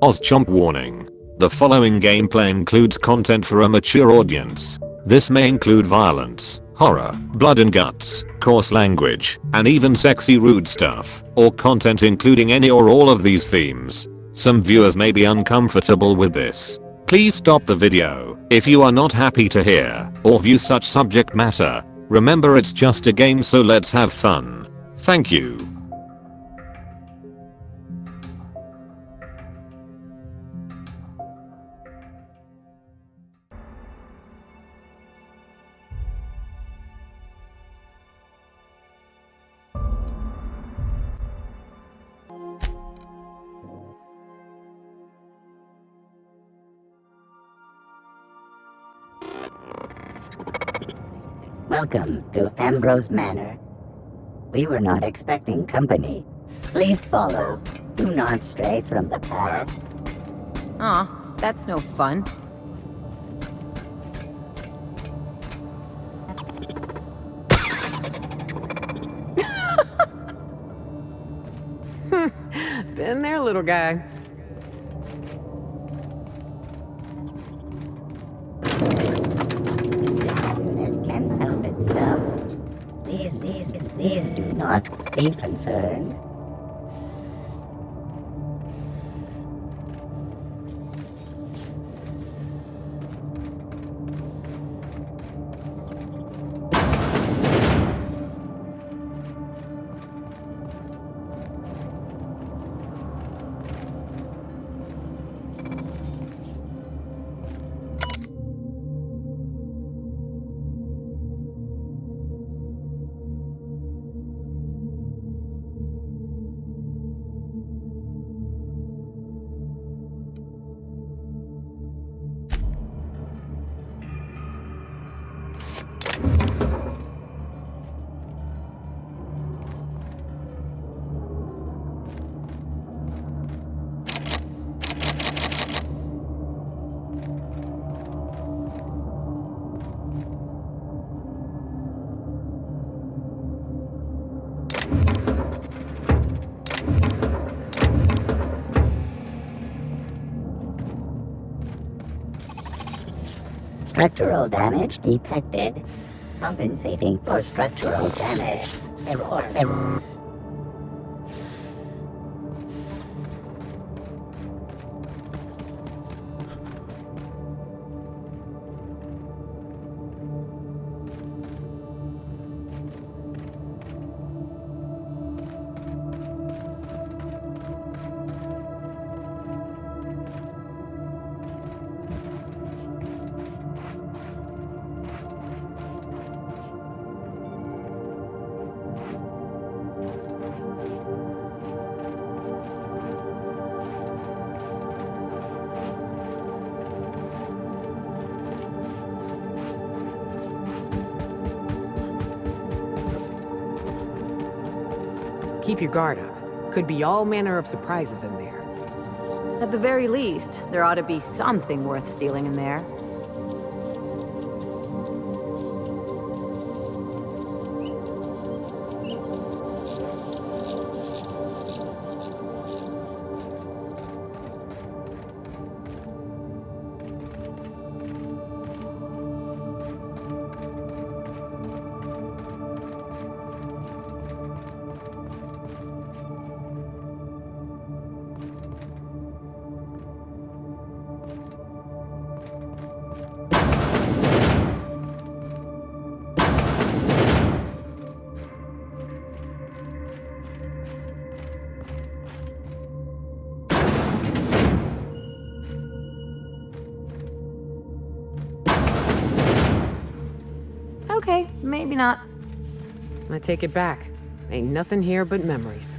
OzChomp Warning. The following gameplay includes content for a mature audience. This may include violence, horror, blood and guts, coarse language, and even sexy rude stuff, or content including any or all of these themes. Some viewers may be uncomfortable with this. Please stop the video if you are not happy to hear or view such subject matter. Remember, it's just a game, so let's have fun. Thank you. Welcome to Ambrose Manor. We were not expecting company. Please follow. Do not stray from the path. Aw, that's no fun. Been there, little guy. Please do not be concerned. Structural damage detected. Compensating for structural damage. Error. Keep your guard up. Could be all manner of surprises in there. At the very least, there ought to be something worth stealing in there. Okay, maybe not. I take it back. Ain't nothing here but memories.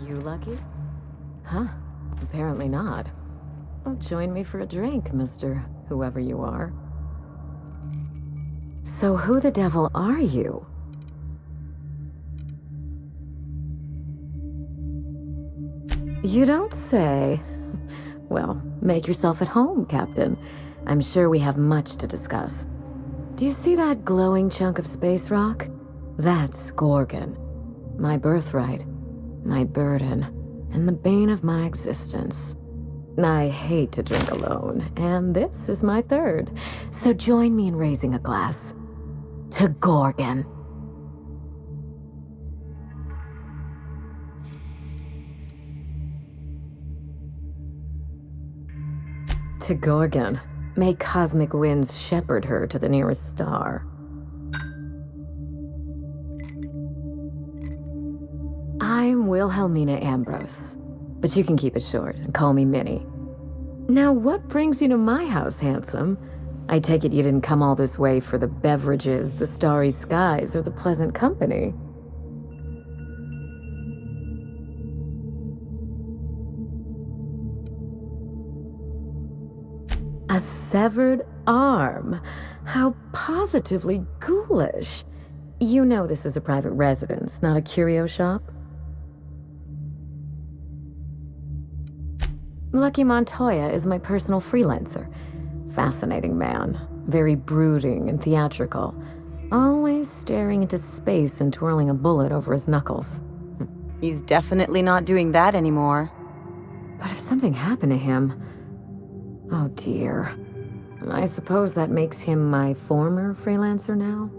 You lucky? Huh? Apparently not. Oh, join me for a drink, Mr. Whoever you are. So who the devil are you? You don't say. Well, make yourself at home, Captain. I'm sure we have much to discuss. Do you see that glowing chunk of space rock? That's Gorgon. My birthright. My burden, and the bane of my existence. I hate to drink alone, and this is my third, so join me in raising a glass. To Gorgon. To Gorgon. May cosmic winds shepherd her to the nearest star. I'm Wilhelmina Ambrose, but you can keep it short and call me Minnie. Now, what brings you to my house, handsome? I take it you didn't come all this way for the beverages, the starry skies, or the pleasant company. A severed arm? How positively ghoulish. You know this is a private residence, not a curio shop? Lucky Montoya is my personal freelancer. Fascinating man. Very brooding and theatrical. Always staring into space and twirling a bullet over his knuckles. He's definitely not doing that anymore. But if something happened to him... Oh dear. I suppose that makes him my former freelancer now?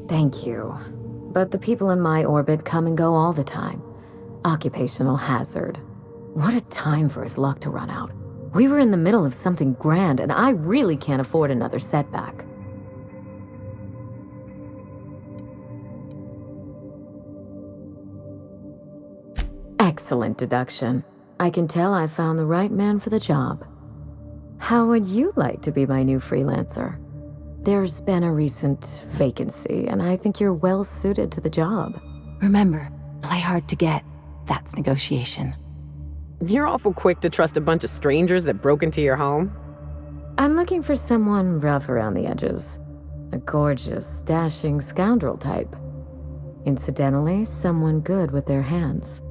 Thank you. But the people in my orbit come and go all the time. Occupational hazard. What a time for his luck to run out. We were in the middle of something grand, and I really can't afford another setback. Excellent deduction. I can tell I've found the right man for the job. How would you like to be my new freelancer? There's been a recent vacancy, and I think you're well suited to the job. Remember, play hard to get. That's negotiation. You're awful quick to trust a bunch of strangers that broke into your home. I'm looking for someone rough around the edges. A gorgeous, dashing scoundrel type. Incidentally, someone good with their hands.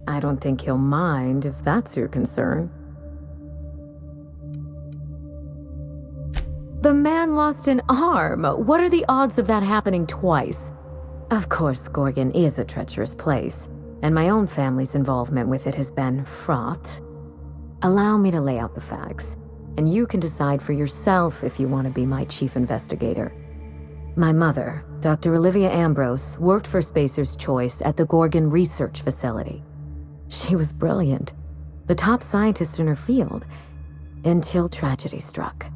I don't think he'll mind if that's your concern. The man lost an arm. What are the odds of that happening twice? Of course, Gorgon is a treacherous place. and my own family's involvement with it has been fraught. Allow me to lay out the facts, and you can decide for yourself if you want to be my chief investigator. My mother, Dr. Olivia Ambrose, worked for Spacer's Choice at the Gorgon Research Facility. She was brilliant, the top scientist in her field, until tragedy struck.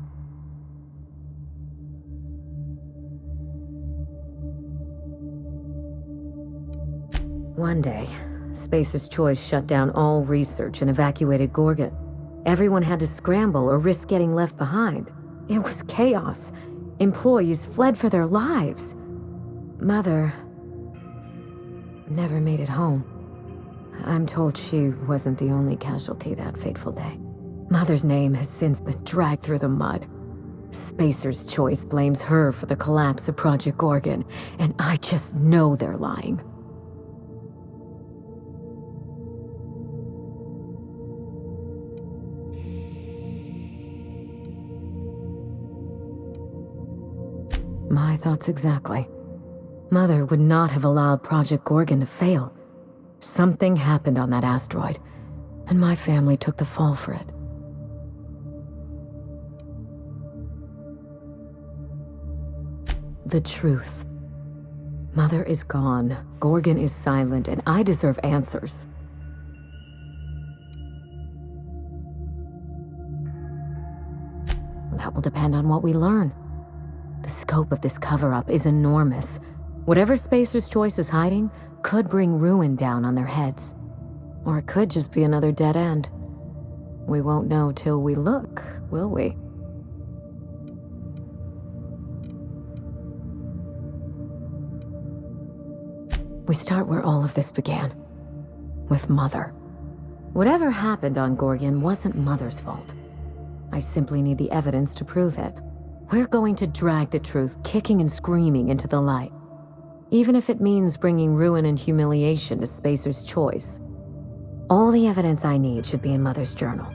One day, Spacer's Choice shut down all research and evacuated Gorgon. Everyone had to scramble or risk getting left behind. It was chaos. Employees fled for their lives. Mother never made it home. I'm told she wasn't the only casualty that fateful day. Mother's name has since been dragged through the mud. Spacer's Choice blames her for the collapse of Project Gorgon, and I just know they're lying. My thoughts exactly. Mother would not have allowed Project Gorgon to fail. Something happened on that asteroid, and my family took the fall for it. The truth. Mother is gone, Gorgon is silent, and I deserve answers. That will depend on what we learn. The scope of this cover-up is enormous. Whatever Spacer's Choice is hiding could bring ruin down on their heads. Or it could just be another dead end. We won't know till we look, will we? We start where all of this began. With Mother. Whatever happened on Gorgon wasn't Mother's fault. I simply need the evidence to prove it. We're going to drag the truth kicking and screaming into the light. Even if it means bringing ruin and humiliation to Spacer's Choice. All the evidence I need should be in Mother's journal.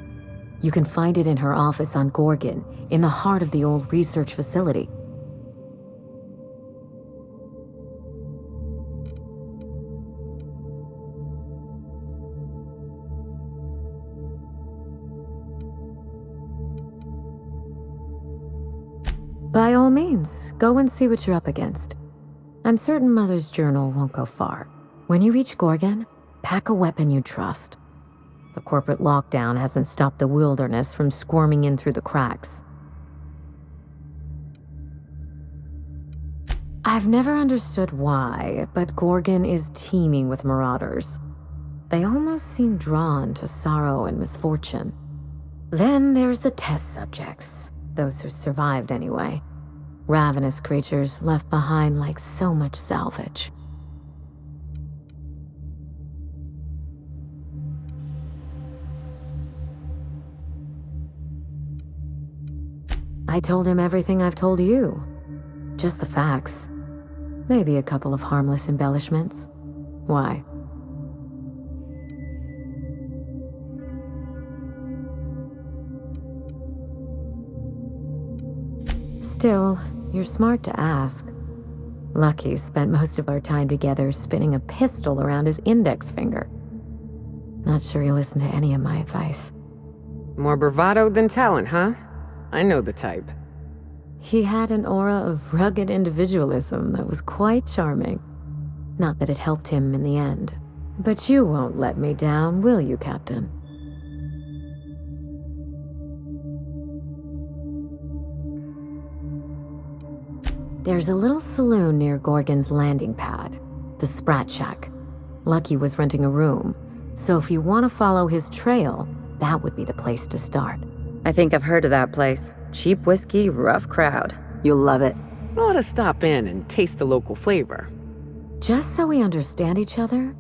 You can find it in her office on Gorgon, in the heart of the old research facility. By all means, go and see what you're up against. I'm certain Mother's journal won't go far. When you reach Gorgon, pack a weapon you trust. The corporate lockdown hasn't stopped the wilderness from squirming in through the cracks. I've never understood why, but Gorgon is teeming with marauders. They almost seem drawn to sorrow and misfortune. Then there's the test subjects. Those who survived anyway. Ravenous creatures left behind like so much salvage. I told him everything I've told you. Just the facts. Maybe a couple of harmless embellishments. Why? Still, you're smart to ask. Lucky spent most of our time together spinning a pistol around his index finger. Not sure he listened to any of my advice. More bravado than talent, huh? I know the type. He had an aura of rugged individualism that was quite charming. Not that it helped him in the end. But you won't let me down, will you, Captain? There's a little saloon near Gorgon's landing pad, the Sprat Shack. Lucky was renting a room, so if you want to follow his trail, that would be the place to start. I think I've heard of that place. Cheap whiskey, rough crowd. You'll love it. Ought to stop in and taste the local flavor. Just so we understand each other,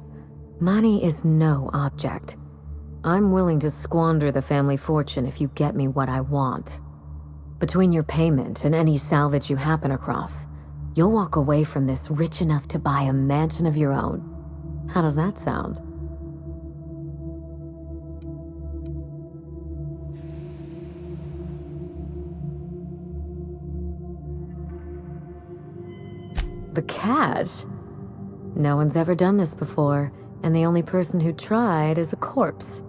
money is no object. I'm willing to squander the family fortune if you get me what I want. Between your payment and any salvage you happen across, you'll walk away from this rich enough to buy a mansion of your own. How does that sound? The cash? No one's ever done this before, and the only person who tried is a corpse.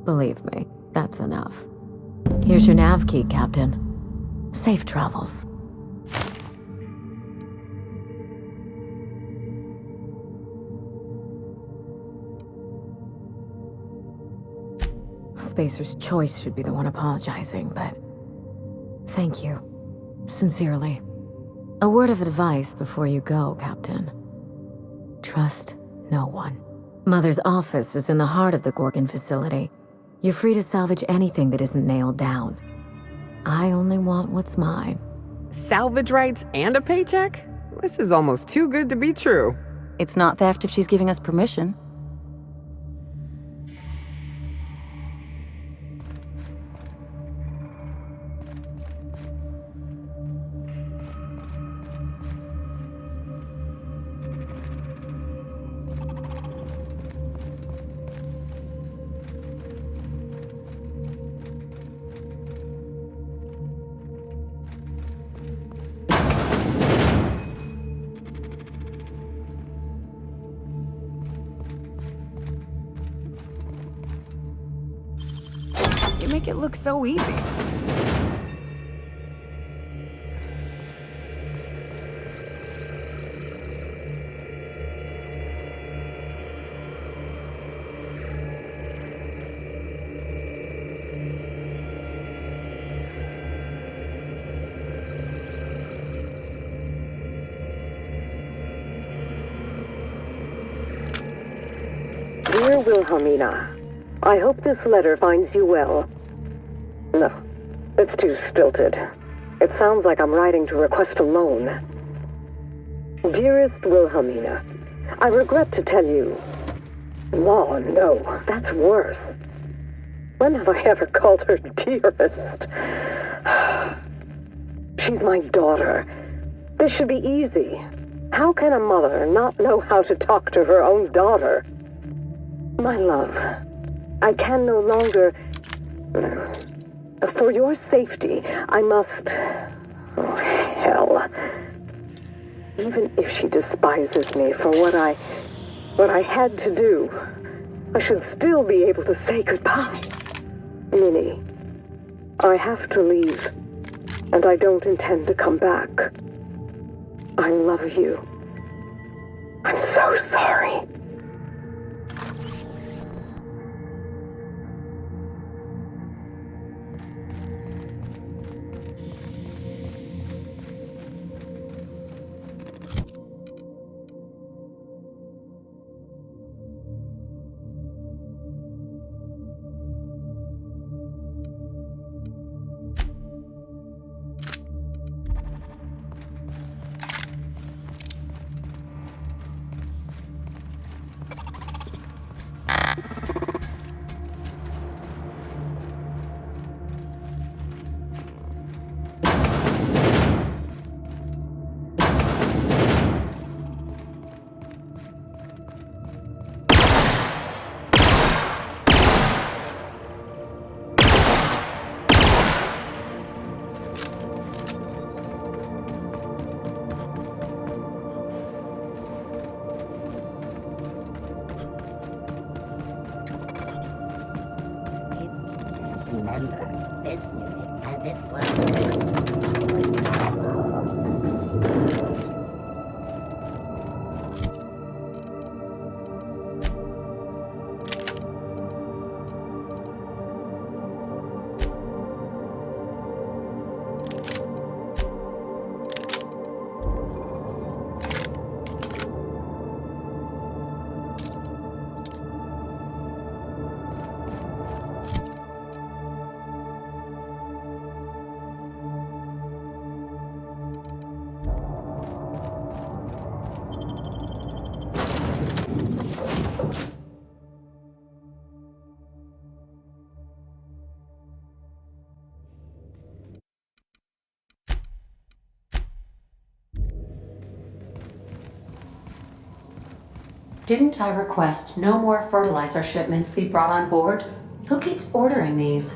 Believe me, that's enough. Here's your nav key, Captain. Safe travels. Spacer's Choice should be the one apologizing, but thank you. Sincerely. A word of advice before you go, Captain. Trust no one. Mother's office is in the heart of the Gorgon facility. You're free to salvage anything that isn't nailed down. I only want what's mine. Salvage rights and a paycheck? This is almost too good to be true. It's not theft if she's giving us permission. You make it look so easy. Dear Wilhelmina, I hope this letter finds you well. No, it's too stilted. It sounds like I'm writing to request a loan. Dearest Wilhelmina, I regret to tell you... Law, no, that's worse. When have I ever called her dearest? She's my daughter. This should be easy. How can a mother not know how to talk to her own daughter? My love, I can no longer... For your safety, I must... Oh, hell. Even if she despises me for what I had to do, I should still be able to say goodbye. Minnie, I have to leave, and I don't intend to come back. I love you. I'm so sorry. Remember this unit as it was. Didn't I request no more fertilizer shipments be brought on board? Who keeps ordering these?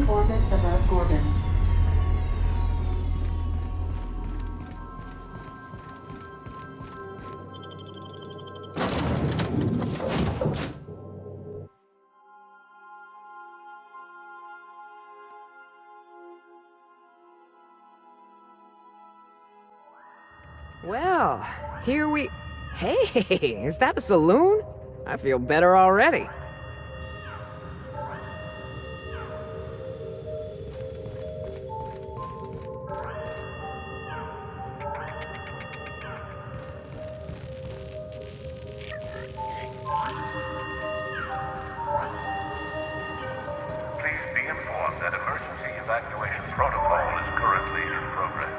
in orbit above Gorgon. Well, here we... Hey, is that a saloon? I feel better already. Please be informed that emergency evacuation protocol is currently in progress.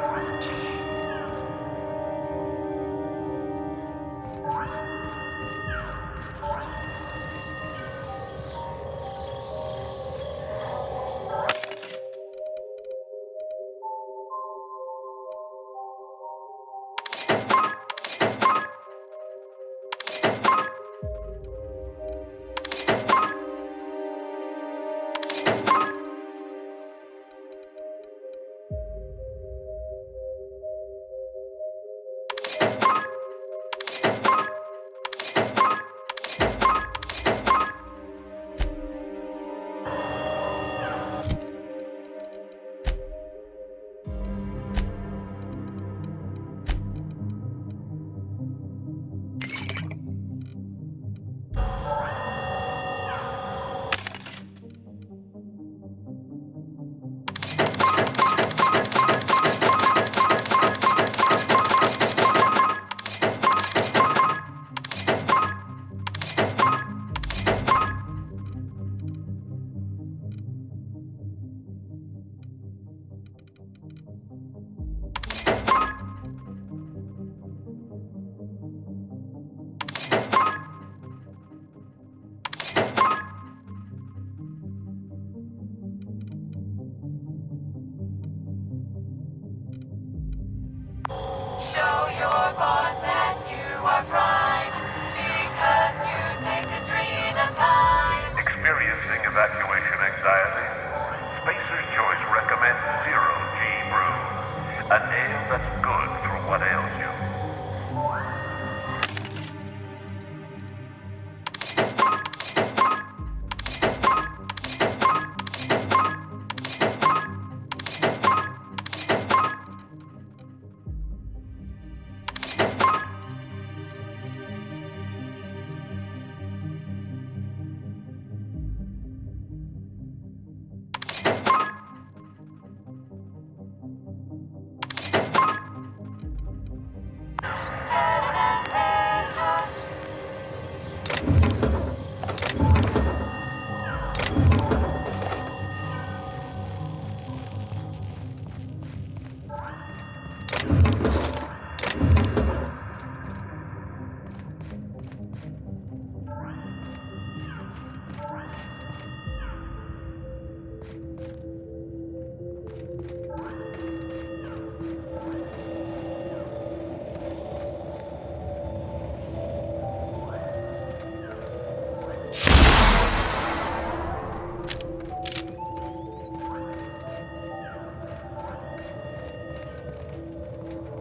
Show your boss that you are prime, because you take a tree at a time. Experiencing evacuation anxiety? Spacer's Choice recommends Zero G Brew. A ale that's good for what ails you.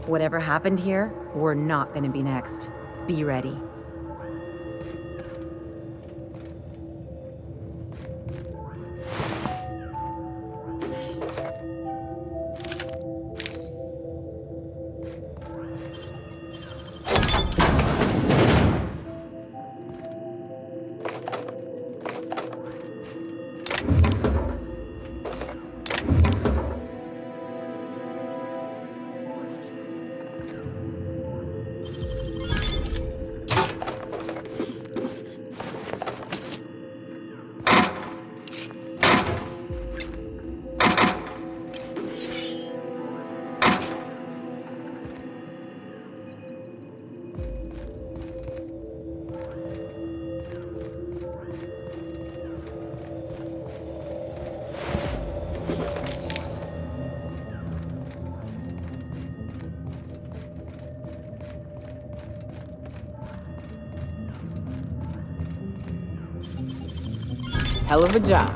Whatever happened here, we're not gonna be next. Be ready. Hell of a job.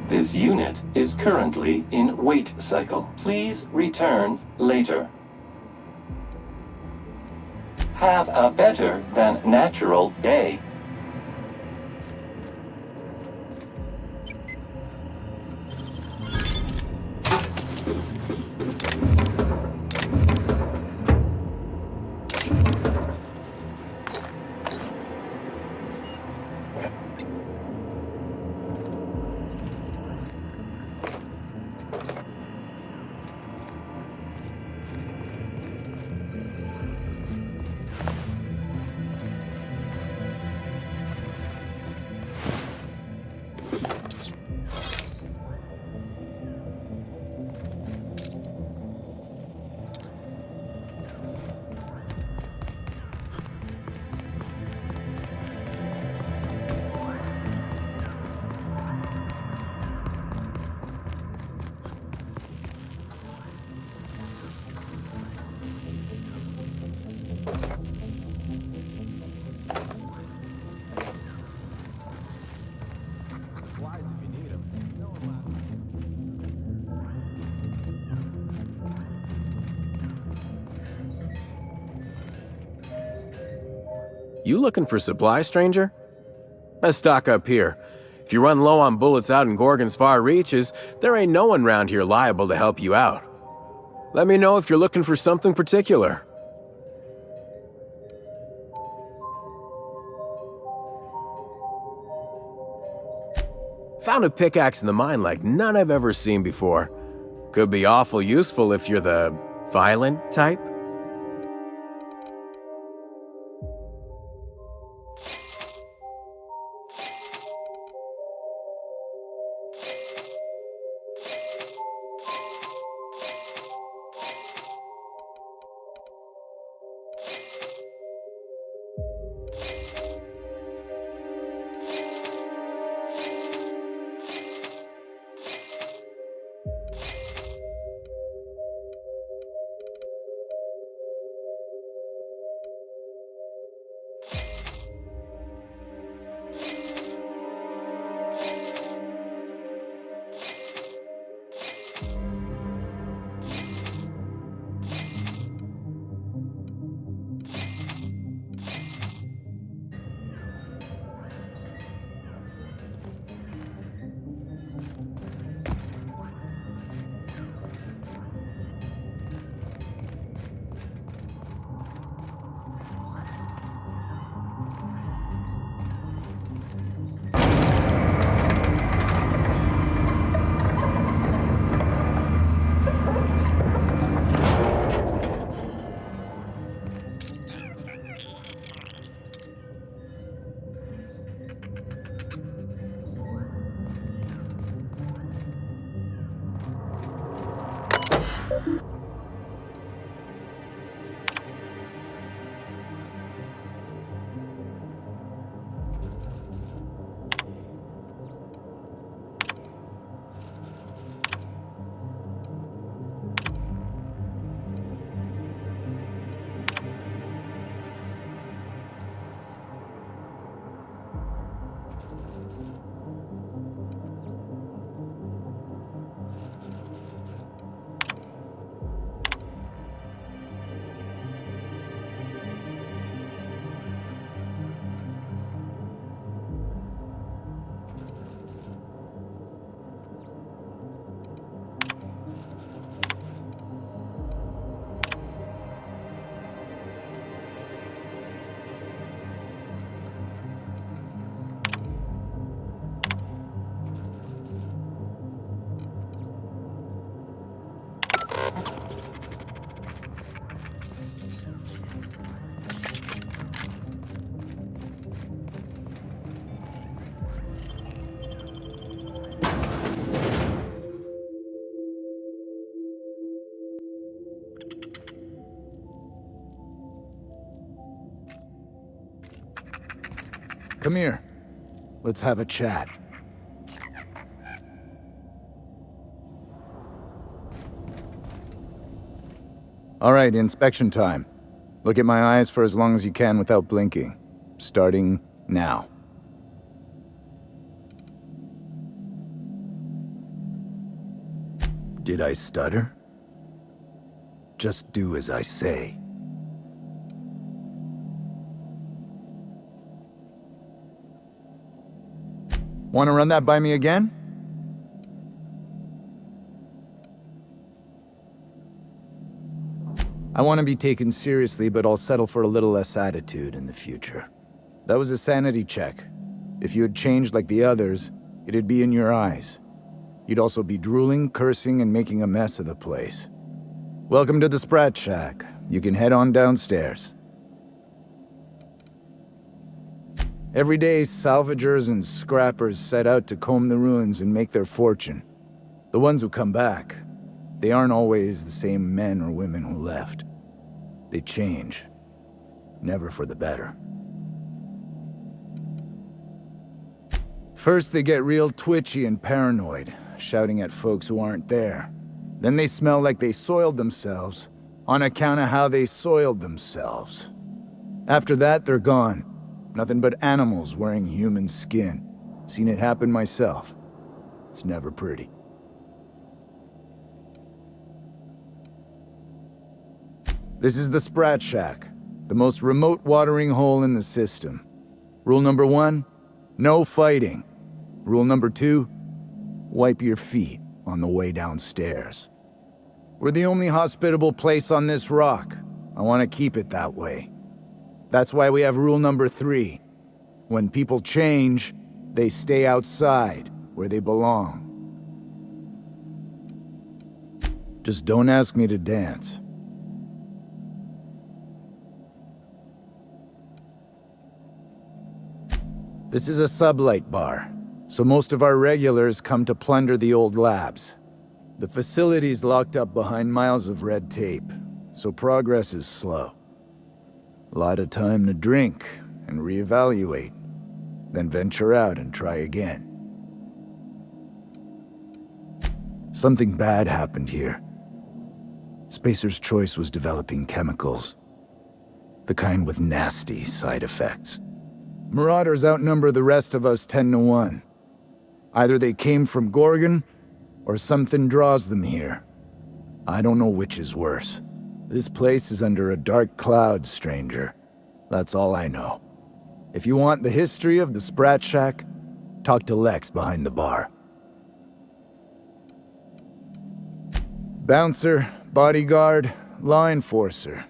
This unit is currently in wait cycle. Please return later. Have a better than natural day. You looking for supply, stranger? Let's stock up here. If you run low on bullets out in Gorgon's far reaches, there ain't no one round here liable to help you out. Let me know if you're looking for something particular. Found a pickaxe in the mine like none I've ever seen before. Could be awful useful if you're the violent type. Come here. Let's have a chat. All right, inspection time. Look at my eyes for as long as you can without blinking. Starting now. Did I stutter? Just do as I say. Want to run that by me again? I want to be taken seriously, but I'll settle for a little less attitude in the future. That was a sanity check. If you had changed like the others, it'd be in your eyes. You'd also be drooling, cursing, and making a mess of the place. Welcome to the Sprat Shack. You can head on downstairs. Every day, salvagers and scrappers set out to comb the ruins and make their fortune. The ones who come back, they aren't always the same men or women who left. They change. Never for the better. First, they get real twitchy and paranoid, shouting at folks who aren't there. Then they smell like they soiled themselves, on account of how they soiled themselves. After that, they're gone. Nothing but animals wearing human skin. Seen it happen myself. It's never pretty. This is the Sprat Shack, the most remote watering hole in the system. Rule number 1, no fighting. Rule number 2, wipe your feet on the way downstairs. We're the only hospitable place on this rock. I want to keep it that way. That's why we have rule number 3. When people change, they stay outside, where they belong. Just don't ask me to dance. This is a sublight bar, so most of our regulars come to plunder the old labs. The facility's locked up behind miles of red tape, so progress is slow. A lot of time to drink and reevaluate, then venture out and try again. Something bad happened here. Spacer's Choice was developing chemicals, the kind with nasty side effects. Marauders outnumber the rest of us 10-1. Either they came from Gorgon, or something draws them here. I don't know which is worse. This place is under a dark cloud, stranger. That's all I know. If you want the history of the Sprat Shack, talk to Lex behind the bar. Bouncer, bodyguard, law enforcer.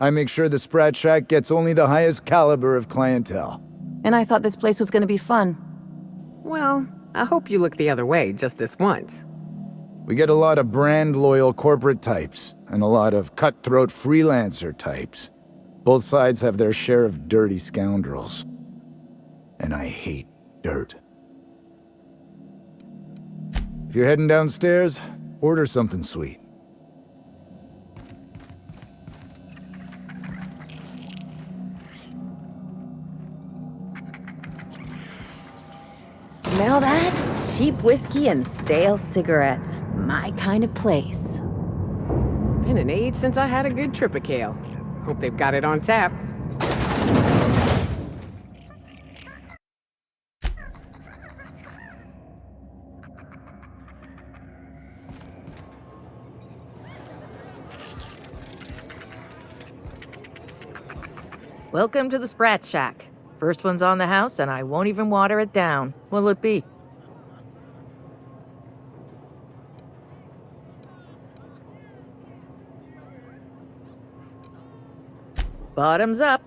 I make sure the Sprat Shack gets only the highest caliber of clientele. And I thought this place was gonna be fun. Well, I hope you look the other way just this once. We get a lot of brand-loyal corporate types, and a lot of cutthroat freelancer types. Both sides have their share of dirty scoundrels. And I hate dirt. If you're heading downstairs, order something sweet. Smell that? Cheap whiskey and stale cigarettes. My kind of place. Been an age since I had a good Tripicale. Hope they've got it on tap. Welcome to the Sprat Shack. First one's on the house, and I won't even water it down. What'll it be? Bottoms up.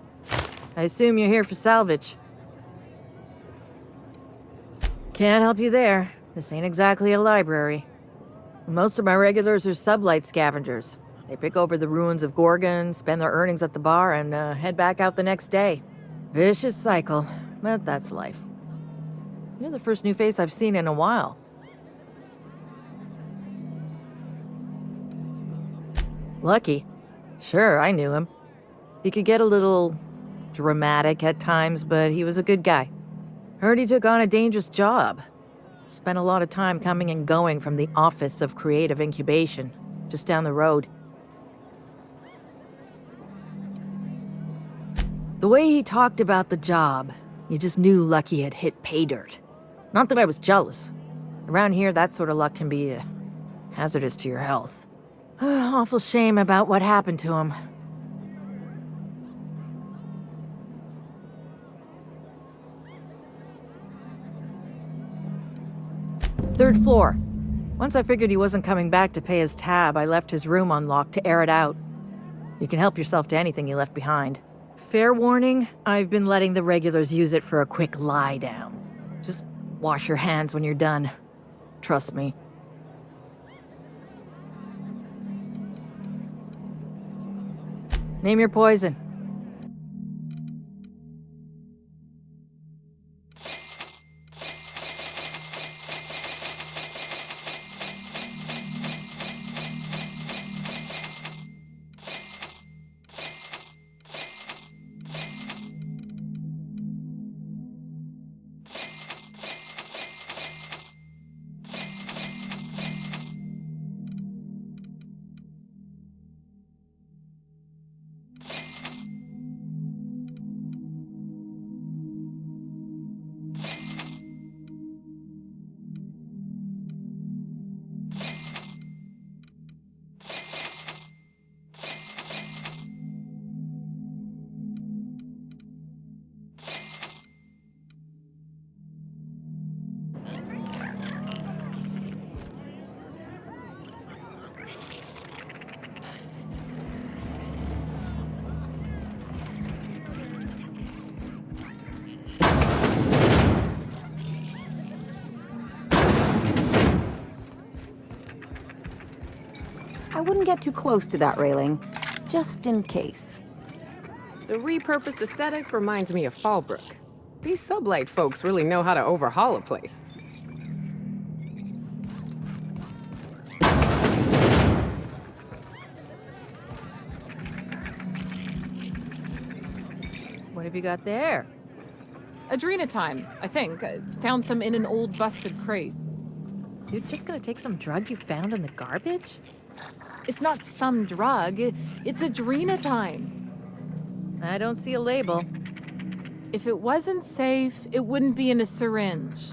I assume you're here for salvage. Can't help you there. This ain't exactly a library. Most of my regulars are sublight scavengers. They pick over the ruins of Gorgon, spend their earnings at the bar, and head back out the next day. Vicious cycle, but that's life. You're the first new face I've seen in a while. Lucky. Sure, I knew him. He could get a little dramatic at times, but he was a good guy. Heard he took on a dangerous job. Spent a lot of time coming and going from the Office of Creative Incubation, just down the road. The way he talked about the job, you just knew Lucky had hit pay dirt. Not that I was jealous. Around here, that sort of luck can be Hazardous to your health. Awful shame about what happened to him. Third floor. Once I figured he wasn't coming back to pay his tab, I left his room unlocked to air it out. You can help yourself to anything you left behind. Fair warning, I've been letting the regulars use it for a quick lie down. Just wash your hands when you're done. Trust me. Name your poison. I wouldn't get too close to that railing, just in case. The repurposed aesthetic reminds me of Fallbrook. These sublight folks really know how to overhaul a place. What have you got there? Adrenatime, I think. I found some in an old busted crate. You're just gonna take some drug you found in the garbage? It's not some drug. It's adrenatime. I don't see a label. If it wasn't safe, it wouldn't be in a syringe.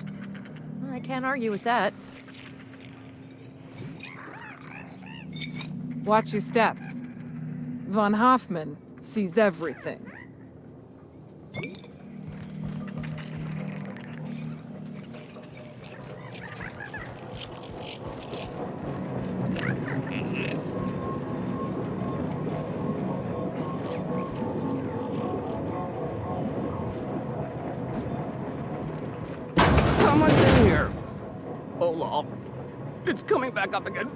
I can't argue with that. Watch your step. Von Hoffman sees everything. Someone's in here. Hold on. It's coming back up again.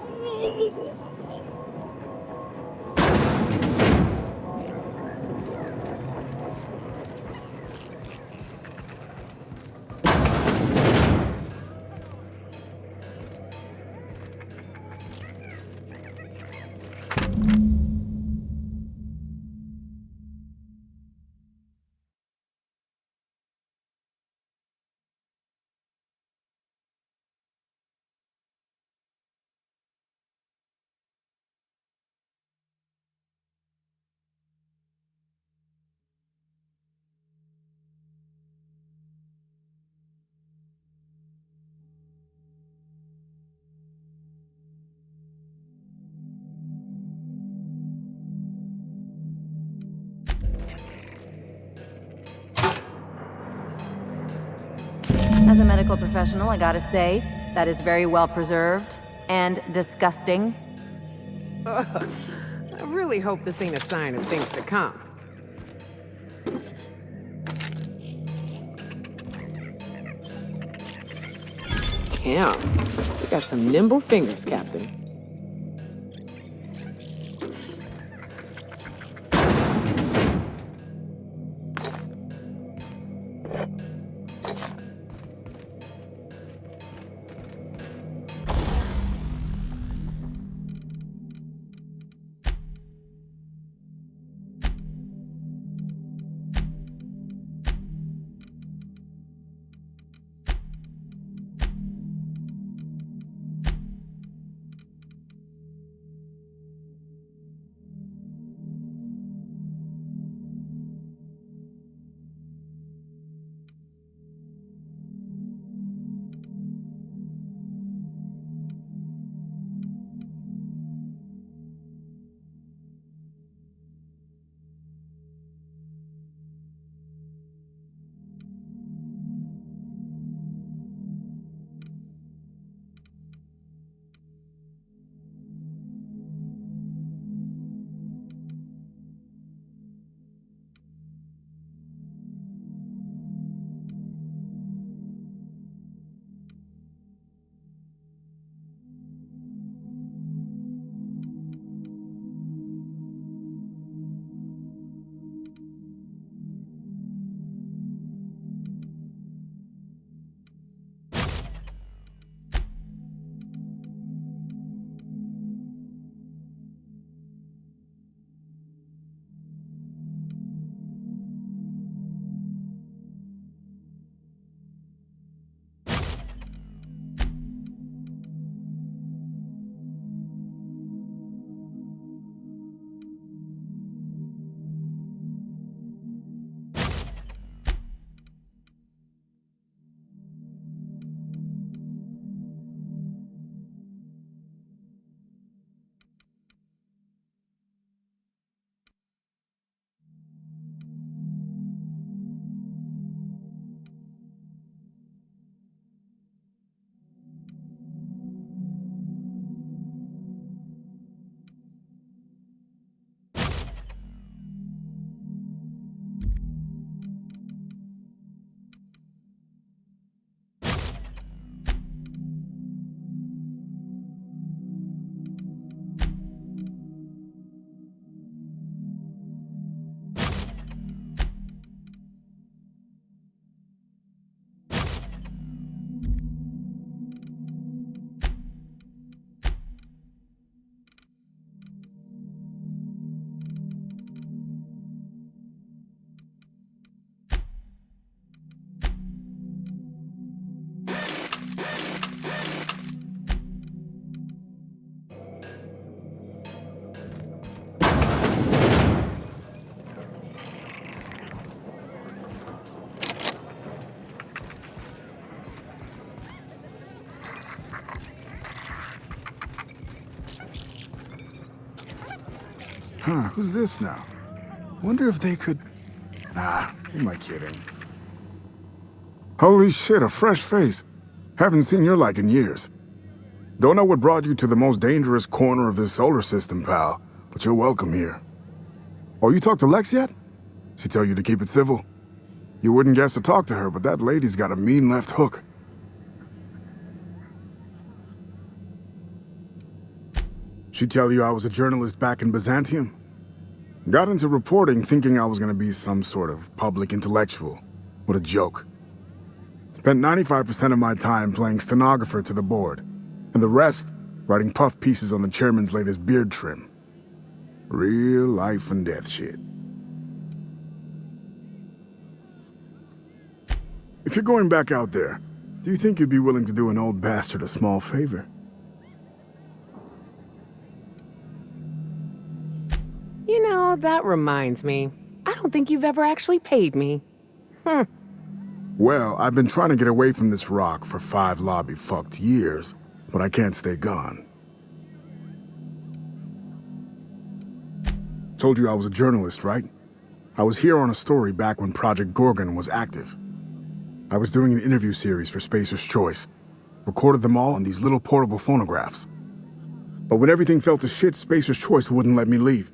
As a medical professional, I gotta say, that is very well preserved and disgusting. Ugh. I really hope this ain't a sign of things to come. Damn, you got some nimble fingers, Captain. Huh, who's this now? Wonder if they could... Nah, who am I kidding? Holy shit, a fresh face. Haven't seen your like in years. Don't know what brought you to the most dangerous corner of this solar system, pal, but you're welcome here. Oh, you talked to Lex yet? She tell you to keep it civil? You wouldn't guess to talk to her, but that lady's got a mean left hook. She tell you I was a journalist back in Byzantium? Got into reporting thinking I was gonna be some sort of public intellectual. What a joke. Spent 95% of my time playing stenographer to the board, and the rest writing puff pieces on the chairman's latest beard trim. Real life and death shit. If you're going back out there, do you think you'd be willing to do an old bastard a small favor? You know, that reminds me. I don't think you've ever actually paid me. Well, I've been trying to get away from this rock for 5 lobby-fucked years, but I can't stay gone. Told you I was a journalist, right? I was here on a story back when Project Gorgon was active. I was doing an interview series for Spacer's Choice. Recorded them all on these little portable phonographs. But when everything fell to shit, Spacer's Choice wouldn't let me leave.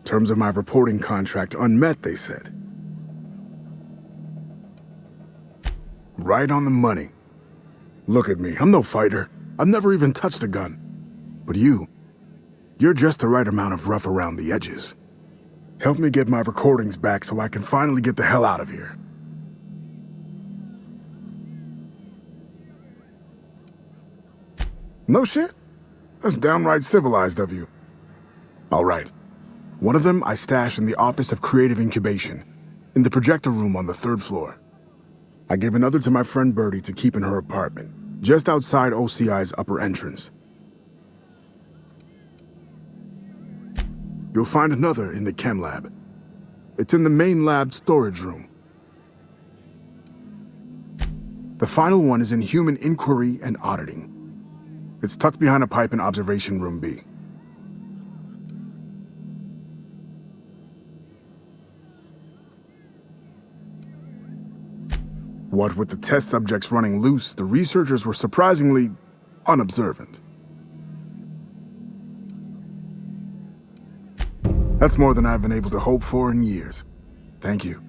Terms of my reporting contract unmet, they said. Right on the money. Look at me, I'm no fighter. I've never even touched a gun. But you're just the right amount of rough around the edges. Help me get my recordings back so I can finally get the hell out of here. No shit? That's downright civilized of you. All right. One of them I stash in the Office of Creative Incubation, in the projector room on the 3rd floor. I gave another to my friend Birdie to keep in her apartment, just outside OCI's upper entrance. You'll find another in the chem lab. It's in the main lab storage room. The final one is in human inquiry and auditing. It's tucked behind a pipe in Observation Room B. What with the test subjects running loose, the researchers were surprisingly unobservant. That's more than I've been able to hope for in years. Thank you.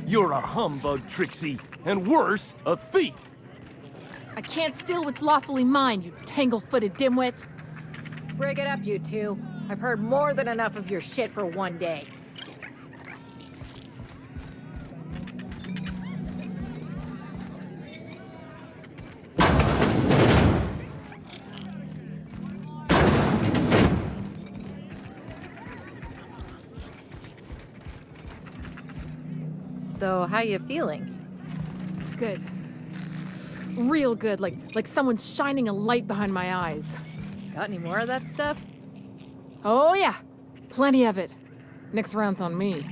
You're a humbug, Trixie, and worse, a thief. I can't steal what's lawfully mine, you tangle-footed dimwit. Break it up, you two. I've heard more than enough of your shit for one day. So, how you feeling? Good. Real good, like someone's shining a light behind my eyes. Got any more of that stuff? Oh yeah, plenty of it. Next round's on me.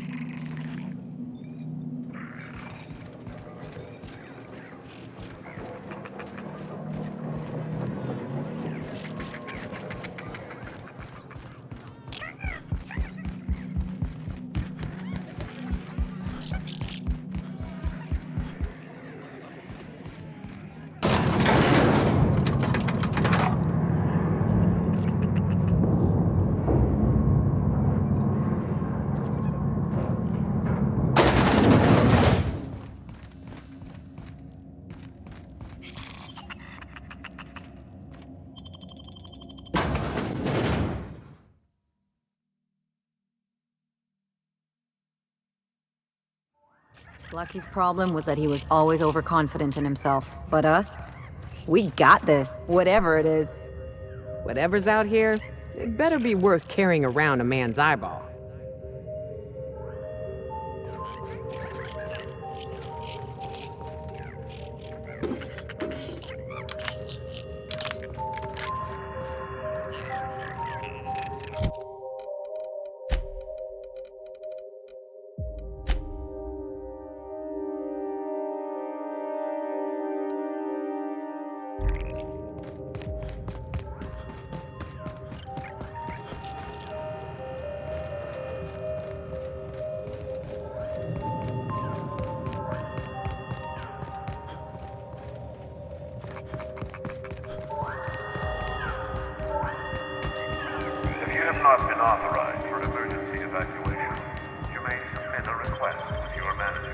Lucky's problem was that he was always overconfident in himself. But us? We got this, whatever it is. Whatever's out here, it better be worth carrying around a man's eyeball. not been authorized for emergency evacuation. You may submit a request with your manager.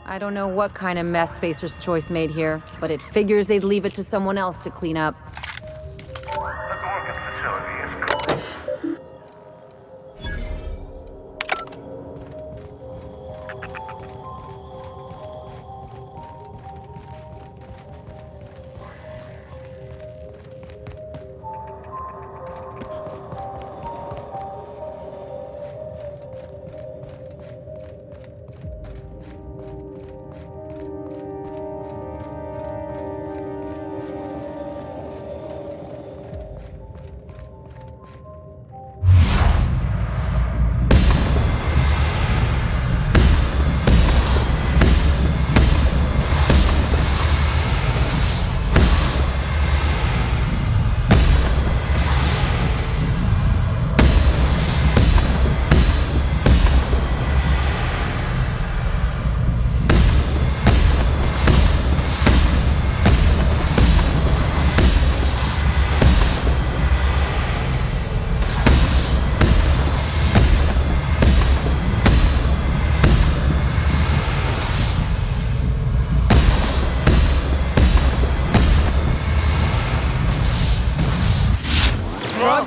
I don't know what kind of mess Spacer's Choice made here, but it figures they'd leave it to someone else to clean up. The Gorgon facility is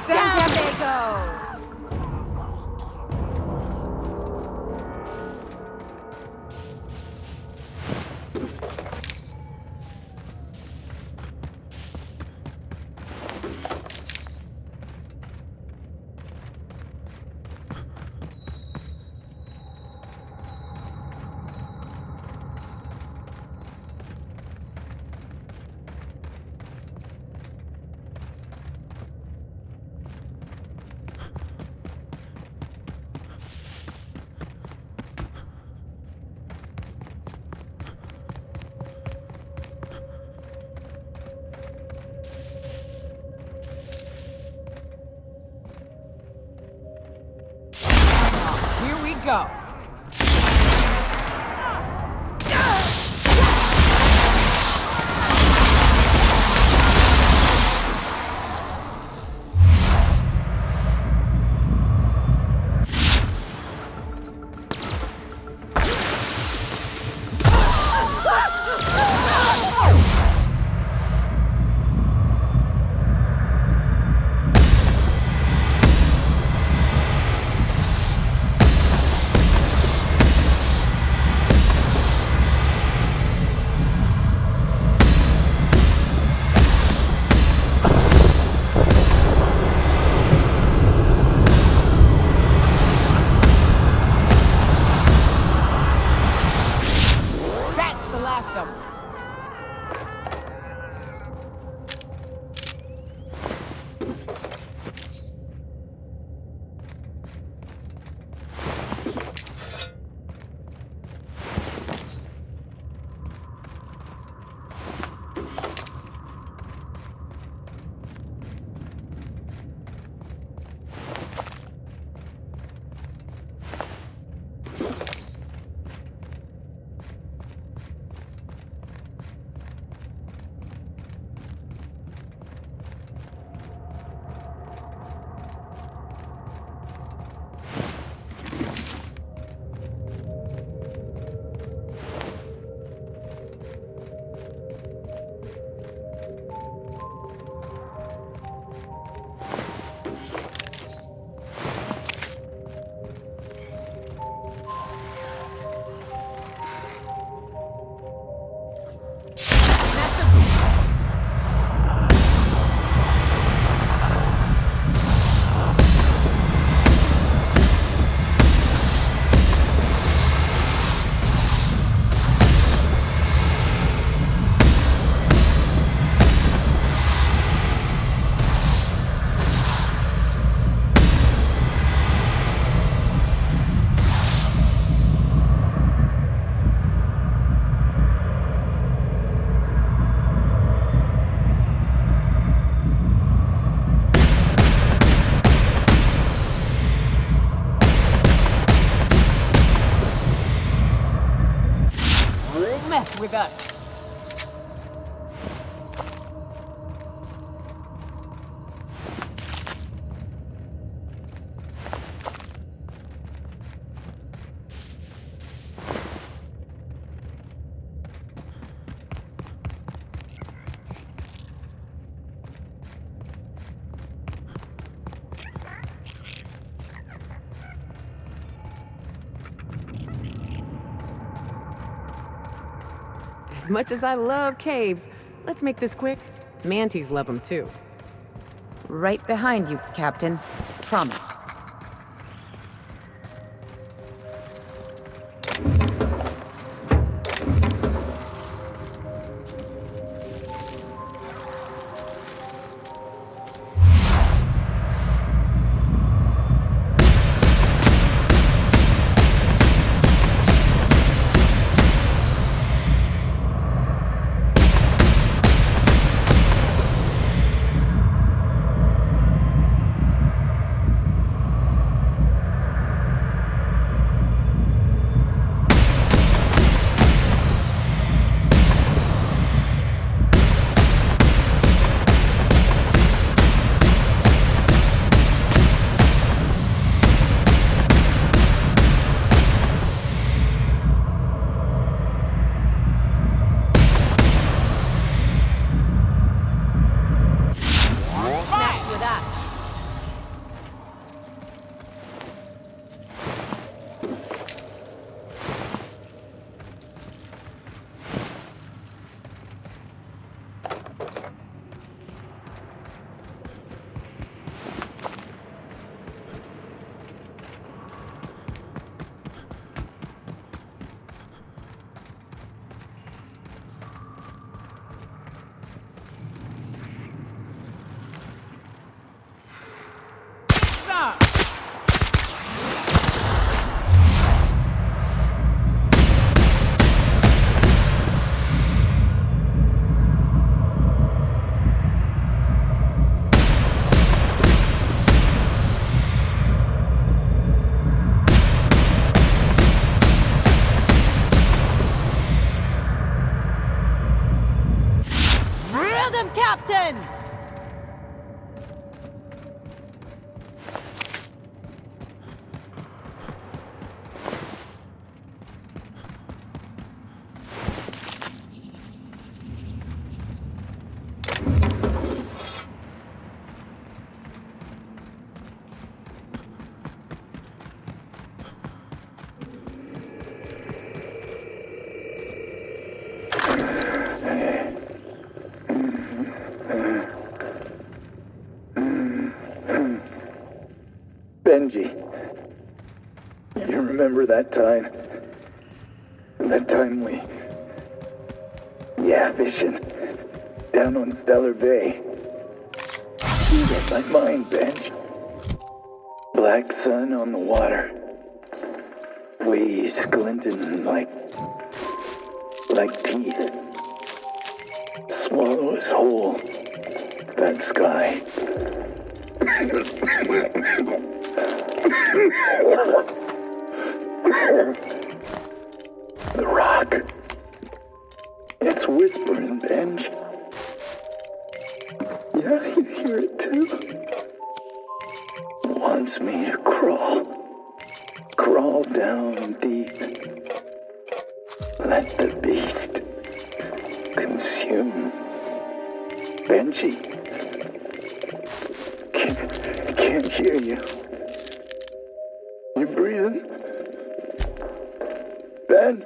Down they go! Here we go. Double. Mess with us. As much as I love caves, let's make this quick. Manties love them too. Right behind you, Captain. Promise. Captain! Benji, you remember that time? That time we Yeah, fishing. Down on Stellar Bay. You read my mind, Bench. Black sun on the water. Waves glinting like teeth. Swallows whole. That sky. The rock. It's whispering, Benj. Yeah, you hear it too. Wants me to crawl. Crawl down deep. Let the beast consume. Benji. Can't hear you. You breathing? Ben?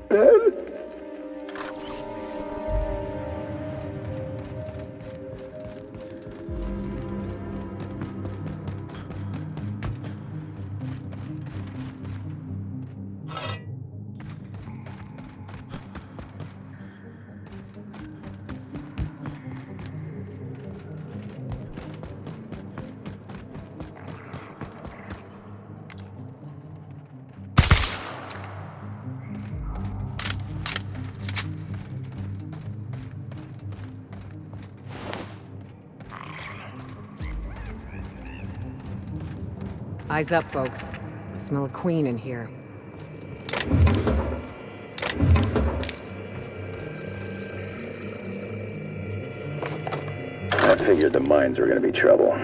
Ben? Eyes up, folks. I smell a queen in here. I figured the mines were gonna be trouble.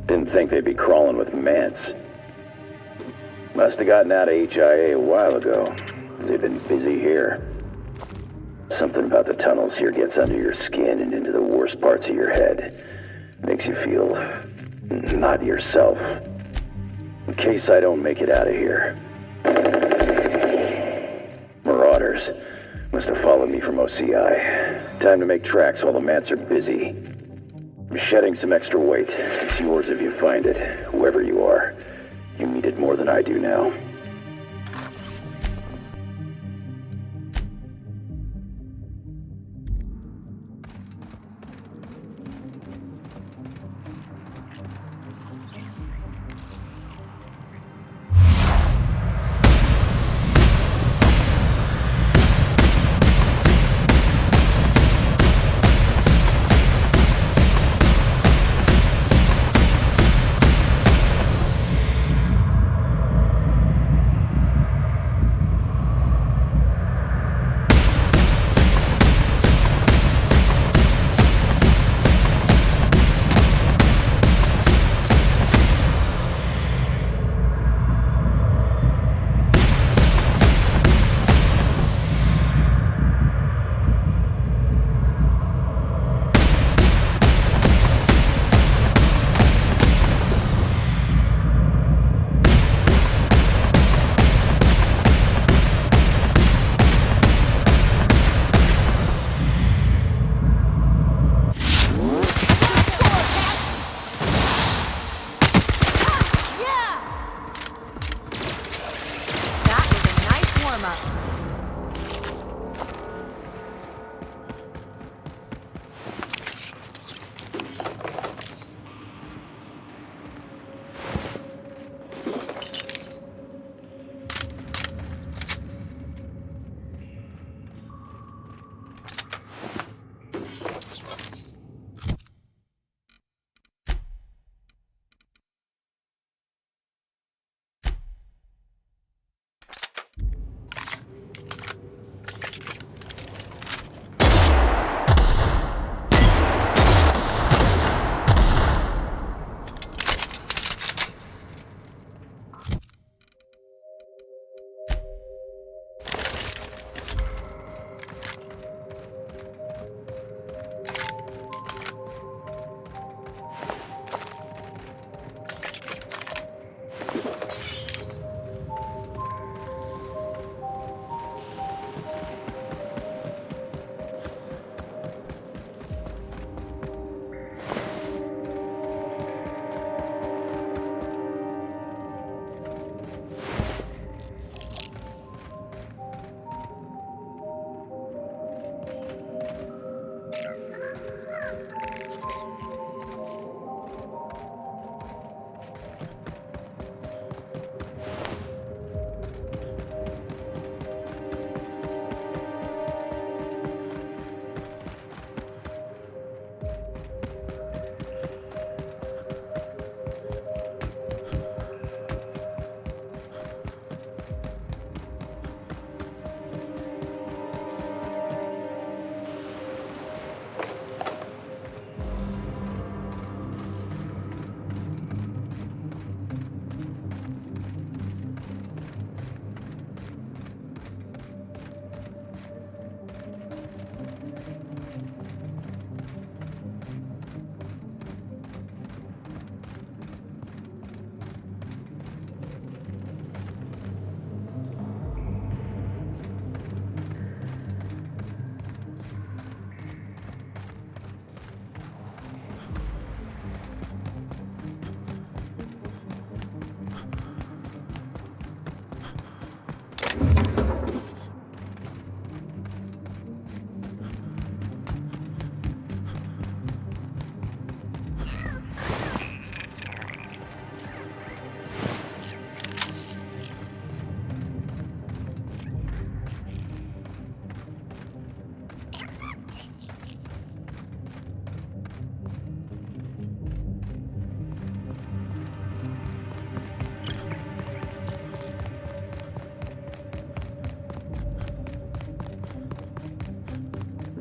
Didn't think they'd be crawling with mants. Must have gotten out of HIA a while ago. They've been busy here. Something about the tunnels here gets under your skin and into the worst parts of your head. Makes you feel not yourself. In case I don't make it out of here. Marauders. Must have followed me from OCI. Time to make tracks while the mats are busy. I'm shedding some extra weight. It's yours if you find it, whoever you are. You need it more than I do now.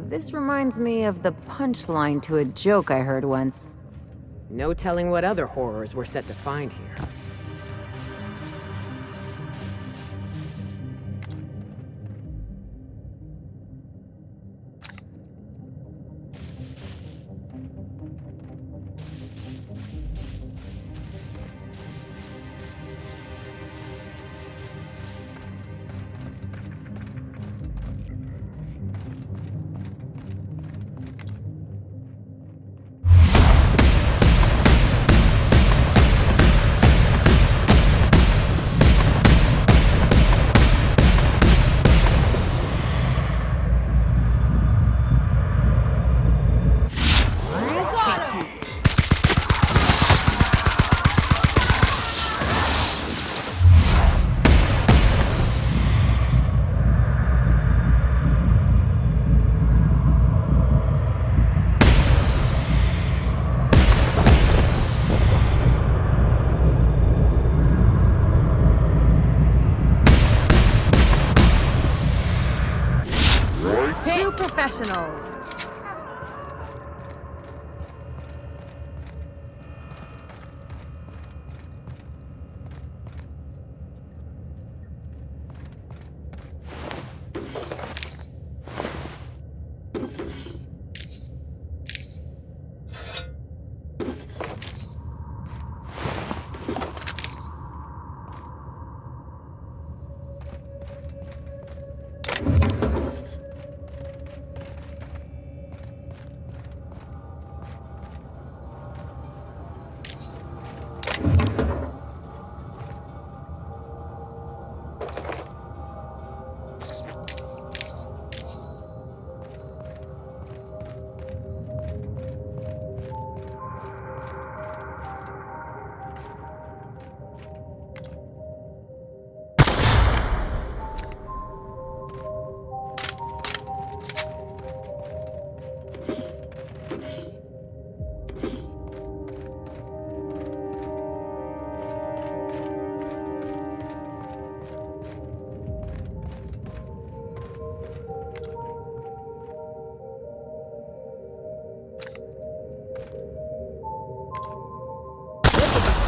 This reminds me of the punchline to a joke I heard once. No telling what other horrors we're set to find here. Two professionals.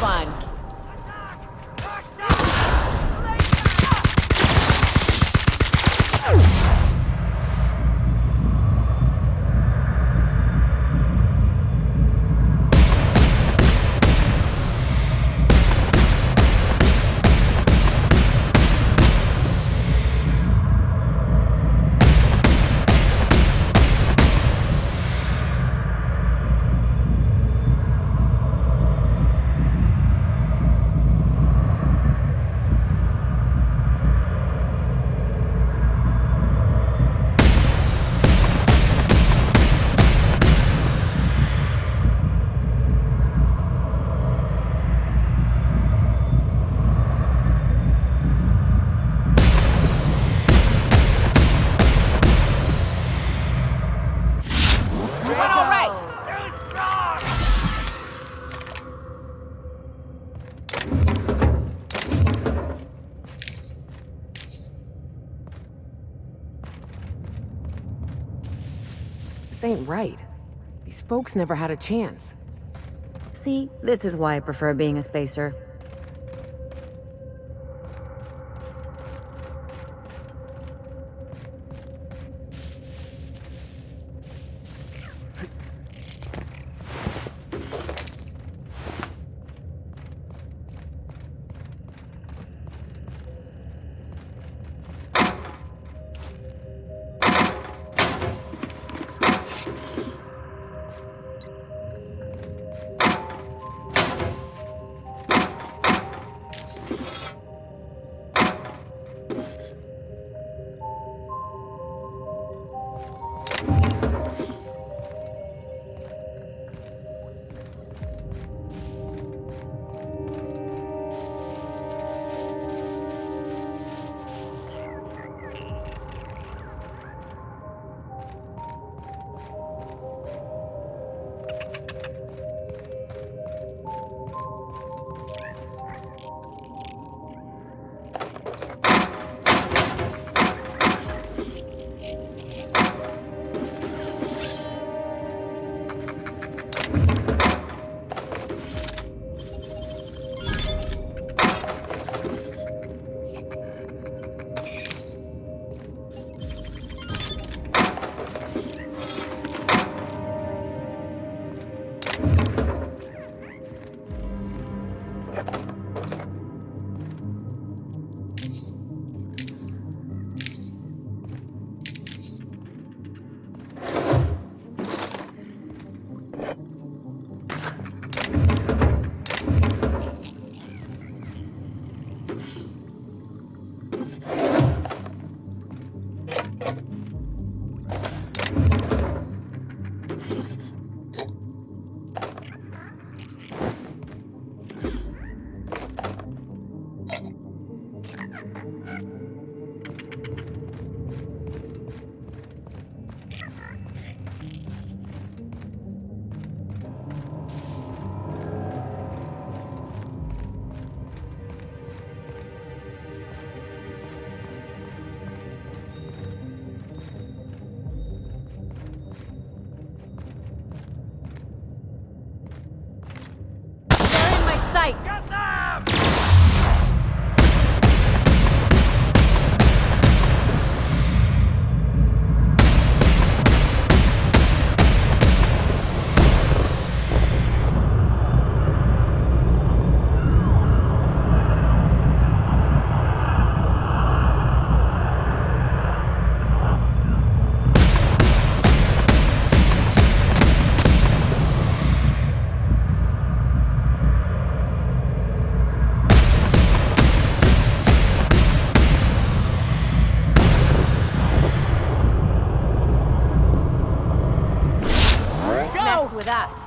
Fun. This ain't right. These folks never had a chance. See, this is why I prefer being a spacer. sights! Mess with us.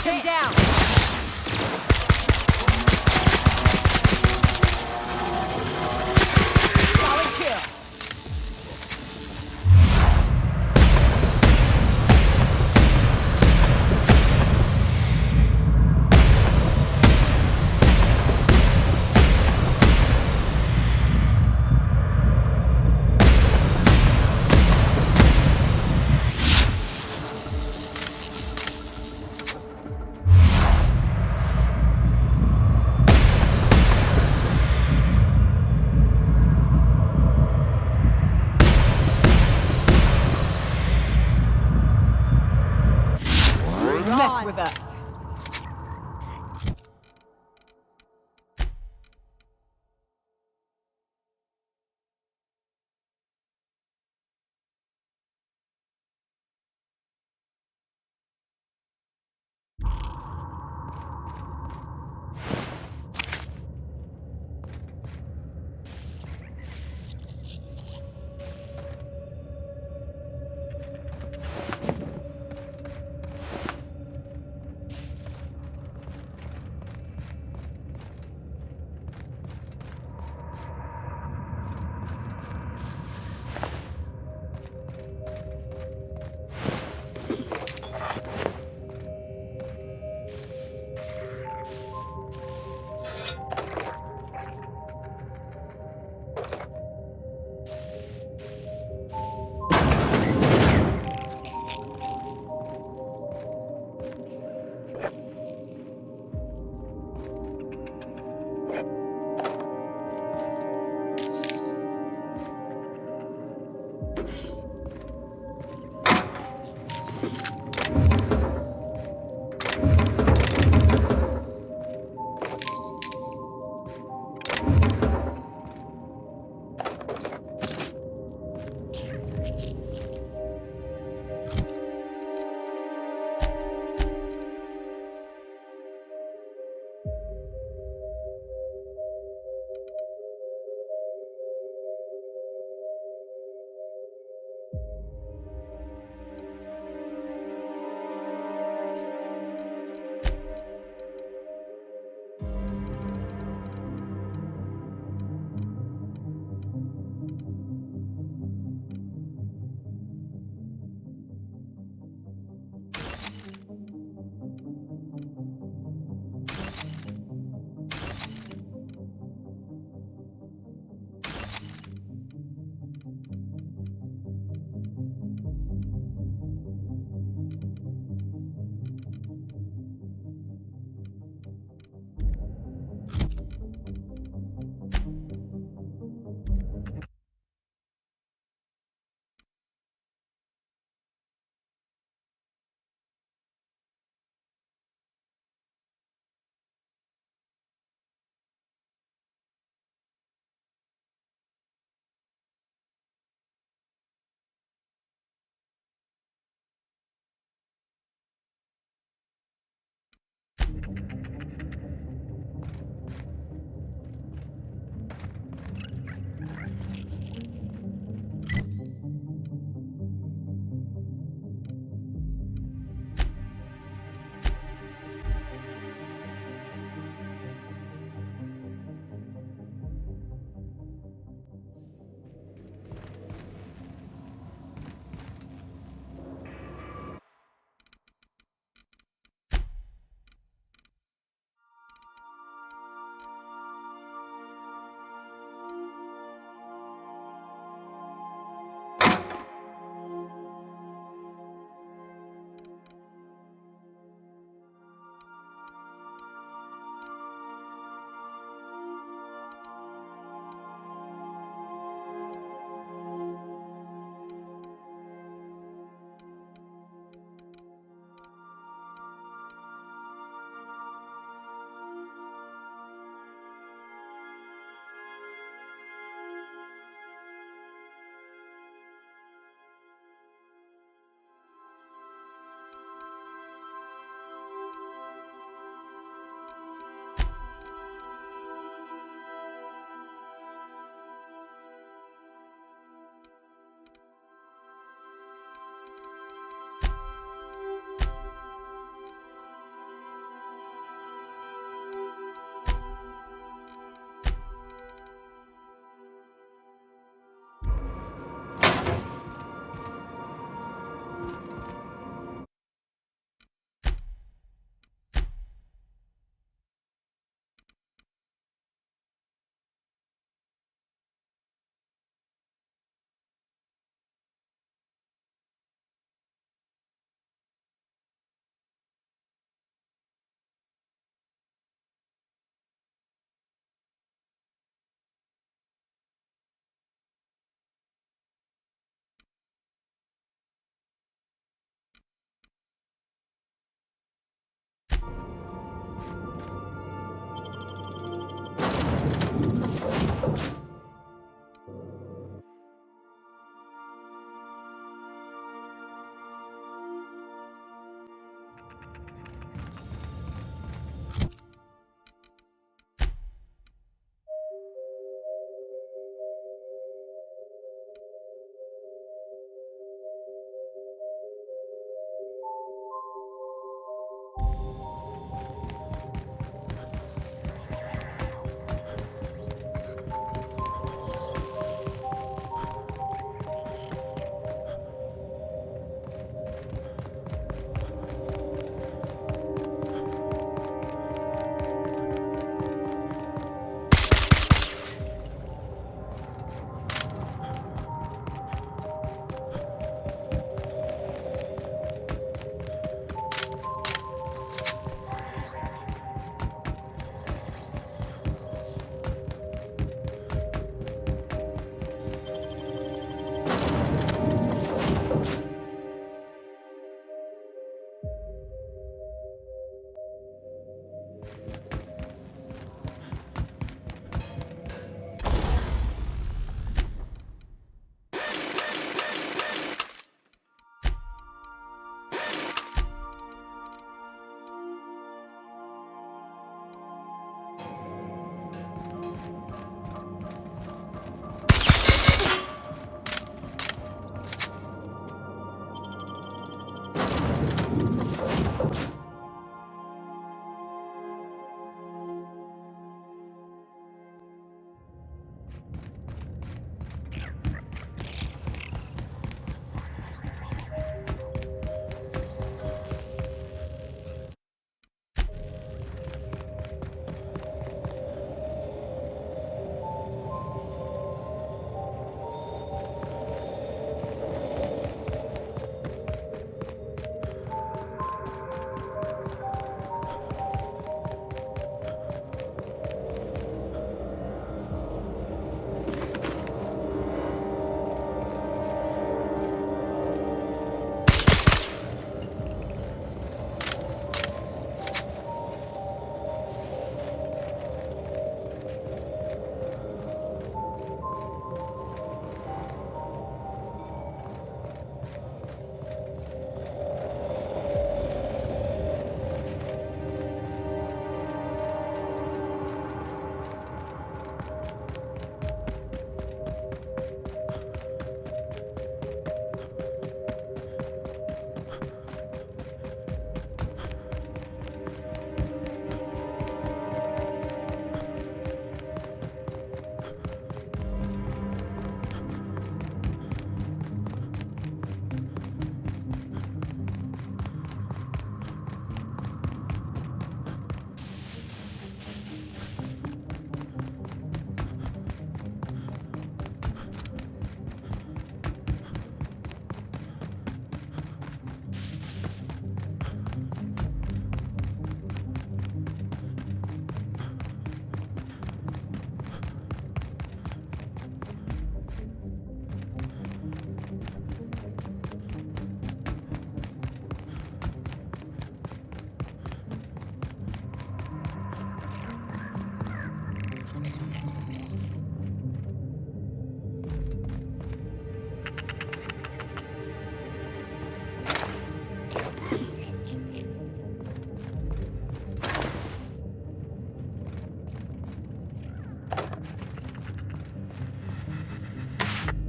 Take him down! Solid kill! Mess with us.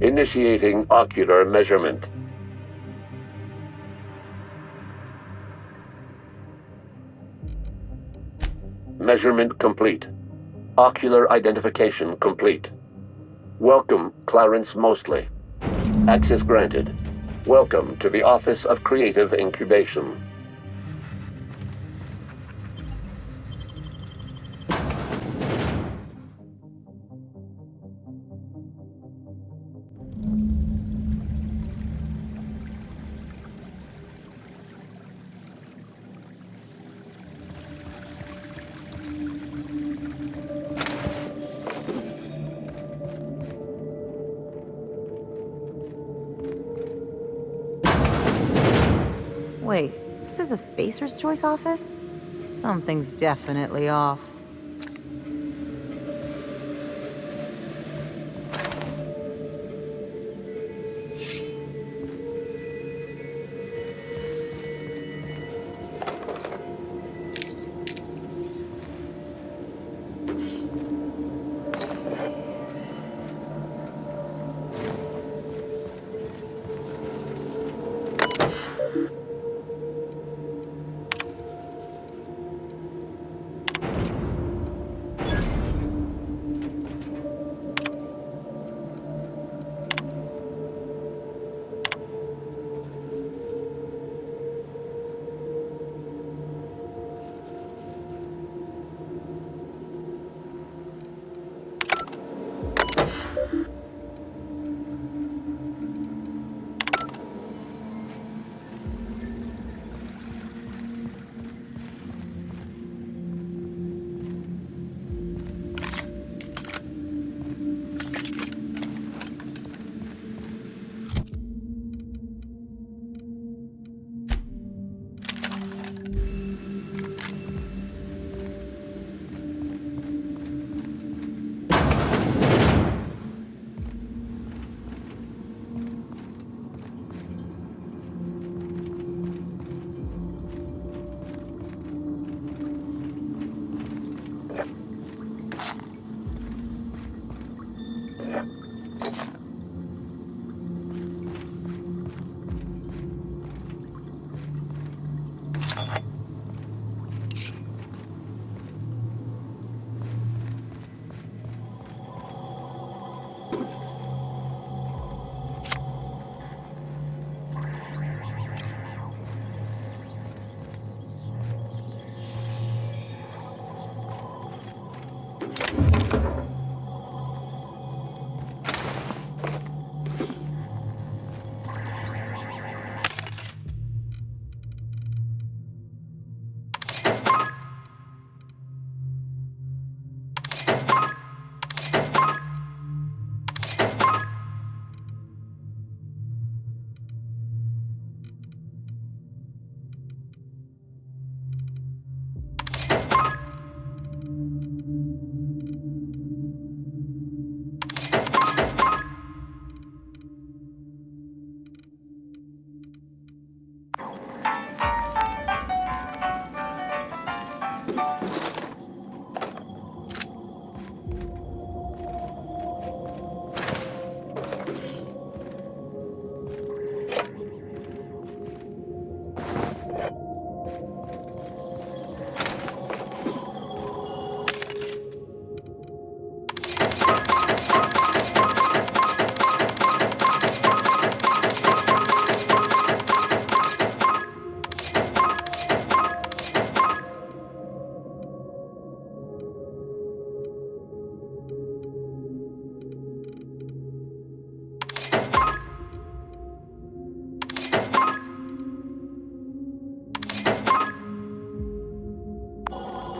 Initiating ocular measurement. Measurement complete. Ocular identification complete. Welcome, Clarence Mostly. Access granted. Welcome to the Office of Creative Incubation. Wait, this is a Spacer's Choice office? Something's definitely off.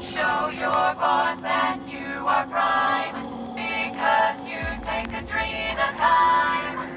Show your boss that you are prime, because you take a tree at a time.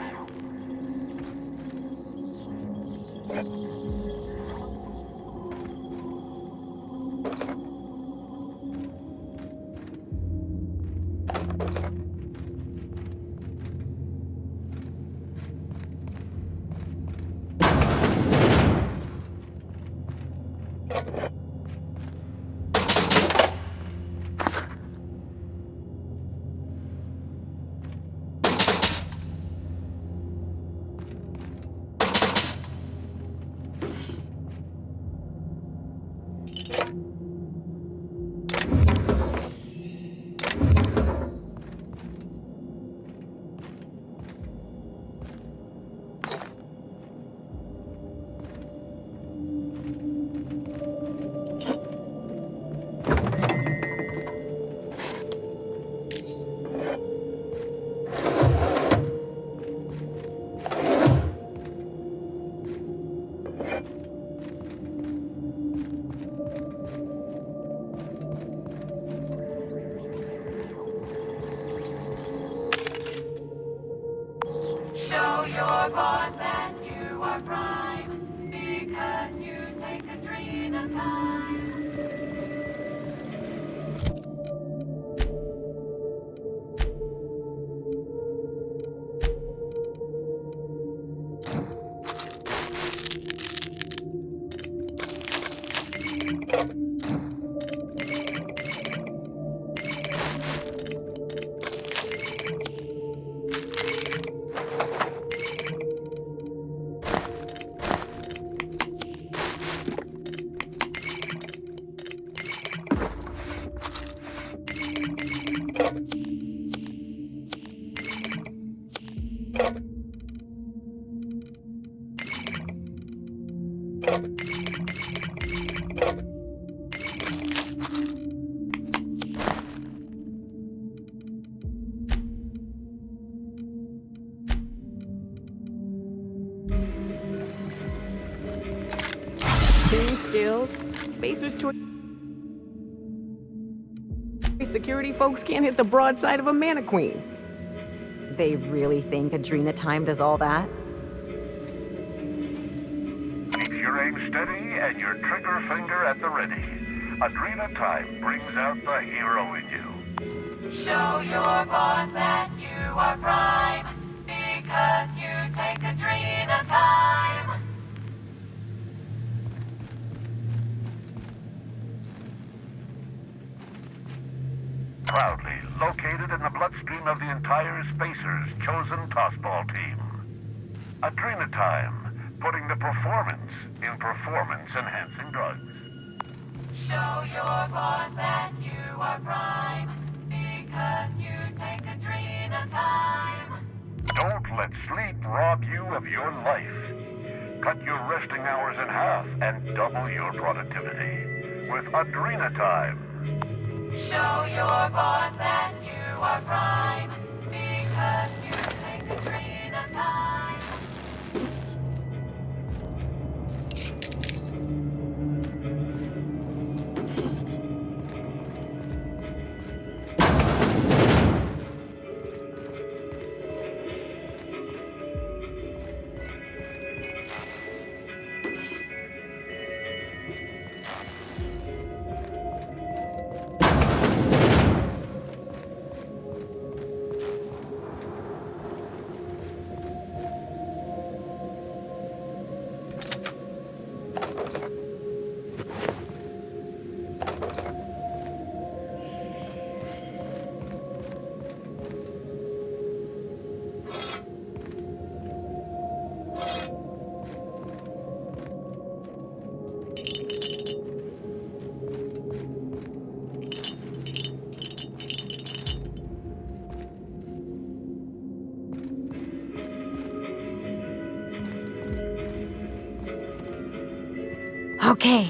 Show your boss that you are prime, because you take Adrena time. Team skills, Spacer's choice. Security folks can't hit the broadside of a mannequin. They really think Adrena time does all that? Keep your aim steady and your trigger finger at the ready. Adrena time brings out the hero in you. Show your boss that you are prime, because you take Adrena time. Proudly located in the bloodstream of the entire Spacers' chosen tossball team. Adrena time, putting the performance in performance-enhancing drugs. Show your boss that you are prime, because you take Adrena time. Don't let sleep rob you of your life. Cut your resting hours in half and double your productivity with Adrena time. Show your boss that you are prime, because you take Adrena time. Okay.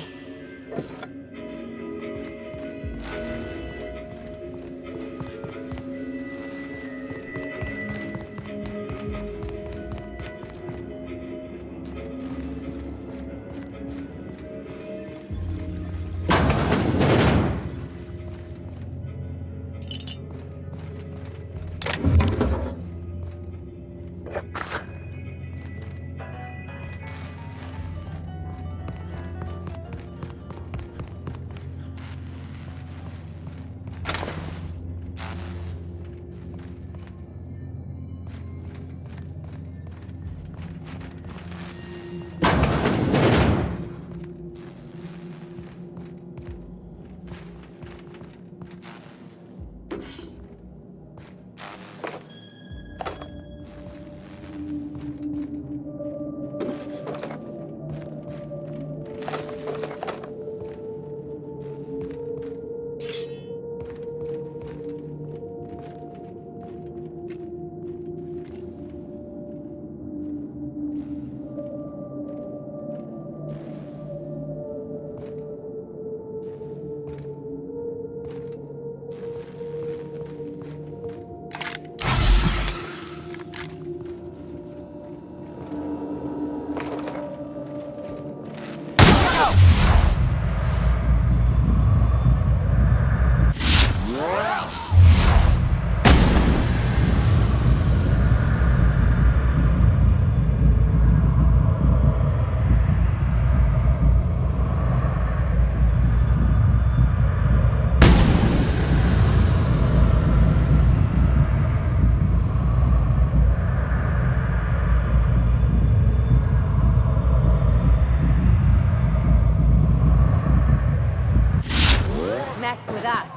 with us.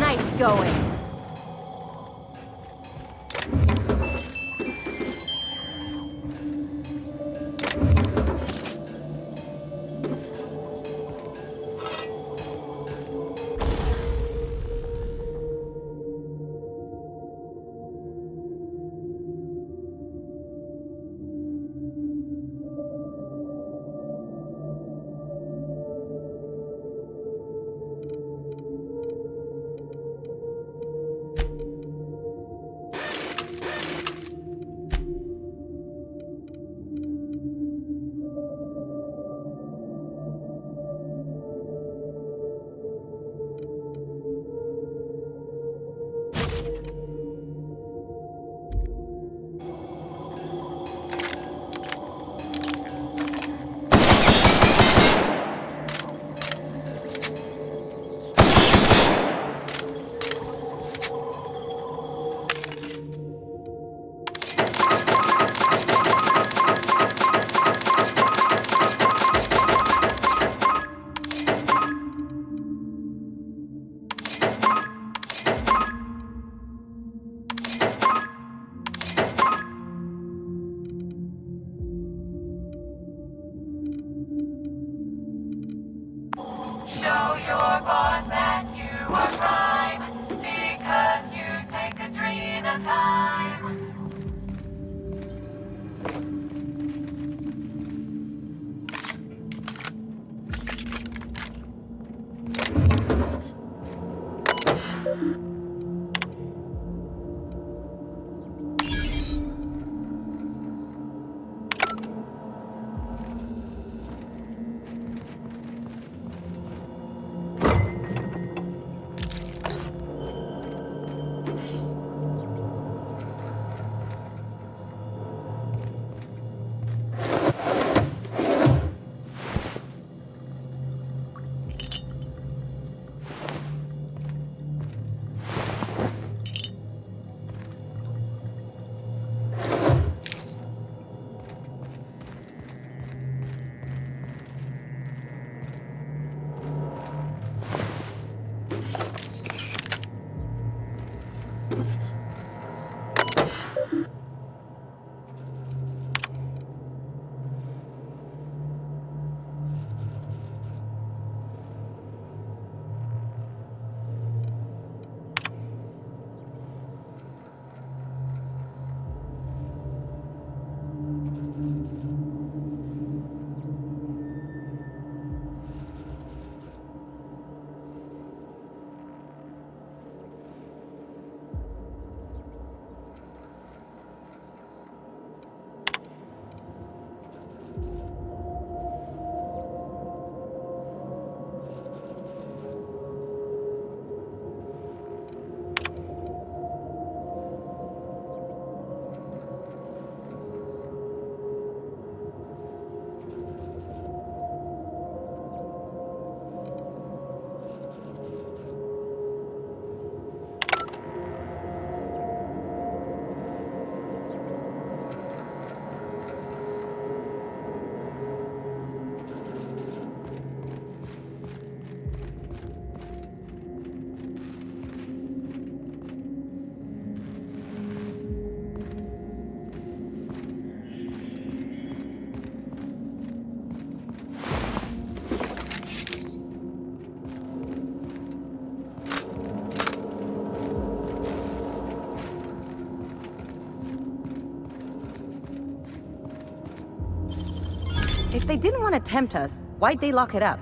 Nice going. Show your boss that you are prime, because you take a dream at a time. If they didn't want to tempt us, why'd they lock it up?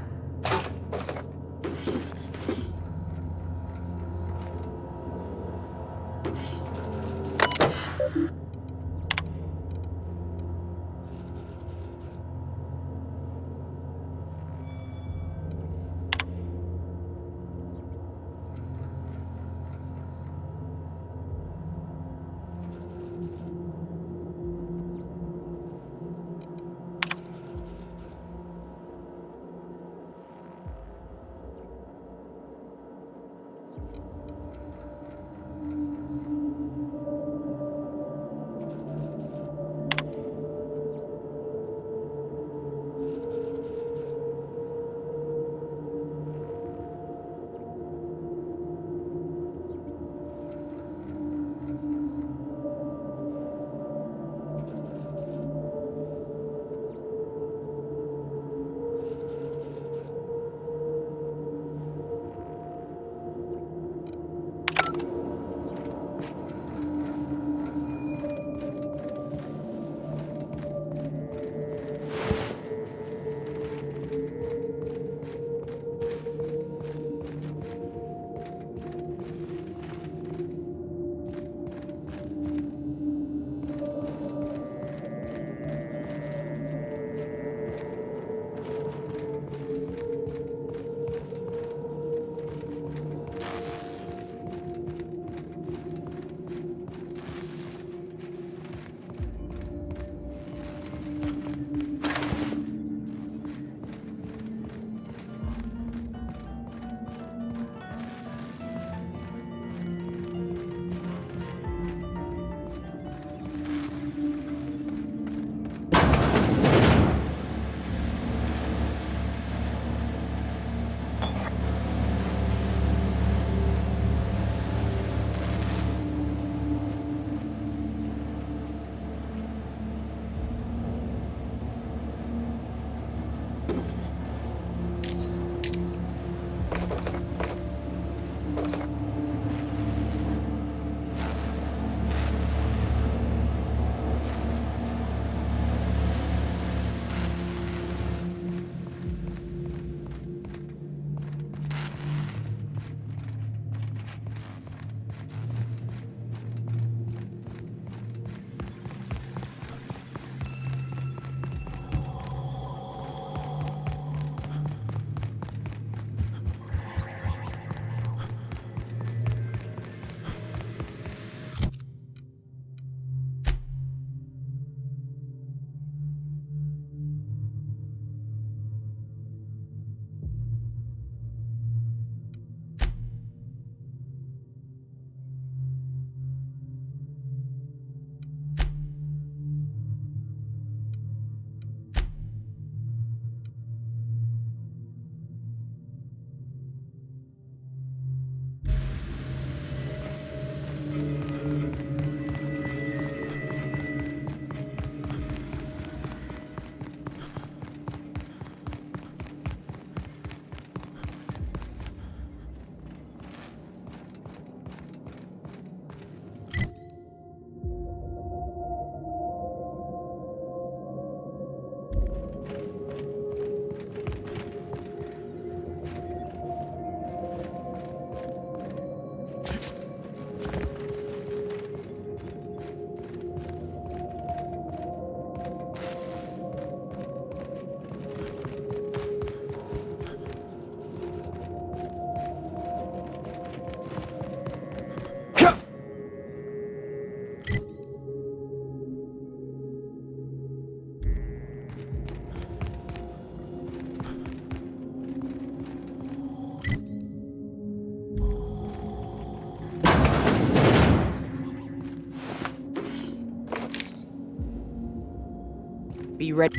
Be ready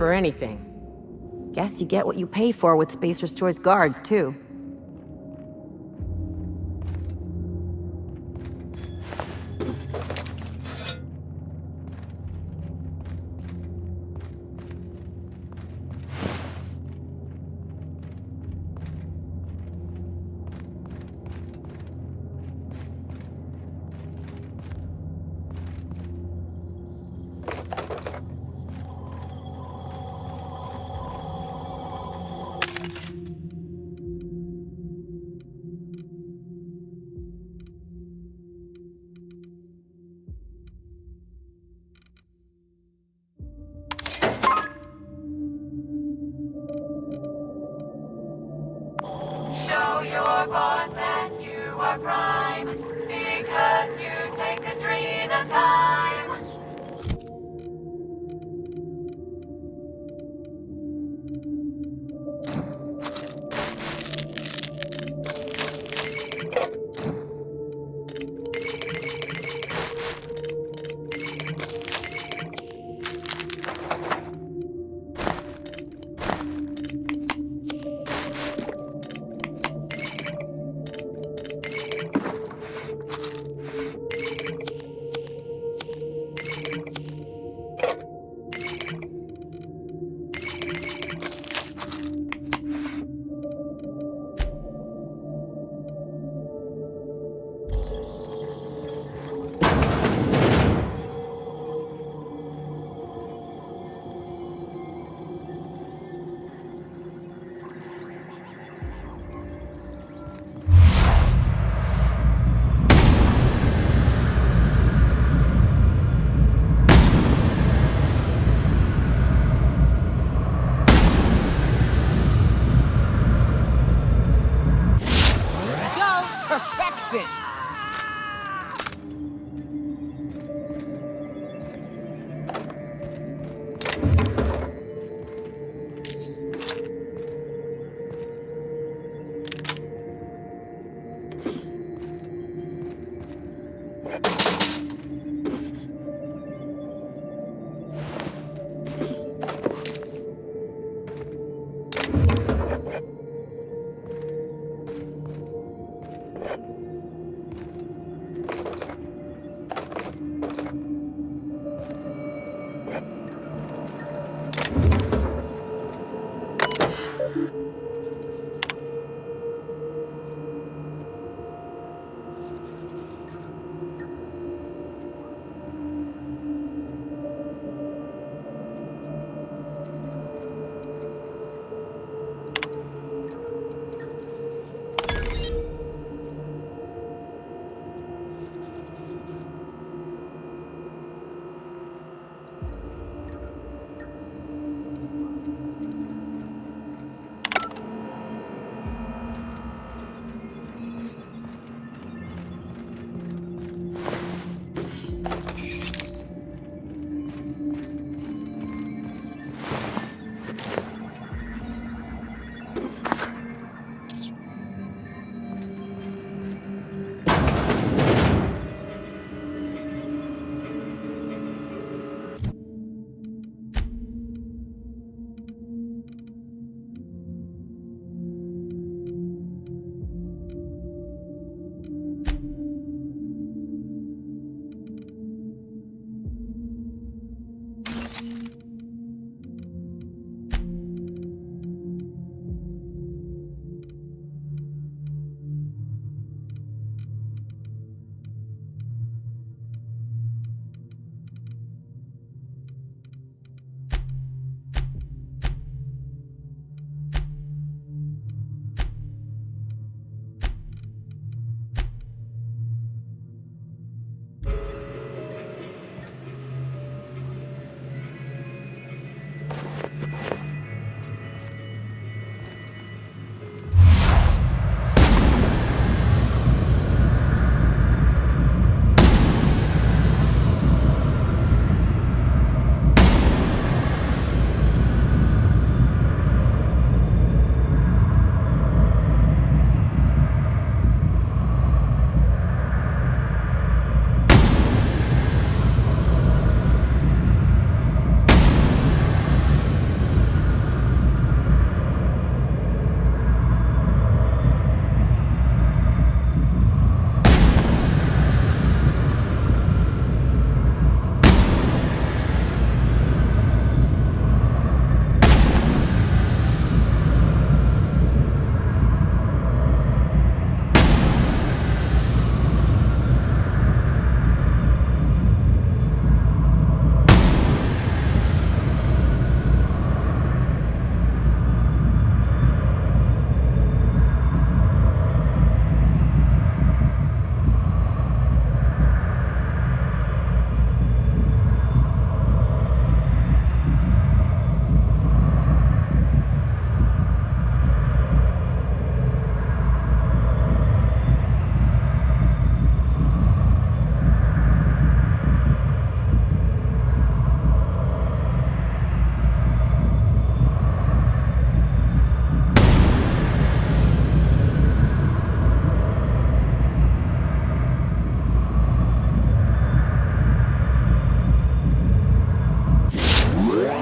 for anything. Guess you get what you pay for with Spacer's Choice guards, too.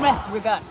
Don't mess with us.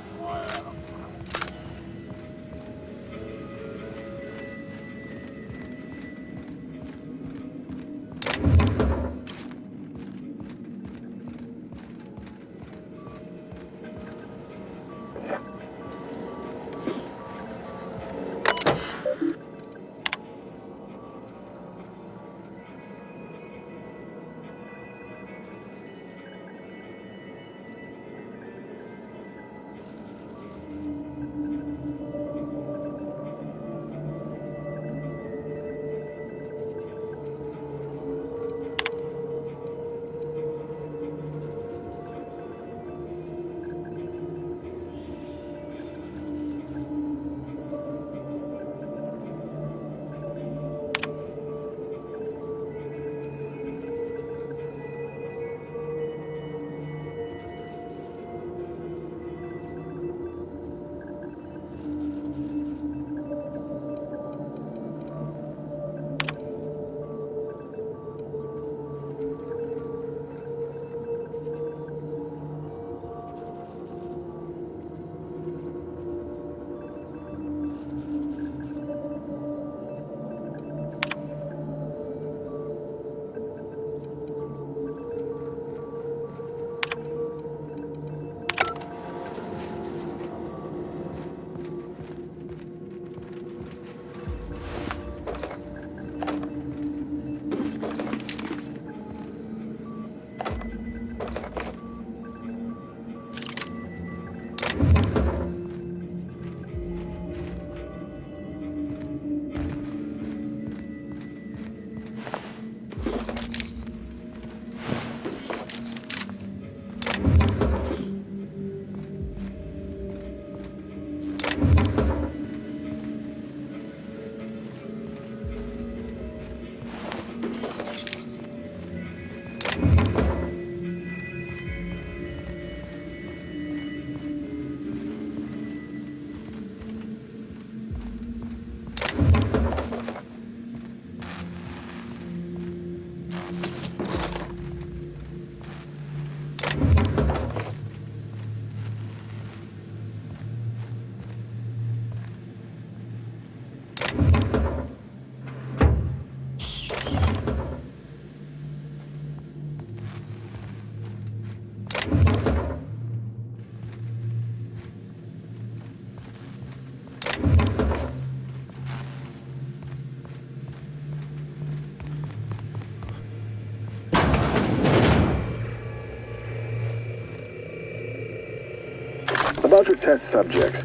About your test subjects,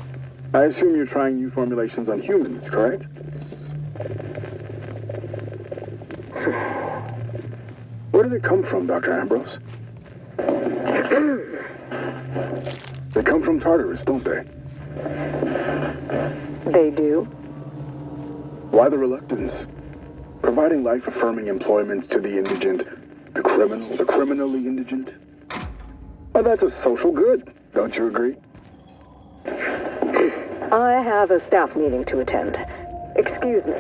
I assume you're trying new formulations on humans, correct? Where do they come from, Dr. Ambrose? They come from Tartarus, don't they? They do? Why the reluctance? Providing life-affirming employment to the indigent, the criminally indigent? Well, that's a social good, don't you agree? I have a staff meeting to attend. Excuse me.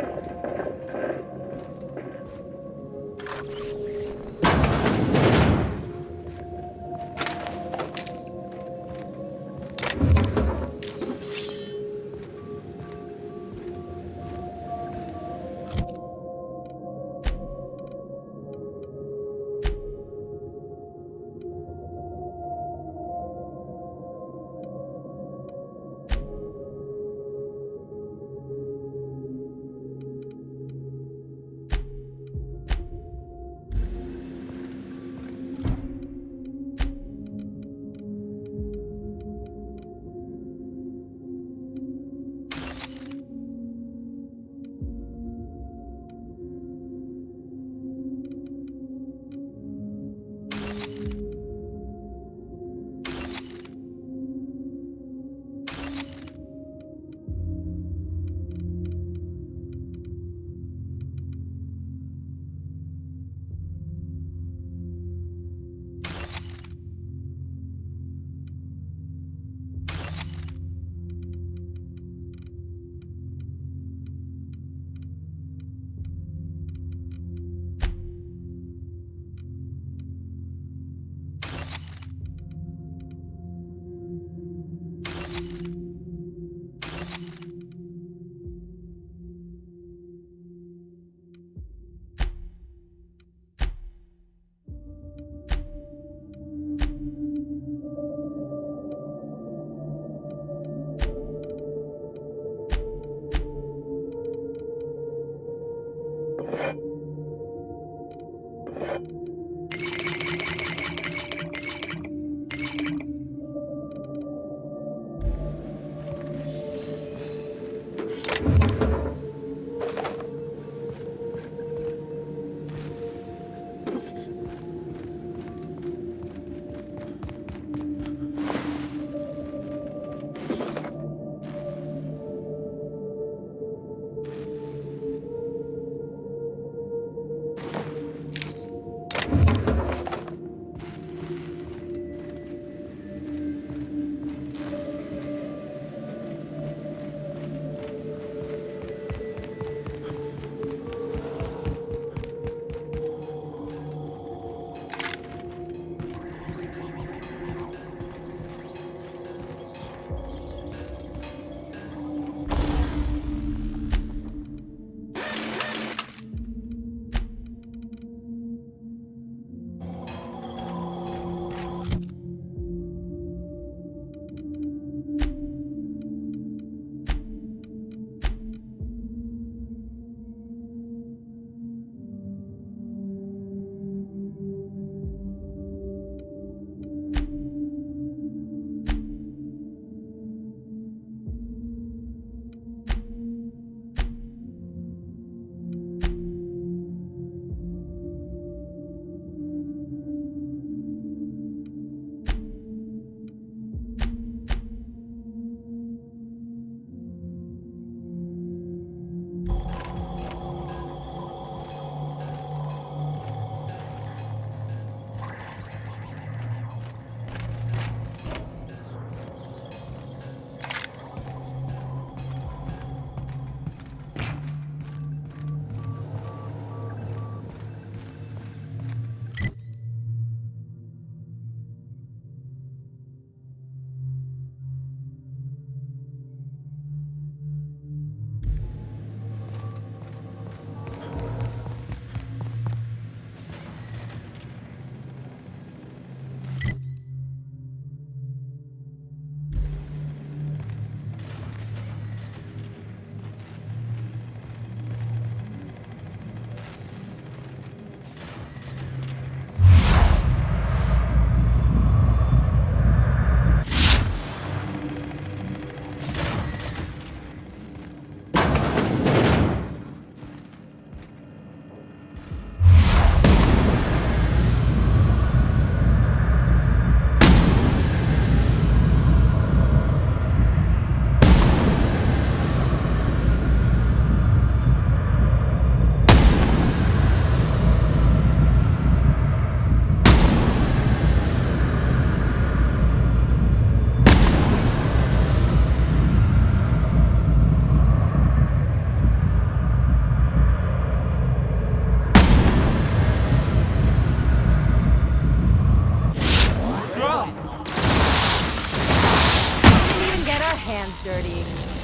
hands dirty.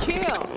Kill!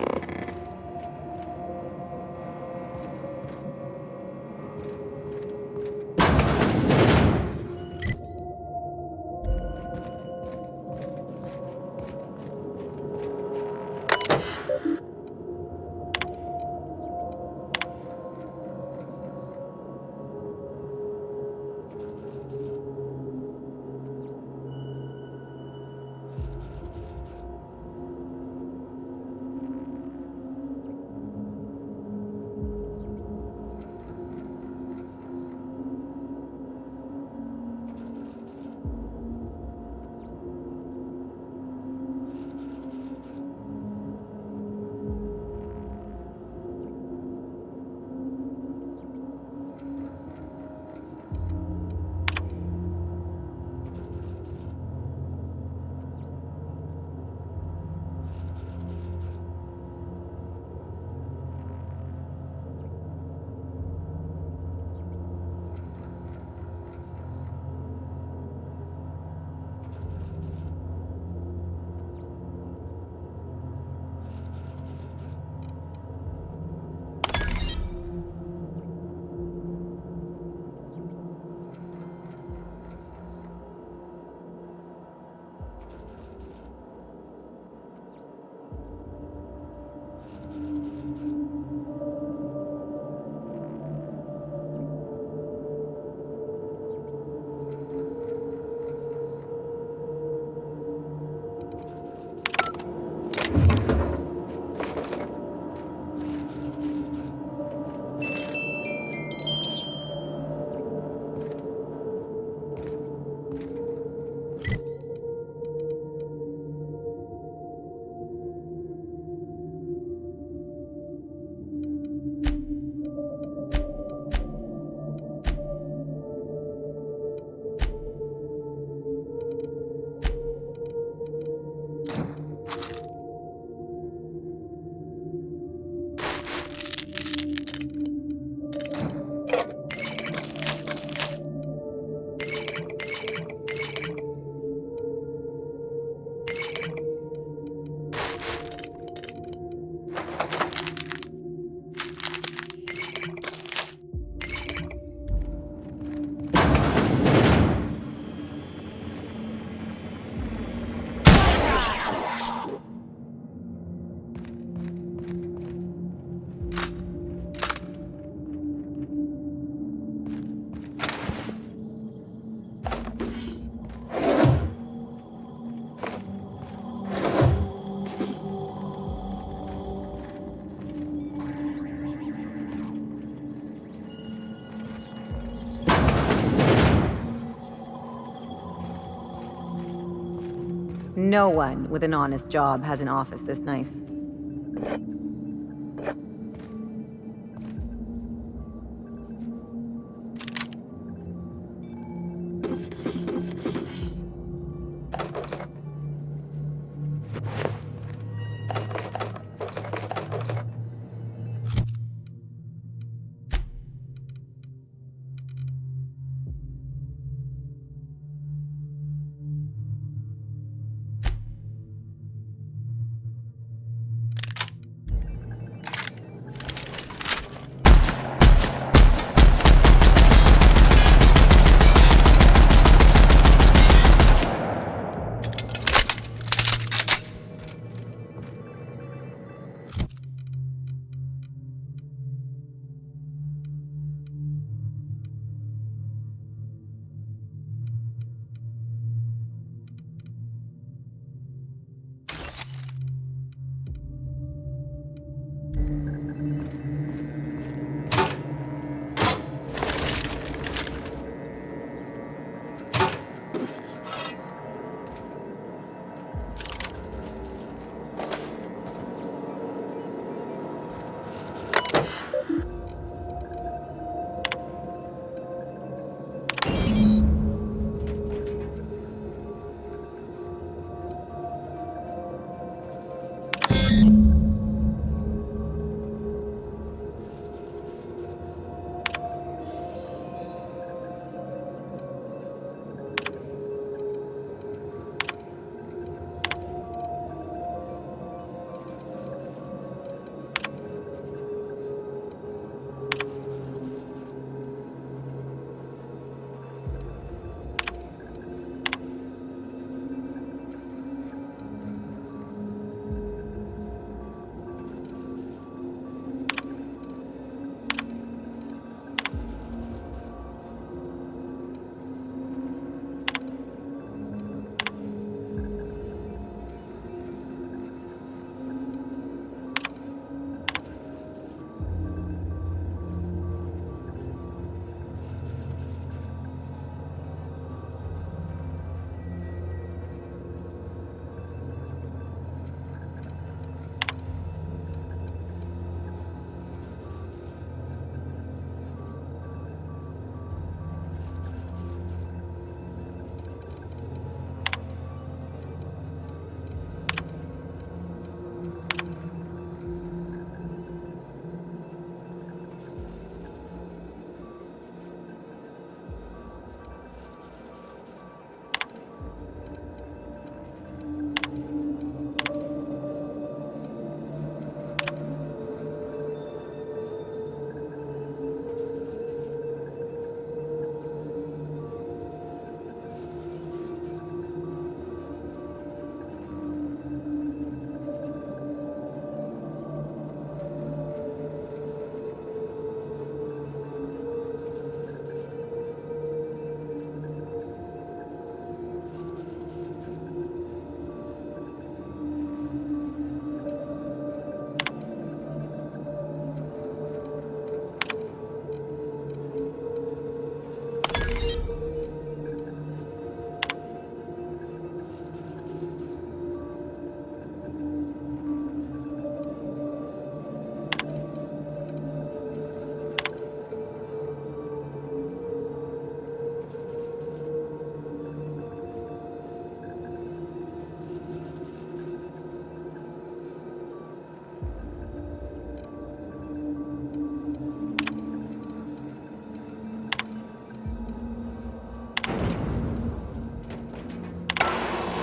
No one with an honest job has an office this nice.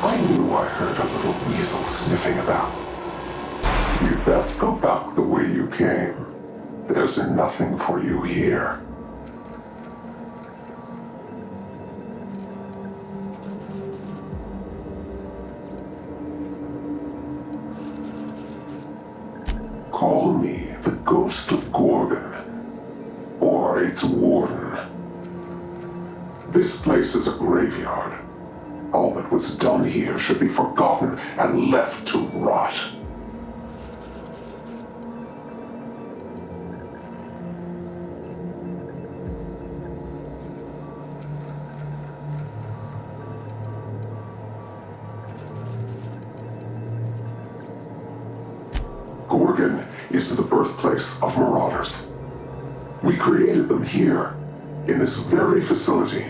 I knew I heard a little weasel sniffing about. You'd best go back the way you came. There's nothing for you here. Call me the Ghost of Gorgon, or its warden. This place is a graveyard. All that was done here should be forgotten and left to rot. Gorgon is the birthplace of marauders. We created them here, in this very facility.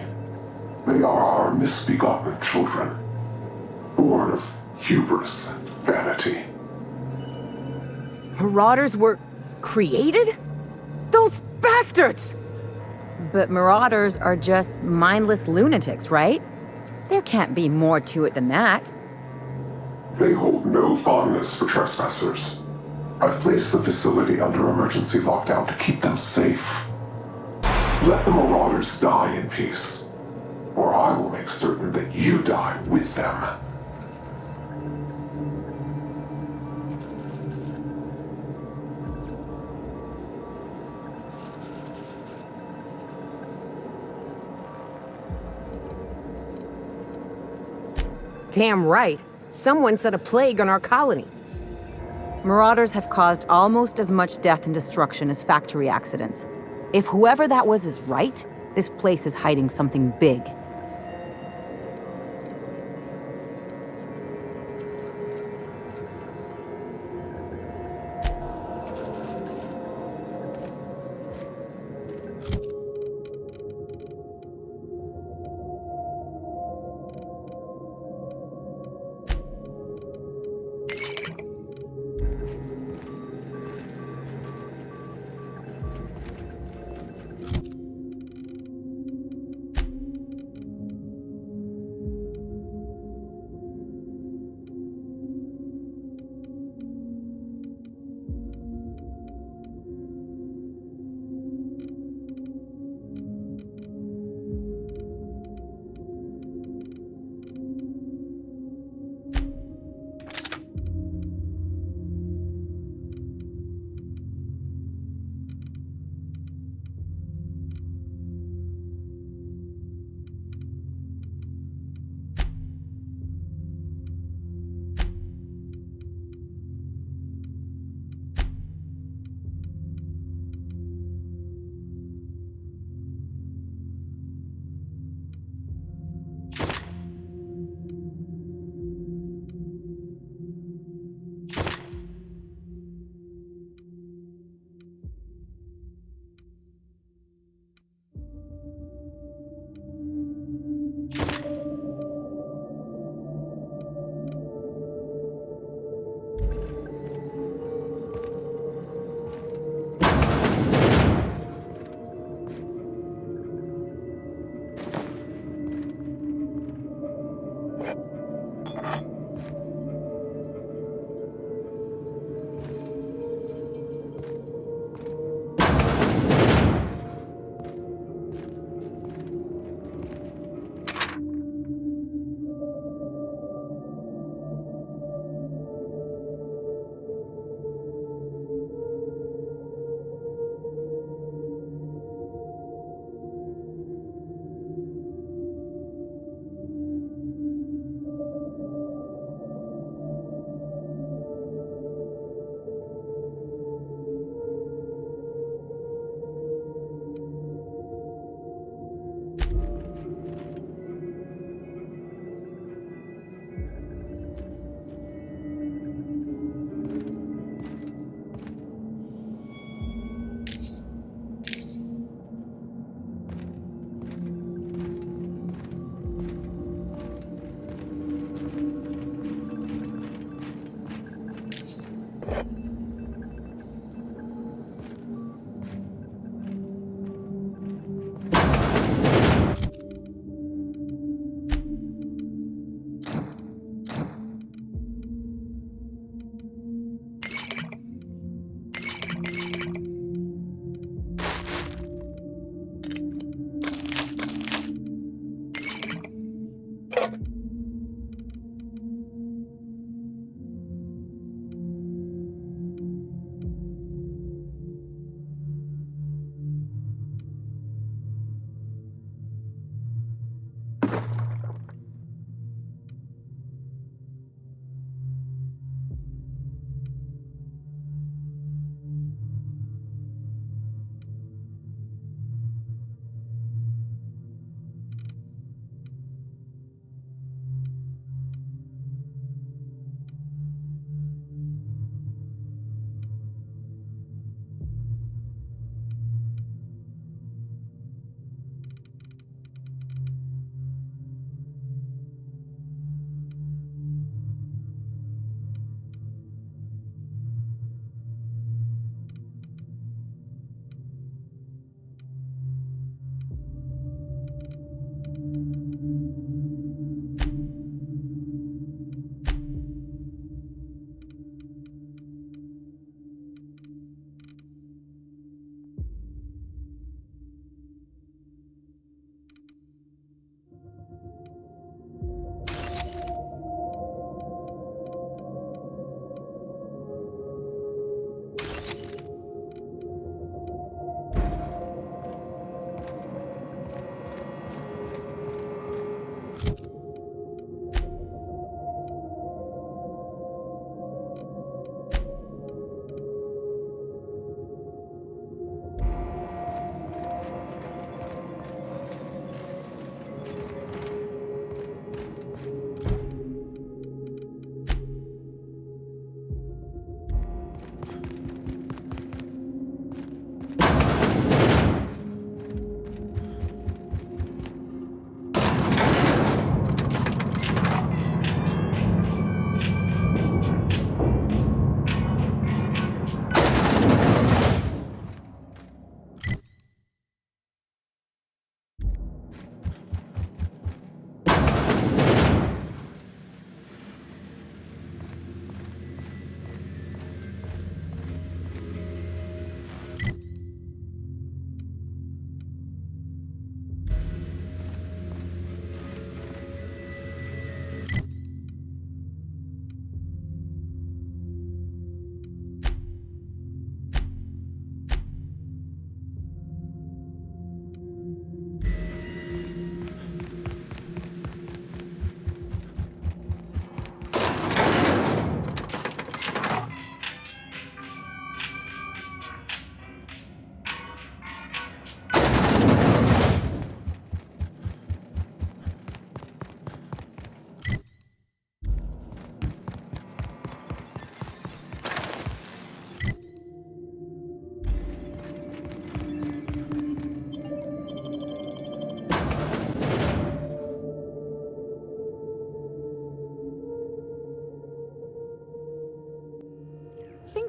They are our misbegotten children, born of hubris and vanity. Marauders were created? Those bastards! But marauders are just mindless lunatics, right? There can't be more to it than that. They hold no fondness for trespassers. I've placed the facility under emergency lockdown to keep them safe. Let the marauders die in peace, or I will make certain that you die with them. Damn right. Someone set a plague on our colony. Marauders have caused almost as much death and destruction as factory accidents. If whoever that was is right, this place is hiding something big.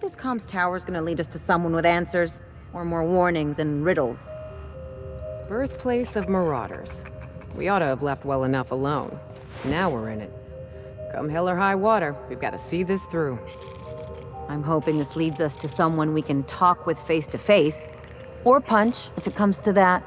this comms tower's gonna lead us to someone with answers? Or more warnings and riddles? Birthplace of Marauders. We ought to have left well enough alone. Now we're in it. Come hell or high water, we've got to see this through. I'm hoping this leads us to someone we can talk with face to face. Or punch, if it comes to that.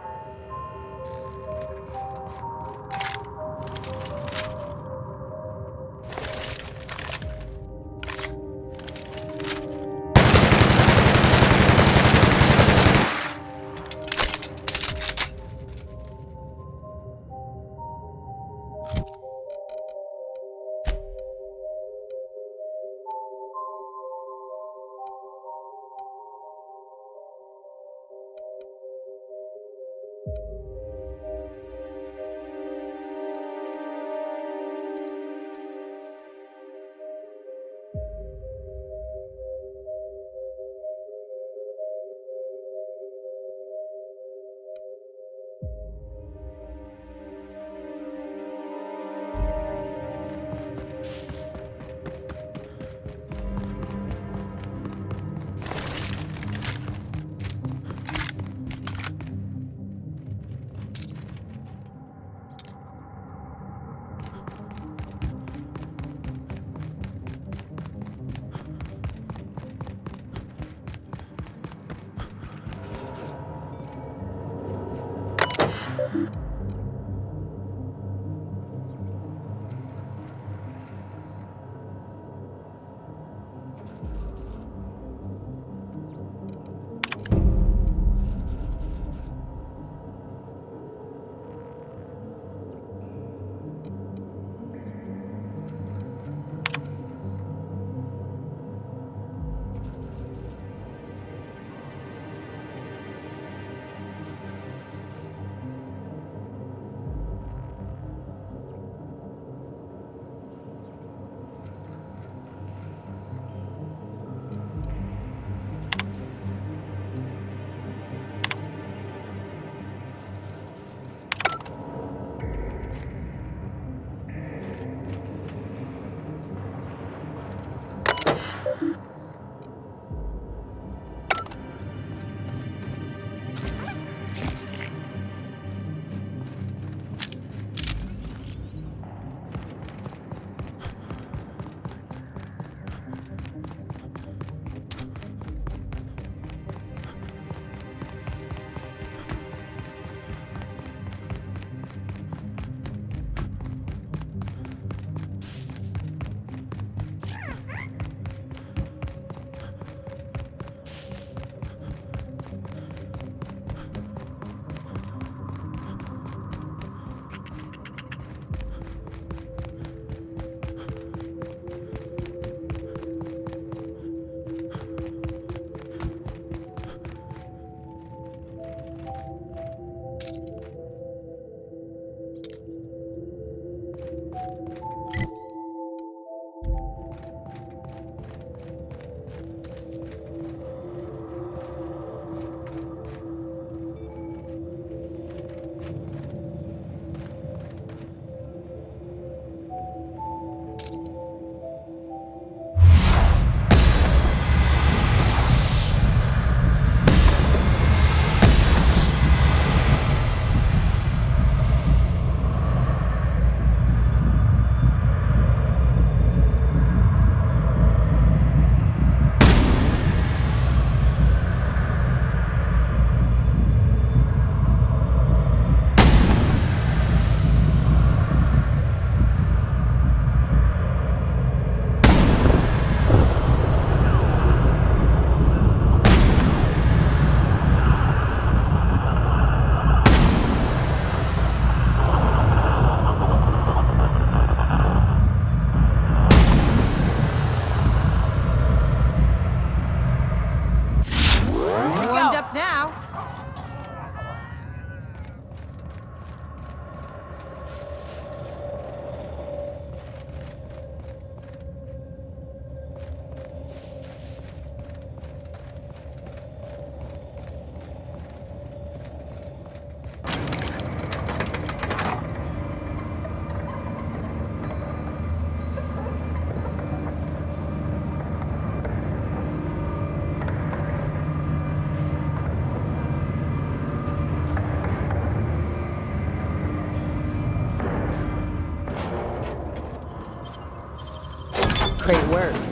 Great work.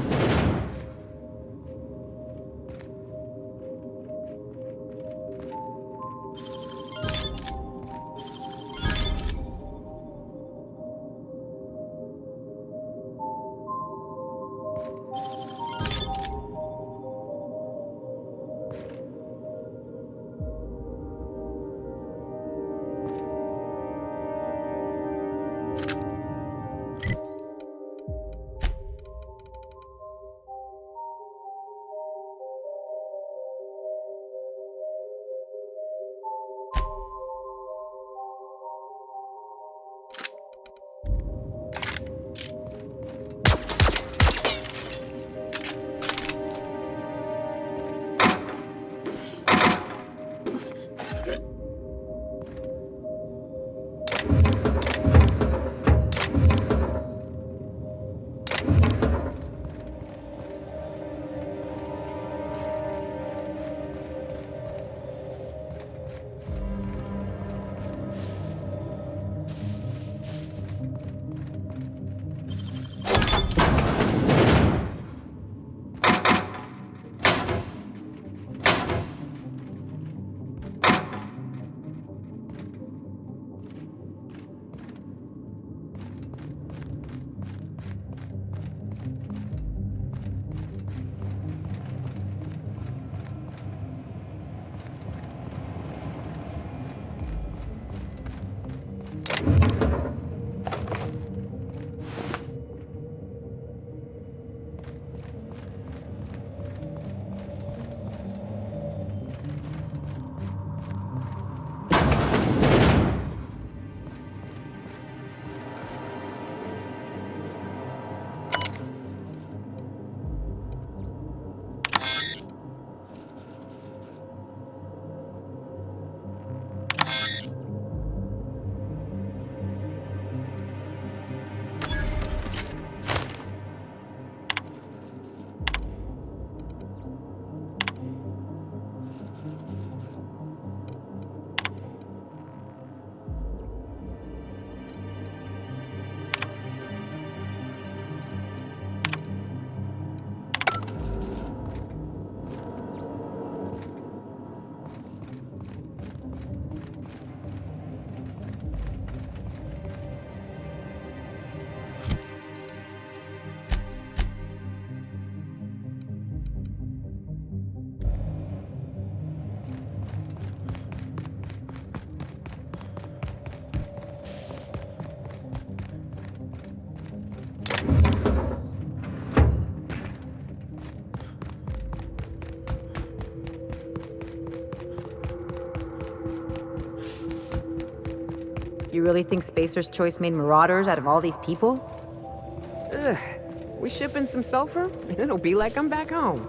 You really think Spacer's Choice made Marauders out of all these people? Ugh. We shipping some sulfur? It'll be like I'm back home.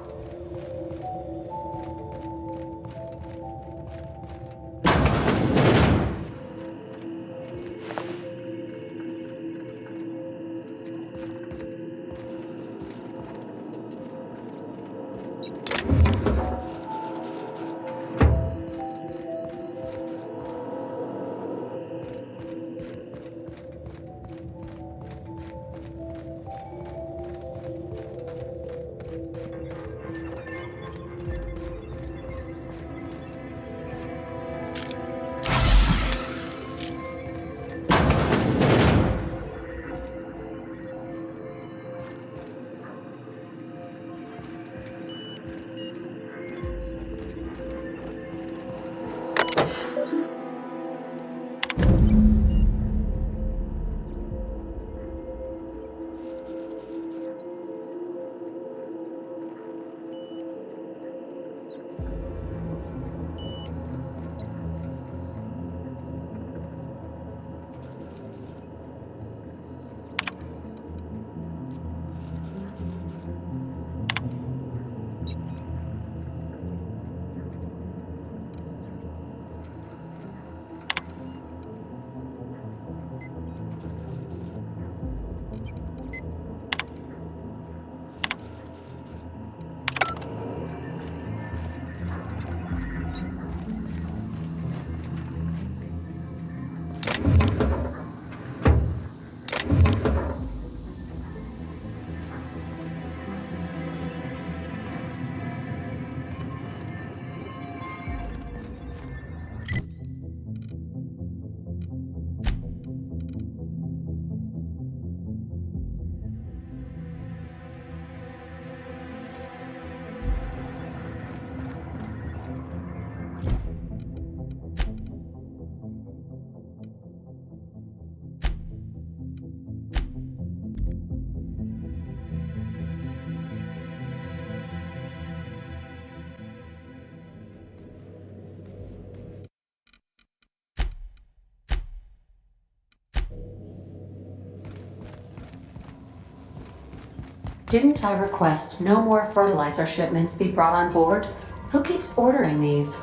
Didn't I request no more fertilizer shipments be brought on board? Who keeps ordering these?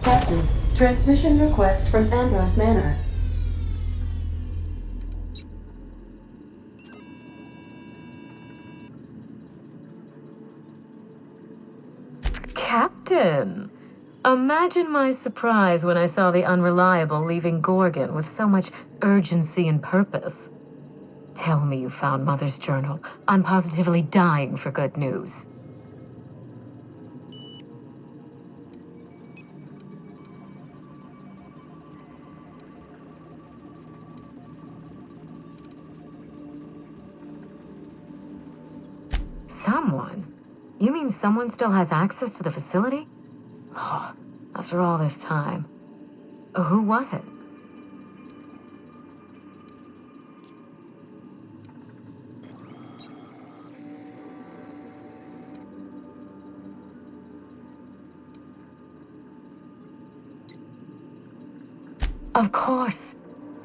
Captain, transmission request from Ambrose Manor. Captain! Imagine my surprise when I saw the Unreliable leaving Gorgon with so much urgency and purpose. Tell me you found Mother's journal. I'm positively dying for good news. Someone? You mean someone still has access to the facility? Oh, after all this time. Who was it? Of course.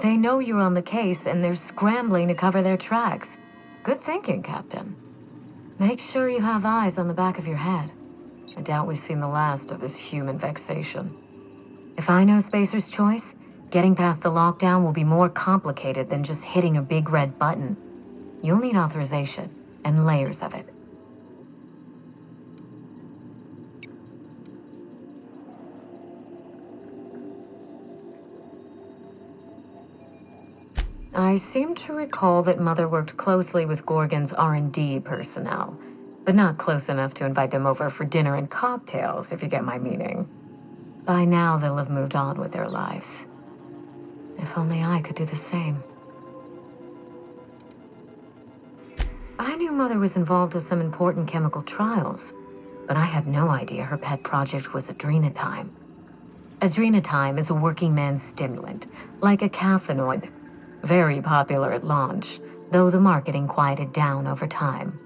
They know you're on the case and they're scrambling to cover their tracks. Good thinking, Captain. Make sure you have eyes on the back of your head. I doubt we've seen the last of this human vexation. If I know Spacer's choice, Getting past the lockdown will be more complicated than just hitting a big red button. You'll need authorization, and layers of it. I seem to recall that Mother worked closely with Gorgon's R&D personnel, but not close enough to invite them over for dinner and cocktails, if you get my meaning. By now, they'll have moved on with their lives. If only I could do the same. I knew Mother was involved with some important chemical trials, but I had no idea her pet project was adrenatime. Adrenatime is a working man's stimulant, like a caffeinoid. Very popular at launch, though the marketing quieted down over time.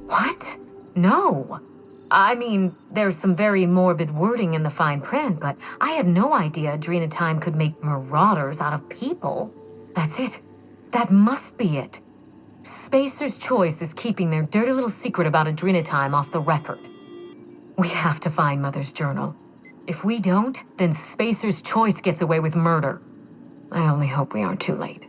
What? No. I mean, there's some very morbid wording in the fine print, but I had no idea adrenatime could make marauders out of people. That's it. That must be it. Spacer's Choice is keeping their dirty little secret about adrenatime off the record. We have to find Mother's journal. If we don't, then Spacer's Choice gets away with murder. I only hope we aren't too late.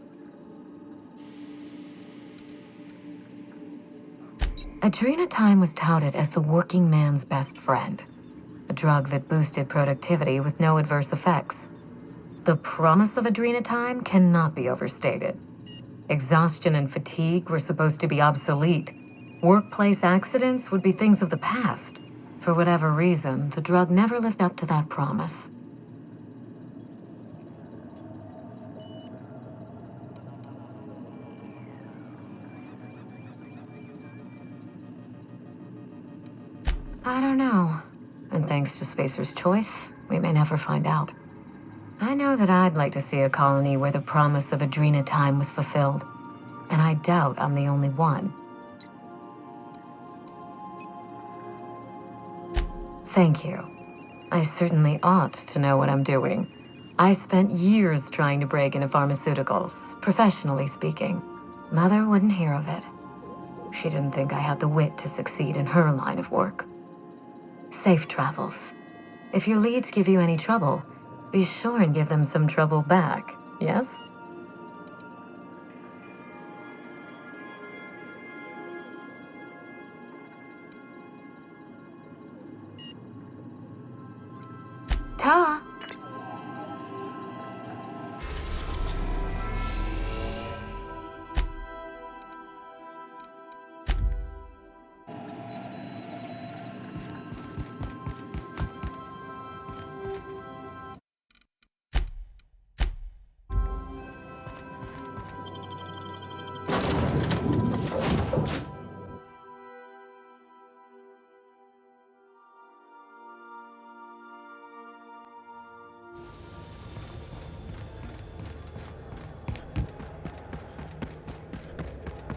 Adrenatime was touted as the working man's best friend, a drug that boosted productivity with no adverse effects. The promise of adrenatime cannot be overstated. Exhaustion and fatigue were supposed to be obsolete. Workplace accidents would be things of the past. For whatever reason, the drug never lived up to that promise. I don't know. And thanks to Spacer's Choice, we may never find out. I know that I'd like to see a colony where the promise of adrenatime was fulfilled. And I doubt I'm the only one. Thank you. I certainly ought to know what I'm doing. I spent years trying to break into pharmaceuticals, professionally speaking. Mother wouldn't hear of it. She didn't think I had the wit to succeed in her line of work. Safe travels. If your leads give you any trouble, be sure and give them some trouble back, yes? Ta!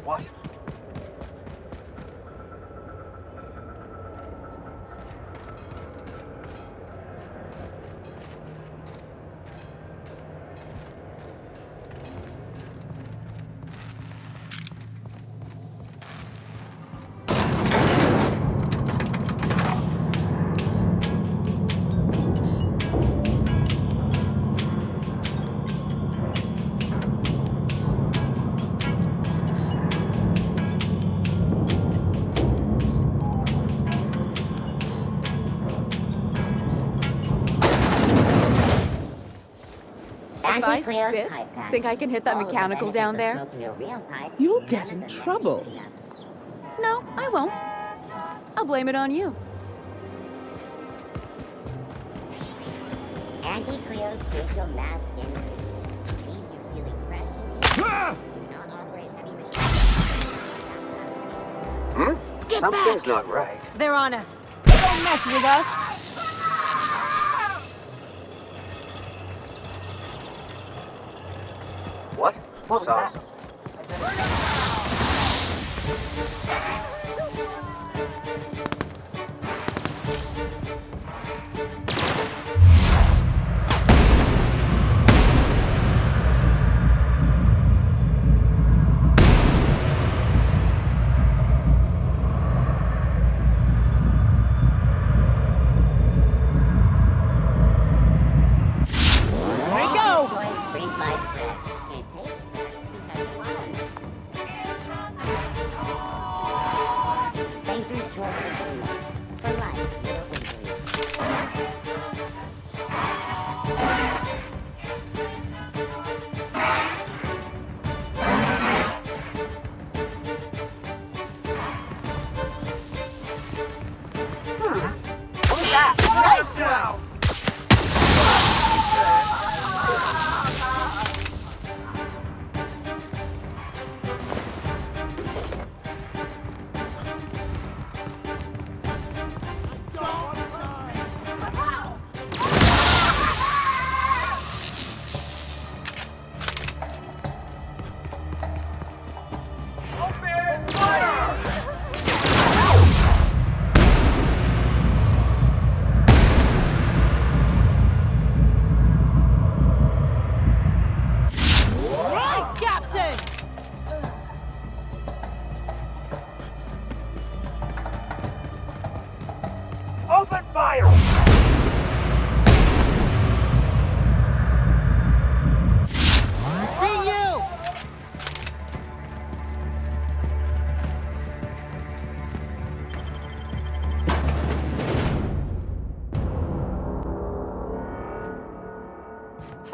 What? If I spit, think I can hit that mechanical down there? You'll get in trouble. No, I won't. I'll blame it on you. Anti-Cleo's facial mask skin leaves you feeling fresh and tasty. Do not operate heavy machines. Get Something's back! not right. They're on us. Don't mess with us. What? What's that?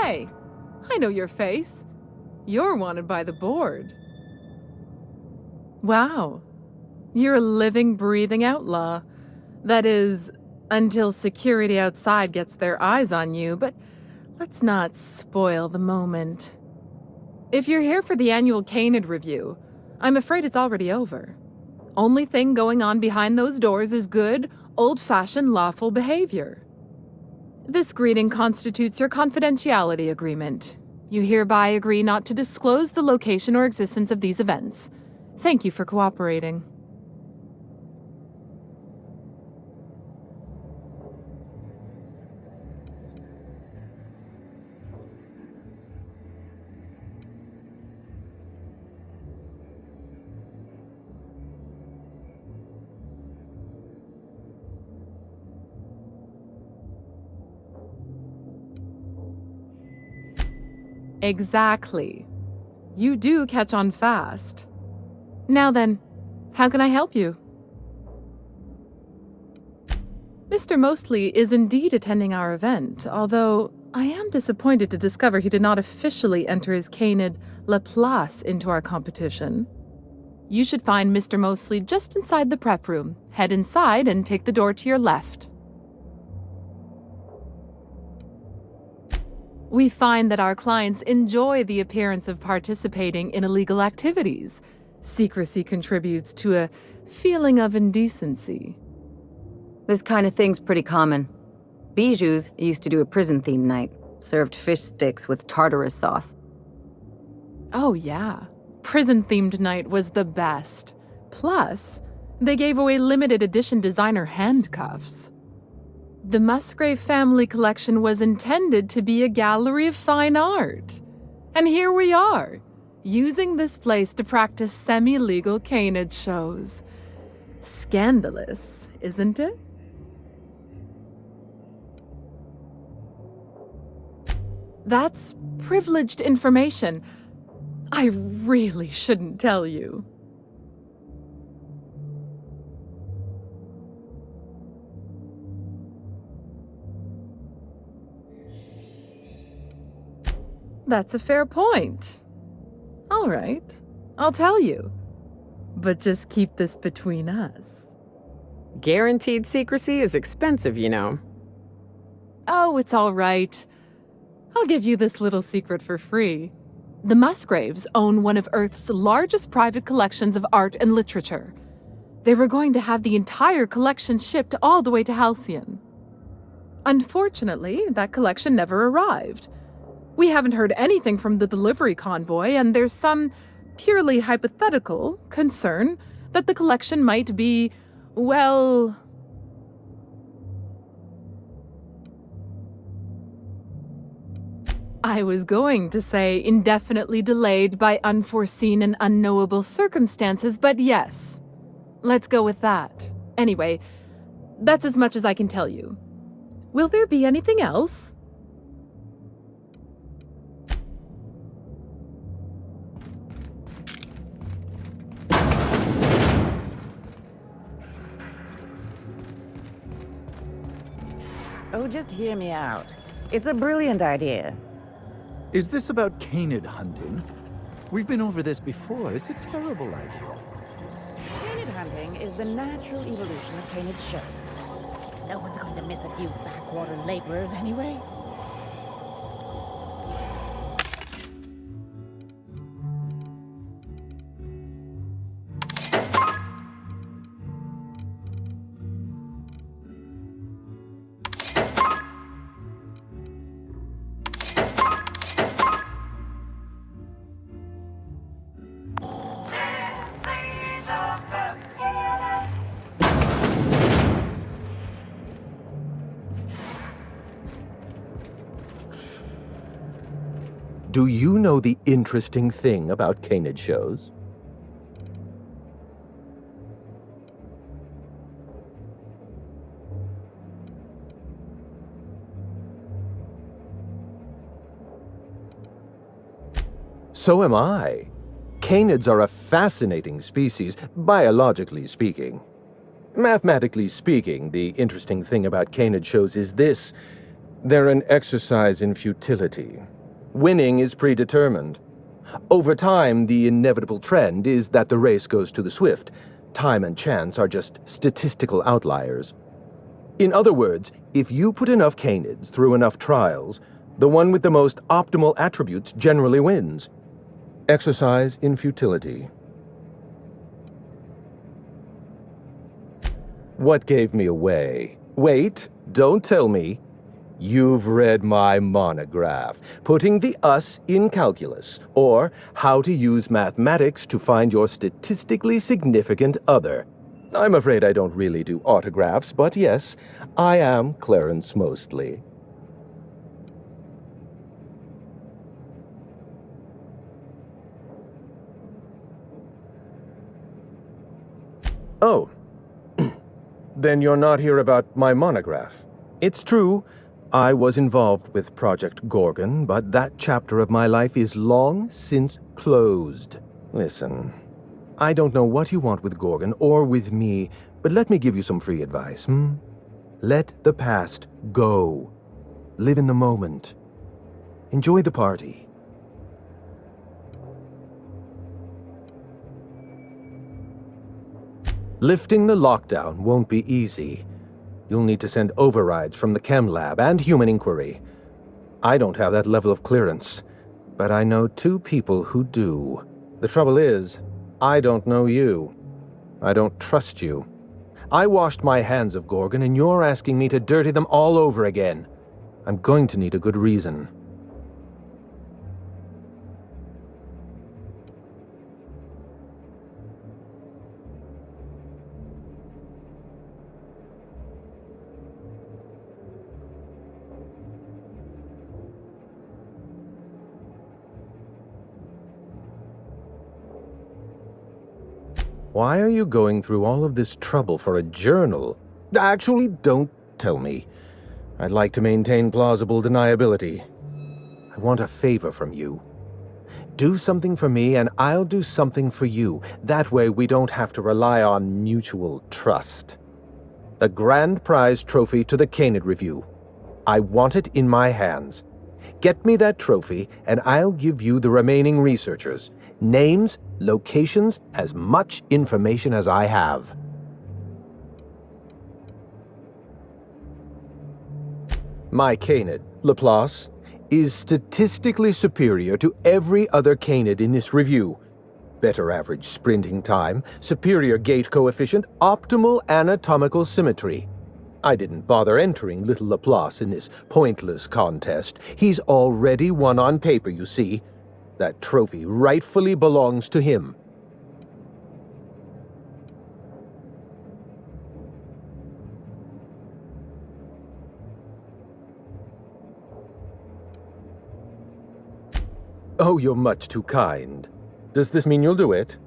Hey, I know your face. You're wanted by the board. Wow. You're a living, breathing outlaw. That is, until security outside gets their eyes on you, but let's not spoil the moment. If you're here for the annual Canid review, I'm afraid it's already over. Only thing going on behind those doors is good, old-fashioned lawful behavior. This greeting constitutes your confidentiality agreement. You hereby agree not to disclose the location or existence of these events. Thank you for cooperating. Exactly. You do catch on fast. Now then, how can I help you? Mr. Mostly is indeed attending our event, although I am disappointed to discover he did not officially enter his Canid La Place into our competition. You should find Mr. Mostly just inside the prep room. Head inside and take the door to your left. We find that our clients enjoy the appearance of participating in illegal activities. Secrecy contributes to a feeling of indecency. This kind of thing's pretty common. Bijou's used to do a prison-themed night, served fish sticks with tartarus sauce. Oh yeah, prison-themed night was the best. Plus, they gave away limited edition designer handcuffs. The Musgrave family collection was intended to be a gallery of fine art. And here we are, using this place to practice semi-legal Canid shows. Scandalous, isn't it? That's privileged information. I really shouldn't tell you. That's a fair point. All right, I'll tell you. But just keep this between us. Guaranteed secrecy is expensive, you know. Oh, it's all right. I'll give you this little secret for free. The Musgraves own one of Earth's largest private collections of art and literature. They were going to have the entire collection shipped all the way to Halcyon. Unfortunately, that collection never arrived. We haven't heard anything from the delivery convoy, and there's some purely hypothetical concern that the collection might be, well... I was going to say indefinitely delayed by unforeseen and unknowable circumstances, but yes. Let's go with that. Anyway, that's as much as I can tell you. Will there be anything else? Oh, just hear me out. It's a brilliant idea. Is this about Canid hunting? We've been over this before. It's a terrible idea. Canid hunting is the natural evolution of Canid shows. No one's going to miss a few backwater laborers anyway. Do you know the interesting thing about Canid shows? So am I. Canids are a fascinating species, biologically speaking. Mathematically speaking, the interesting thing about Canid shows is this. They're an exercise in futility. Winning is predetermined. Over time, the inevitable trend is that the race goes to the swift. Time and chance are just statistical outliers. In other words, if you put enough canids through enough trials, the one with the most optimal attributes generally wins. Exercise in futility. What gave me away? Wait, don't tell me. You've read my monograph, Putting the Us in Calculus, or How to Use Mathematics to Find Your Statistically Significant Other. I'm afraid I don't really do autographs, but yes, I am Clarence Mostly. Oh. Then you're not here about my monograph. It's true, I was involved with Project Gorgon, but that chapter of my life is long since closed. Listen, I don't know what you want with Gorgon or with me, but let me give you some free advice, Let the past go. Live in the moment. Enjoy the party. Lifting the lockdown won't be easy. You'll need to send overrides from the chem lab and human inquiry. I don't have that level of clearance, but I know 2 people who do. The trouble is, I don't know you. I don't trust you. I washed my hands of Gorgon, and you're asking me to dirty them all over again. I'm going to need a good reason. Why are you going through all of this trouble for a journal? Actually, don't tell me. I'd like to maintain plausible deniability. I want a favor from you. Do something for me and I'll do something for you. That way we don't have to rely on mutual trust. A grand prize trophy to the Canid Review. I want it in my hands. Get me that trophy and I'll give you the remaining researchers. Names, locations, as much information as I have. My Canid, Laplace, is statistically superior to every other Canid in this review. Better average sprinting time, superior gait coefficient, optimal anatomical symmetry. I didn't bother entering little Laplace in this pointless contest. He's already won on paper, you see. That trophy rightfully belongs to him. Oh, you're much too kind. Does this mean you'll do it?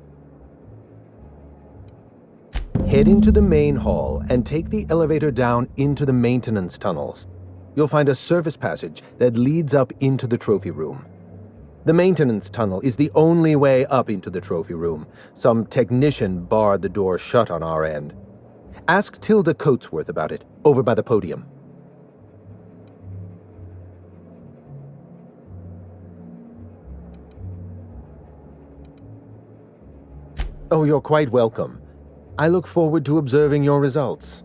Head into the main hall and take the elevator down into the maintenance tunnels. You'll find a service passage that leads up into the trophy room. The maintenance tunnel is the only way up into the trophy room. Some technician barred the door shut on our end. Ask Tilda Coatsworth about it, over by the podium. Oh, you're quite welcome. I look forward to observing your results.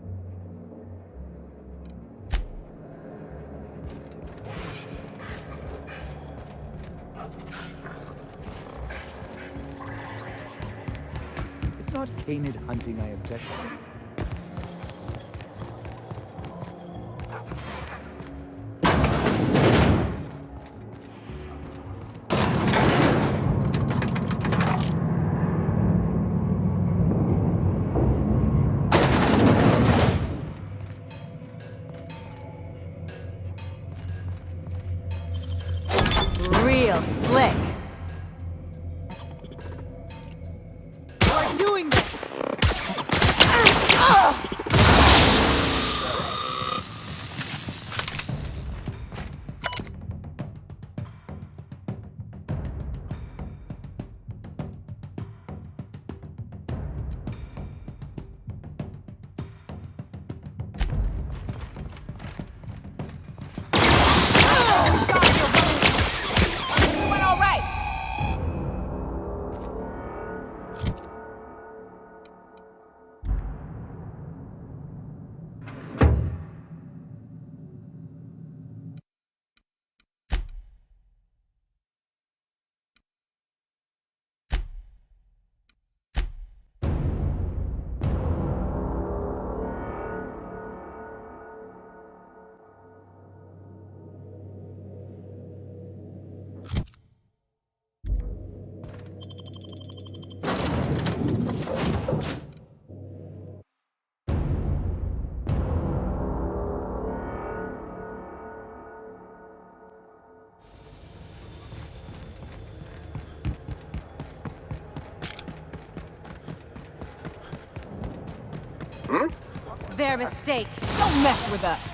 It's not canid hunting I object to. Real slick. We're doing this. Their mistake. Don't mess with us.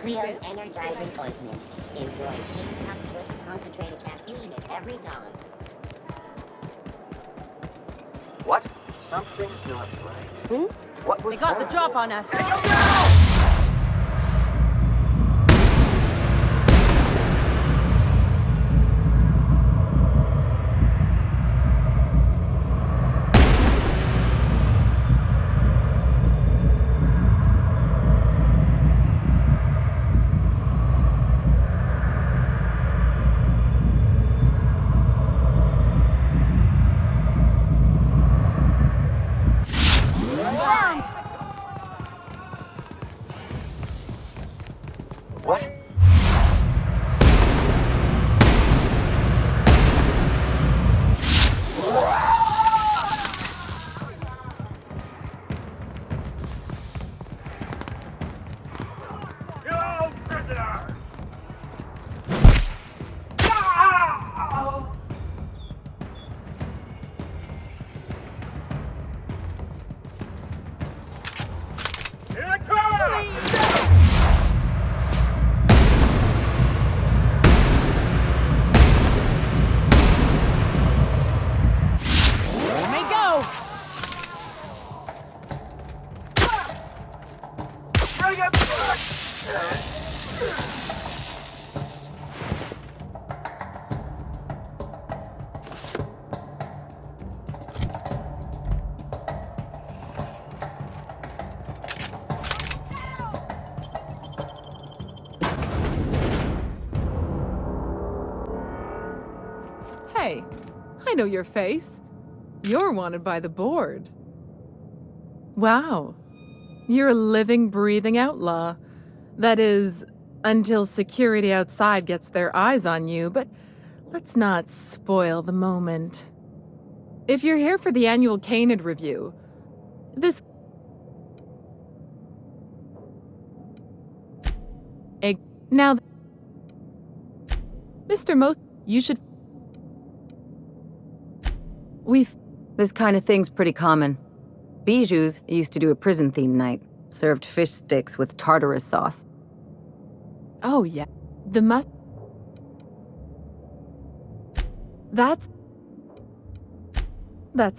Cleo's energizing ointment. Enjoy 8 cups with concentrated caffeine at every dawn. What? Something's not right. What was They got that? the drop on us. What? Go, prisoners! Here I come! Let me go! Bring it back! Hey, I know your face. You're wanted by the board. Wow. You're a living, breathing outlaw. That is, until security outside gets their eyes on you, but let's not spoil the moment. If you're here for the annual Canid review, this... Now, Mr. Most, you should... This kind of thing's pretty common. Bijou's used to do a prison-themed night. Served fish sticks with tartarus sauce. Oh, yeah. The must... That's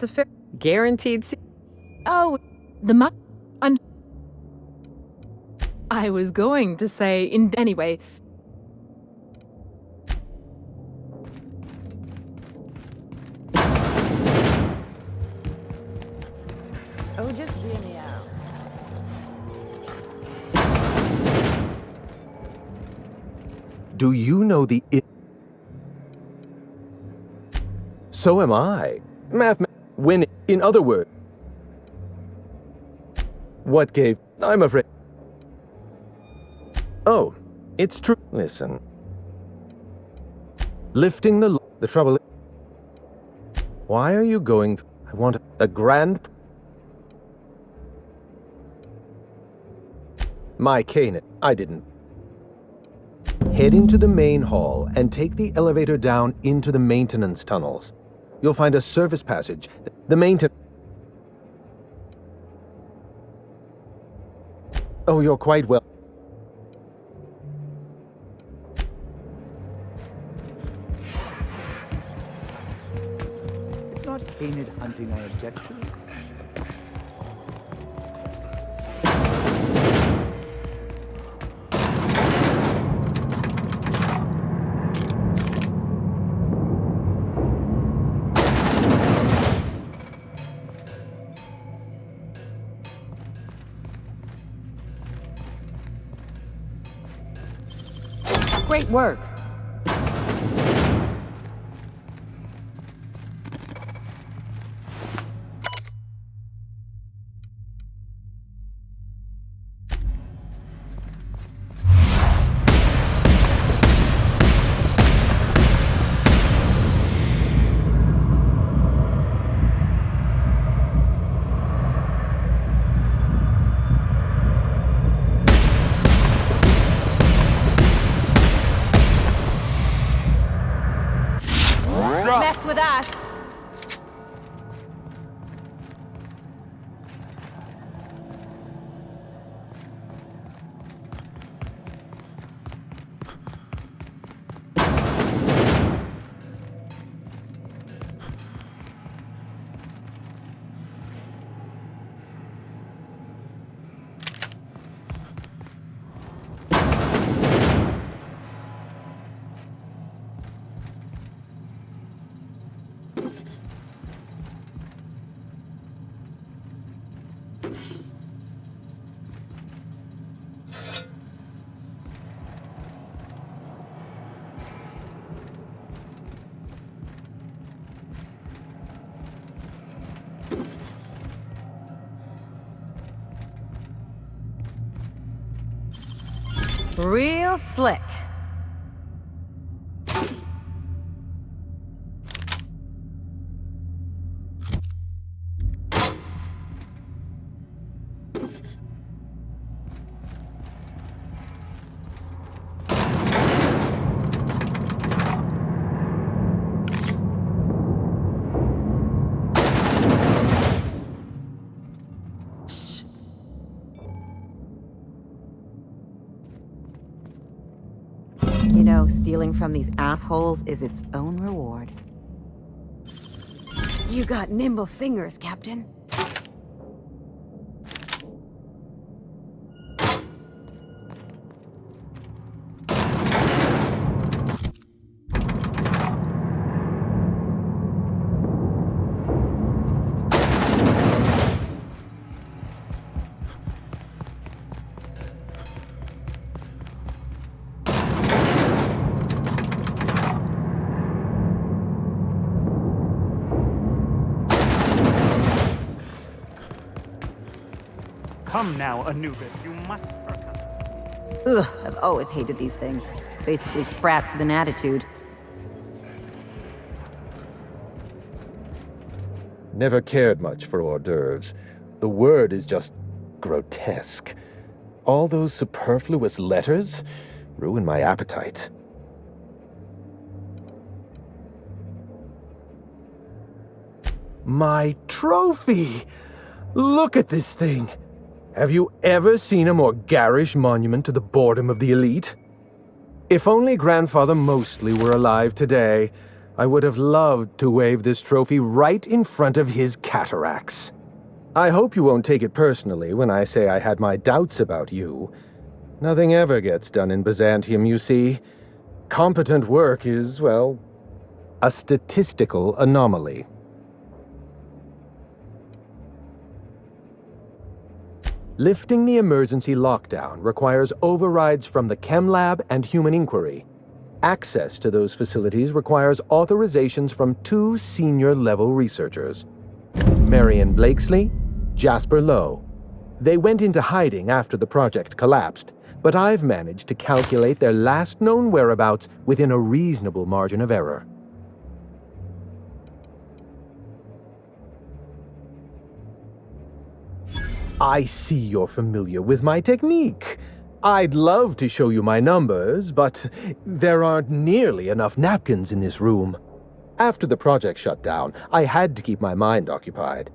a fair... Guaranteed... Oh, I was going to say... Anyway... Oh, just hear me out. Do you know the So am I. When, in other words, what gave... I'm afraid... Oh, it's true. Listen. Lifting the trouble... Why are you going... I want a grand... My Canaan, I didn't. Head into the main hall and take the elevator down into the maintenance tunnels. You'll find a service passage. The maintenance... Oh, you're quite well. It's not Canid hunting I object to. Great work. Real slick. You know, stealing from these assholes is its own reward. You got nimble fingers, Captain. Come now, Anubis, you must perk up. Ugh, I've always hated these things. Basically sprats with an attitude. Never cared much for hors d'oeuvres. The word is just grotesque. All those superfluous letters ruin my appetite. My trophy! Look at this thing! Have you ever seen a more garish monument to the boredom of the elite? If only Grandfather Mostly were alive today, I would have loved to wave this trophy right in front of his cataracts. I hope you won't take it personally when I say I had my doubts about you. Nothing ever gets done in Byzantium, you see. Competent work is, well, a statistical anomaly. Lifting the emergency lockdown requires overrides from the Chem Lab and Human Inquiry. Access to those facilities requires authorizations from 2 senior-level researchers. Marion Blakesley, Jasper Lowe. They went into hiding after the project collapsed, but I've managed to calculate their last known whereabouts within a reasonable margin of error. I see you're familiar with my technique. I'd love to show you my numbers, but there aren't nearly enough napkins in this room. After the project shut down, I had to keep my mind occupied.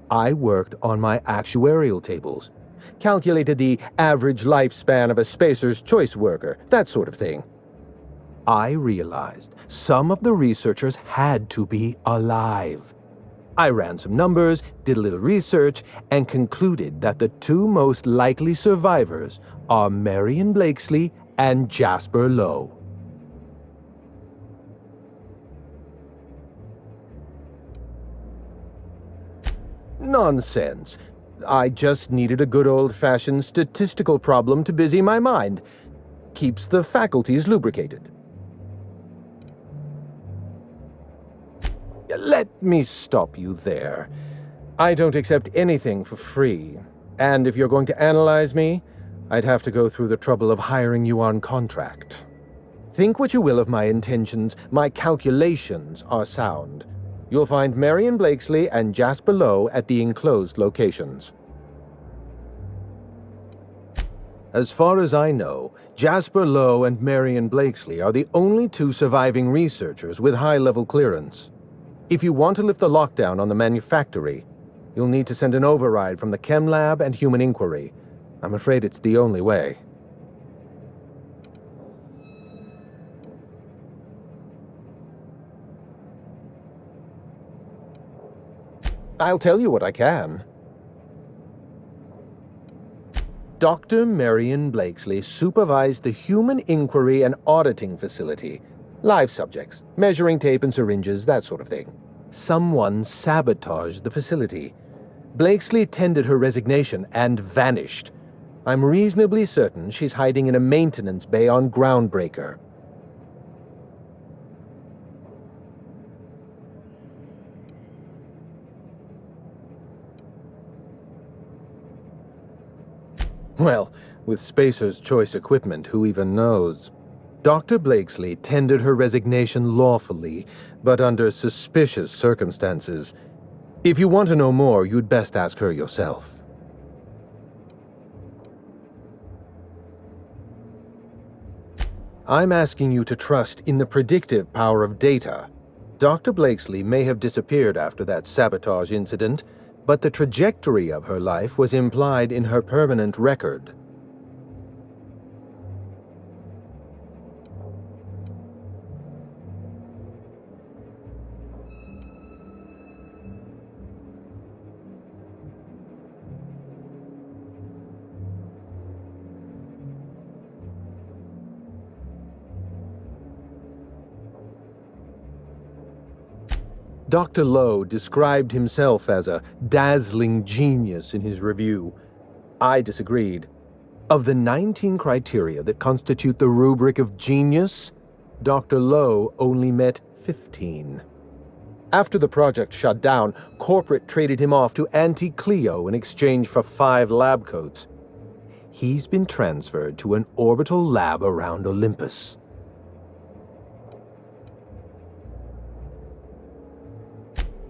I worked on my actuarial tables, calculated the average lifespan of a Spacer's Choice worker, that sort of thing. I realized some of the researchers had to be alive. I ran some numbers, did a little research, and concluded that the 2 most likely survivors are Marion Blakesley and Jasper Lowe. Nonsense. I just needed a good old-fashioned statistical problem to busy my mind. Keeps the faculties lubricated. Let me stop you there. I don't accept anything for free, and if you're going to analyze me, I'd have to go through the trouble of hiring you on contract. Think what you will of my intentions, my calculations are sound. You'll find Marion Blakesley and Jasper Lowe at the enclosed locations. As far as I know, Jasper Lowe and Marion Blakesley are the only 2 surviving researchers with high-level clearance. If you want to lift the lockdown on the manufactory, you'll need to send an override from the Chem Lab and Human Inquiry. I'm afraid it's the only way. I'll tell you what I can. Dr. Marion Blakesley supervised the Human Inquiry and Auditing Facility. Live subjects, measuring tape and syringes, that sort of thing. Someone sabotaged the facility. Blakesley tendered her resignation and vanished. I'm reasonably certain she's hiding in a maintenance bay on Groundbreaker. Well, with Spacer's Choice equipment, who even knows? Dr. Blakesley tendered her resignation lawfully, but under suspicious circumstances. If you want to know more, you'd best ask her yourself. I'm asking you to trust in the predictive power of data. Dr. Blakesley may have disappeared after that sabotage incident, but the trajectory of her life was implied in her permanent record. Dr. Lowe described himself as a dazzling genius in his review. I disagreed. Of the 19 criteria that constitute the rubric of genius, Dr. Lowe only met 15. After the project shut down, corporate traded him off to Anti-Cleo in exchange for 5 lab coats. He's been transferred to an orbital lab around Olympus.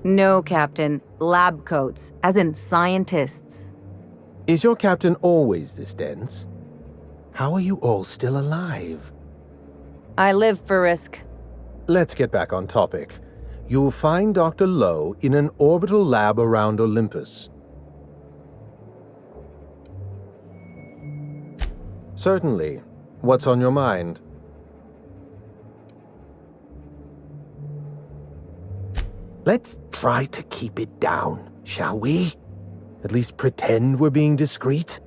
No, Captain. Lab coats, as in scientists. Is your captain always this dense? How are you all still alive? I live for risk. Let's get back on topic. You'll find Dr. Lowe in an orbital lab around Olympus. Certainly. What's on your mind? Let's try to keep it down, shall we? At least pretend we're being discreet?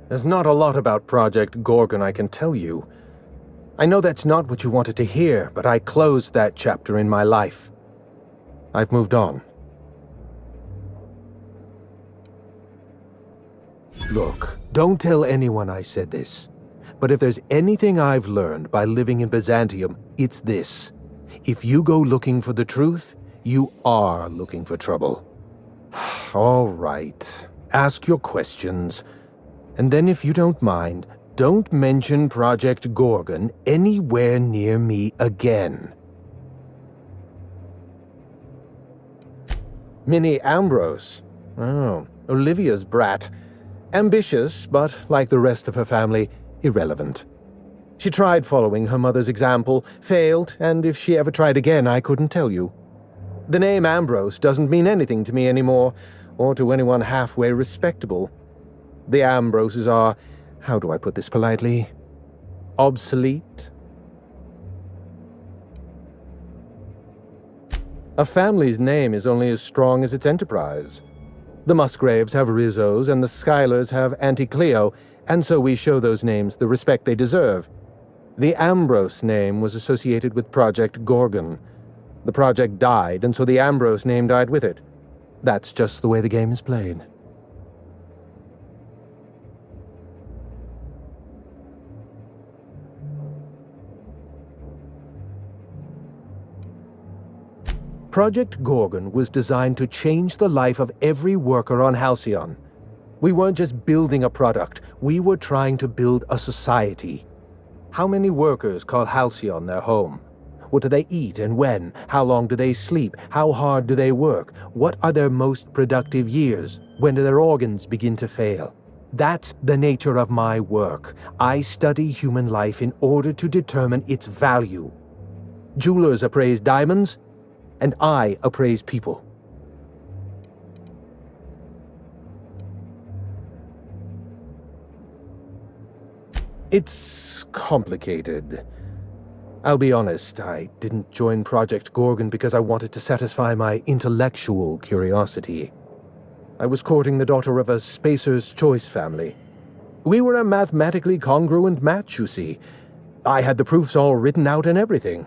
There's not a lot about Project Gorgon I can tell you. I know that's not what you wanted to hear, but I closed that chapter in my life. I've moved on. Look, don't tell anyone I said this. But if there's anything I've learned by living in Byzantium, it's this. If you go looking for the truth, you are looking for trouble. All right. Ask your questions. And then if you don't mind, don't mention Project Gorgon anywhere near me again. Minnie Ambrose. Oh, Olivia's brat. Ambitious, but like the rest of her family, irrelevant. She tried following her mother's example, failed, and if she ever tried again, I couldn't tell you. The name Ambrose doesn't mean anything to me anymore, or to anyone halfway respectable. The Ambroses are, how do I put this politely, obsolete? A family's name is only as strong as its enterprise. The Musgraves have Rizzos, and the Schuyler's have Anti-Cleo, and so we show those names the respect they deserve. The Ambrose name was associated with Project Gorgon. The project died, and so the Ambrose name died with it. That's just the way the game is played. Project Gorgon was designed to change the life of every worker on Halcyon. We weren't just building a product, we were trying to build a society. How many workers call Halcyon their home? What do they eat and when? How long do they sleep? How hard do they work? What are their most productive years? When do their organs begin to fail? That's the nature of my work. I study human life in order to determine its value. Jewelers appraise diamonds, and I appraise people. It's complicated. I'll be honest, I didn't join Project Gorgon because I wanted to satisfy my intellectual curiosity. I was courting the daughter of a Spacer's Choice family. We were a mathematically congruent match, you see. I had the proofs all written out and everything.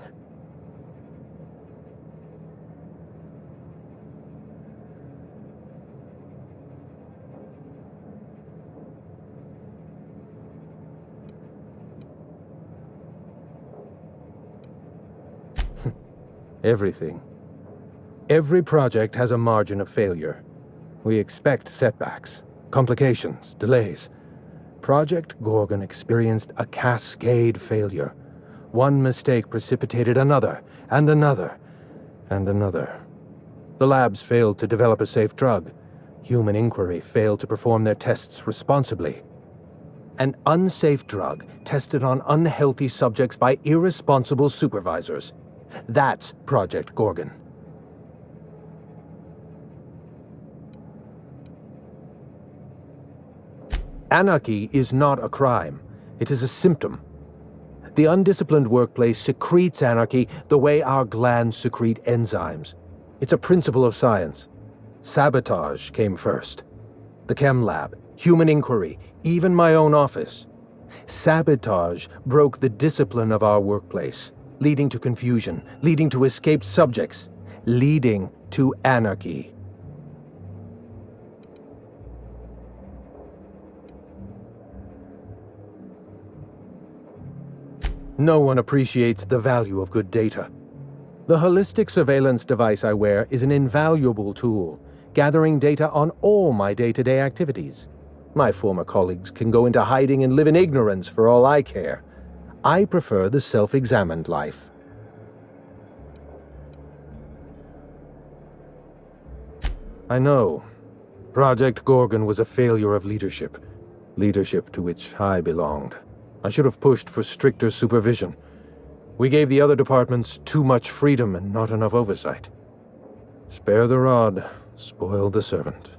Everything. Every project has a margin of failure. We expect setbacks, complications, delays. Project Gorgon experienced a cascade failure. One mistake precipitated another, and another, and another. The labs failed to develop a safe drug. Human Inquiry failed to perform their tests responsibly. An unsafe drug tested on unhealthy subjects by irresponsible supervisors. That's Project Gorgon. Anarchy is not a crime. It is a symptom. The undisciplined workplace secretes anarchy the way our glands secrete enzymes. It's a principle of science. Sabotage came first. The chem lab, Human Inquiry, even my own office. Sabotage broke the discipline of our workplace, leading to confusion, leading to escaped subjects, leading to anarchy. No one appreciates the value of good data. The holistic surveillance device I wear is an invaluable tool, gathering data on all my day-to-day activities. My former colleagues can go into hiding and live in ignorance for all I care. I prefer the self-examined life. I know. Project Gorgon was a failure of leadership. Leadership to which I belonged. I should have pushed for stricter supervision. We gave the other departments too much freedom and not enough oversight. Spare the rod, spoil the servant.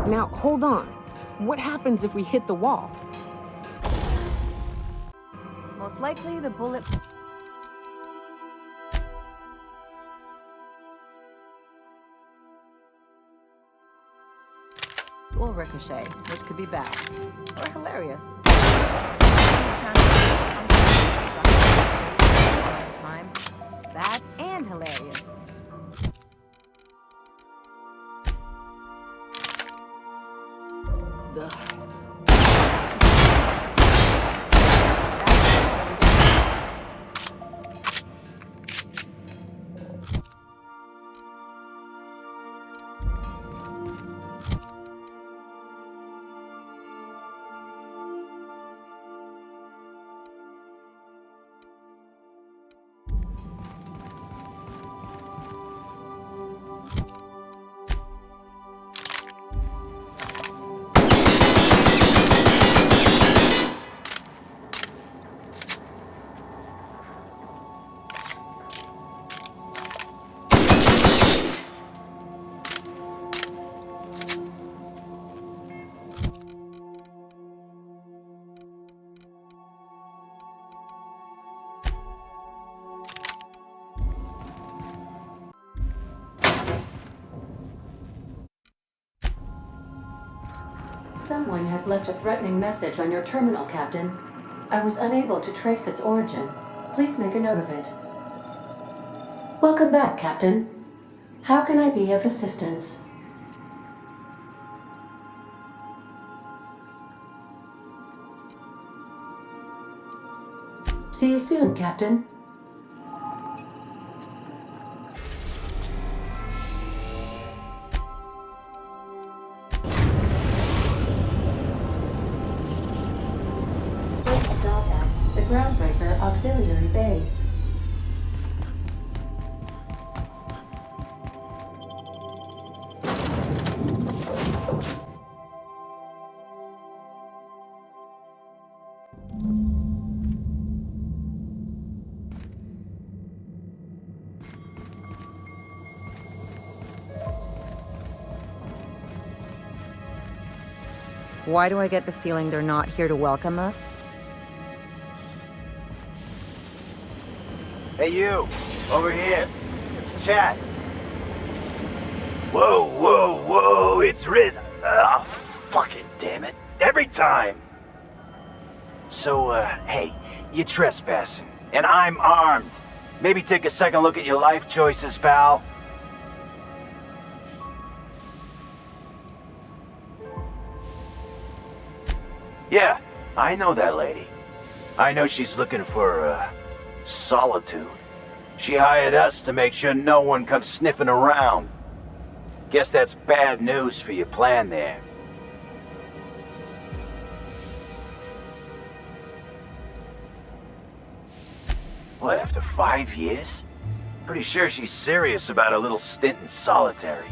Now, hold on. What happens if we hit the wall? Most likely the bullet... will ricochet, which could be bad. Or hilarious. Time. Bad and hilarious. Someone has left a threatening message on your terminal, Captain. I was unable to trace its origin. Please make a note of it. Welcome back, Captain. How can I be of assistance? See you soon, Captain. Groundbreaker auxiliary base. Why do I get the feeling they're not here to welcome us? Hey you, over here. Let's chat. Whoa, whoa, whoa, it's Riz. Ah, fucking damn it. Every time. So, hey, you're trespassing, and I'm armed. Maybe take a second look at your life choices, pal. Yeah, I know that lady. I know she's looking for, solitude. She hired us to make sure no one comes sniffing around. Guess that's bad news for your plan there. What, after 5 years? Pretty sure she's serious about a little stint in solitary.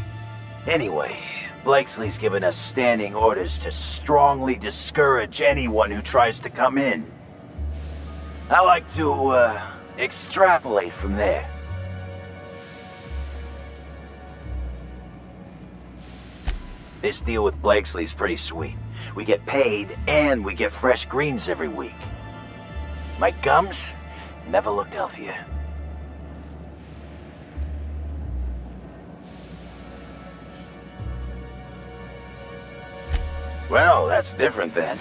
Anyway, Blakesley's given us standing orders to strongly discourage anyone who tries to come in. I like to, extrapolate from there. This deal with Blakesley's pretty sweet. We get paid, and we get fresh greens every week. My gums never looked healthier. Well, that's different then.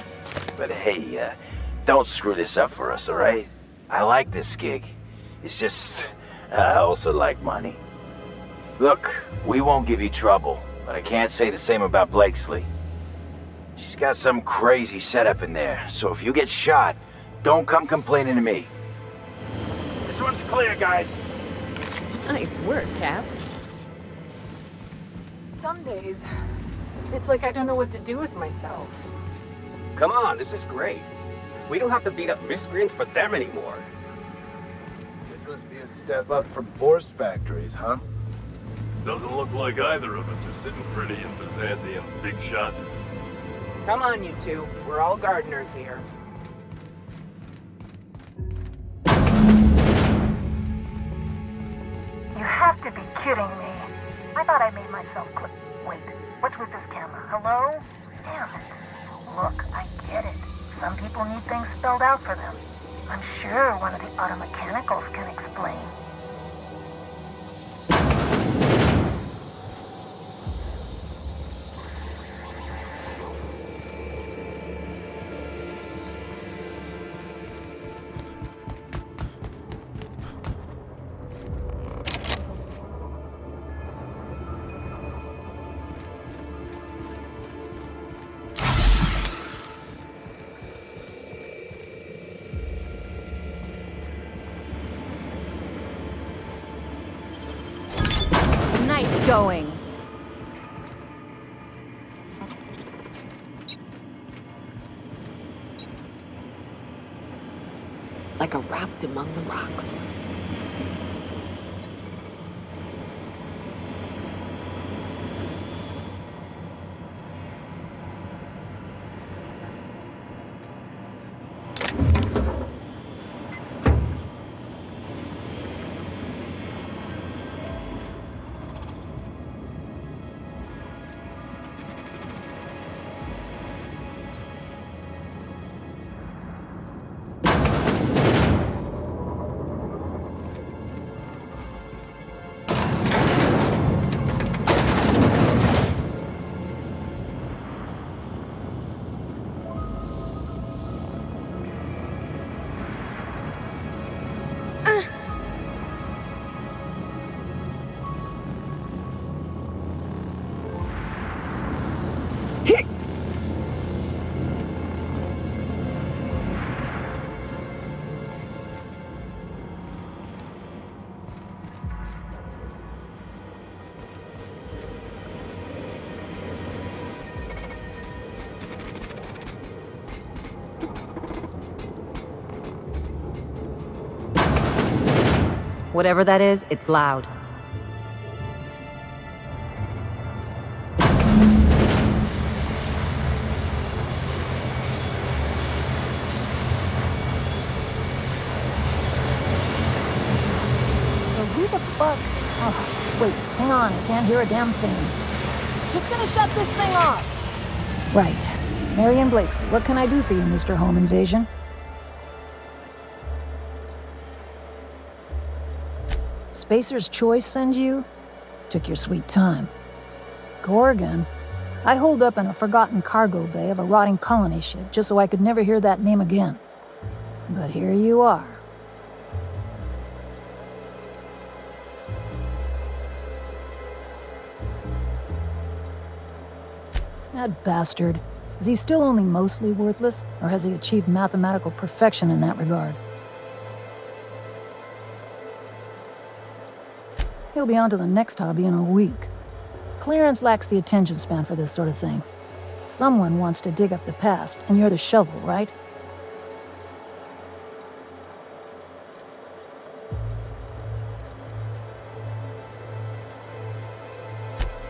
But hey, don't screw this up for us, alright? I like this gig. It's just, I also like money. Look, we won't give you trouble, but I can't say the same about Blakesley. She's got some crazy setup in there, so if you get shot, don't come complaining to me. This one's clear, guys. Nice work, Cap. Some days, it's like I don't know what to do with myself. Come on, this is great. We don't have to beat up miscreants for them anymore. This must be a step up from force factories, huh? Doesn't look like either of us are sitting pretty in Byzantium, big shot. Come on, you two. We're all gardeners here. You have to be kidding me. I thought I made myself clear. Wait, what's with this camera? Hello? Damn it. Look, I get it. Some people need things spelled out for them. I'm sure one of the automechanicals can explain. Nice going. Like a raft among the rocks. Whatever that is, it's loud. So who the fuck? Oh, wait, hang on, I can't hear a damn thing. Just gonna shut this thing off. Right. Marion Blakesley, what can I do for you, Mr. Home Invasion? Spacer's Choice send you? Took your sweet time. Gorgon? I holed up in a forgotten cargo bay of a rotting colony ship just so I could never hear that name again. But here you are. That bastard. Is he still only mostly worthless, or has he achieved mathematical perfection in that regard? He'll be on to the next hobby in a week. Clarence lacks the attention span for this sort of thing. Someone wants to dig up the past, and you're the shovel, right?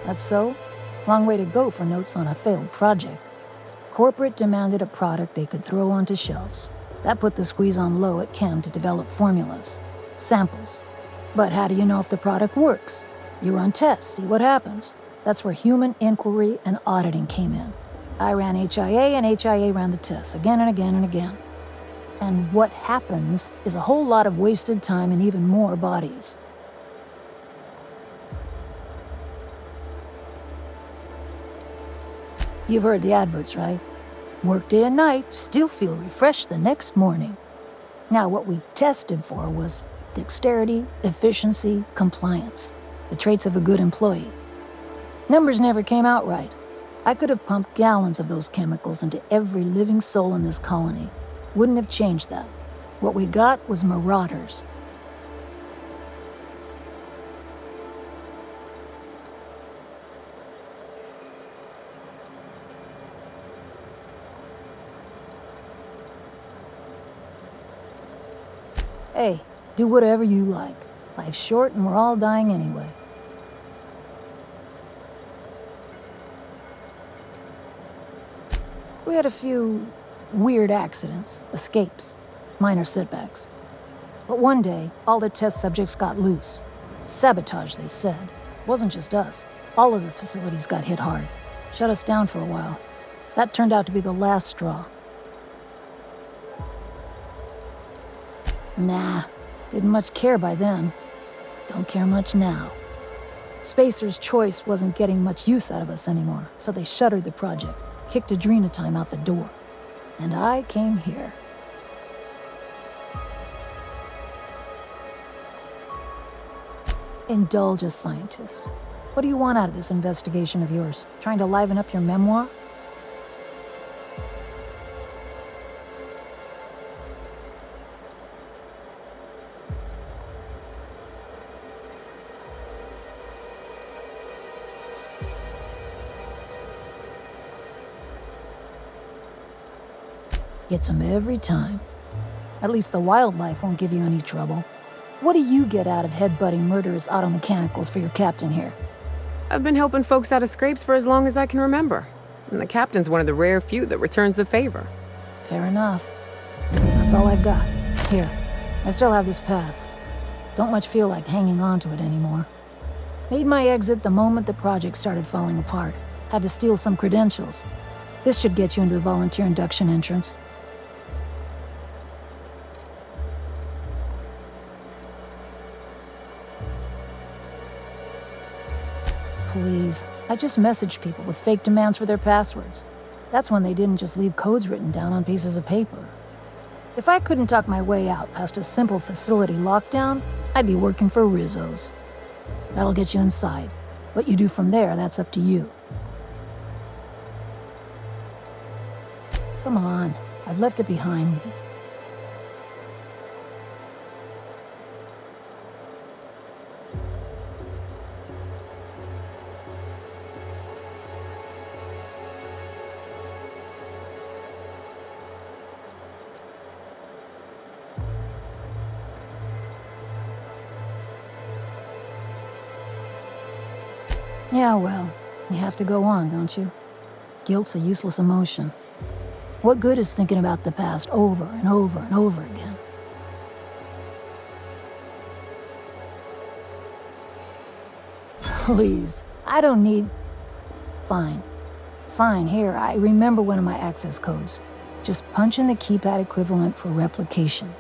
That's so? Long way to go for notes on a failed project. Corporate demanded a product they could throw onto shelves. That put the squeeze on low at Chem to develop formulas, samples. But how do you know if the product works? You run tests, see what happens. That's where human inquiry and auditing came in. I ran HIA, and HIA ran the tests again and again and again. And what happens is a whole lot of wasted time and even more bodies. You've heard the adverts, right? Work day and night, still feel refreshed the next morning. Now, what we tested for was dexterity, efficiency, compliance, the traits of a good employee. Numbers never came out right. I could have pumped gallons of those chemicals into every living soul in this colony. Wouldn't have changed that. What we got was marauders. Hey, do whatever you like. Life's short and we're all dying anyway. We had a few weird accidents, escapes, minor setbacks. But one day, all the test subjects got loose. Sabotage, they said. Wasn't just us. All of the facilities got hit hard. Shut us down for a while. That turned out to be the last straw. Nah, didn't much care by then. Don't care much now. Spacer's Choice wasn't getting much use out of us anymore, so they shuttered the project, kicked Adrenatime out the door. And I came here. Indulge a scientist. What do you want out of this investigation of yours? Trying to liven up your memoir? Gets them every time. At least the wildlife won't give you any trouble. What do you get out of headbutting murderous automechanicals for your captain here? I've been helping folks out of scrapes for as long as I can remember. And the captain's one of the rare few that returns the favor. Fair enough. That's all I've got. Here, I still have this pass. Don't much feel like hanging on to it anymore. Made my exit the moment the project started falling apart. Had to steal some credentials. This should get you into the volunteer induction entrance. Please, I just messaged people with fake demands for their passwords. That's when they didn't just leave codes written down on pieces of paper. If I couldn't talk my way out past a simple facility lockdown, I'd be working for Rizzo's. That'll get you inside. What you do from there, that's up to you. Come on, I've left it behind me. Yeah, well, you have to go on, don't you? Guilt's a useless emotion. What good is thinking about the past over and over and over again? Please, I don't need... Fine. fine. Here, I remember one of my access codes. Just punch in the keypad equivalent for replication.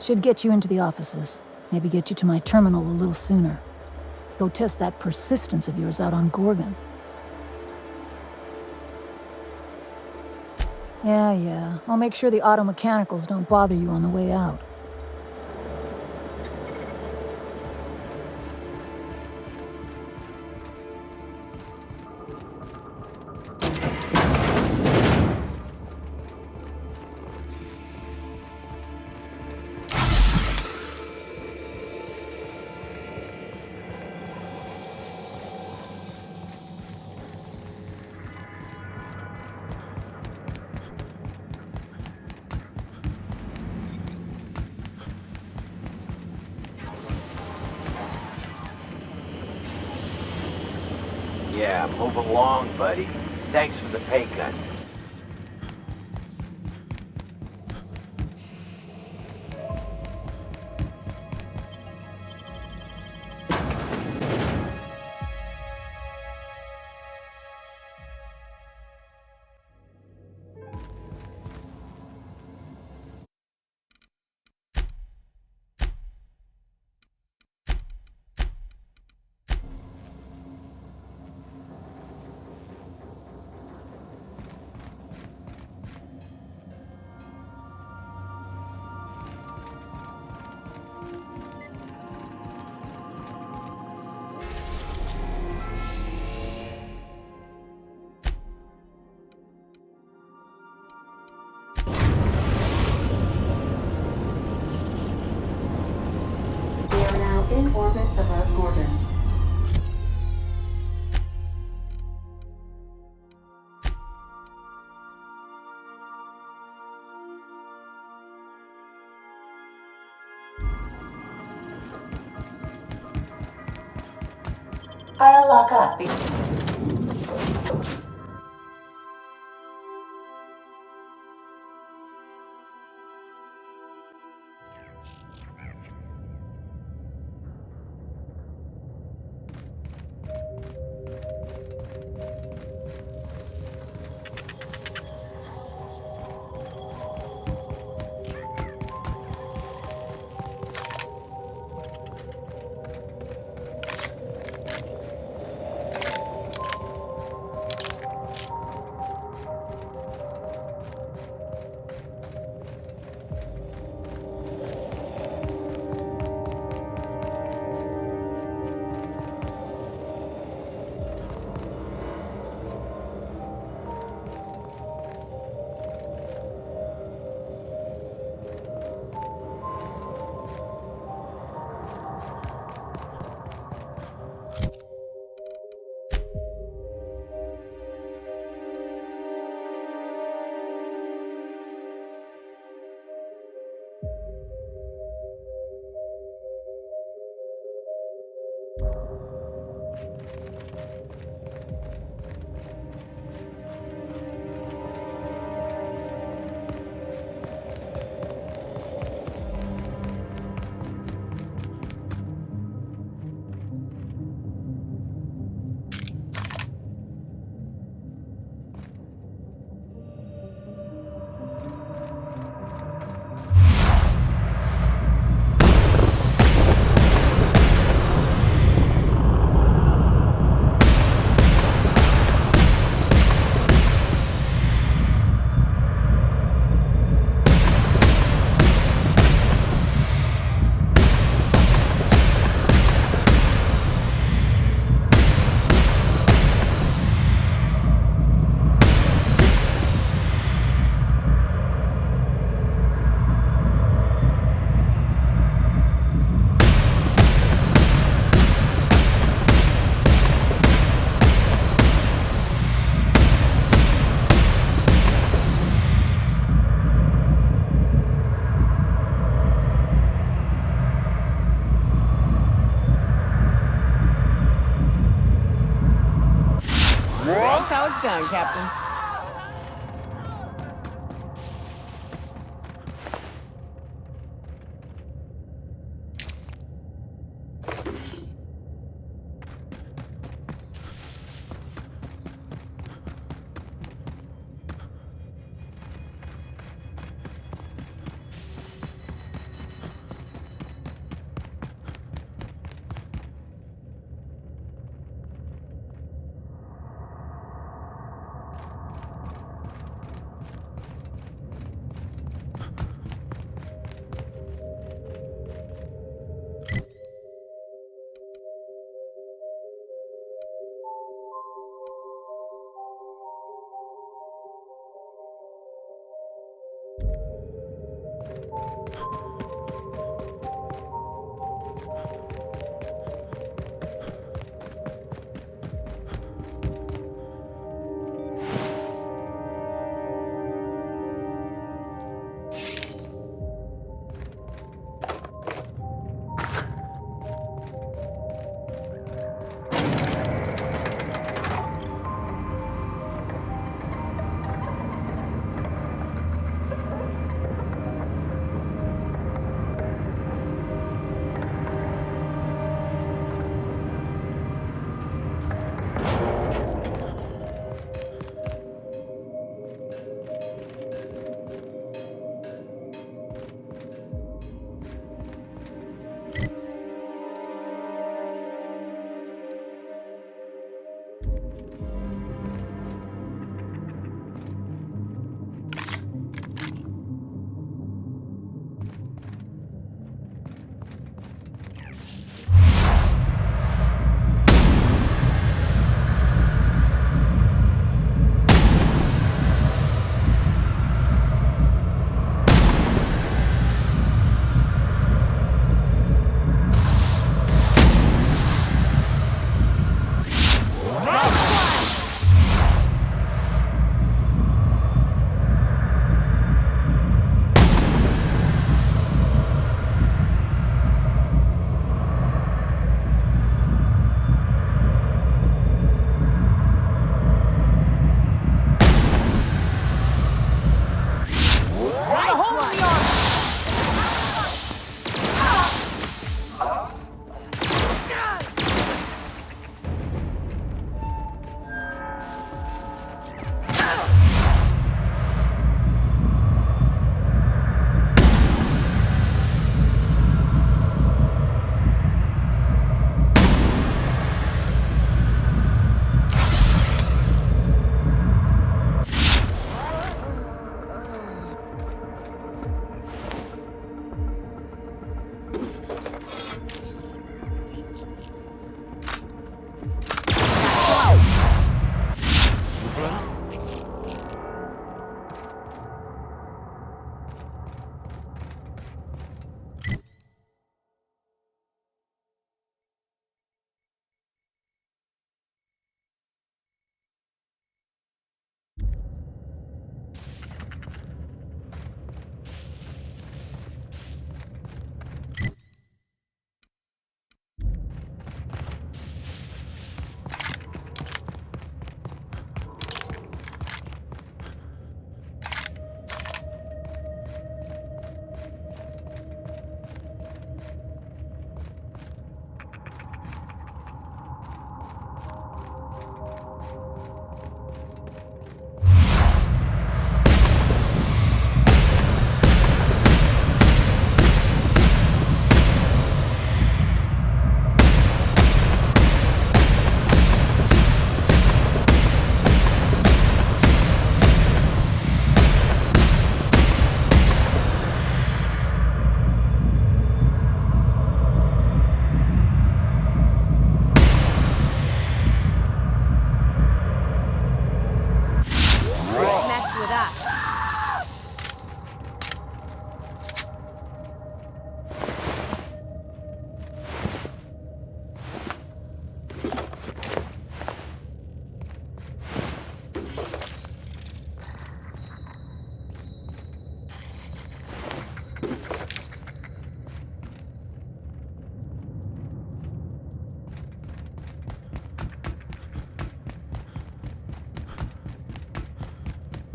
Should get you into the offices. Maybe get you to my terminal a little sooner. Go test that persistence of yours out on Gorgon. Yeah. I'll make sure the auto mechanicals don't bother you on the way out. Yeah, move along, buddy. Thanks for the pay cut. In orbit above Gorgon. I'll lock up. That's how it's done, Captain.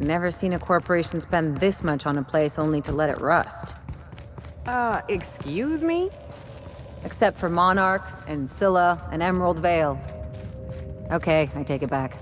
Never seen a corporation spend this much on a place only to let it rust. Excuse me? Except for Monarch, and Scylla, and Emerald Vale. Okay, I take it back.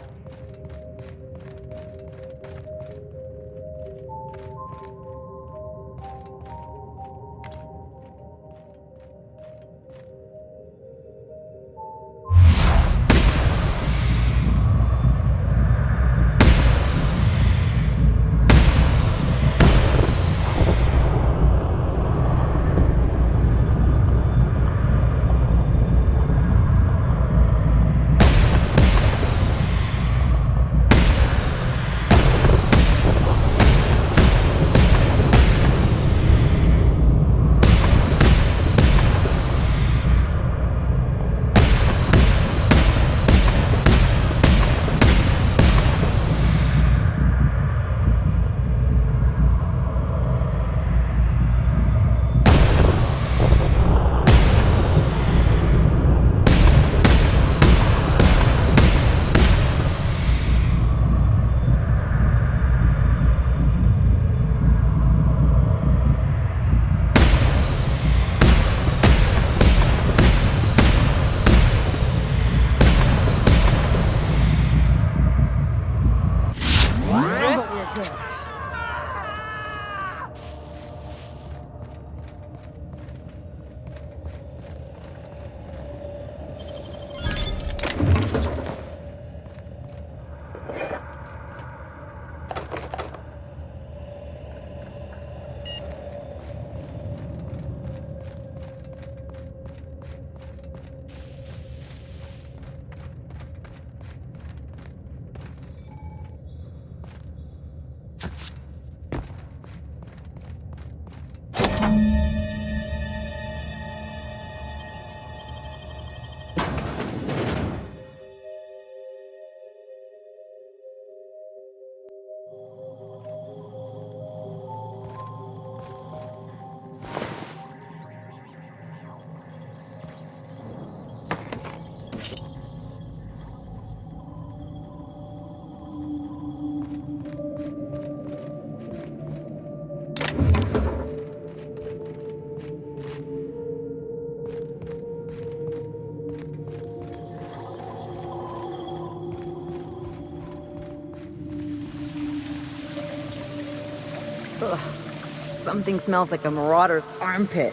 Something smells like a marauder's armpit.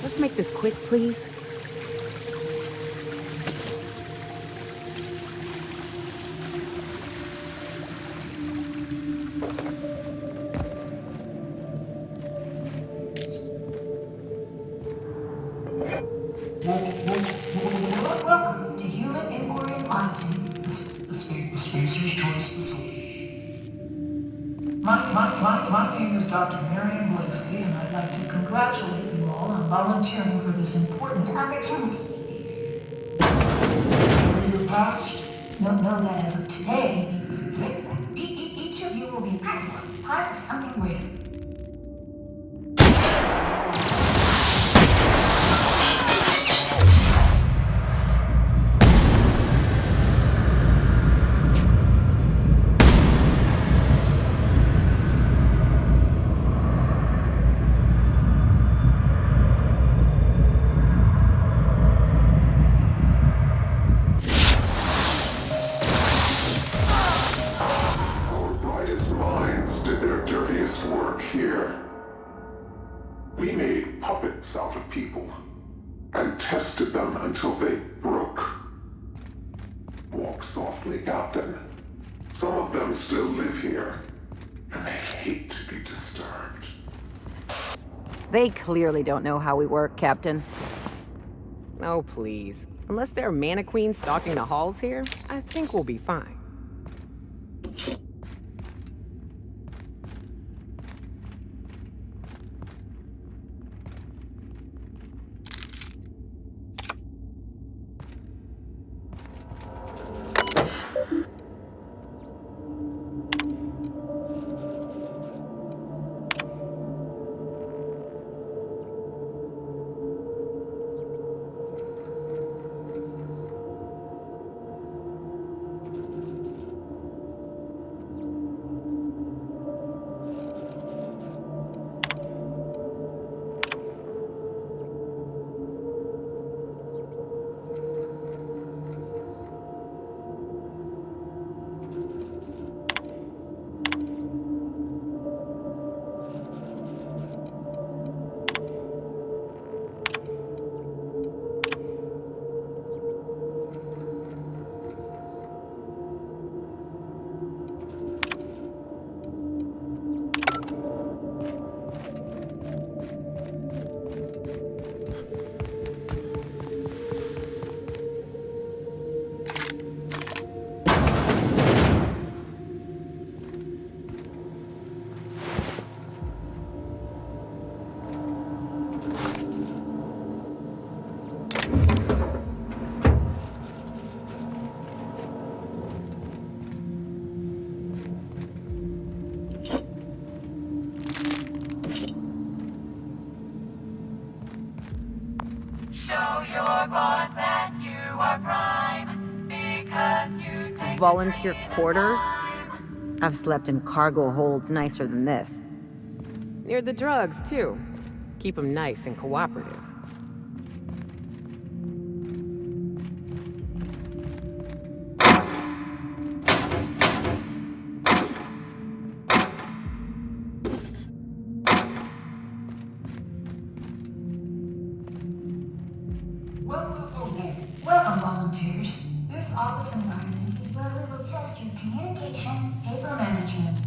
Let's make this quick, please. Welcome to Human Inquiry and Auditing, the Spacer's Choice Facility. My name is Dr. Marion Blakesley, and I'd like to congratulate you all on volunteering for this important opportunity. For your past, know that as of today, each of you will be part of something greater. We made puppets out of people and tested them until they broke. Walk softly, Captain. Some of them still live here, and they hate to be disturbed. They clearly don't know how we work, Captain. Oh, please. Unless there are mannequins stalking the halls here, I think we'll be fine. Show your boss that you are prime, because you take Volunteer quarters? I've slept in cargo holds nicer than this. Near the drugs, too. Keep them nice and cooperative. Welcome, volunteers. This office environment is where we will test your communication, paper management,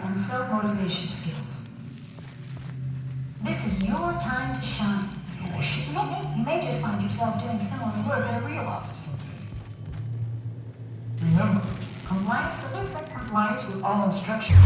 and self-motivation skills. This is your time to shine. You may just find yourselves doing similar work in a real office someday. Remember, compliance begins with compliance with all instructions.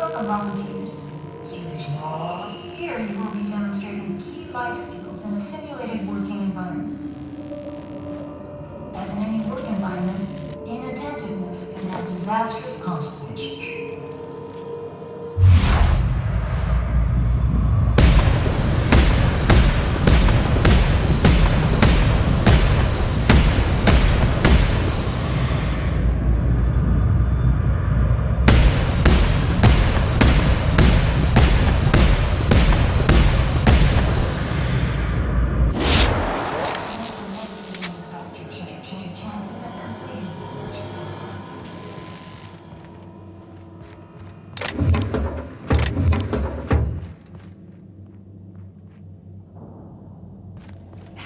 Welcome, volunteers. Here you will be demonstrating key life skills in a simulated working environment. As in any work environment, inattentiveness can have disastrous consequences.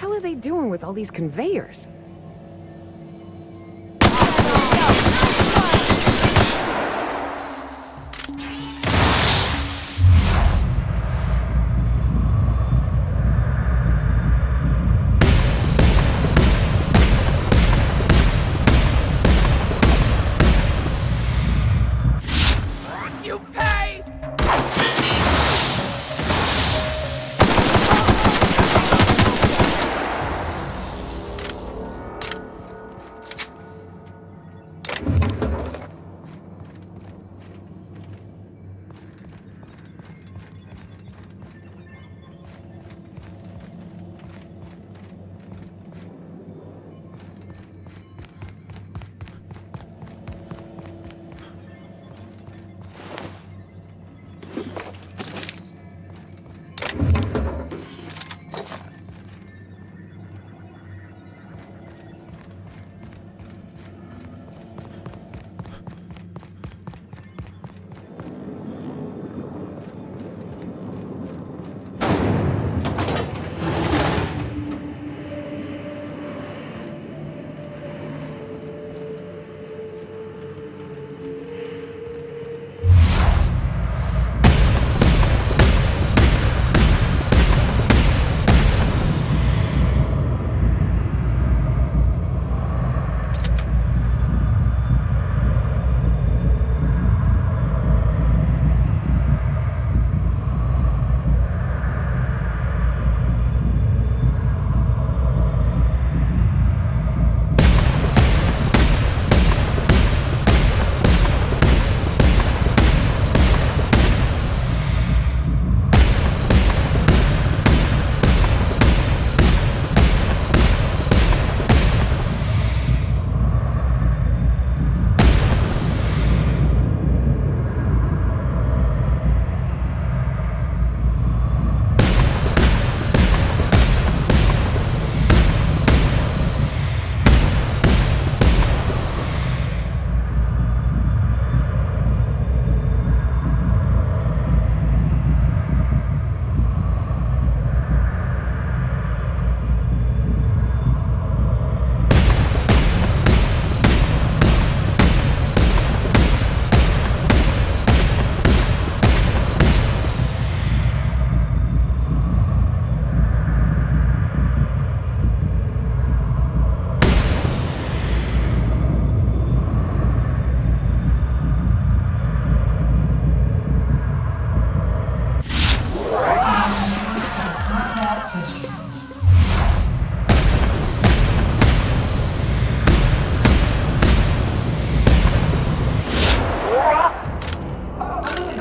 How are they doing with all these conveyors? You pay!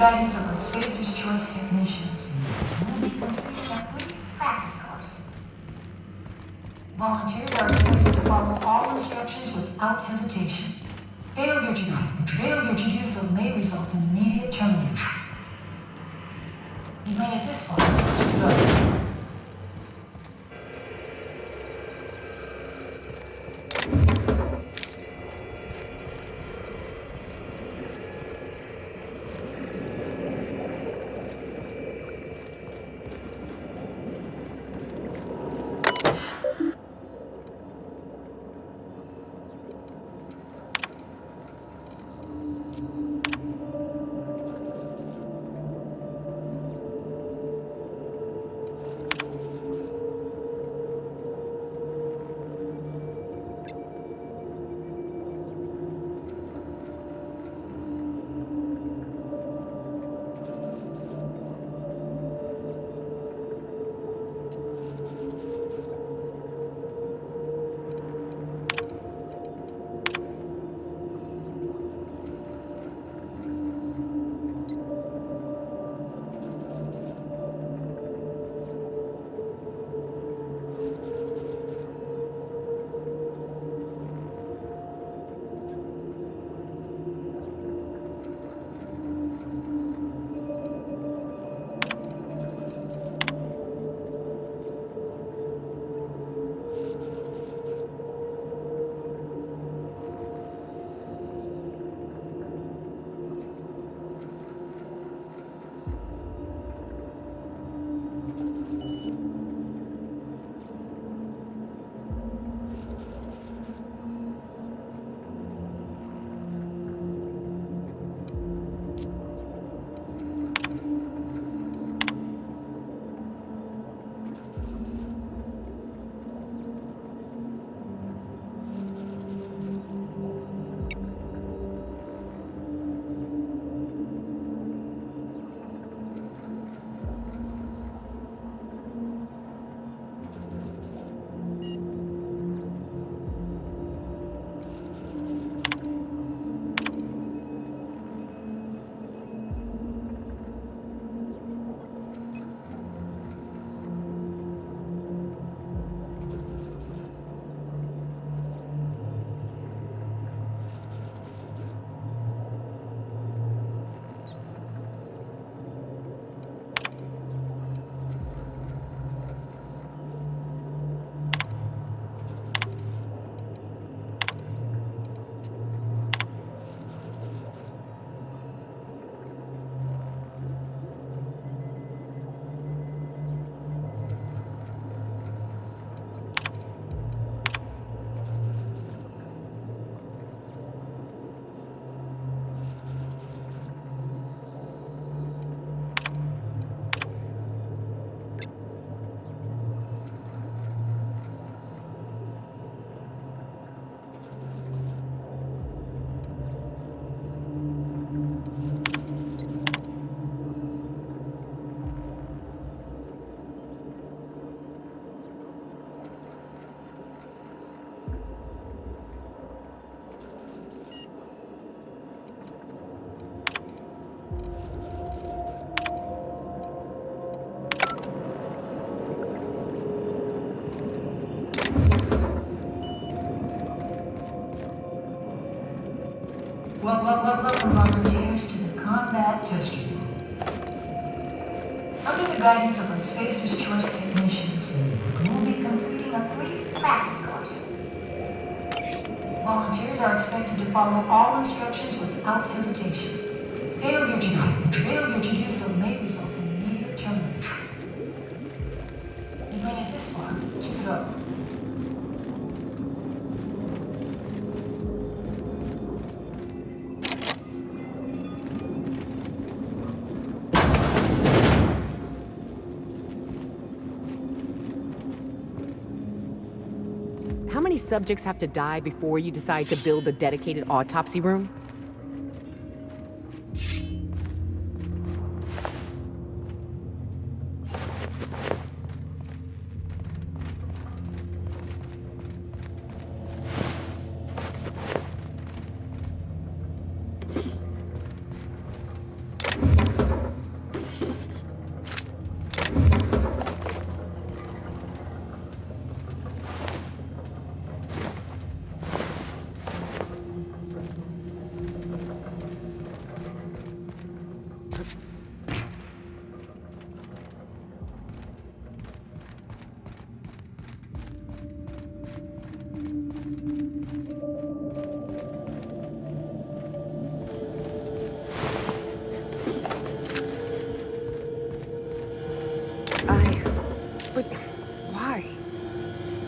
guidance of the Spacer's Choice technicians, will be completing a brief practice course. Volunteers are expected to follow all instructions without hesitation. Failure to do so may result in immediate termination. You made it this far. Good. Under the guidance of our Spacer's Choice technicians, you will be completing a brief practice course. Volunteers are expected to follow all instructions without hesitation. Failure to do so may result in immediate termination. You've made it this far. Keep it up. How many subjects have to die before you decide to build a dedicated autopsy room?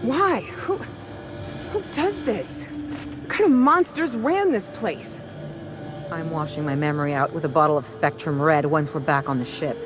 Why? Who does this? What kind of monsters ran this place? I'm washing my memory out with a bottle of Spectrum Red once we're back on the ship.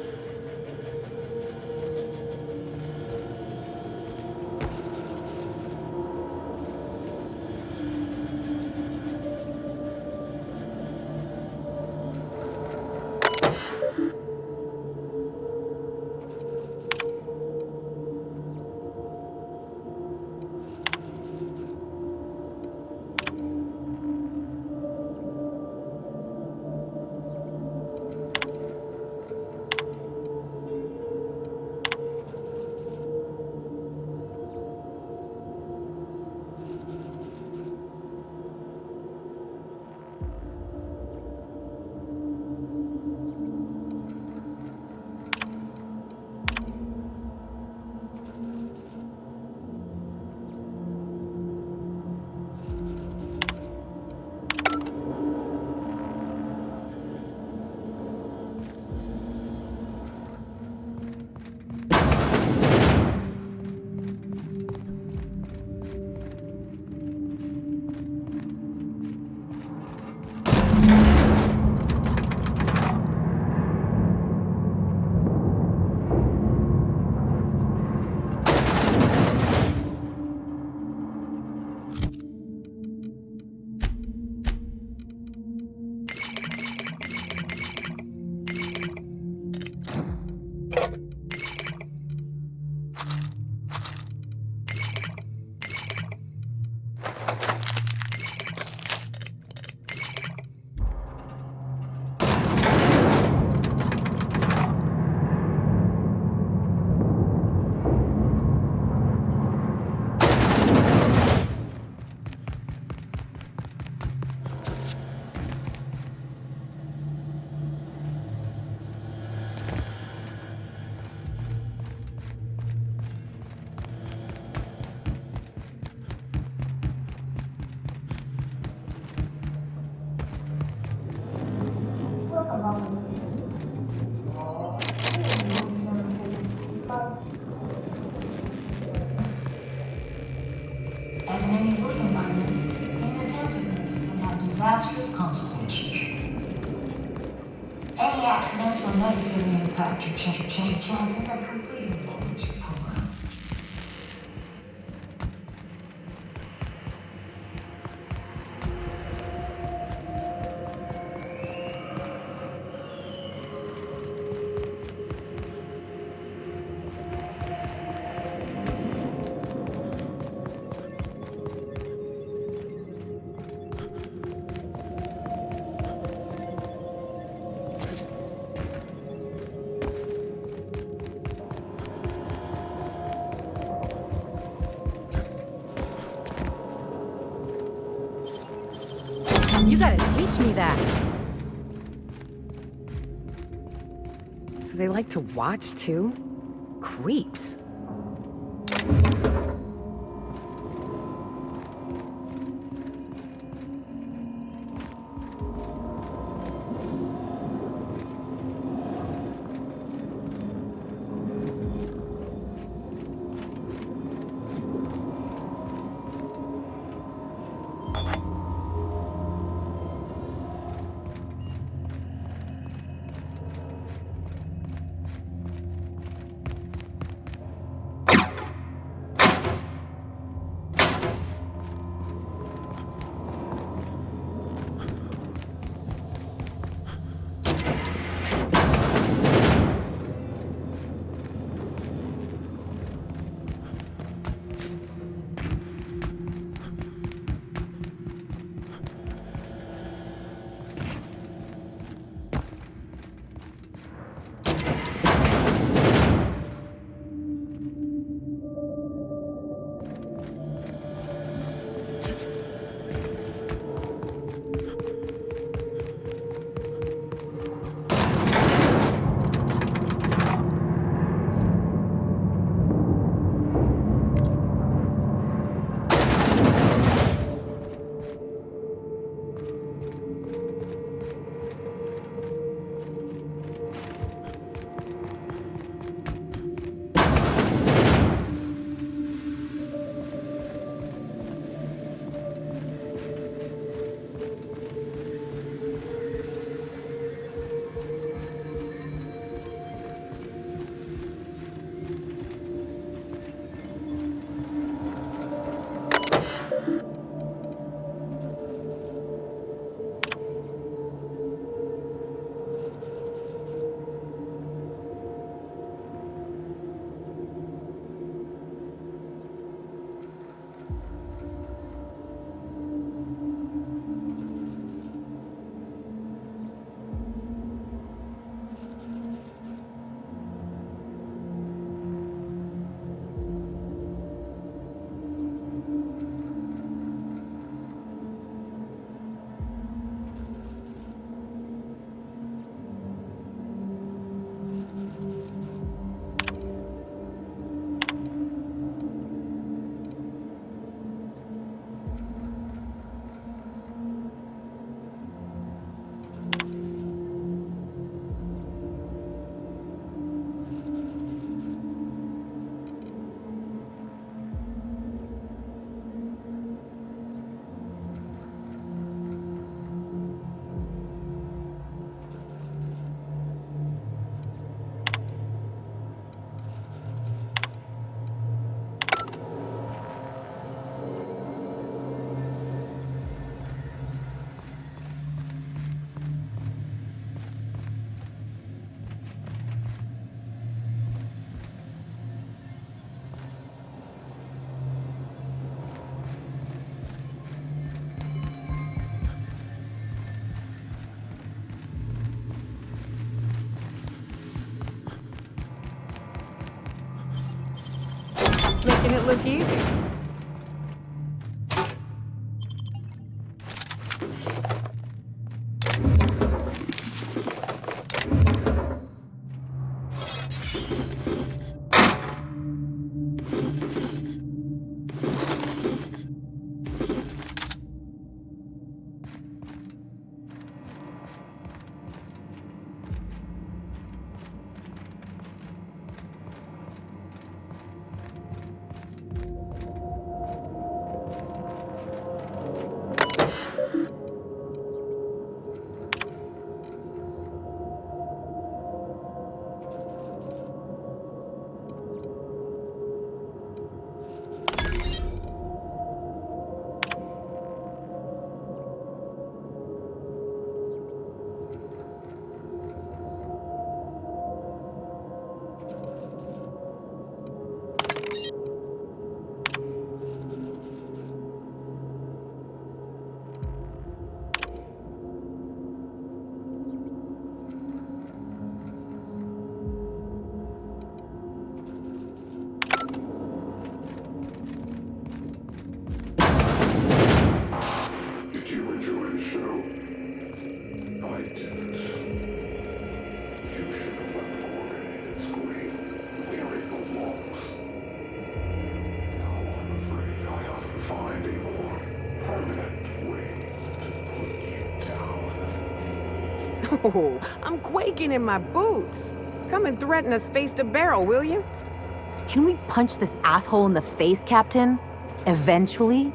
As in any work environment, inattentiveness can have disastrous consequences. Any accidents will negatively impact your chances of completing the volunteer program. You gotta teach me that. So they like to watch, too? Creeps. Making it look easy. Whoa, I'm quaking in my boots. Come and threaten us face to barrel, will you? Can we punch this asshole in the face, Captain? Eventually?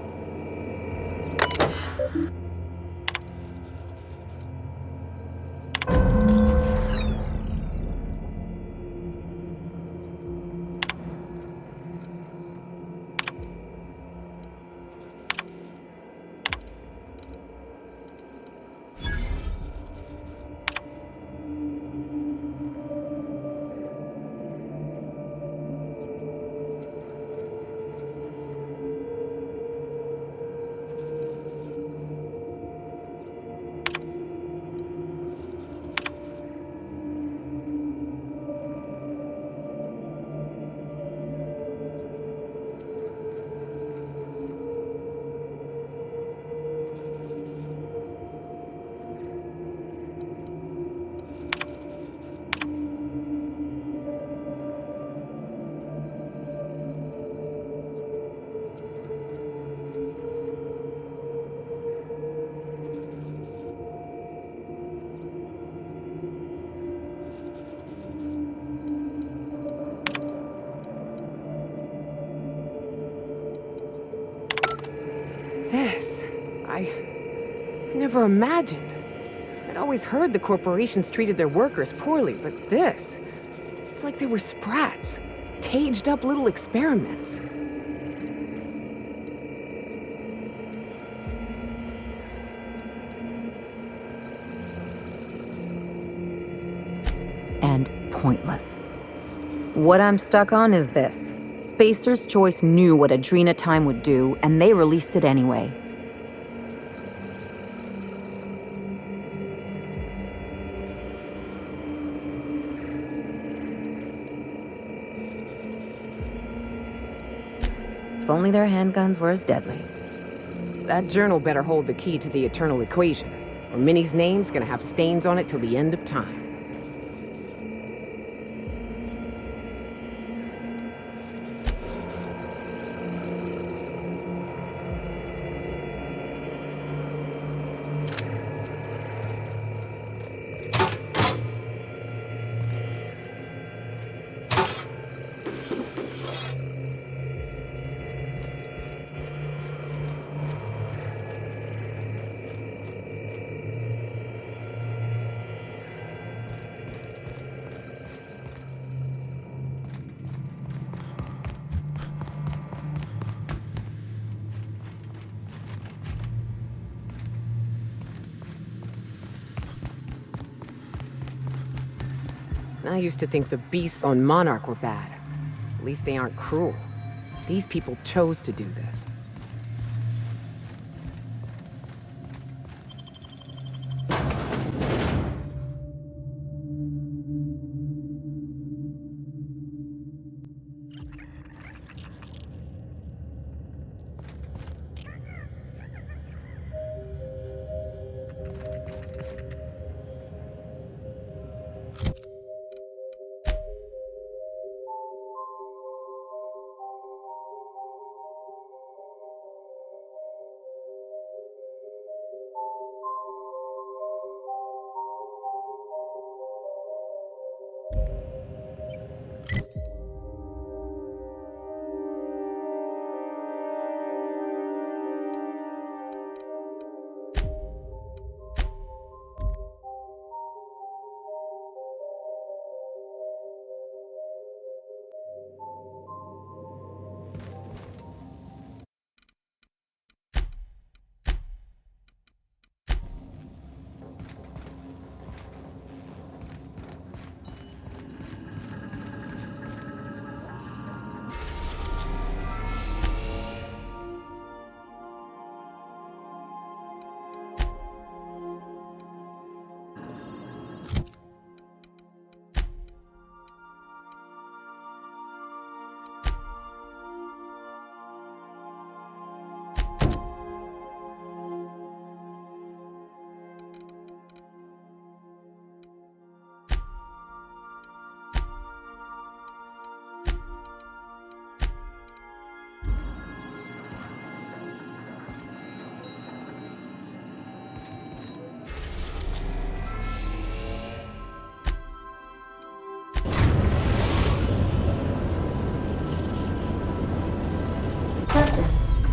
I never imagined. I'd always heard the corporations treated their workers poorly, but this... It's like they were sprats. Caged up little experiments. And pointless. What I'm stuck on is this. Spacer's Choice knew what Adrena Time would do, and they released it anyway. If only their handguns were as deadly. That journal better hold the key to the eternal equation, or Minnie's name's gonna have stains on it till the end of time. I used to think the beasts on Monarch were bad. At least they aren't cruel. These people chose to do this.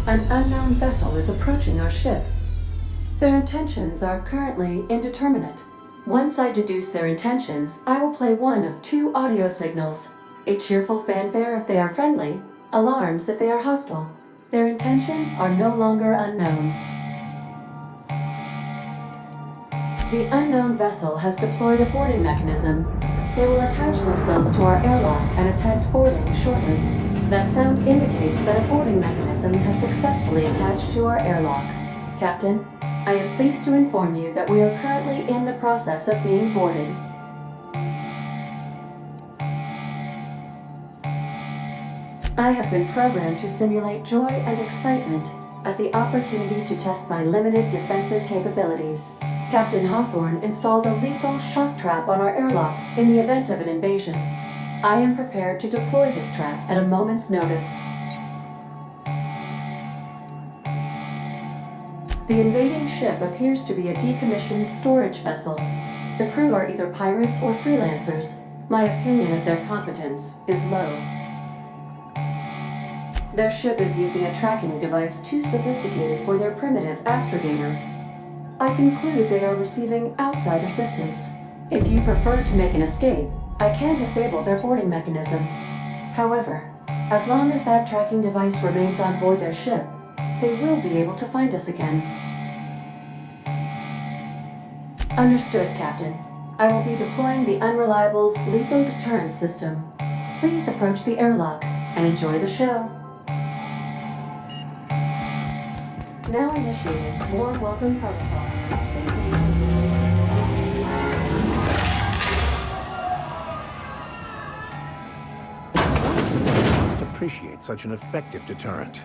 An unknown vessel is approaching our ship. Their intentions are currently indeterminate. Once I deduce their intentions, I will play one of two audio signals. A cheerful fanfare if they are friendly, alarms if they are hostile. Their intentions are no longer unknown. The unknown vessel has deployed a boarding mechanism. They will attach themselves to our airlock and attempt boarding shortly. That sound indicates that a boarding mechanism has successfully attached to our airlock. Captain, I am pleased to inform you that we are currently in the process of being boarded. I have been programmed to simulate joy and excitement at the opportunity to test my limited defensive capabilities. Captain Hawthorne installed a lethal shock trap on our airlock in the event of an invasion. I am prepared to deploy this trap at a moment's notice. The invading ship appears to be a decommissioned storage vessel. The crew are either pirates or freelancers. My opinion of their competence is low. Their ship is using a tracking device too sophisticated for their primitive astrogator. I conclude they are receiving outside assistance. If you prefer to make an escape, I can disable their boarding mechanism. However, as long as that tracking device remains on board their ship, they will be able to find us again. Understood, Captain. I will be deploying the Unreliable's lethal deterrence system. Please approach the airlock and enjoy the show. Now initiated. Warm welcome protocol. Must appreciate such an effective deterrent.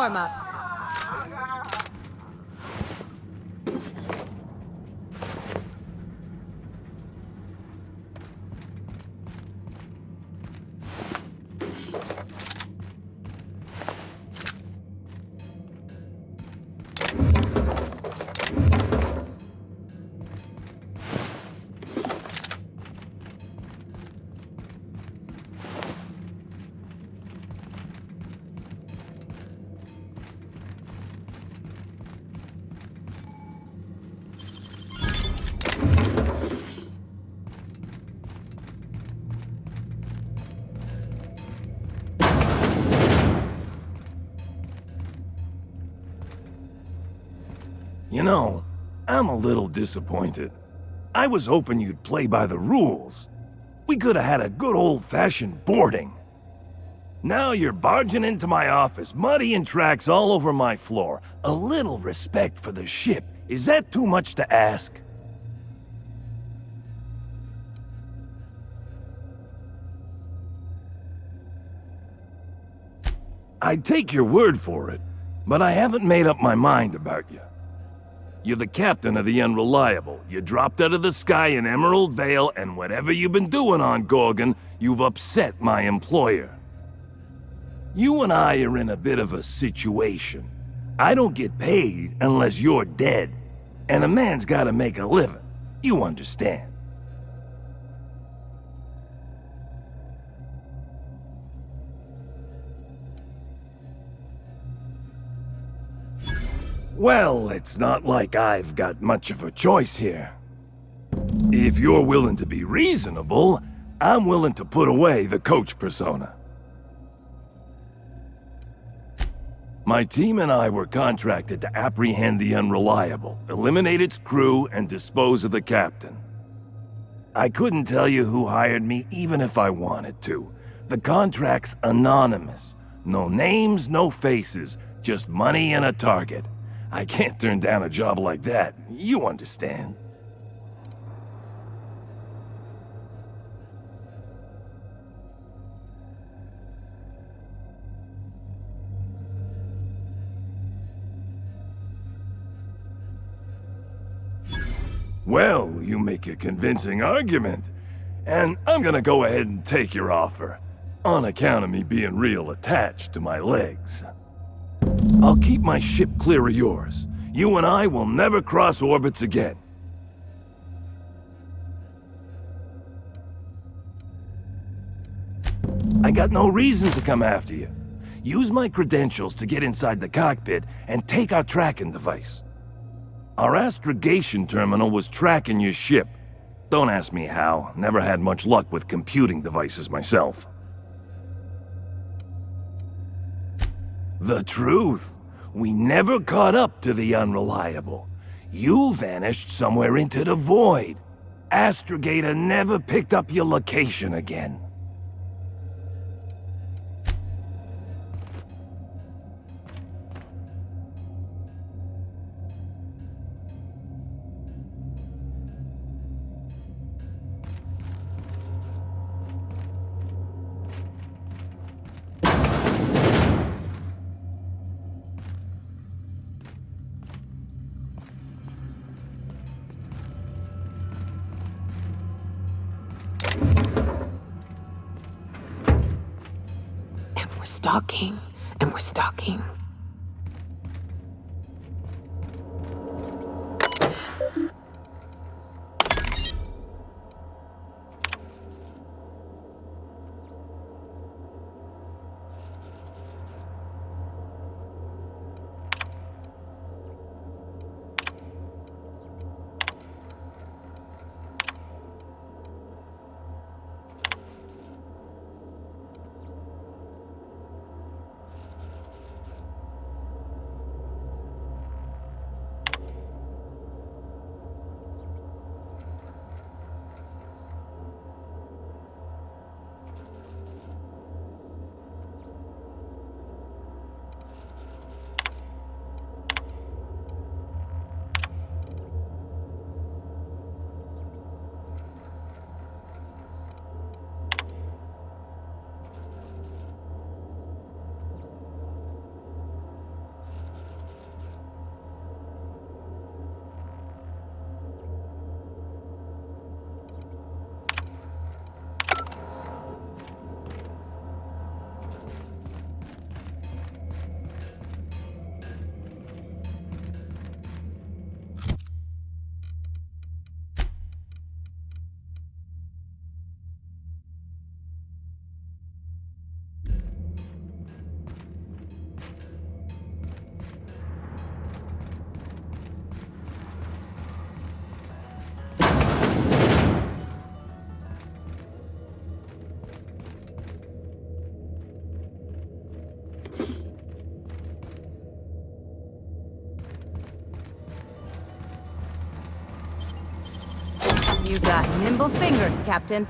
warm-up. You know, I'm a little disappointed. I was hoping you'd play by the rules. We could have had a good old-fashioned boarding. Now you're barging into my office, muddying tracks all over my floor. A little respect for the ship. Is that too much to ask? I'd take your word for it, but I haven't made up my mind about you. You're the captain of the Unreliable. You dropped out of the sky in Emerald Vale, and whatever you've been doing on Gorgon, you've upset my employer. You and I are in a bit of a situation. I don't get paid unless you're dead, and a man's gotta make a living. You understand? Well, it's not like I've got much of a choice here. If you're willing to be reasonable, I'm willing to put away the coach persona. My team and I were contracted to apprehend the Unreliable, eliminate its crew, and dispose of the captain. I couldn't tell you who hired me even if I wanted to. The contract's anonymous. No names, no faces, just money and a target. I can't turn down a job like that. You understand. Well, you make a convincing argument. And I'm gonna go ahead and take your offer, on account of me being real attached to my legs. I'll keep my ship clear of yours. You and I will never cross orbits again. I got no reason to come after you. Use my credentials to get inside the cockpit and take our tracking device. Our astrogation terminal was tracking your ship. Don't ask me how. Never had much luck with computing devices myself. The truth. We never caught up to the Unreliable. You vanished somewhere into the void. Astrogator never picked up your location again. Stalking, and we're stalking. You got nimble fingers, Captain.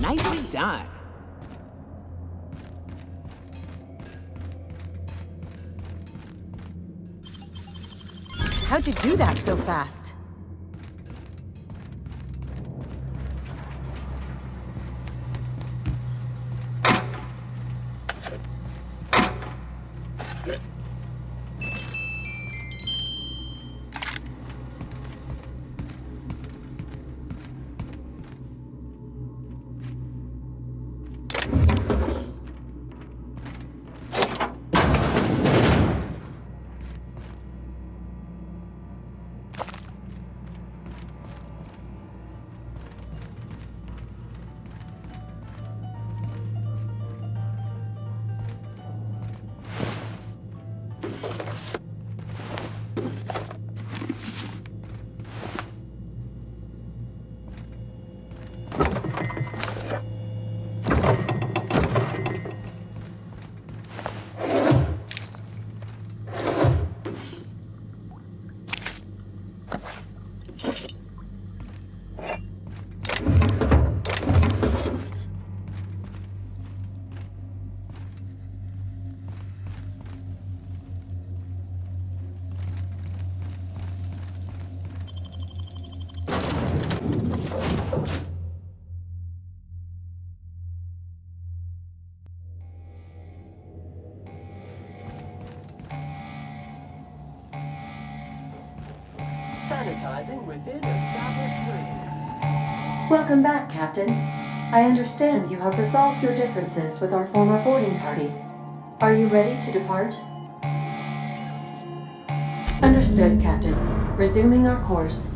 Nicely done. How'd you do that so fast? Sanitizing within established rings. Welcome back, Captain. I understand you have resolved your differences with our former boarding party. Are you ready to depart? Understood, Captain. Resuming our course.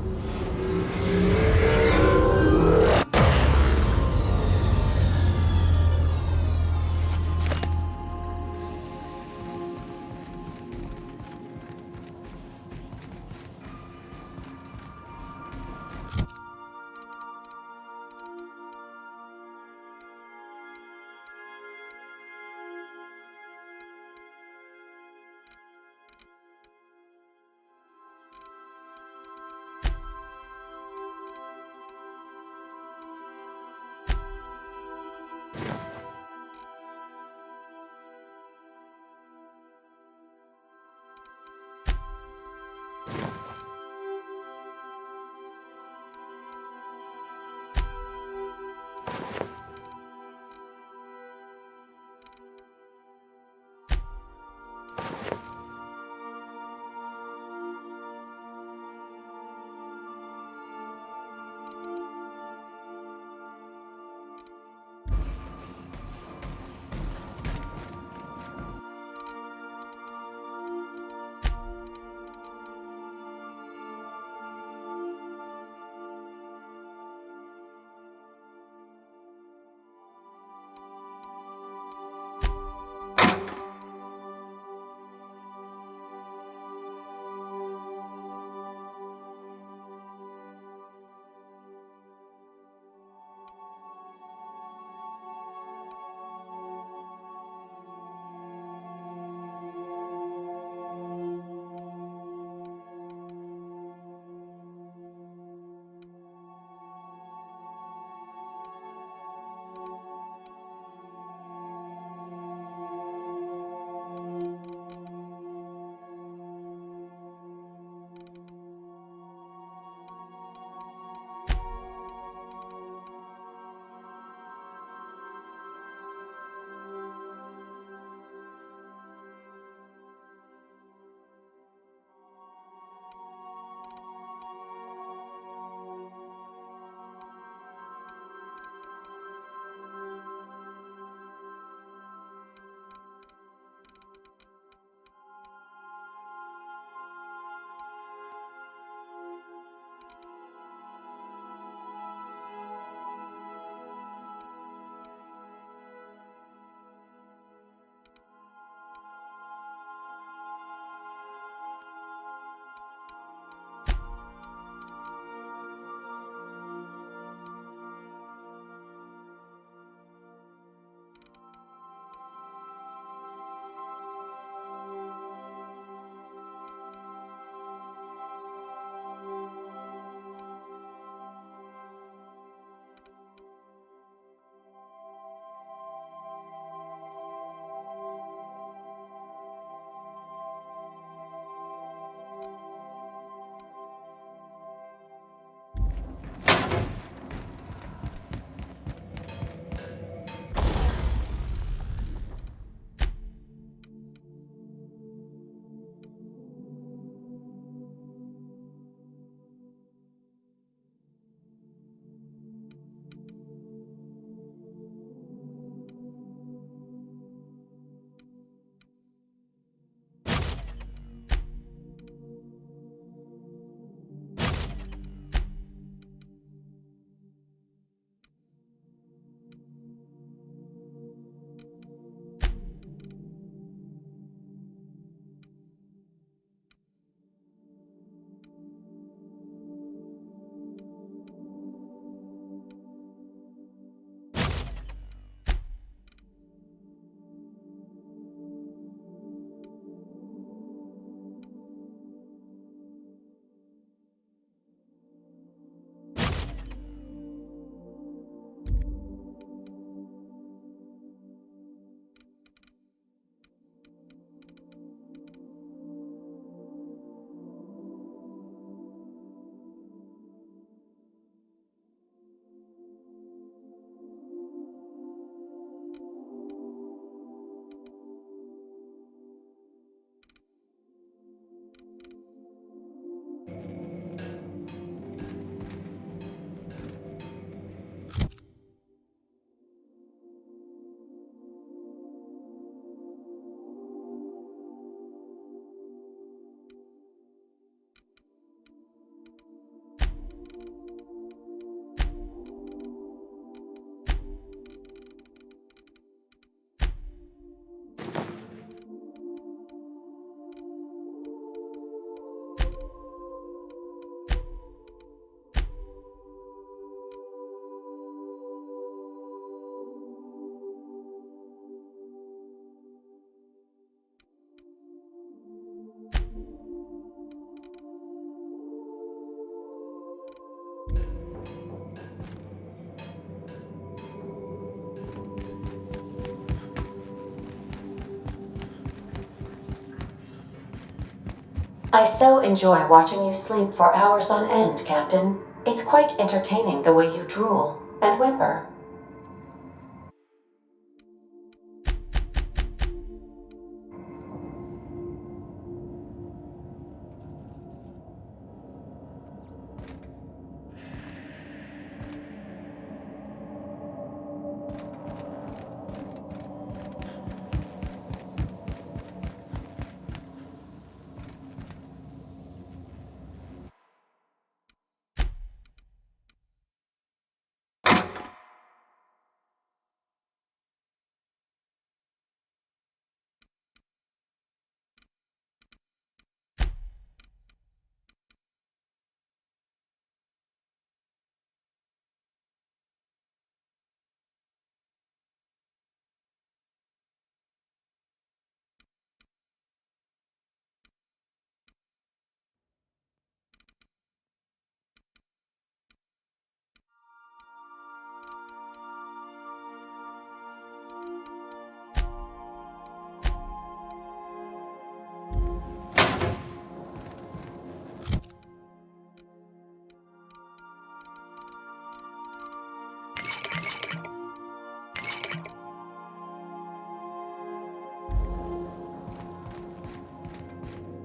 I so enjoy watching you sleep for hours on end, Captain. It's quite entertaining the way you drool and whimper.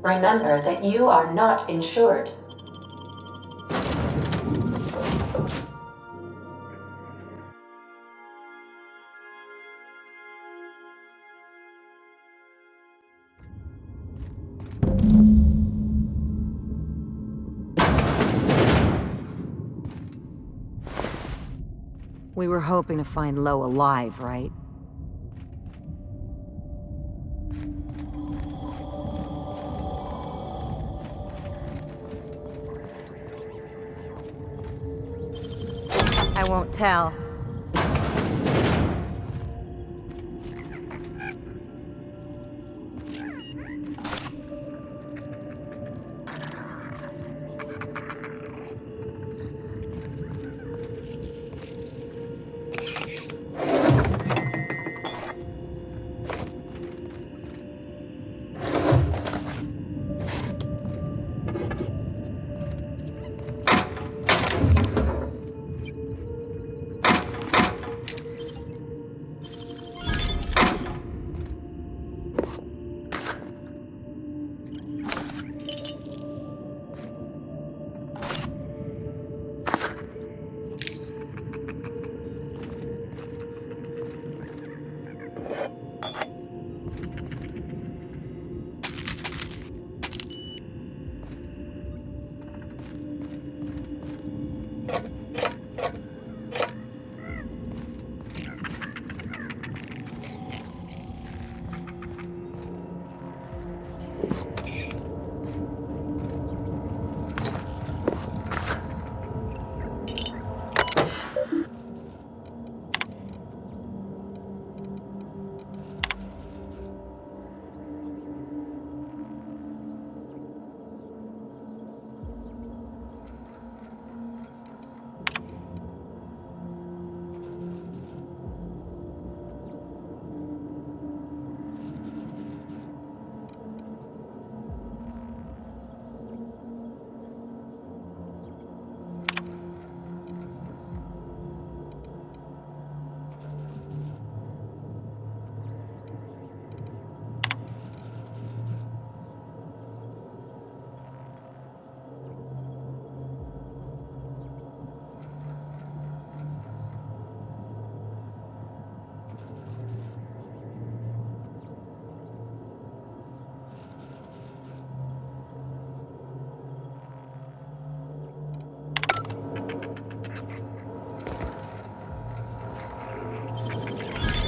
Remember that you are not insured. We were hoping to find Lo alive, right? I won't tell.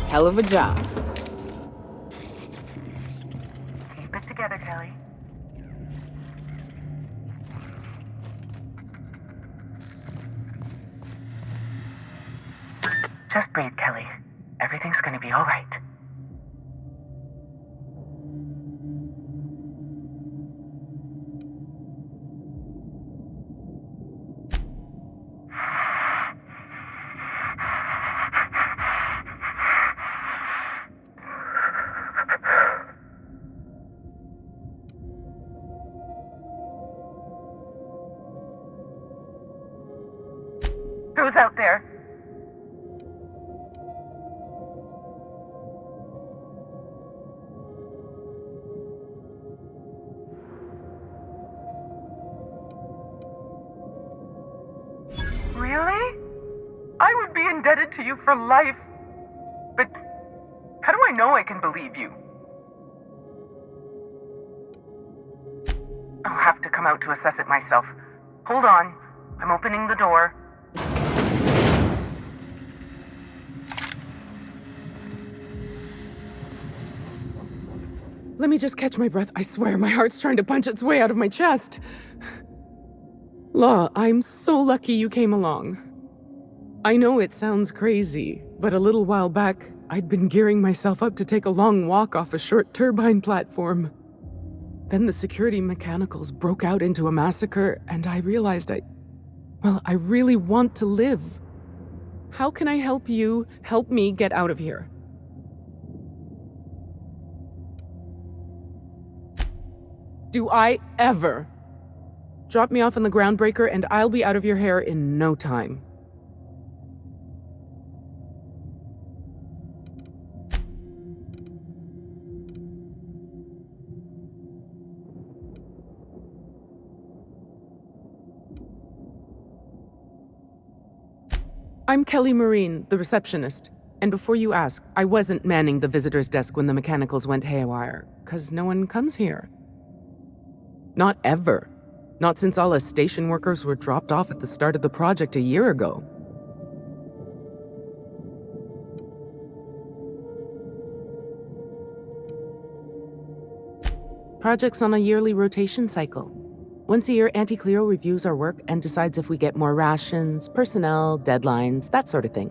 Hell of a job. Keep it together, Kelly. Just breathe, Kelly. Everything's gonna be all right. Who's out there? Really? I would be indebted to you for life. But how do I know I can believe you? I'll have to come out to assess it myself. Hold on. I'm opening the door. Let me just catch my breath. I swear, my heart's trying to punch its way out of my chest. Law, I'm so lucky you came along. I know it sounds crazy, but a little while back, I'd been gearing myself up to take a long walk off a short turbine platform. Then the security mechanicals broke out into a massacre, and I realized I really want to live. How can I help you help me get out of here? Do I ever? Drop me off on the groundbreaker and I'll be out of your hair in no time. I'm Kelly Marine, the receptionist. And before you ask, I wasn't manning the visitor's desk when the mechanicals went haywire, 'cause no one comes here. Not ever. Not since all us station workers were dropped off at the start of the project a year ago. Project's on a yearly rotation cycle. Once a year, Auntie Cleo reviews our work and decides if we get more rations, personnel, deadlines, that sort of thing.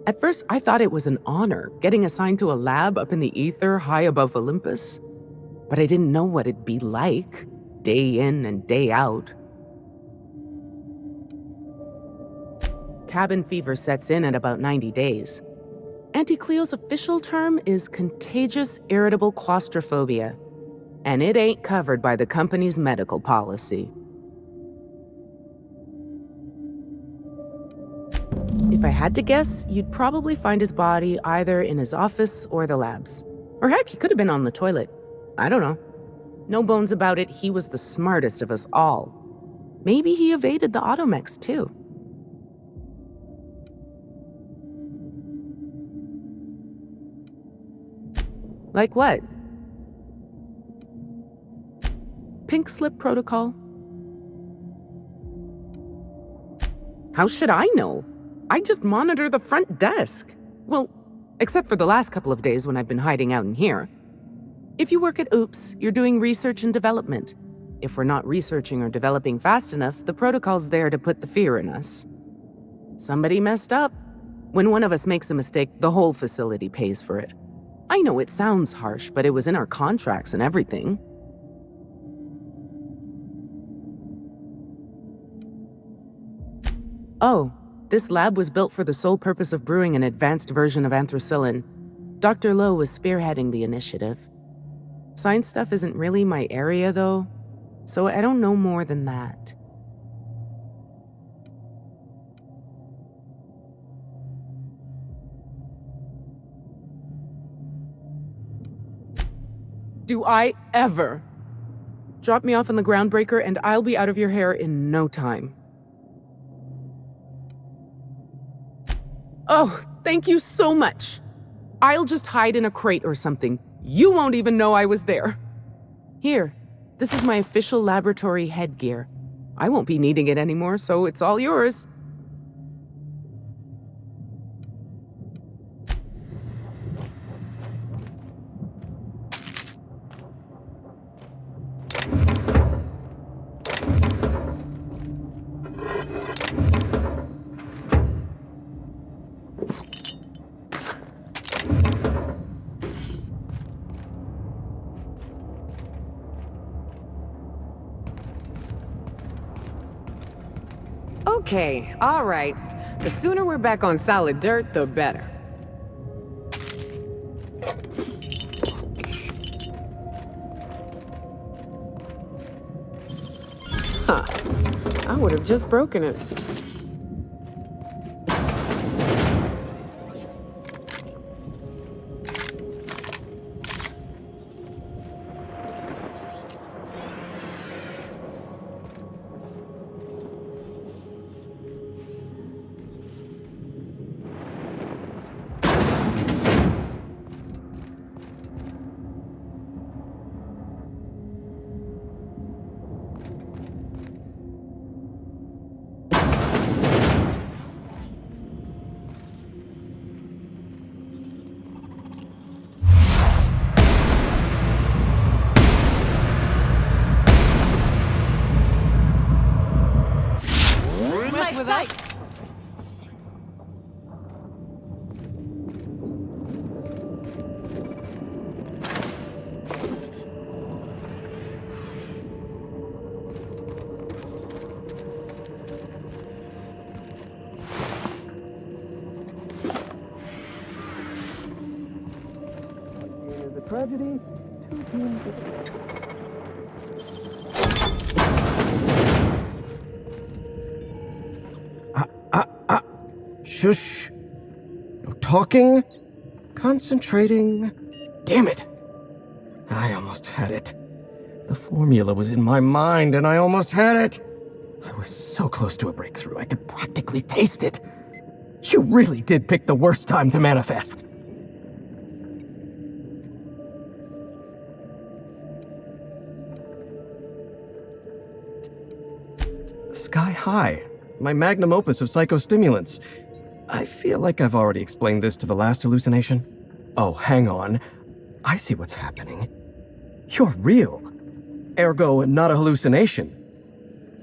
At first, I thought it was an honor, getting assigned to a lab up in the ether high above Olympus. But I didn't know what it'd be like, day in and day out. Cabin fever sets in at about 90 days. Auntie Cleo's official term is contagious irritable claustrophobia, and it ain't covered by the company's medical policy. If I had to guess, you'd probably find his body either in his office or the labs. Or heck, he could have been on the toilet. I don't know. No bones about it, he was the smartest of us all. Maybe he evaded the automechs, too. Like what? Pink slip protocol. How should I know? I just monitor the front desk. Well, except for the last couple of days when I've been hiding out in here. If you work at OOPS, you're doing research and development. If we're not researching or developing fast enough, the protocol's there to put the fear in us. Somebody messed up. When one of us makes a mistake, the whole facility pays for it. I know it sounds harsh, but it was in our contracts and everything. Oh, this lab was built for the sole purpose of brewing an advanced version of anthracillin. Dr. Lowe was spearheading the initiative. Science stuff isn't really my area, though, so I don't know more than that. Do I ever? Drop me off on the groundbreaker and I'll be out of your hair in no time. Oh, thank you so much. I'll just hide in a crate or something. You won't even know I was there. Here, this is my official laboratory headgear. I won't be needing it anymore, so it's all yours. Okay, all right. The sooner we're back on solid dirt, the better. Huh. I would have just broken it. sight! The tragedy, two teams. Shush. No talking. Concentrating. Damn it. I almost had it. The formula was in my mind and I almost had it. I was so close to a breakthrough, I could practically taste it. You really did pick the worst time to manifest. Sky High, my magnum opus of psychostimulants. I feel like I've already explained this to the last hallucination. Oh, hang on. I see what's happening. You're real. Ergo, not a hallucination.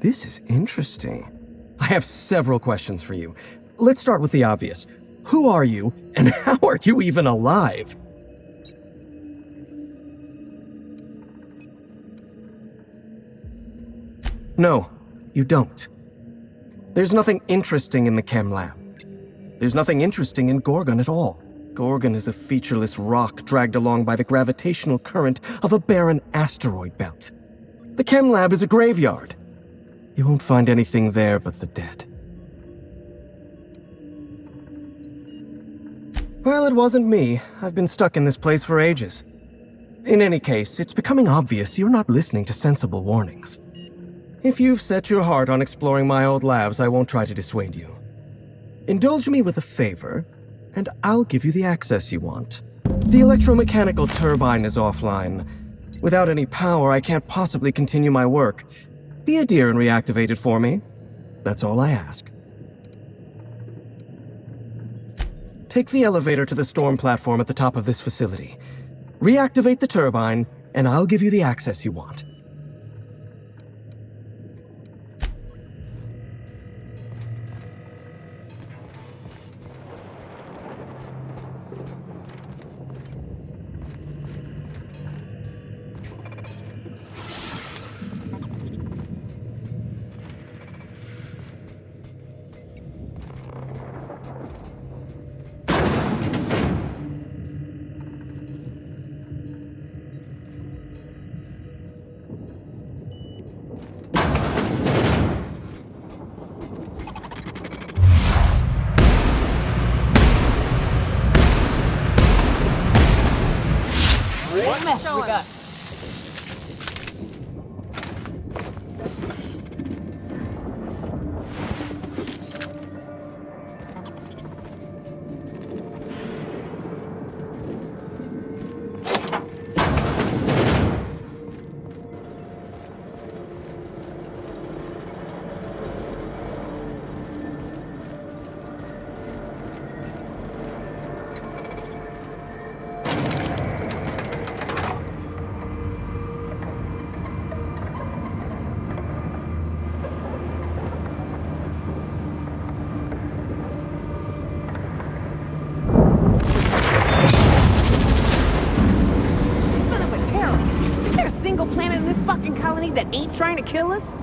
This is interesting. I have several questions for you. Let's start with the obvious. Who are you, and how are you even alive? No, you don't. There's nothing interesting in the chem lab. There's nothing interesting in Gorgon at all. Gorgon is a featureless rock dragged along by the gravitational current of a barren asteroid belt. The chem lab is a graveyard. You won't find anything there but the dead. Well, it wasn't me. I've been stuck in this place for ages. In any case, it's becoming obvious you're not listening to sensible warnings. If you've set your heart on exploring my old labs, I won't try to dissuade you. Indulge me with a favor, and I'll give you the access you want. The electromechanical turbine is offline. Without any power, I can't possibly continue my work. Be a dear and reactivate it for me. That's all I ask. Take the elevator to the storm platform at the top of this facility. Reactivate the turbine, and I'll give you the access you want. What mess we got? That ain't trying to kill us?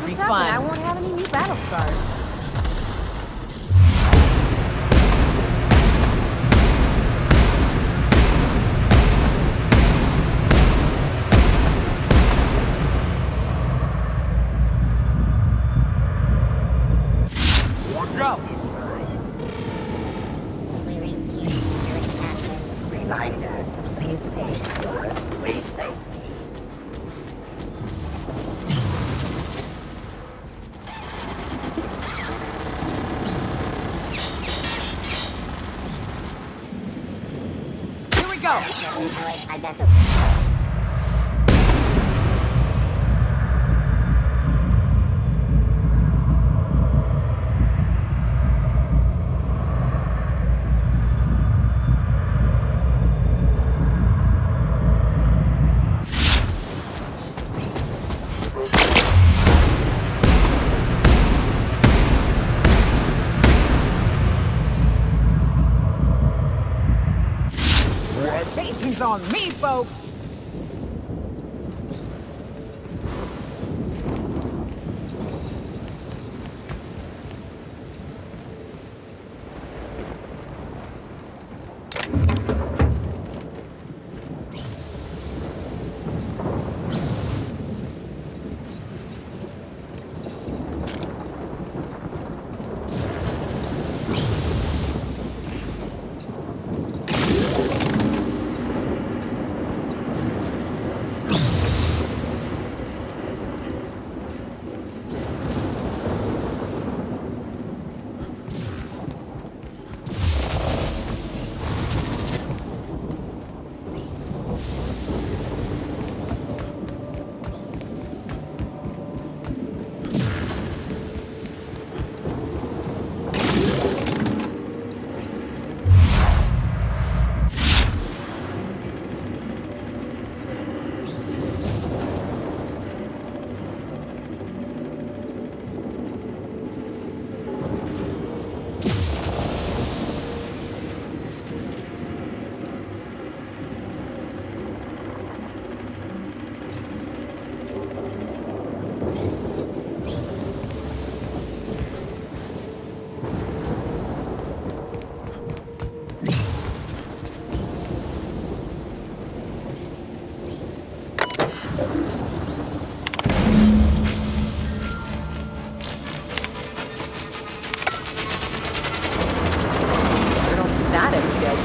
Be fun. I won't have any new battle scars. Watch out! Reminder, please pay for read safety. Here we go! Basing's on me, folks!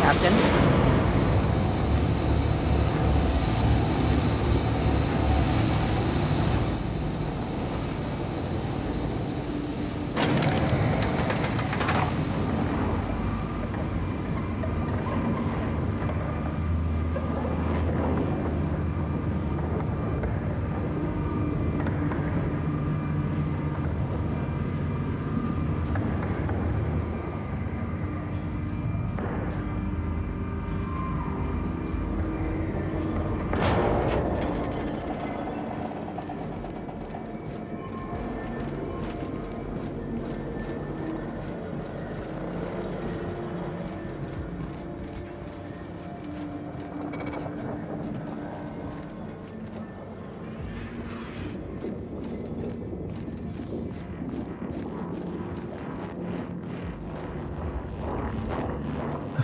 Captain.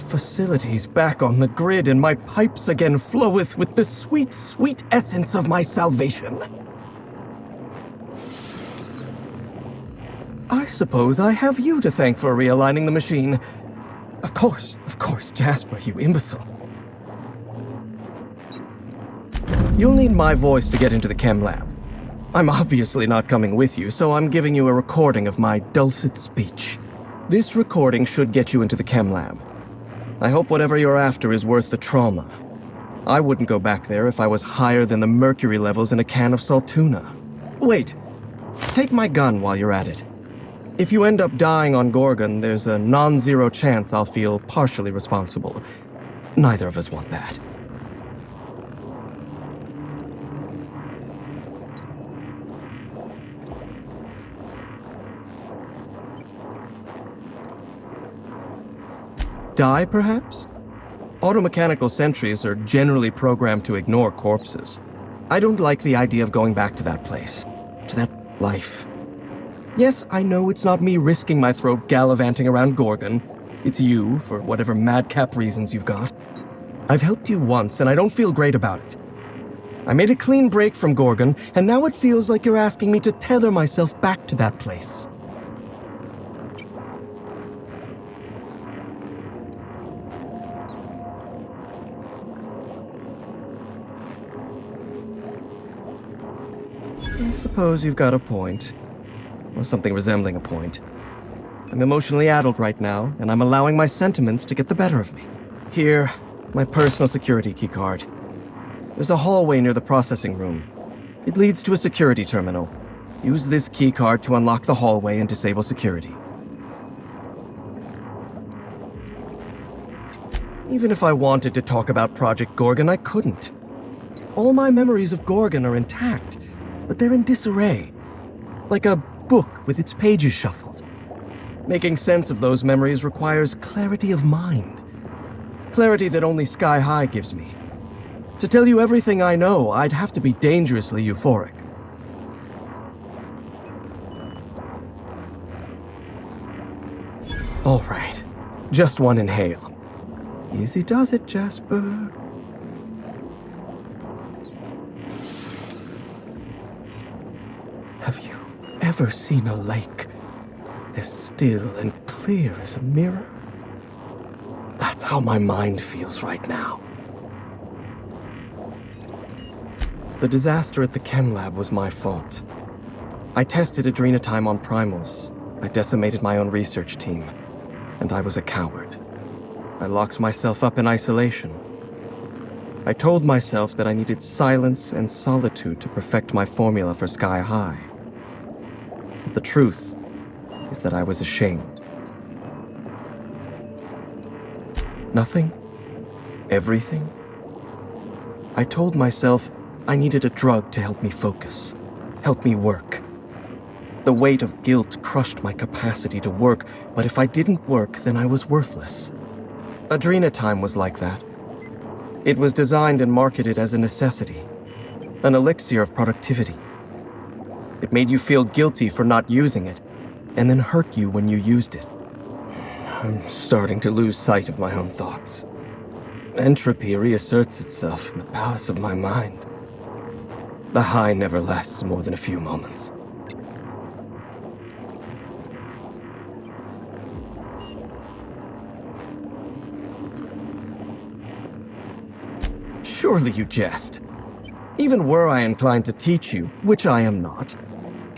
Facilities back on the grid, and my pipes again floweth with the sweet, sweet essence of my salvation. I suppose I have you to thank for realigning the machine. Of course, Jasper, you imbecile. You'll need my voice to get into the chem lab. I'm obviously not coming with you, so I'm giving you a recording of my dulcet speech. This recording should get you into the chem lab. I hope whatever you're after is worth the trauma. I wouldn't go back there if I was higher than the mercury levels in a can of salt tuna. Wait, take my gun while you're at it. If you end up dying on Gorgon, there's a non-zero chance I'll feel partially responsible. Neither of us want that. Die, perhaps? Automechanical sentries are generally programmed to ignore corpses. I don't like the idea of going back to that place. To that life. Yes, I know it's not me risking my throat gallivanting around Gorgon. It's you, for whatever madcap reasons you've got. I've helped you once, and I don't feel great about it. I made a clean break from Gorgon, and now it feels like you're asking me to tether myself back to that place. I suppose you've got a point. Or something resembling a point. I'm emotionally addled right now, and I'm allowing my sentiments to get the better of me. Here, my personal security keycard. There's a hallway near the processing room. It leads to a security terminal. Use this keycard to unlock the hallway and disable security. Even if I wanted to talk about Project Gorgon, I couldn't. All my memories of Gorgon are intact, but they're in disarray. Like a book with its pages shuffled. Making sense of those memories requires clarity of mind. Clarity that only Sky High gives me. To tell you everything I know, I'd have to be dangerously euphoric. All right, just one inhale. Easy does it, Jasper. Have you ever seen a lake as still and clear as a mirror? That's how my mind feels right now. The disaster at the chem lab was my fault. I tested adrenatime on primals. I decimated my own research team. And I was a coward. I locked myself up in isolation. I told myself that I needed silence and solitude to perfect my formula for Sky High. But the truth is that I was ashamed. Nothing? Everything? I told myself I needed a drug to help me focus, help me work. The weight of guilt crushed my capacity to work, but if I didn't work, then I was worthless. Adrenatime was like that. It was designed and marketed as a necessity, an elixir of productivity. It made you feel guilty for not using it, and then hurt you when you used it. I'm starting to lose sight of my own thoughts. Entropy reasserts itself in the palace of my mind. The high never lasts more than a few moments. Surely you jest. Even were I inclined to teach you, which I am not,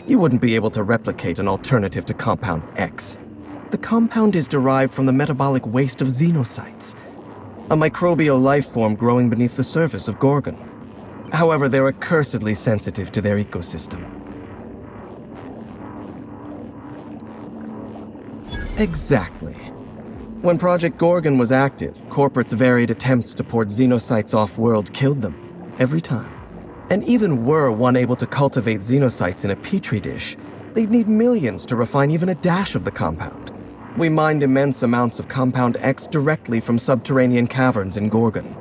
you wouldn't be able to replicate an alternative to Compound X. The compound is derived from the metabolic waste of xenocytes, a microbial life form growing beneath the surface of Gorgon. However, they're accursedly sensitive to their ecosystem. Exactly. When Project Gorgon was active, corporates' varied attempts to port xenocytes off-world killed them, every time. And even were one able to cultivate xenocytes in a petri dish, they'd need millions to refine even a dash of the compound. We mined immense amounts of Compound X directly from subterranean caverns in Gorgon.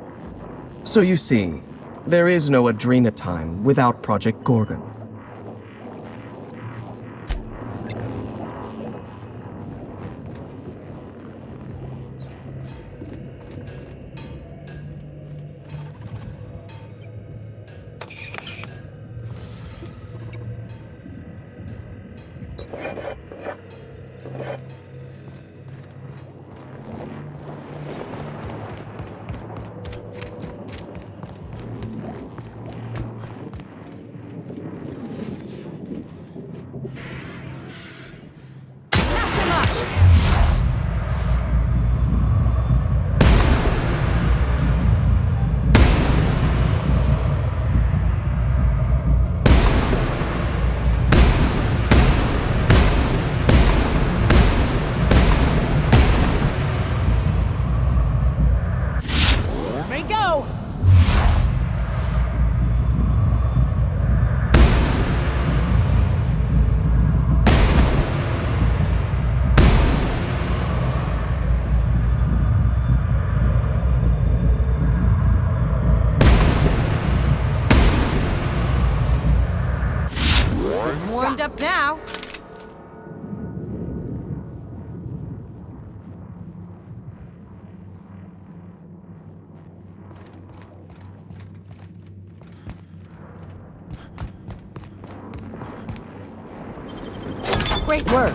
So you see, there is no adrenatime without Project Gorgon. warmed up now. Great work.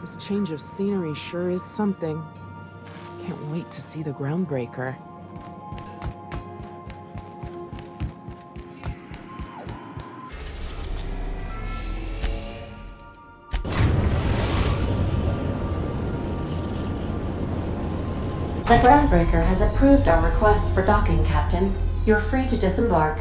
This change of scenery sure is something. Can't wait to see the groundbreaker. The groundbreaker has approved our request for docking, Captain. You're free to disembark.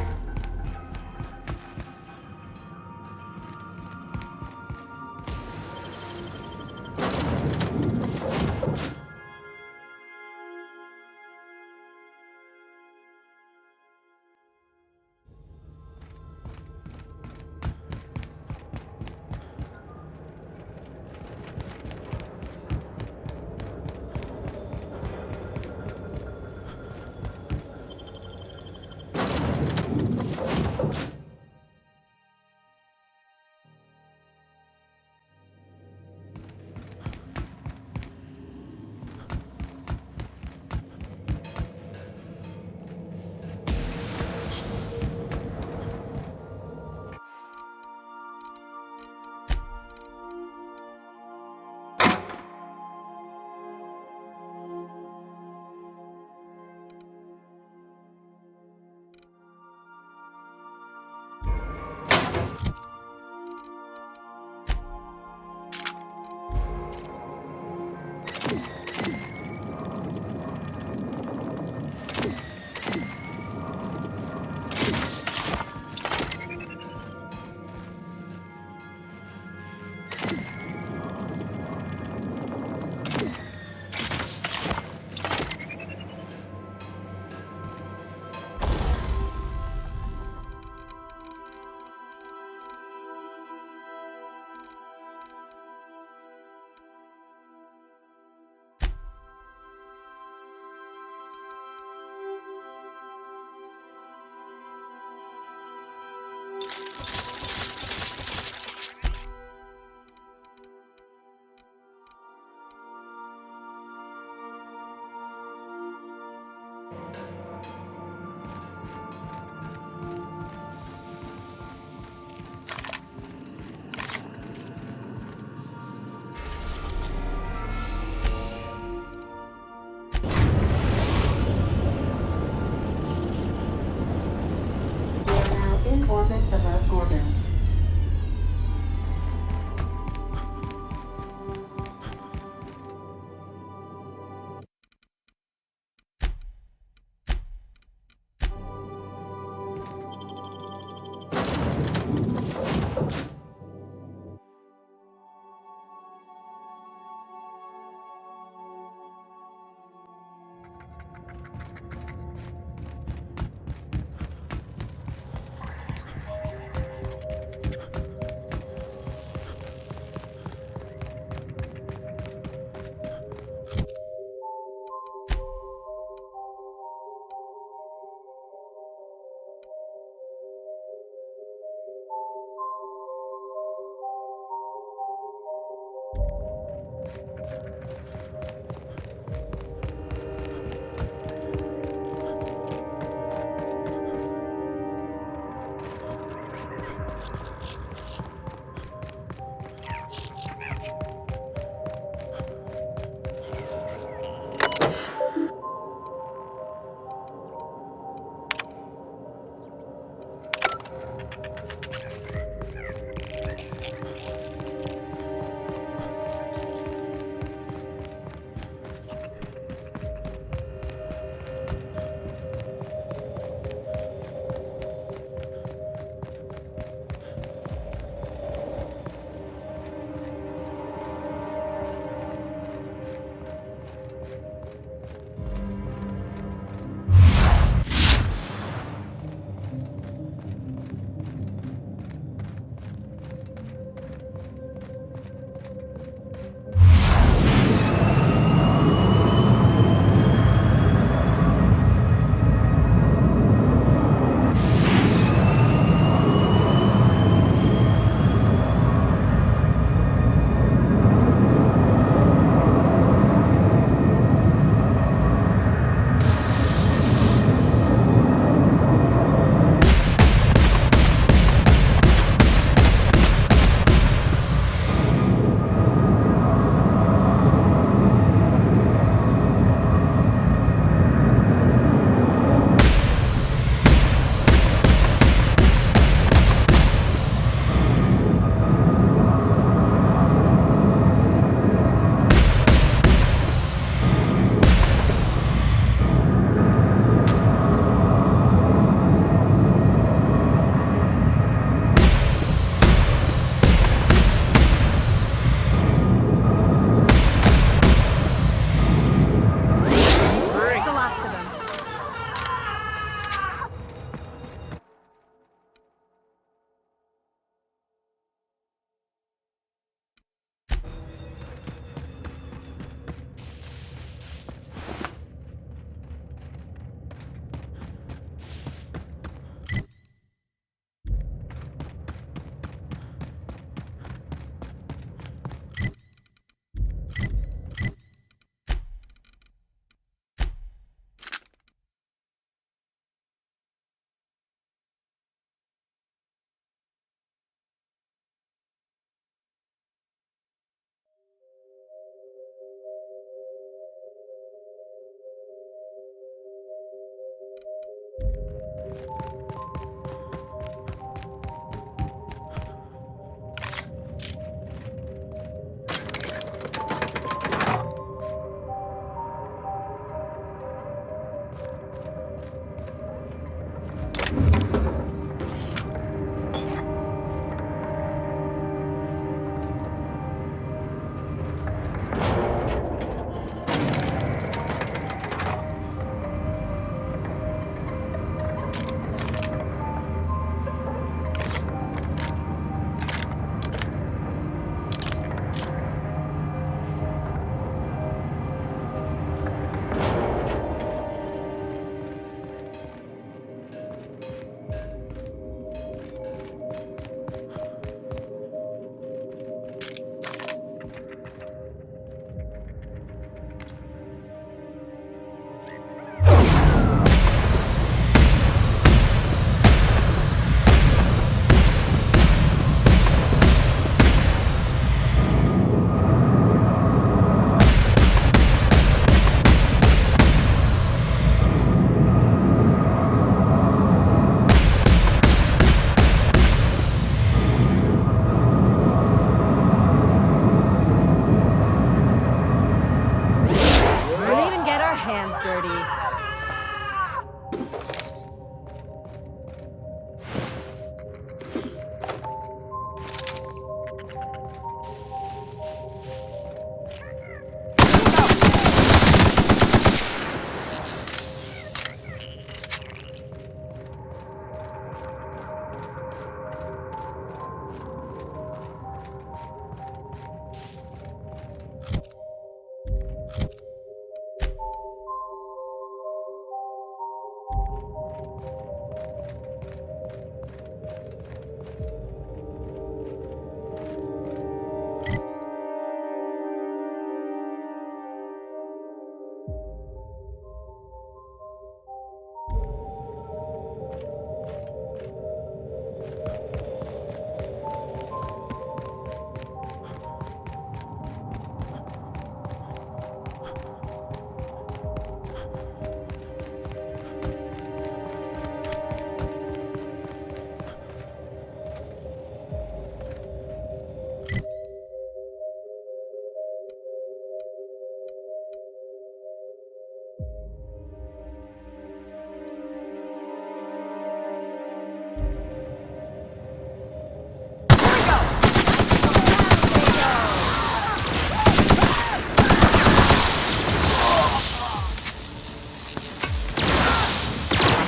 hands dirty.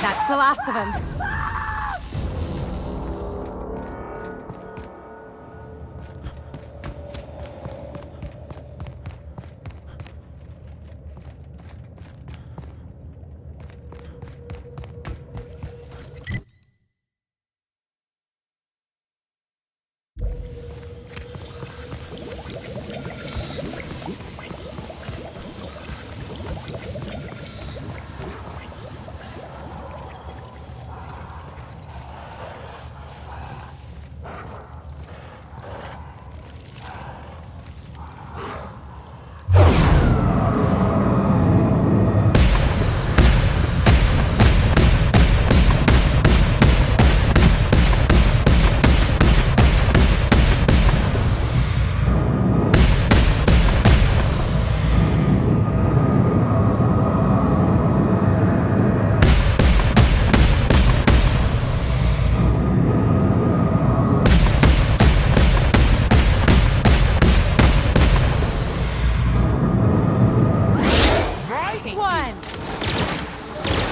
That's the last of him.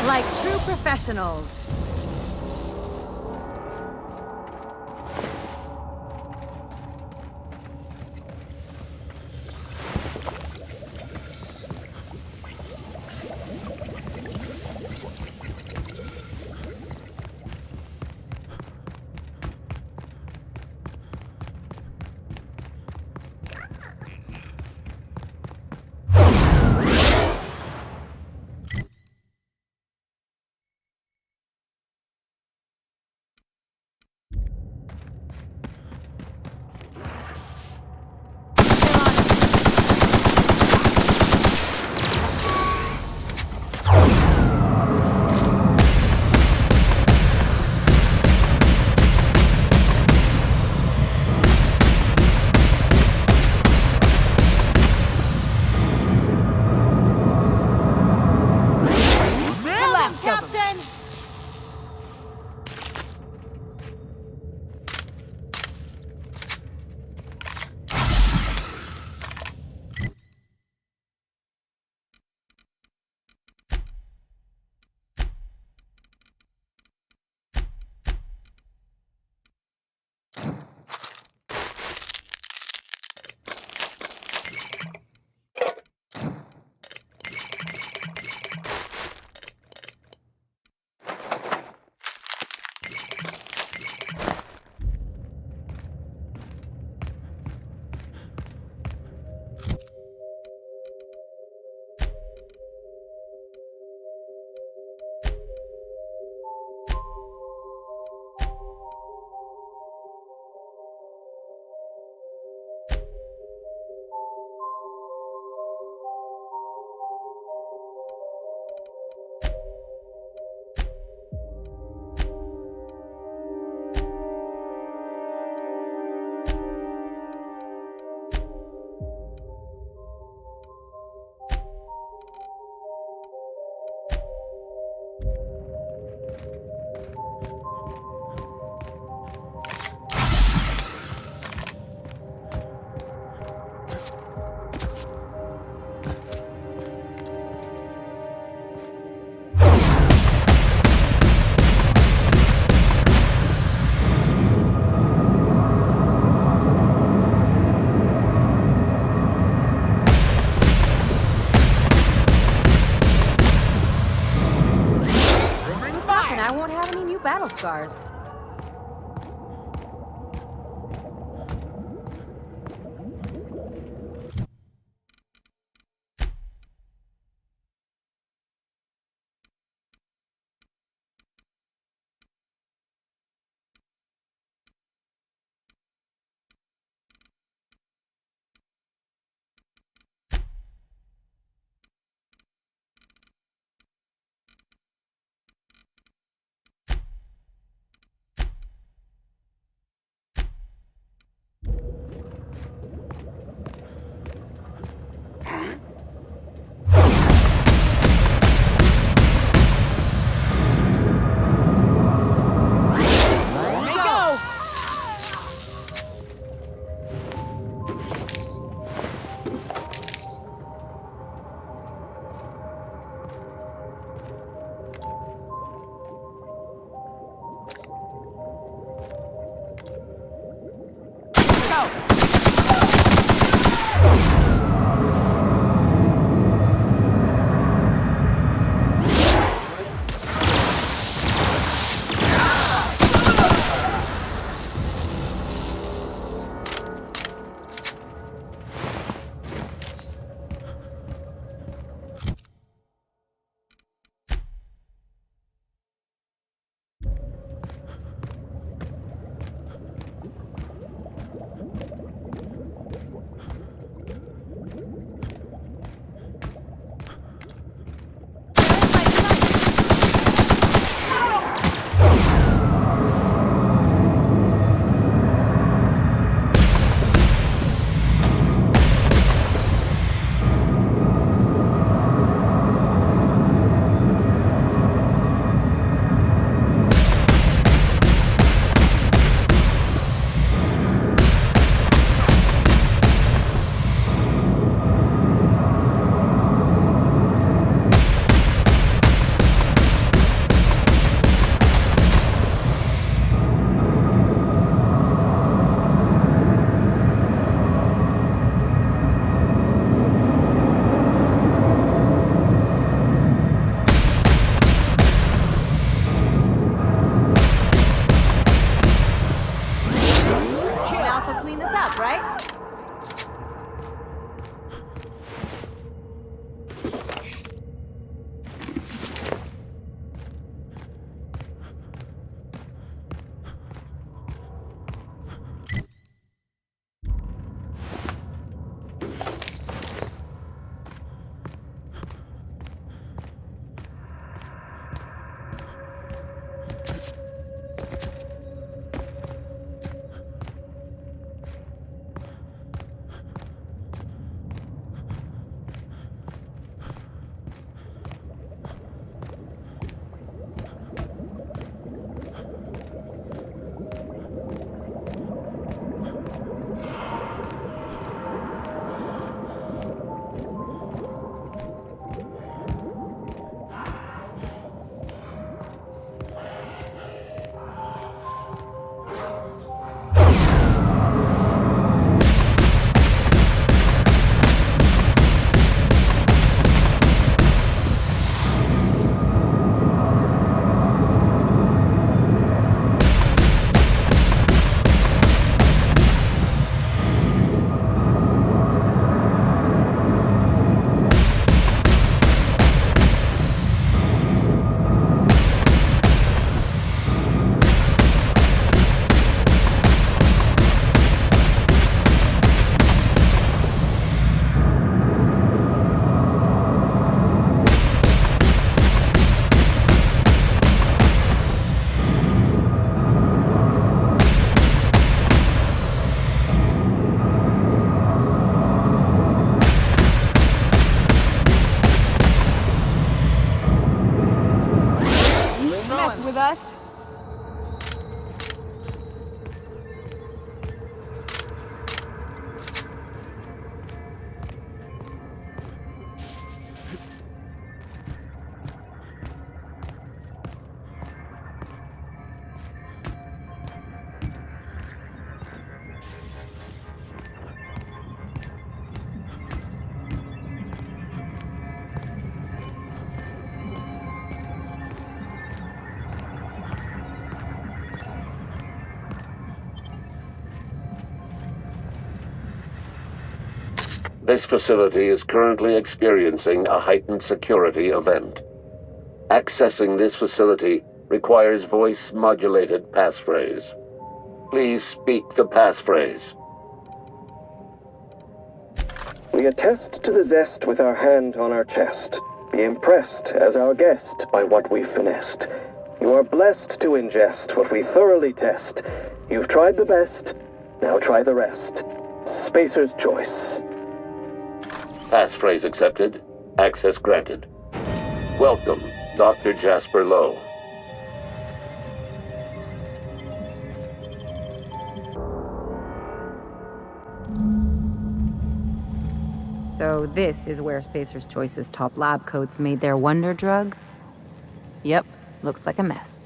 Like true professionals. battle scars. This facility is currently experiencing a heightened security event. Accessing this facility requires voice-modulated passphrase. Please speak the passphrase. We attest to the zest with our hand on our chest. Be impressed as our guest by what we've finessed. You are blessed to ingest what we thoroughly test. You've tried the best, now try the rest. Spacer's choice. Passphrase accepted. Access granted. Welcome, Dr. Jasper Lowe. So this is where Spacer's Choice's top lab coats made their wonder drug? Yep, looks like a mess.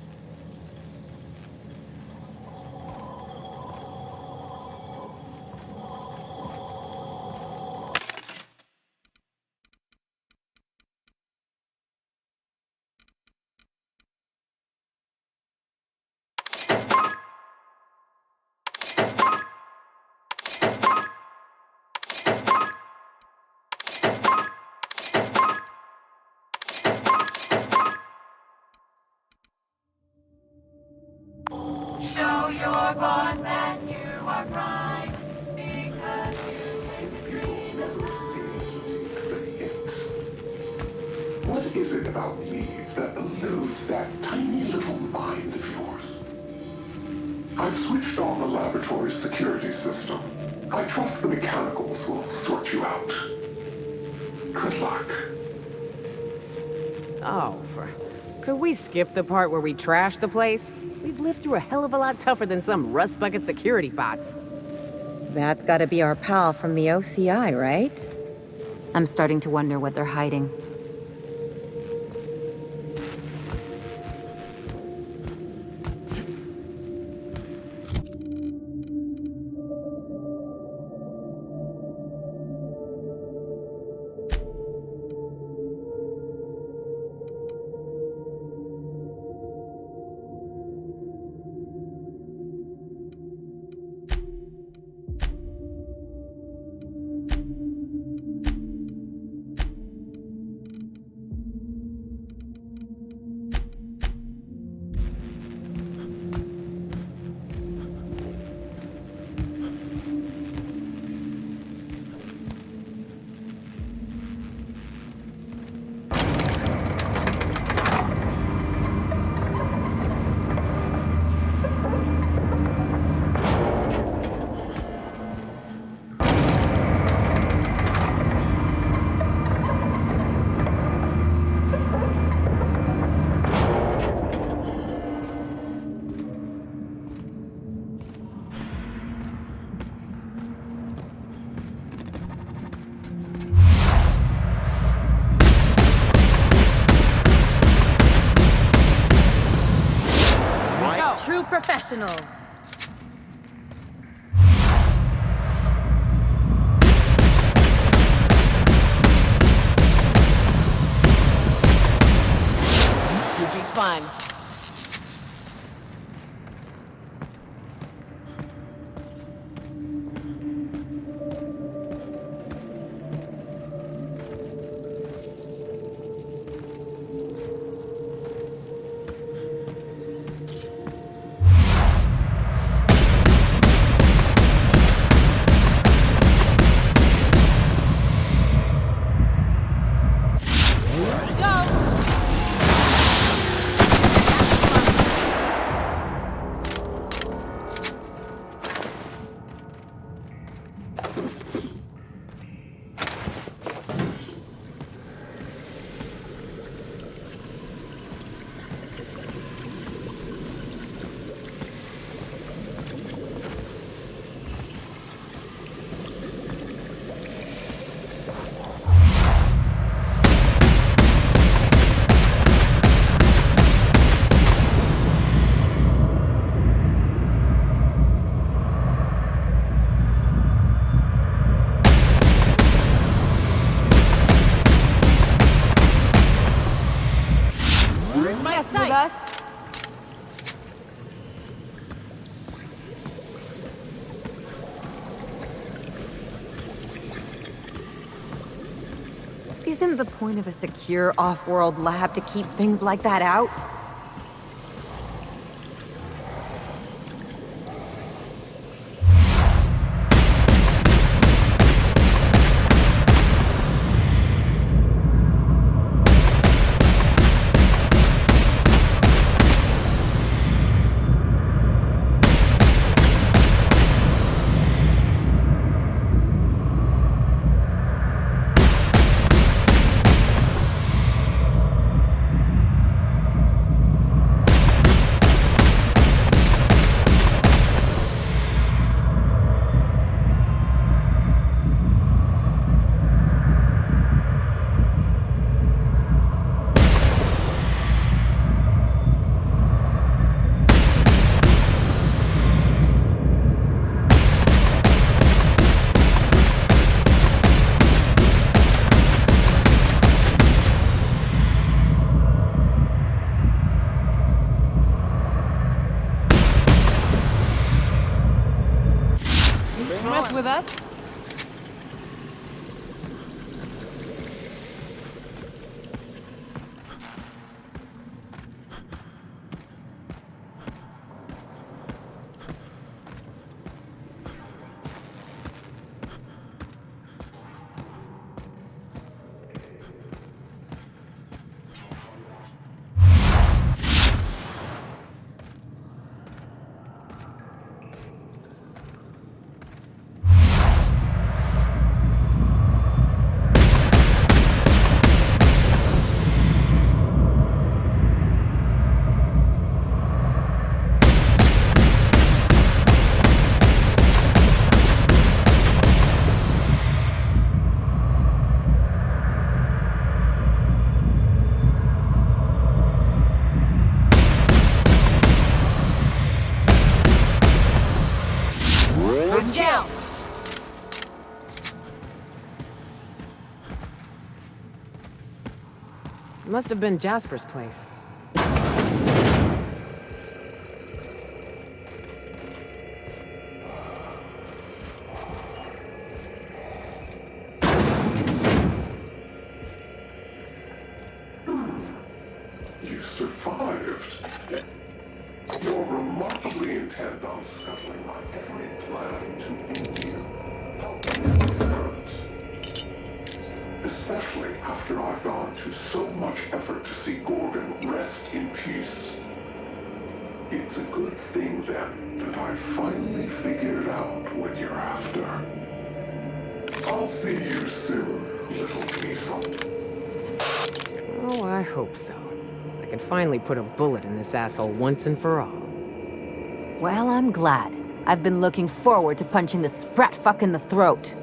Show your boss that you are prime, because People never seem to take the hint. What is it about Leave that eludes that tiny little mind of yours? I've switched on the laboratory's security system. I trust the mechanicals will sort you out. Good luck. Oh, could we skip the part where we trashed the place? We've lived through a hell of a lot tougher than some rust bucket security bots. That's gotta be our pal from the OCI, right? I'm starting to wonder what they're hiding. True professionals. Should be fun. With us? Isn't the point of a secure off-world lab to keep things like that out? Mess with us? Down! Must have been Jasper's place. You survived. You're remarkably intent on scuttling my every plan to end you. How different. Especially after I've gone to so much effort to see Gorgon rest in peace. It's a good thing, then, that I finally figured out what you're after. I'll see you soon, little weasel. Oh, I hope so. I can finally put a bullet in this asshole once and for all. Well, I'm glad. I've been looking forward to punching the sprat fuck in the throat.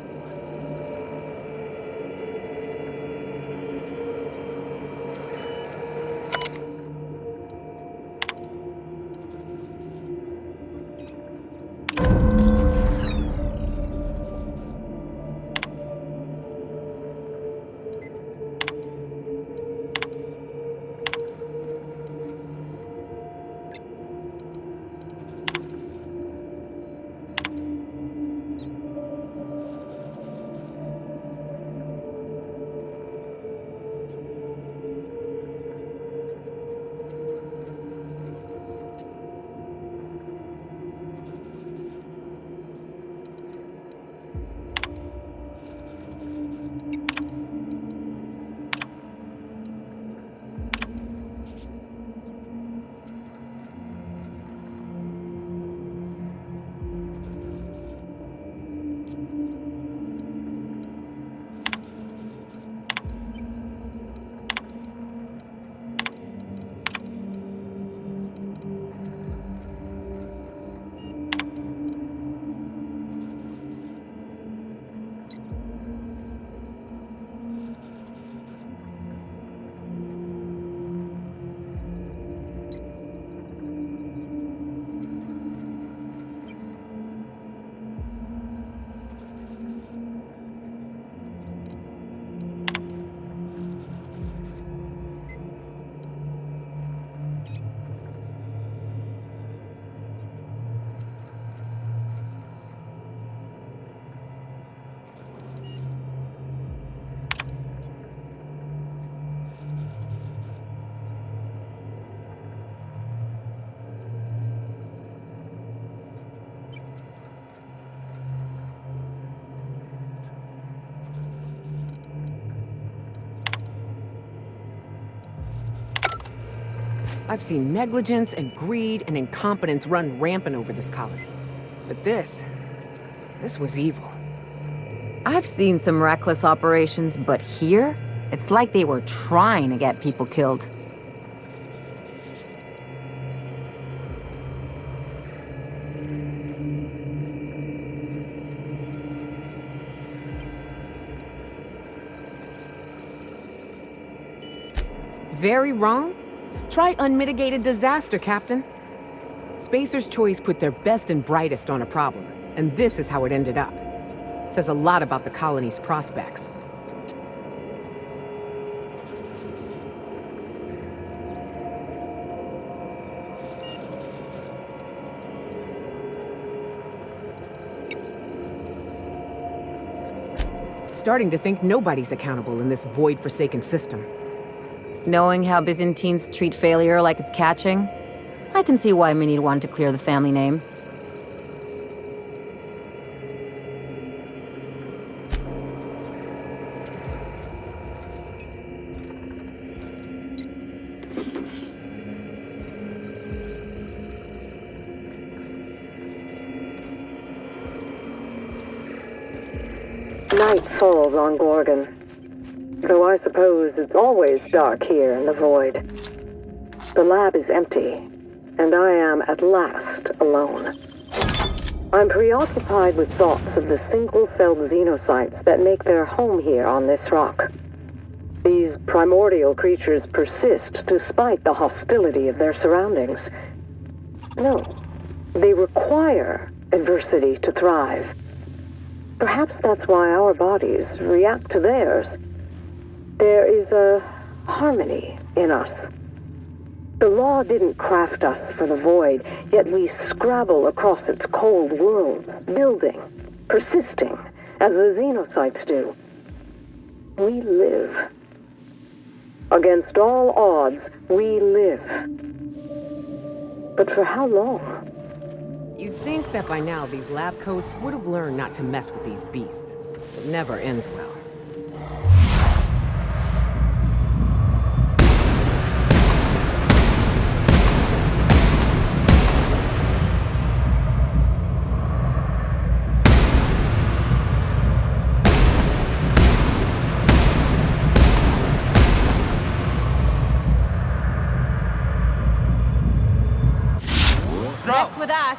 I've seen negligence and greed and incompetence run rampant over this colony. But this was evil. I've seen some reckless operations, but here, it's like they were trying to get people killed. Very wrong? Try unmitigated disaster, Captain. Spacer's Choice put their best and brightest on a problem, and this is how it ended up. Says a lot about the colony's prospects. Starting to think nobody's accountable in this void-forsaken system. Knowing how Byzantines treat failure like it's catching, I can see why Minnie'd want to clear the family name. Night falls on Gorgon, though I suppose it's always dark here in the void. The lab is empty, and I am at last alone. I'm preoccupied with thoughts of the single-celled xenocytes that make their home here on this rock. These primordial creatures persist despite the hostility of their surroundings. No, they require adversity to thrive. Perhaps that's why our bodies react to theirs. There is a harmony in us. The law didn't craft us for the void, yet we scrabble across its cold worlds, building, persisting, as the xenocytes do. We live. Against all odds, we live. But for how long? You'd think that by now these lab coats would have learned not to mess with these beasts. It never ends well. Rest with us.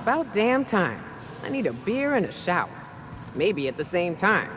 About damn time. I need a beer and a shower. Maybe at the same time.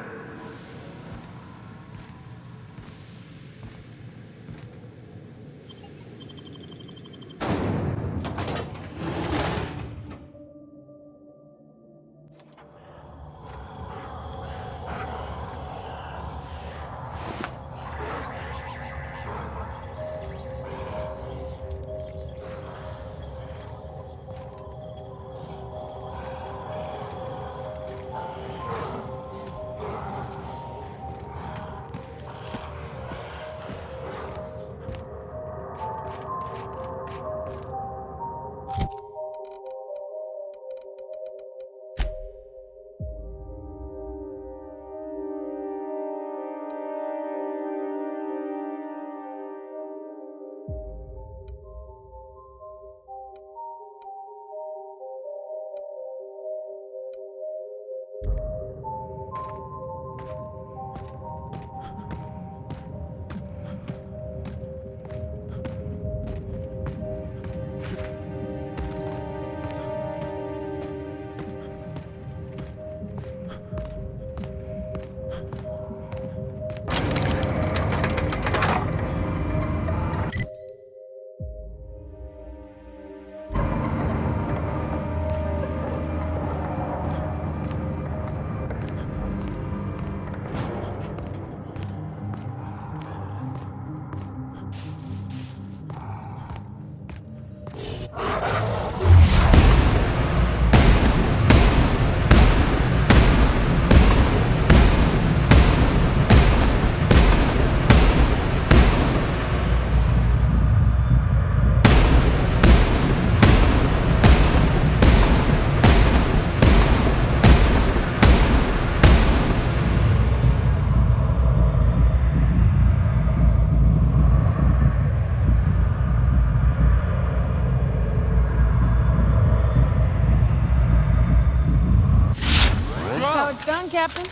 Done, Captain.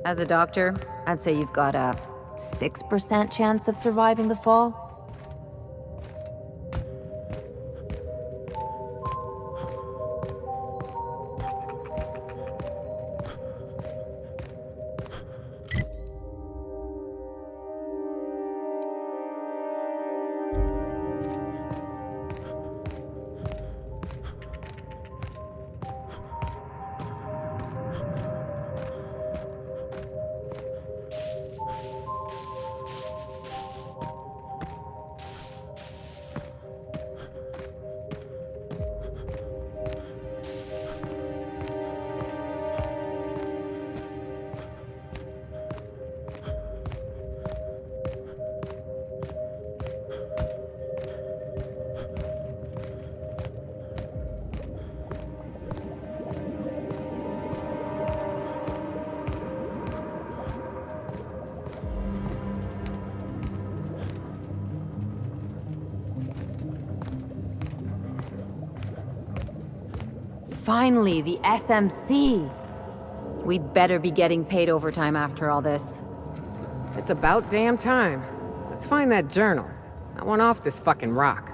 As a doctor, I'd say you've got a 6% chance of surviving the fall. Finally, the SMC. We'd better be getting paid overtime after all this. It's about damn time. Let's find that journal. I want off this fucking rock.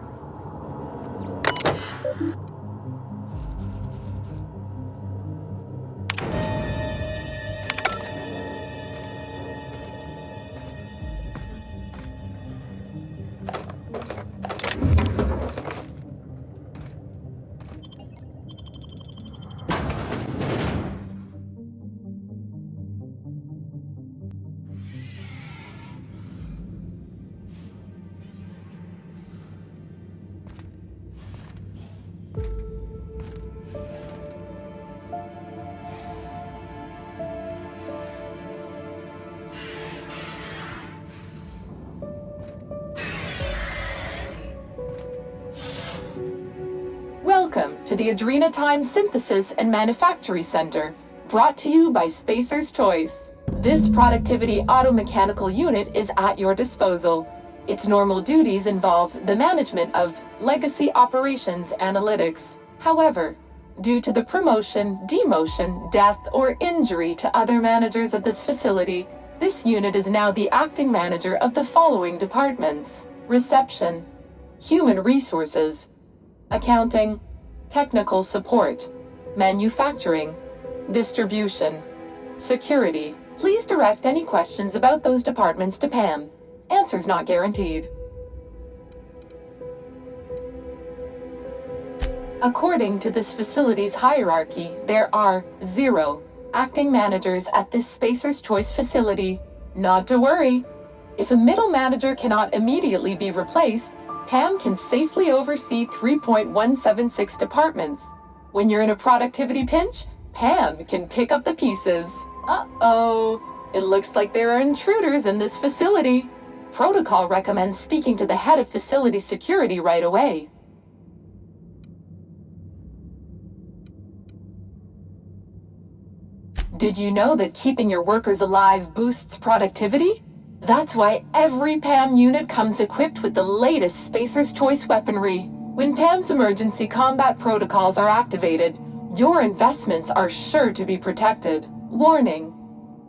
Welcome to the Adrenatime Synthesis and Manufactory Center, brought to you by Spacer's Choice. This productivity automechanical unit is at your disposal. Its normal duties involve the management of legacy operations analytics. However, due to the promotion, demotion, death, or injury to other managers of this facility, this unit is now the acting manager of the following departments: Reception, Human Resources, Accounting, Technical Support, Manufacturing, Distribution, Security. Please direct any questions about those departments to Pam. Answers not guaranteed. According to this facility's hierarchy, there are 0 acting managers at this Spacer's Choice facility. Not to worry. If a middle manager cannot immediately be replaced, Pam can safely oversee 3.176 departments. When you're in a productivity pinch, Pam can pick up the pieces. Uh-oh. It looks like there are intruders in this facility. Protocol recommends speaking to the head of facility security right away. Did you know that keeping your workers alive boosts productivity? That's why every PAM unit comes equipped with the latest Spacer's Choice weaponry. When PAM's emergency combat protocols are activated, your investments are sure to be protected. Warning: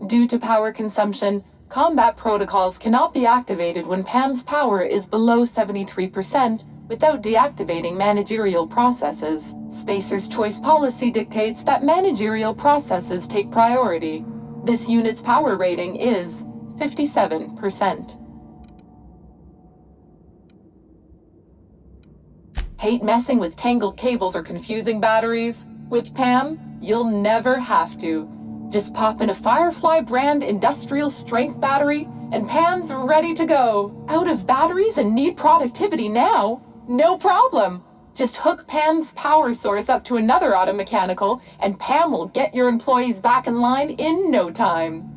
due to power consumption, combat protocols cannot be activated when PAM's power is below 73% without deactivating managerial processes. Spacer's Choice policy dictates that managerial processes take priority. This unit's power rating is 57%. Hate messing with tangled cables or confusing batteries? With PAM, you'll never have to. Just pop in a Firefly brand industrial strength battery and PAM's ready to go. Out of batteries and need productivity now? No problem. Just hook PAM's power source up to another automechanical and PAM will get your employees back in line in no time.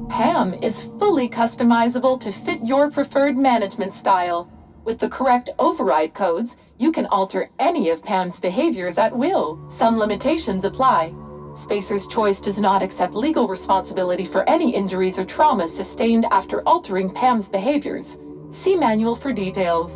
PAM is fully customizable to fit your preferred management style. With the correct override codes, you can alter any of PAM's behaviors at will. Some limitations apply. Spacer's Choice does not accept legal responsibility for any injuries or traumas sustained after altering PAM's behaviors. See manual for details.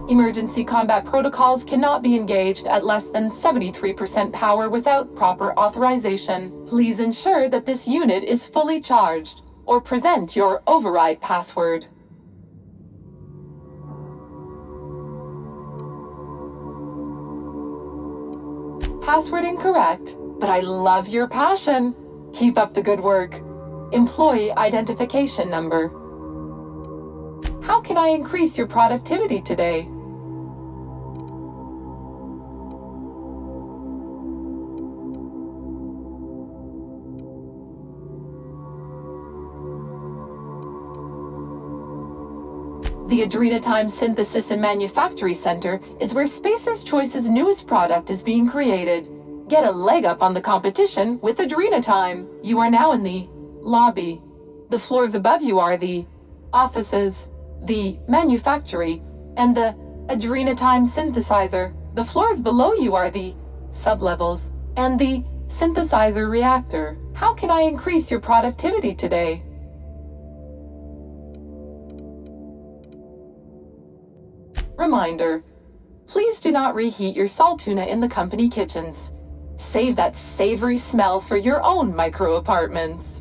Emergency combat protocols cannot be engaged at less than 73% power without proper authorization. Please ensure that this unit is fully charged, or present your override password. Password incorrect, but I love your passion. Keep up the good work. Employee identification number. How can I increase your productivity today? The Adrenatime Synthesis and Manufactory Center is where Spacer's Choice's newest product is being created. Get a leg up on the competition with Adrenatime. You are now in the lobby. The floors above you are the offices, the manufactory, and the Adrenatime synthesizer. The floors below you are the sublevels and the synthesizer reactor. How can I increase your productivity today? Reminder, please do not reheat your salt tuna in the company kitchens. Save that savory smell for your own micro apartments.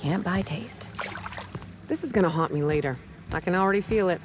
Can't buy taste. This is gonna haunt me later. I can already feel it.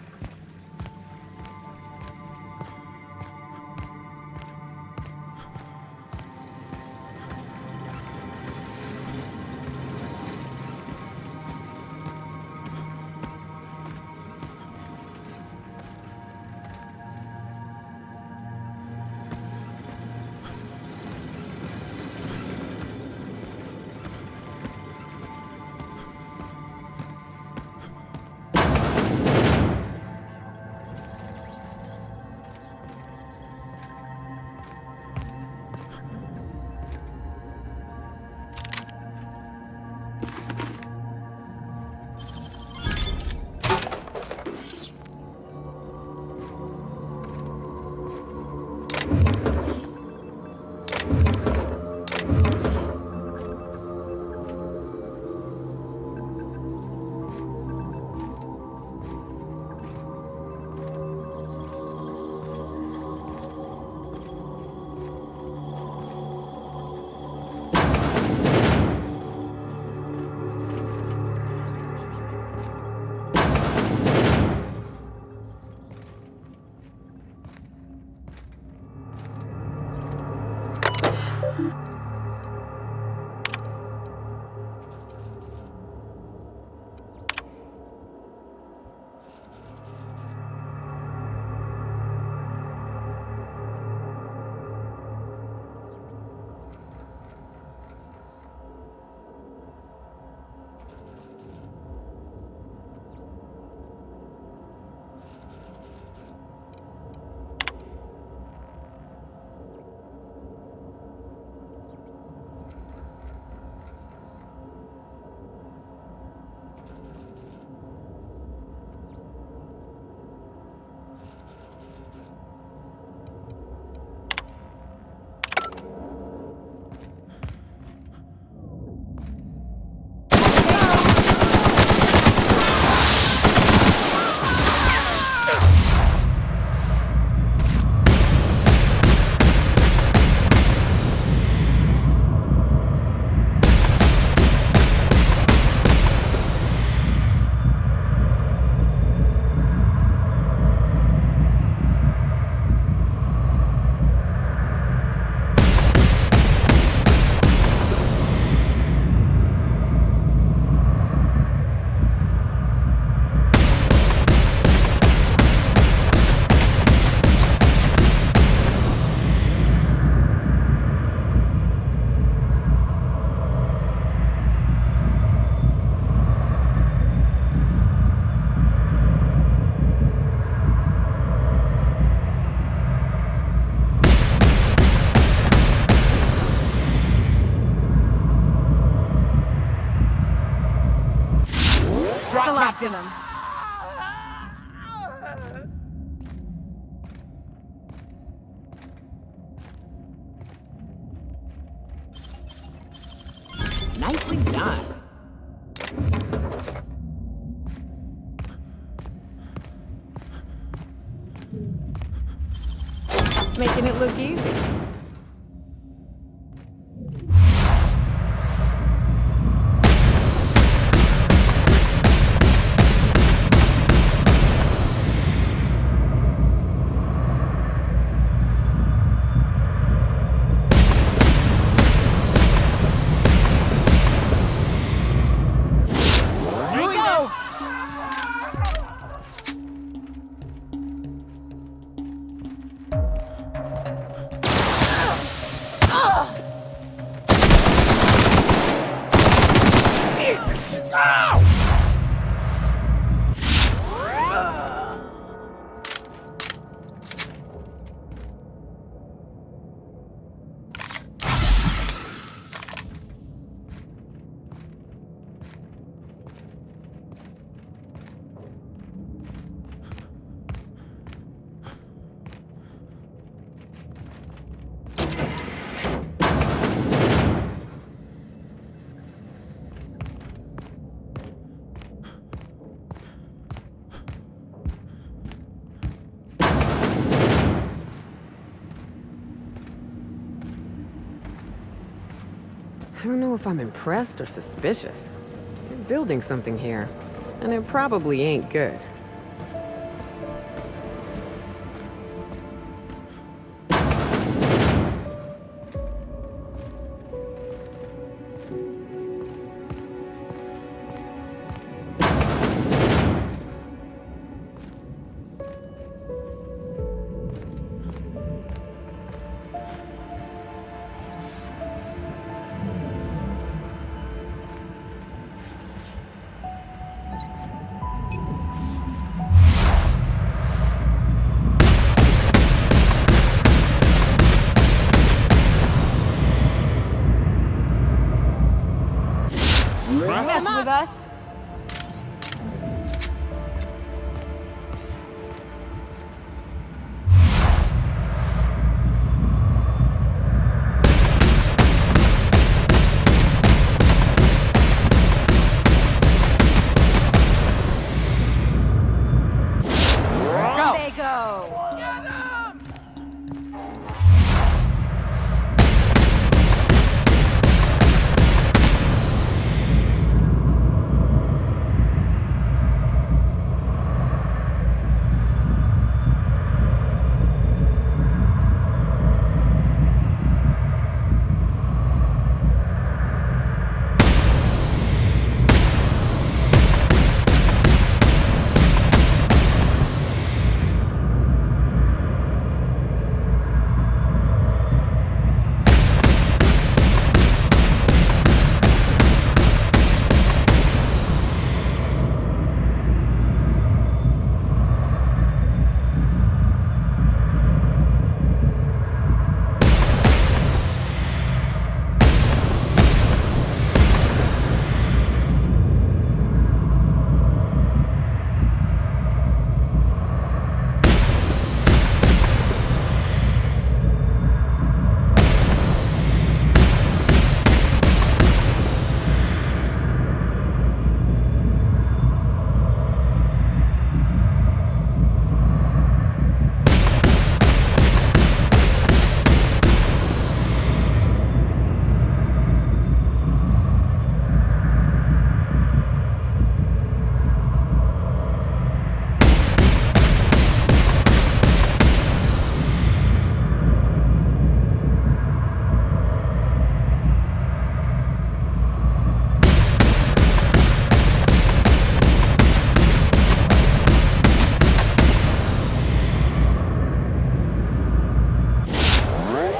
to them. Nicely done. Making it look easy. I don't know if I'm impressed or suspicious. You're building something here, and it probably ain't good. Mess with us. Go. They go.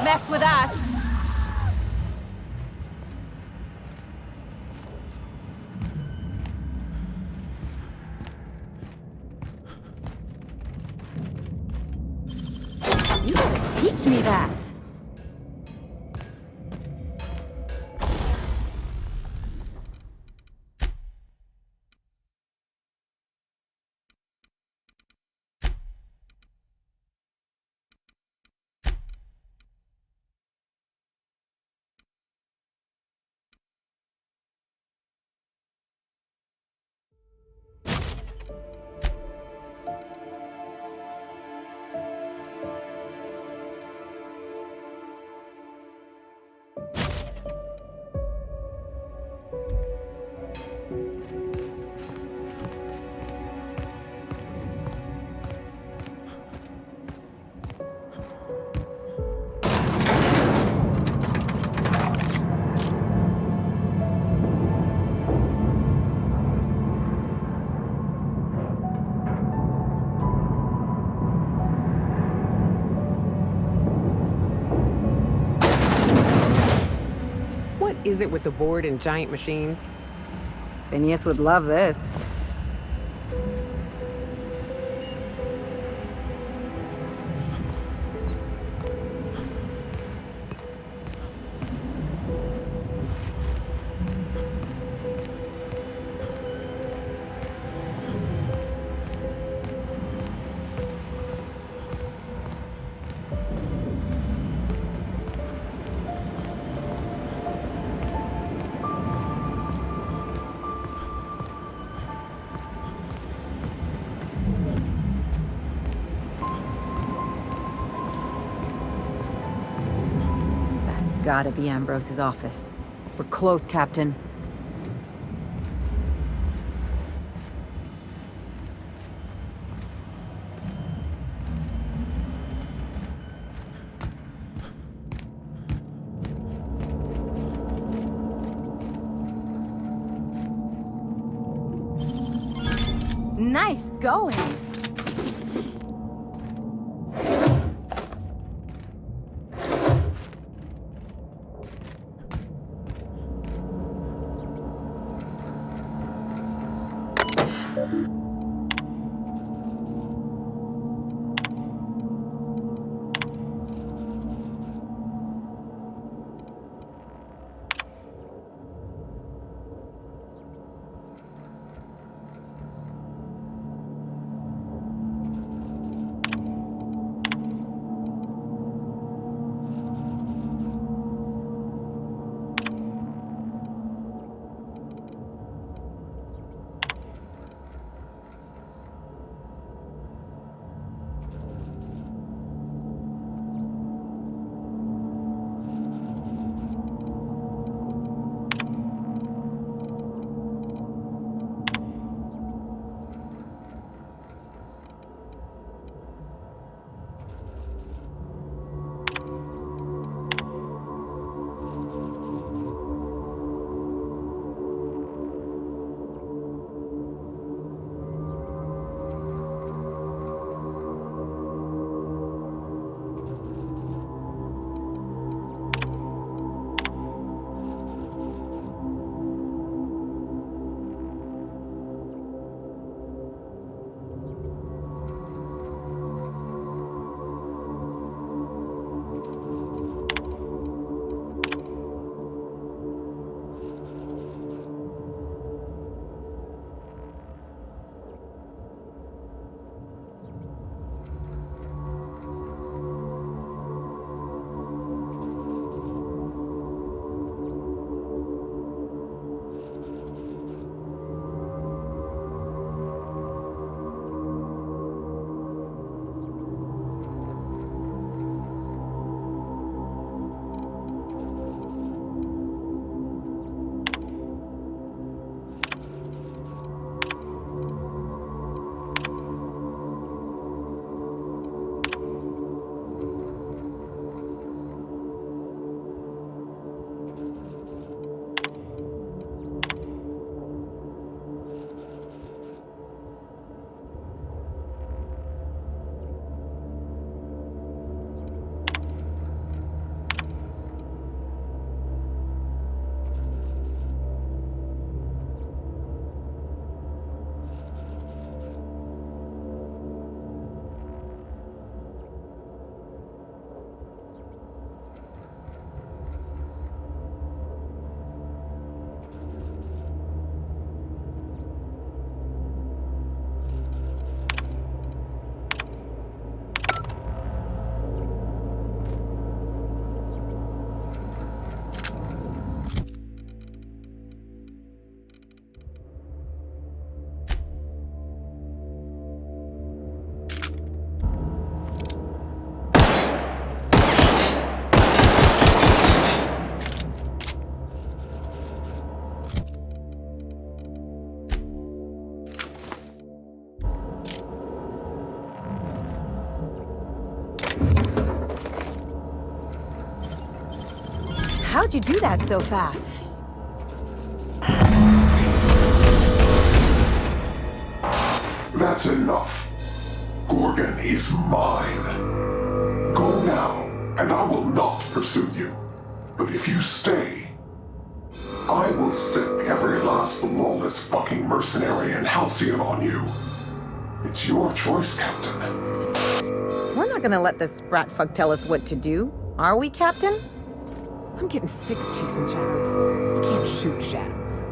Mess with us. You gotta teach me that. What is it with the board and giant machines? Phineas would love this. Gotta be Ambrose's office. We're close, Captain. Nice going! How'd you do that so fast? That's enough. Gorgon is mine. Go now, and I will not pursue you. But if you stay, I will sick every last lawless fucking mercenary and Halcyon on you. It's your choice, Captain. We're not gonna let this sprat fuck tell us what to do, are we, Captain? I'm getting sick of chasing shadows. You can't shoot shadows.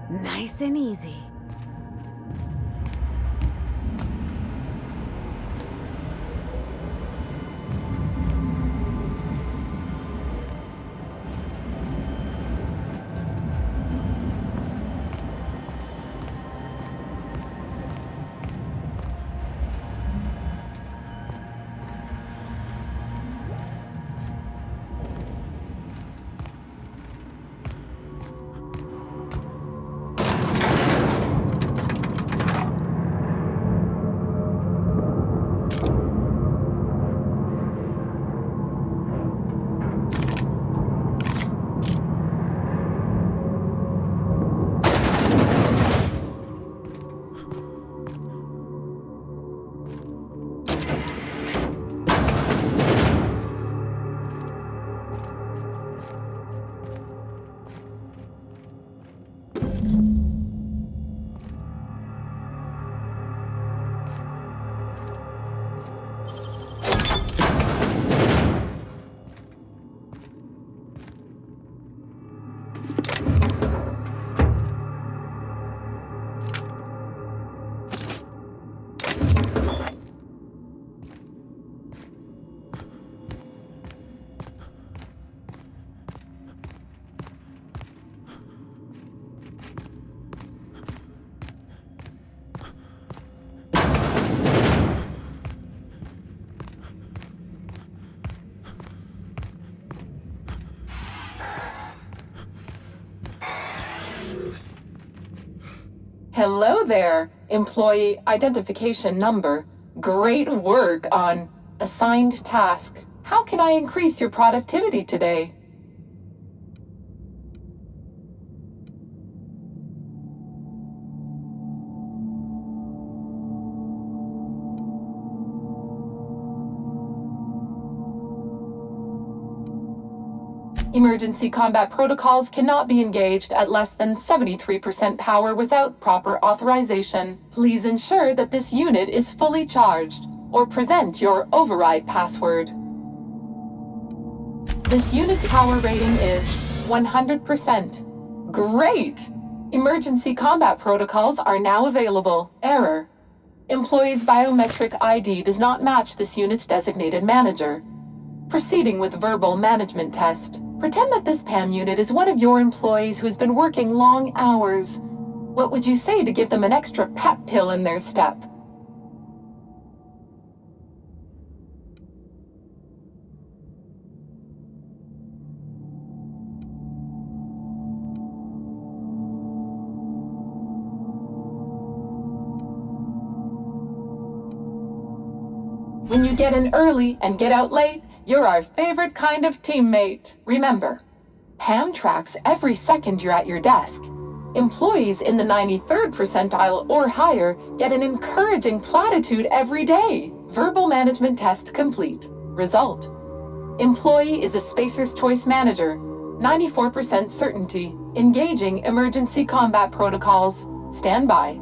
Nice and easy. Hello there, employee identification number. Great work on assigned task. How can I increase your productivity today? Emergency combat protocols cannot be engaged at less than 73% power without proper authorization. Please ensure that this unit is fully charged, or present your override password. This unit's power rating is 100%. Great! Emergency combat protocols are now available. Error. Employee's biometric ID does not match this unit's designated manager. Proceeding with verbal management test. Pretend that this PAM unit is one of your employees who's been working long hours. What would you say to give them an extra pep pill in their step? When you get in early and get out late, you're our favorite kind of teammate. Remember, PAM tracks every second you're at your desk. Employees in the 93rd percentile or higher get an encouraging platitude every day. Verbal management test complete. Result. Employee is a Spacer's Choice Manager. 94% certainty. Engaging emergency combat protocols. Stand by.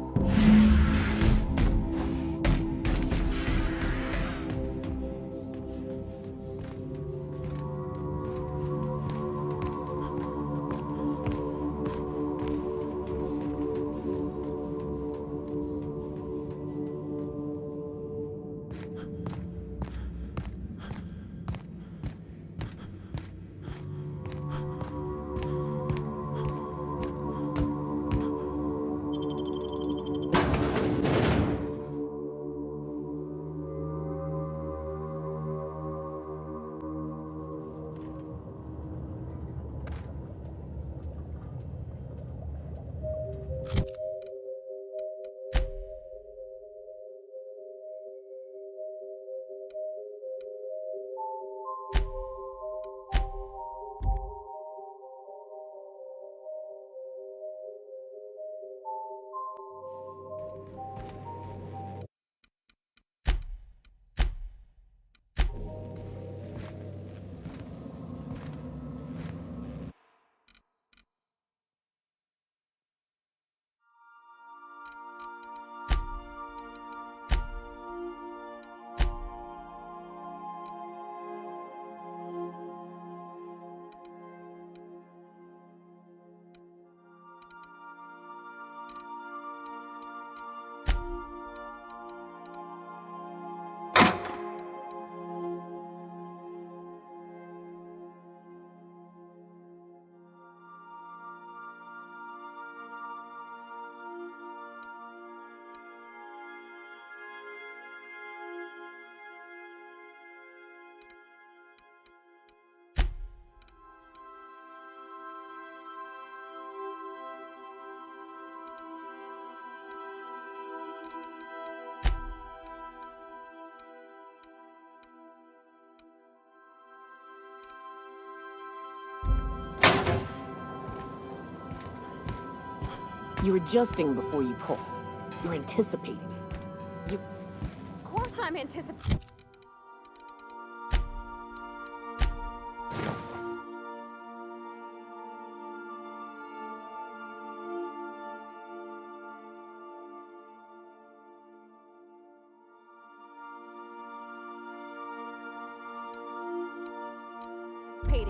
You're adjusting before you pull. You're anticipating. Of course I'm anticipating.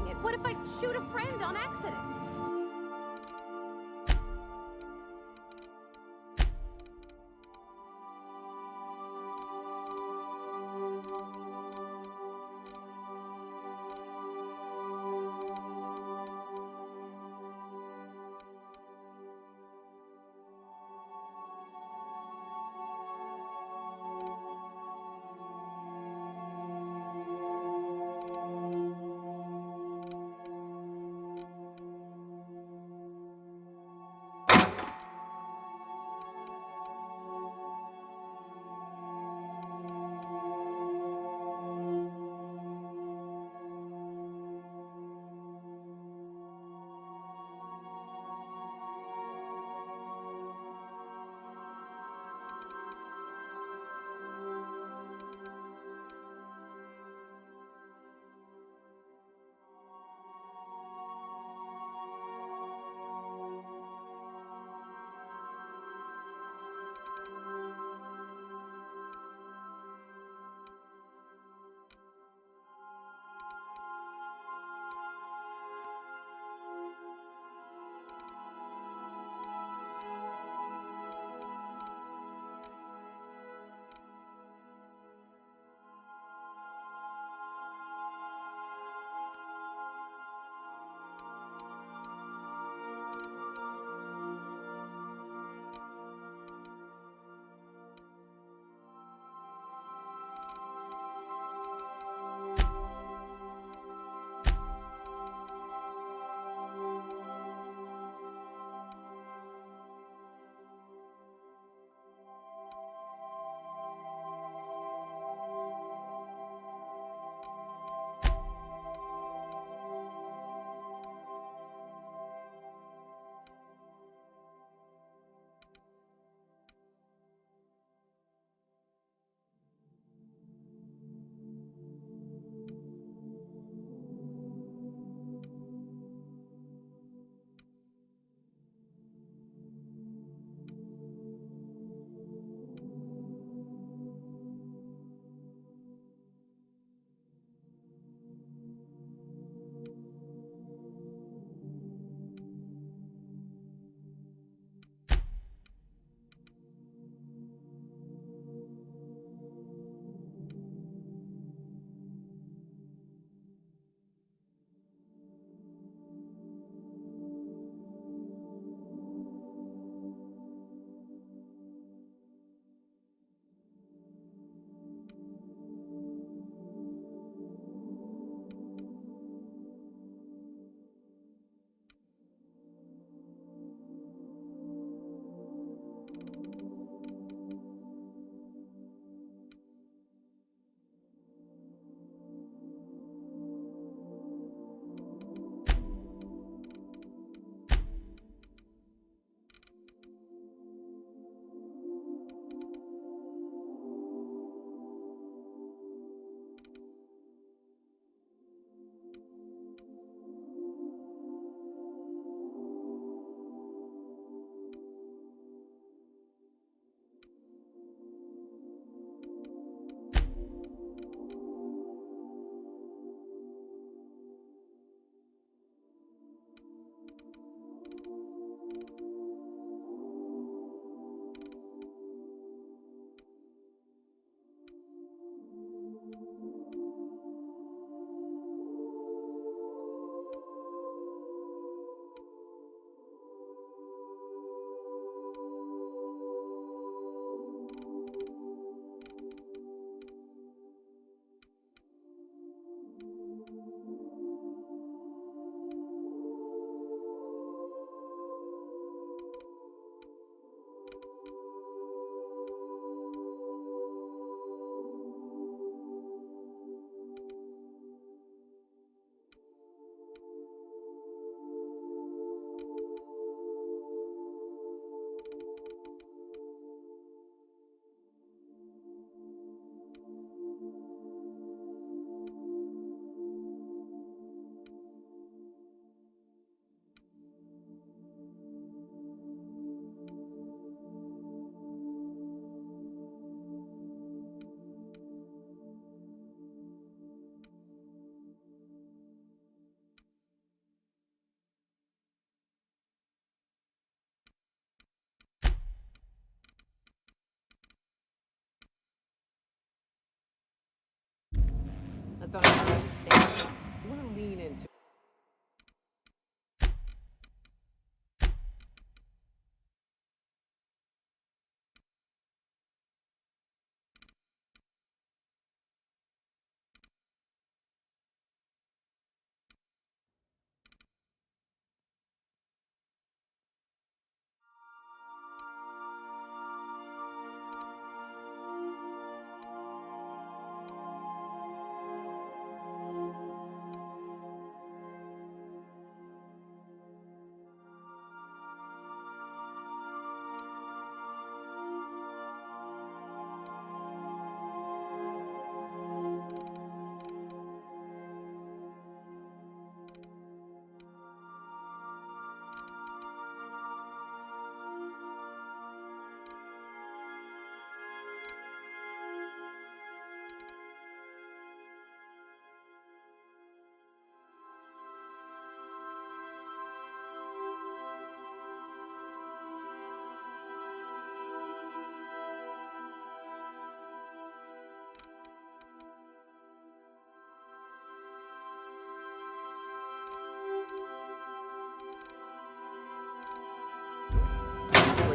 It. What if I shoot a friend on accident?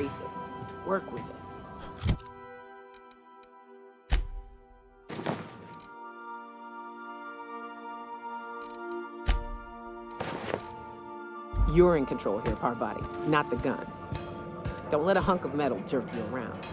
Embrace it. Work with it. You're in control here, Parvati, not the gun. Don't let a hunk of metal jerk you around.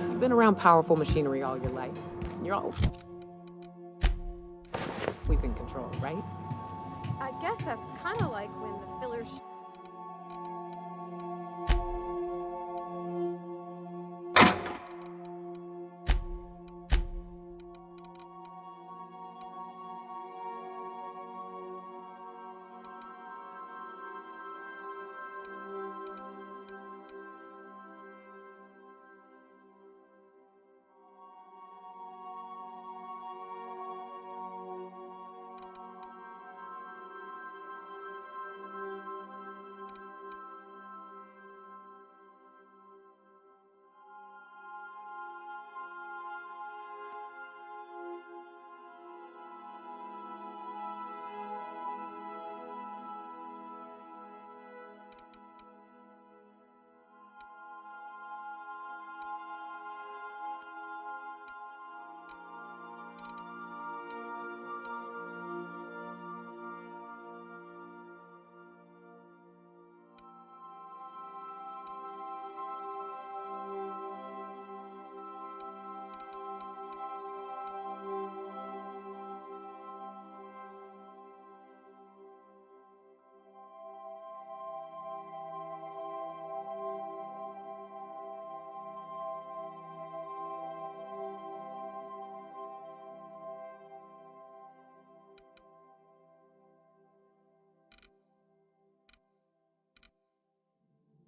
You've been around powerful machinery all your life. You're always in control, right? I guess that's kind of like when the filler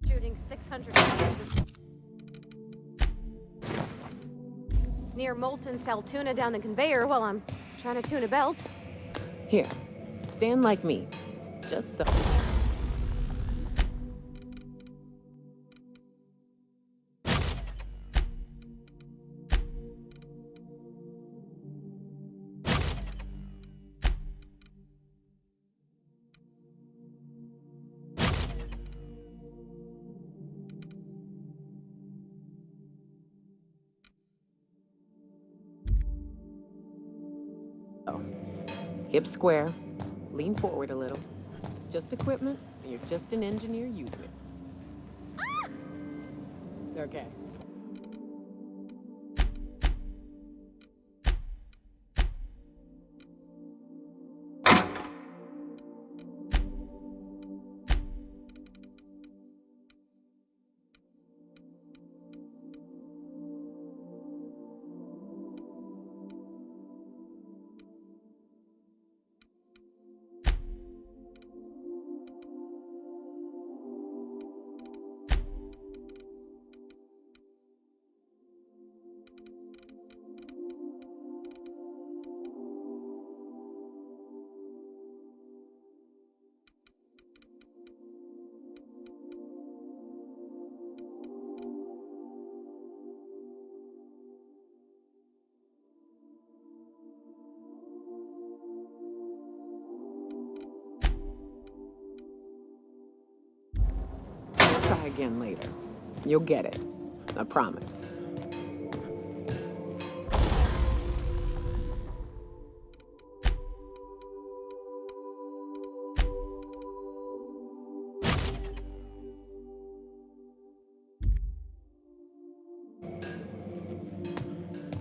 shooting 600 seconds near molten cell tuna down the conveyor while I'm trying to tune a belt. Here, stand like me. Just so. Hip square, lean forward a little. It's just equipment, and you're just an engineer using it. Ah! Okay. Try again later. You'll get it. I promise.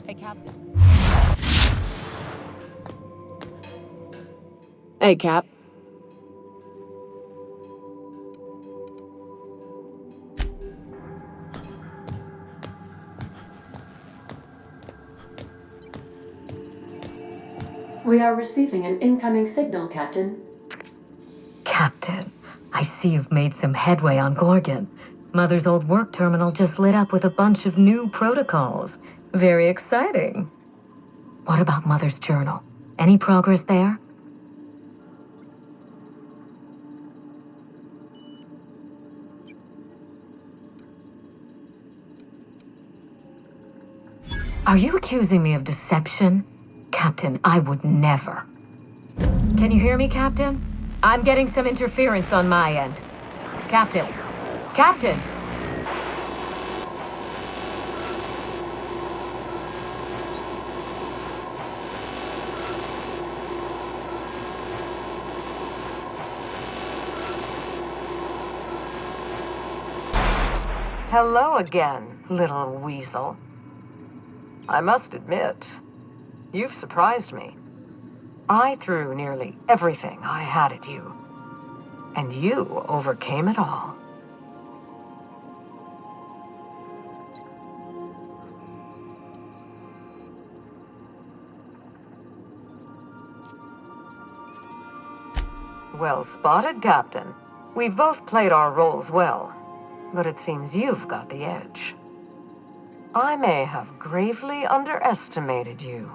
Hey, Captain. Hey, Cap. We are receiving an incoming signal, Captain. Captain, I see you've made some headway on Gorgon. Mother's old work terminal just lit up with a bunch of new protocols. Very exciting. What about Mother's journal? Any progress there? Are you accusing me of deception? Captain, I would never. Can you hear me, Captain? I'm getting some interference on my end. Captain! Captain! Hello again, little weasel. I must admit, you've surprised me. I threw nearly everything I had at you, and you overcame it all. Well spotted, Captain. We've both played our roles well, but it seems you've got the edge. I may have gravely underestimated you.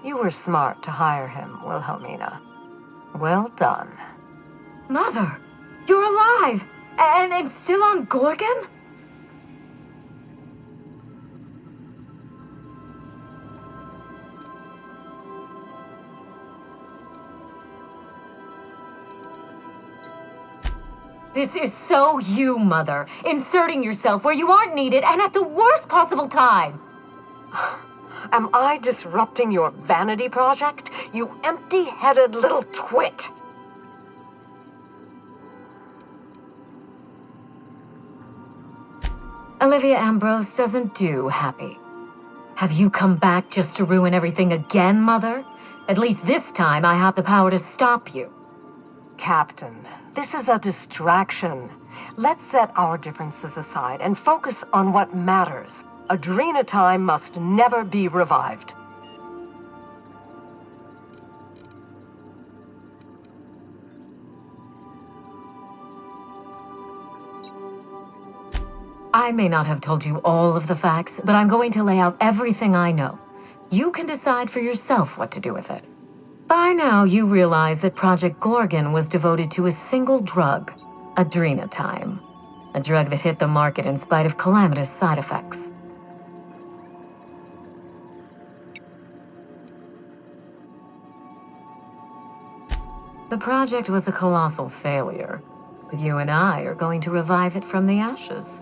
You were smart to hire him, Wilhelmina. Well done. Mother! You're alive! And still on Gorgon? This is so you, Mother. Inserting yourself where you aren't needed and at the worst possible time. Am I disrupting your vanity project, you empty-headed little twit? Olivia Ambrose doesn't do happy. Have you come back just to ruin everything again, Mother? At least this time I have the power to stop you. Captain, this is a distraction. Let's set our differences aside and focus on what matters. Adrena time must never be revived. I may not have told you all of the facts, but I'm going to lay out everything I know. You can decide for yourself what to do with it. By now, you realize that Project Gorgon was devoted to a single drug, adrenatime. A drug that hit the market in spite of calamitous side effects. The project was a colossal failure, but you and I are going to revive it from the ashes.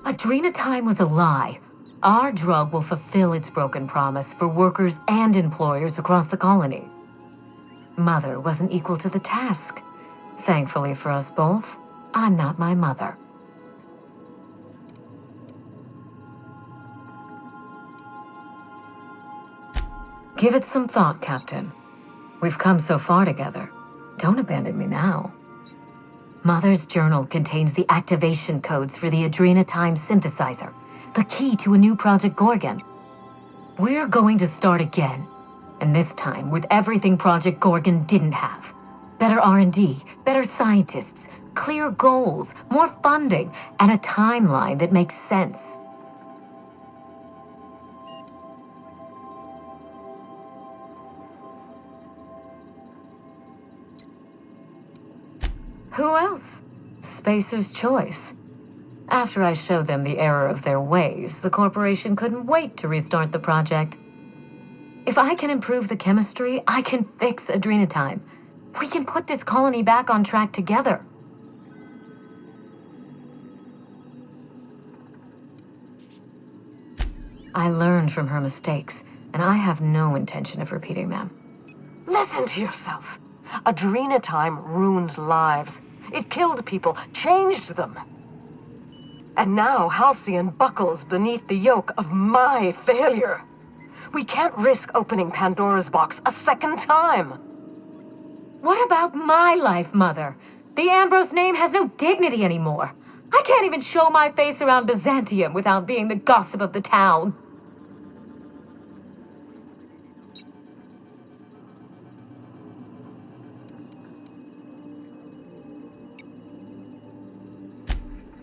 Adrenatime was a lie. Our drug will fulfill its broken promise for workers and employers across the colony. Mother wasn't equal to the task. Thankfully for us both, I'm not my mother. Give it some thought, Captain. We've come so far together. Don't abandon me now. Mother's journal contains the activation codes for the Adrenatime synthesizer, the key to a new Project Gorgon. We're going to start again, and this time with everything Project Gorgon didn't have. Better R&D, better scientists, clear goals, more funding, and a timeline that makes sense. Who else? Spacer's choice. After I showed them the error of their ways, the corporation couldn't wait to restart the project. If I can improve the chemistry, I can fix Adrenatime. We can put this colony back on track together. I learned from her mistakes, and I have no intention of repeating them. Listen to yourself. Adrenatime ruined lives. It killed people, changed them. And now Halcyon buckles beneath the yoke of my failure. We can't risk opening Pandora's box a second time. What about my life, Mother? The Ambrose name has no dignity anymore. I can't even show my face around Byzantium without being the gossip of the town.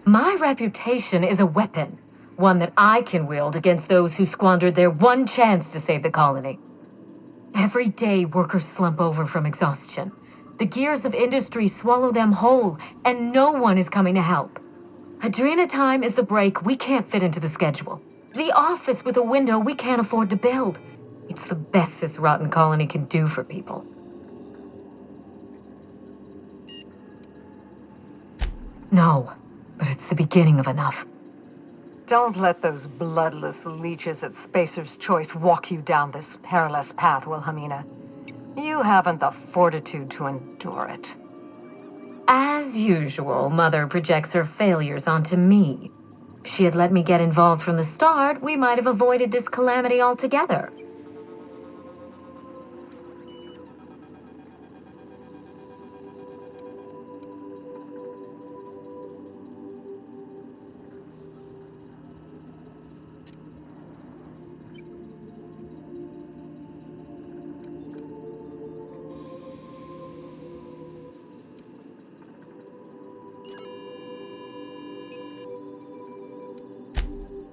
My reputation is a weapon, one that I can wield against those who squandered their one chance to save the colony. Every day, workers slump over from exhaustion. The gears of industry swallow them whole, and no one is coming to help. Adrena time is the break we can't fit into the schedule. The office with a window we can't afford to build. It's the best this rotten colony can do for people. No, but it's the beginning of enough. Don't let those bloodless leeches at Spacer's Choice walk you down this perilous path, Wilhelmina. You haven't the fortitude to endure it. As usual, Mother projects her failures onto me. If she had let me get involved from the start, we might have avoided this calamity altogether.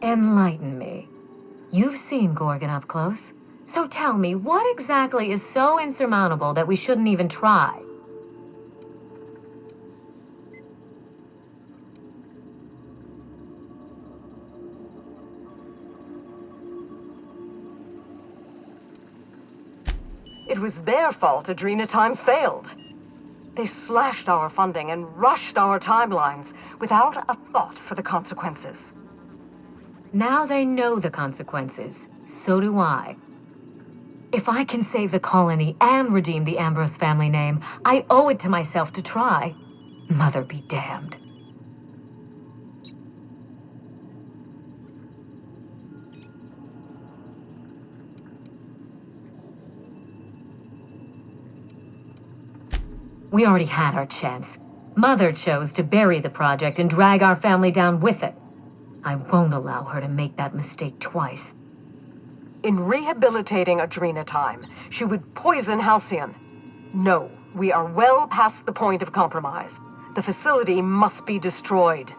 Enlighten me. You've seen Gorgon up close. So tell me, what exactly is so insurmountable that we shouldn't even try? It was their fault Adrena time failed. They slashed our funding and rushed our timelines without a thought for the consequences. Now they know the consequences. So do I. If I can save the colony and redeem the Ambrose family name, I owe it to myself to try. Mother be damned. We already had our chance. Mother chose to bury the project and drag our family down with it. I won't allow her to make that mistake twice. In rehabilitating Adrena time, she would poison Halcyon. No, we are well past the point of compromise. The facility must be destroyed.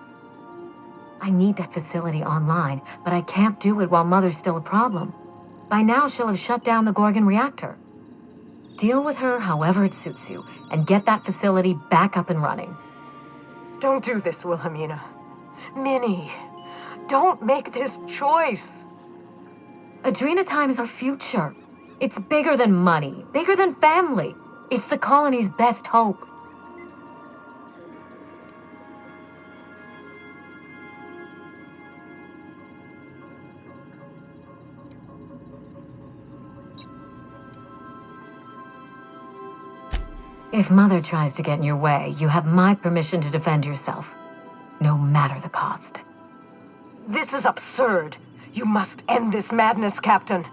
I need that facility online, but I can't do it while Mother's still a problem. By now, she'll have shut down the Gorgon reactor. Deal with her however it suits you, and get that facility back up and running. Don't do this, Wilhelmina. Minnie, don't make this choice. Adrena time is our future. It's bigger than money, bigger than family. It's the colony's best hope. If Mother tries to get in your way, you have my permission to defend yourself, no matter the cost. This is absurd. You must end this madness, Captain.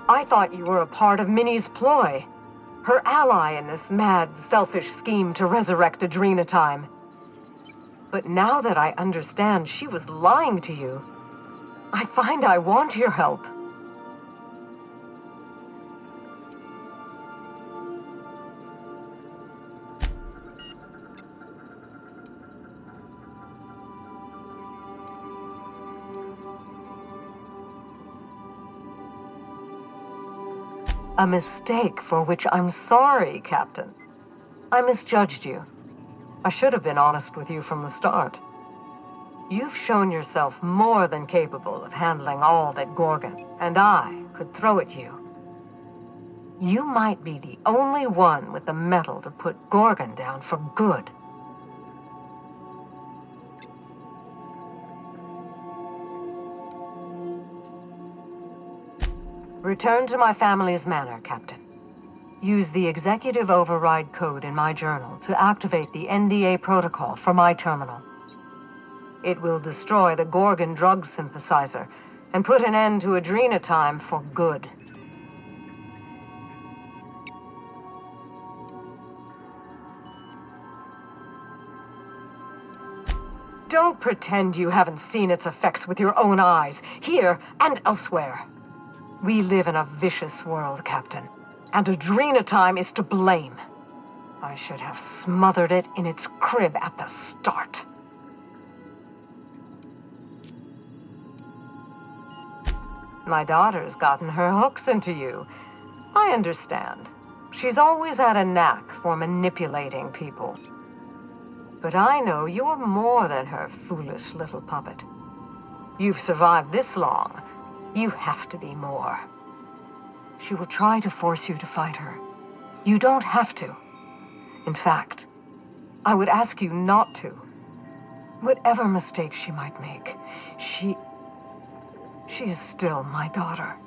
I thought you were a part of Minnie's ploy. Her ally in this mad, selfish scheme to resurrect Adrena time. But now that I understand she was lying to you, I find I want your help. A mistake for which I'm sorry, Captain. I misjudged you. I should have been honest with you from the start. You've shown yourself more than capable of handling all that Gorgon and I could throw at you. You might be the only one with the mettle to put Gorgon down for good. Return to my family's manor, Captain. Use the executive override code in my journal to activate the NDA protocol for my terminal. It will destroy the Gorgon drug synthesizer and put an end to Adrena time for good. Don't pretend you haven't seen its effects with your own eyes, here and elsewhere. We live in a vicious world, Captain, and Adrena time is to blame. I should have smothered it in its crib at the start. My daughter's gotten her hooks into you. I understand. She's always had a knack for manipulating people. But I know you're more than her foolish little puppet. You've survived this long. You have to be more. She will try to force you to fight her. You don't have to. In fact, I would ask you not to. Whatever mistakes she might make, she is still my daughter.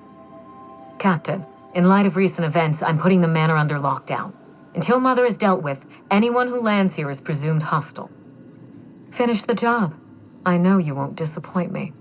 Captain, in light of recent events, I'm putting the manor under lockdown. Until Mother is dealt with, anyone who lands here is presumed hostile. Finish the job. I know you won't disappoint me.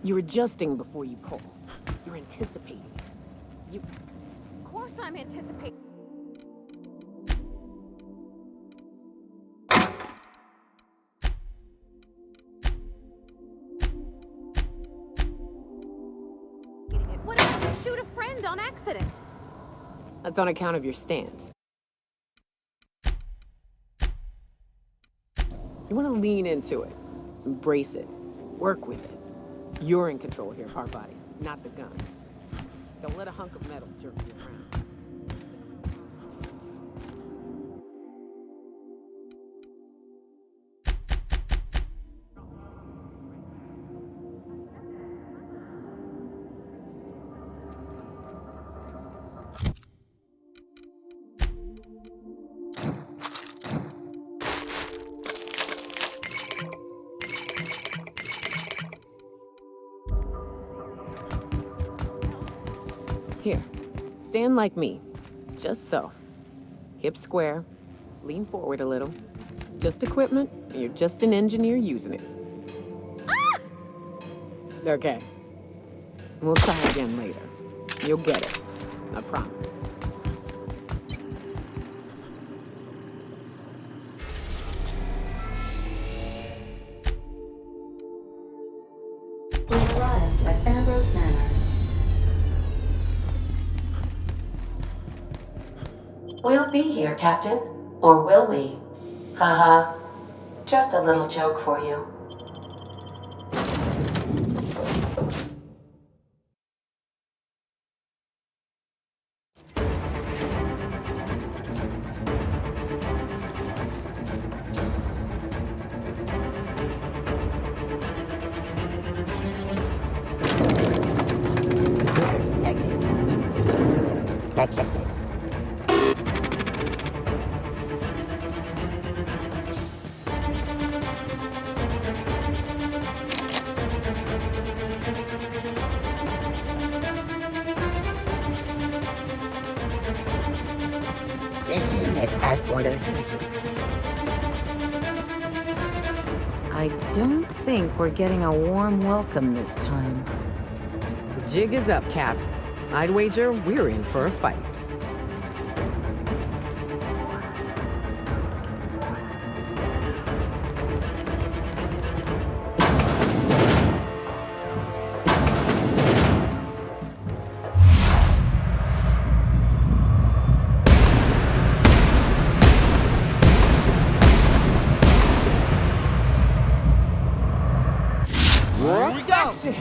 You're adjusting before you pull. You're anticipating. Of course I'm anticipating. What if you shoot a friend on accident? That's on account of your stance. You want to lean into it. Embrace it. Work with it. You're in control here, hard body, not the gun. Don't let a hunk of metal jerk you around. Here, stand like me, just so. Hips square, lean forward a little. It's just equipment, and you're just an engineer using it. Ah! Okay. We'll try again later. You'll get it, I promise. We arrived at Ambrose Manor. We'll be here, Captain. Or will we? Haha. Just a little joke for you. I don't think we're getting a warm welcome this time. The jig is up, Cap. I'd wager we're in for a fight. Shit.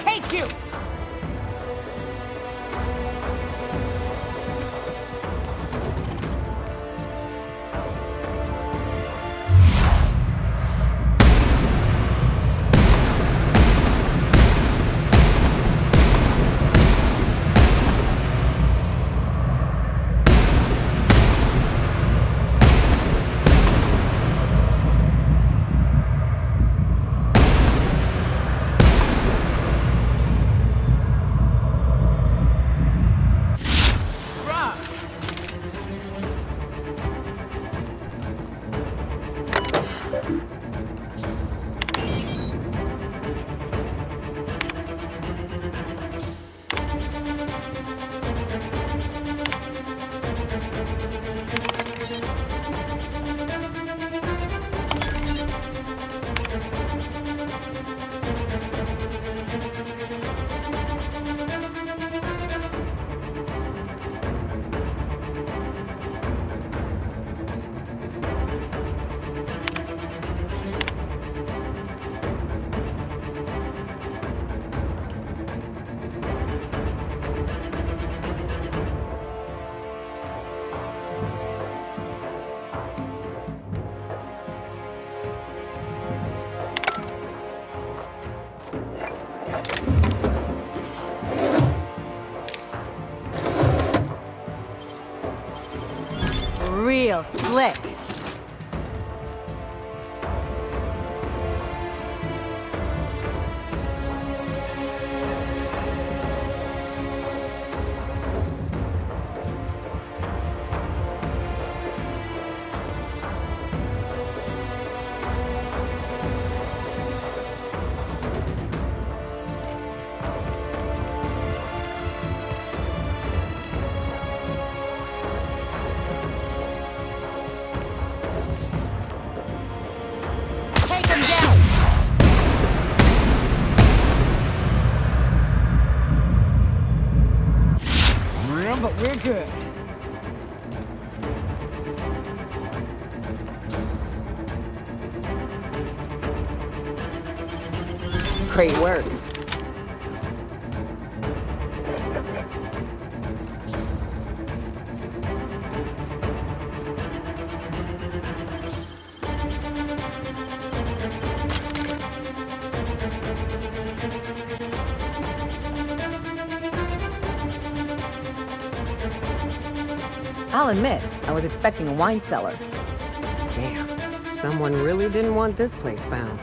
Take you! Real slick. But we're good. Great work. I'll admit, I was expecting a wine cellar. Damn, someone really didn't want this place found.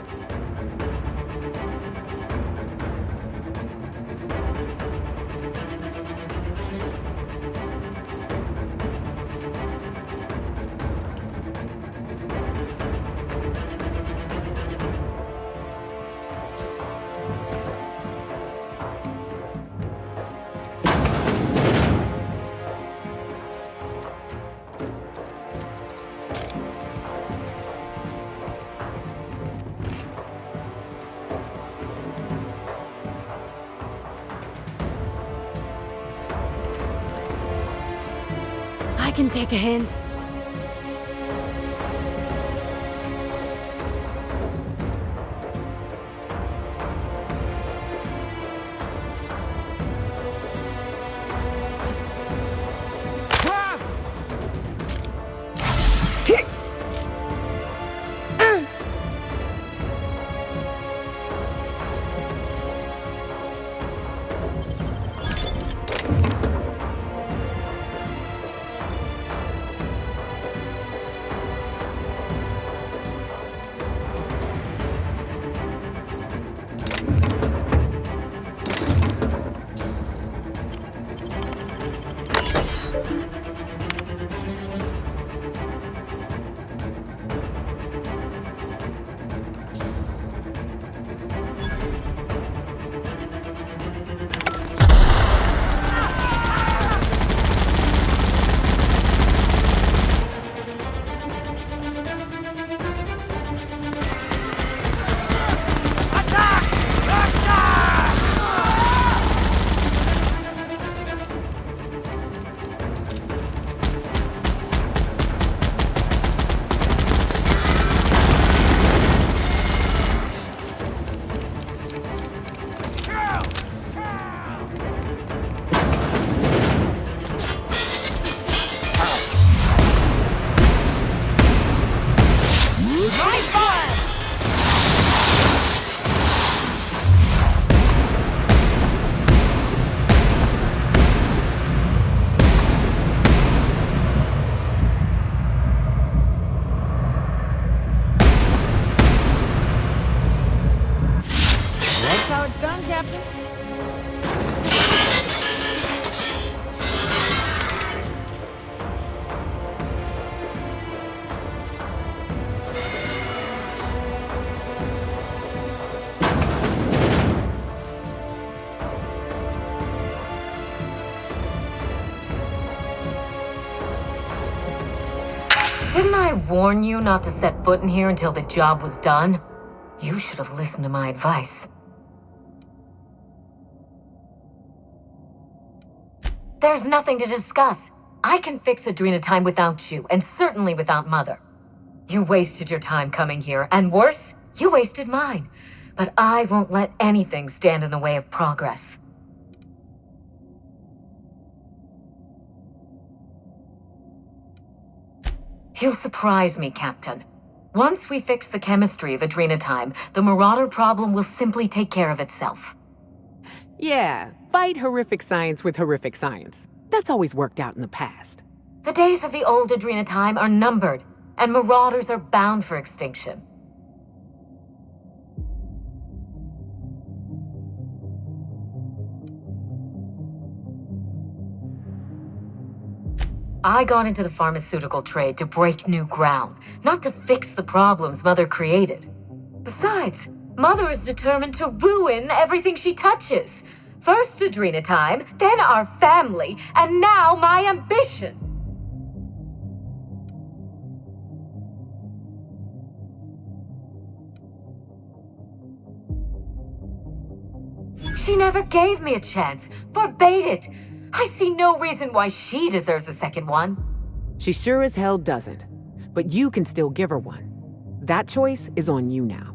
I can take a hint. That's how it's done, Captain. Didn't I warn you not to set foot in here until the job was done? You should have listened to my advice. There's nothing to discuss. I can fix Adrenatime without you, and certainly without Mother. You wasted your time coming here, and worse, you wasted mine. But I won't let anything stand in the way of progress. You'll surprise me, Captain. Once we fix the chemistry of Adrenatime, the Marauder problem will simply take care of itself. Yeah, fight horrific science with horrific science. That's always worked out in the past. The days of the old Adrenatime are numbered, and Marauders are bound for extinction. I got into the pharmaceutical trade to break new ground, not to fix the problems Mother created. Besides, Mother is determined to ruin everything she touches. First Adrenatime, then our family, and now my ambition. She never gave me a chance, forbade it. I see no reason why she deserves a second one. She sure as hell doesn't. But you can still give her one. That choice is on you now.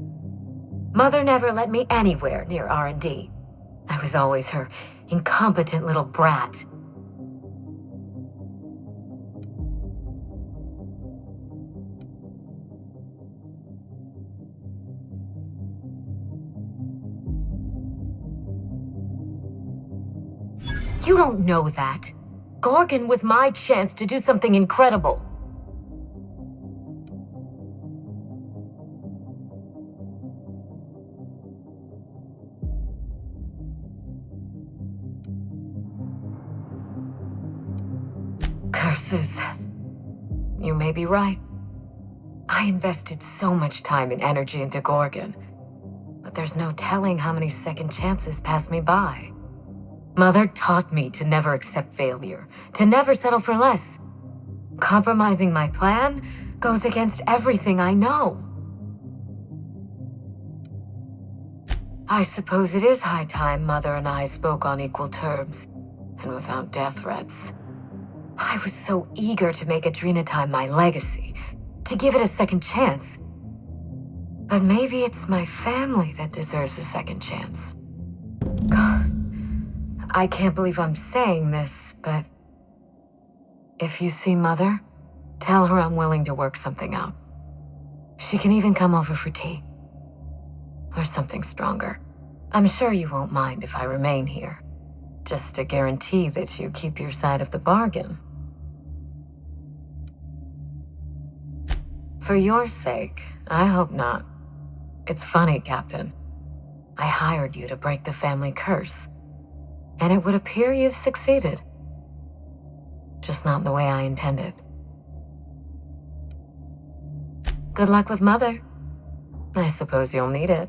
Mother never let me anywhere near R&D. I was always her incompetent little brat. You don't know that. Gorgon was my chance to do something incredible. Curses. You may be right. I invested so much time and energy into Gorgon, but there's no telling how many second chances passed me by. Mother taught me to never accept failure, to never settle for less. Compromising my plan goes against everything I know. I suppose it is high time Mother and I spoke on equal terms, and without death threats. I was so eager to make Adrenatime my legacy, to give it a second chance. But maybe it's my family that deserves a second chance. God. I can't believe I'm saying this, but if you see Mother, tell her I'm willing to work something out. She can even come over for tea. Or something stronger. I'm sure you won't mind if I remain here, just to guarantee that you keep your side of the bargain. For your sake, I hope not. It's funny, Captain. I hired you to break the family curse. And it would appear you've succeeded. Just not the way I intended. Good luck with Mother. I suppose you'll need it.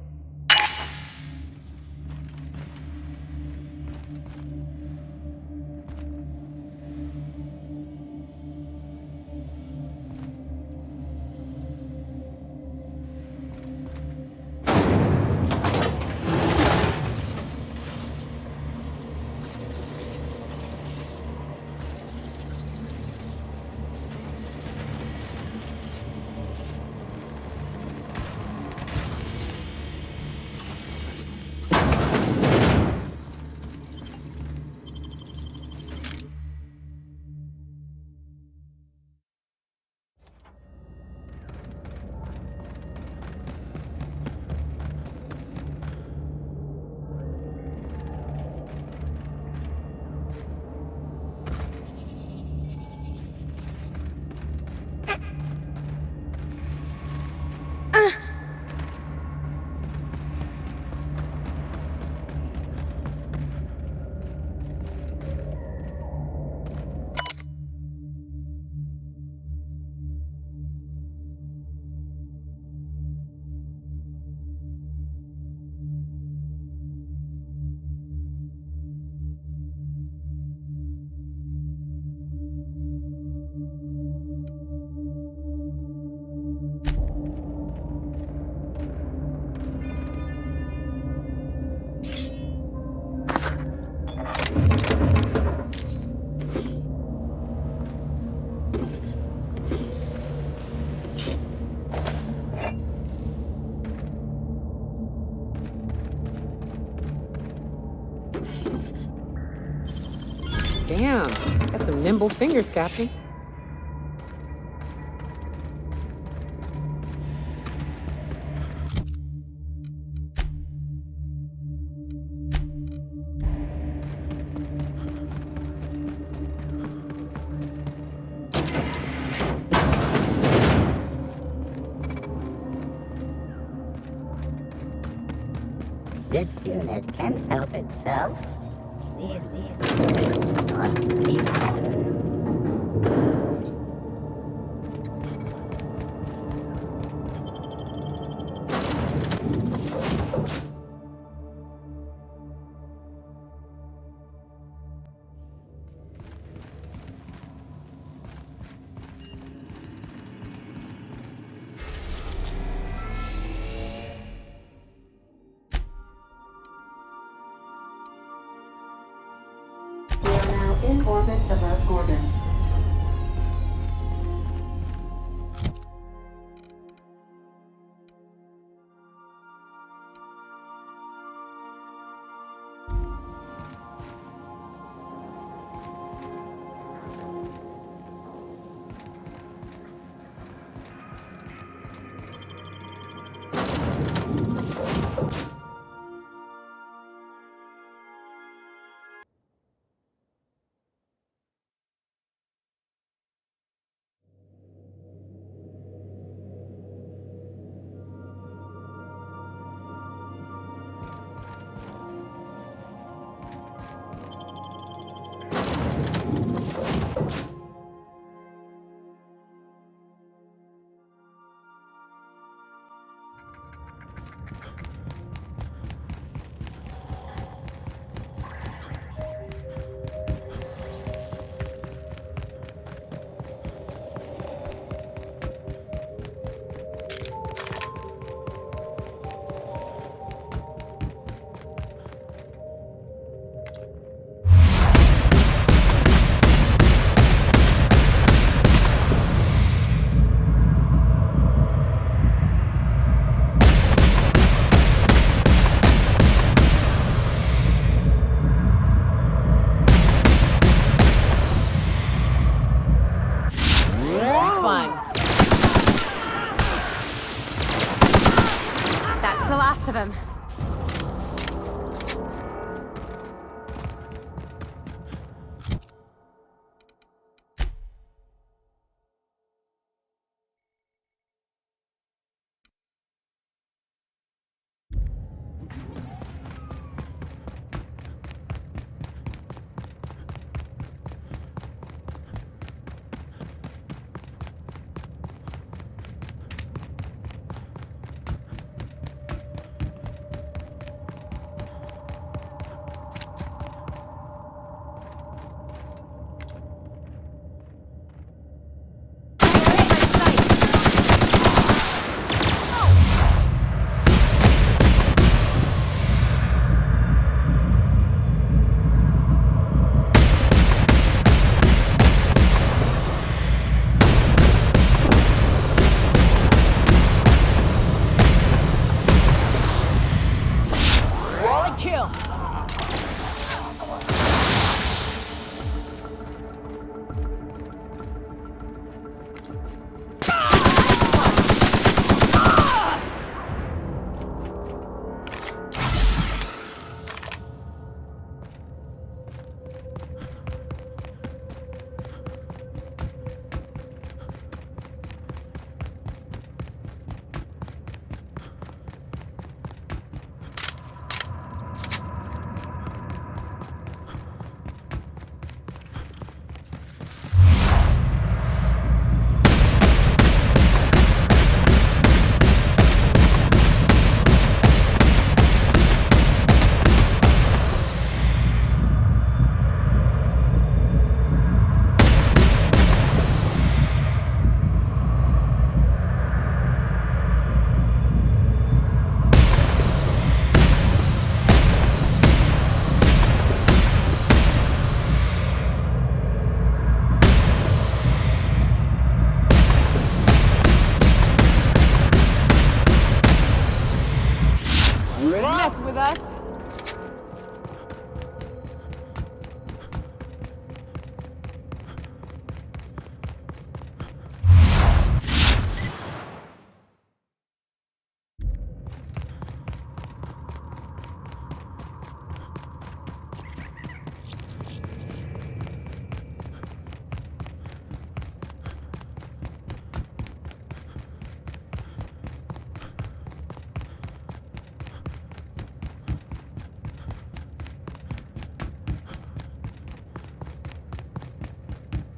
Damn, got some nimble fingers, Captain. This unit can't help itself. These will not be answered. We are now in orbit above Gorgon.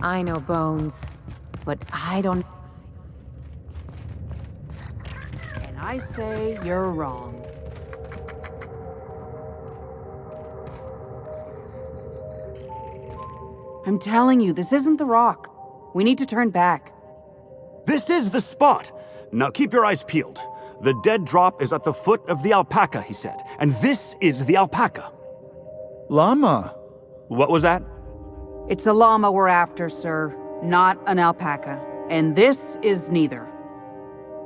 I know Bones, but I don't... And I say you're wrong. I'm telling you, this isn't the rock. We need to turn back. This is the spot! Now keep your eyes peeled. The dead drop is at the foot of the alpaca, he said. And this is the alpaca. Llama. What was that? It's a llama we're after, sir, not an alpaca. And this is neither.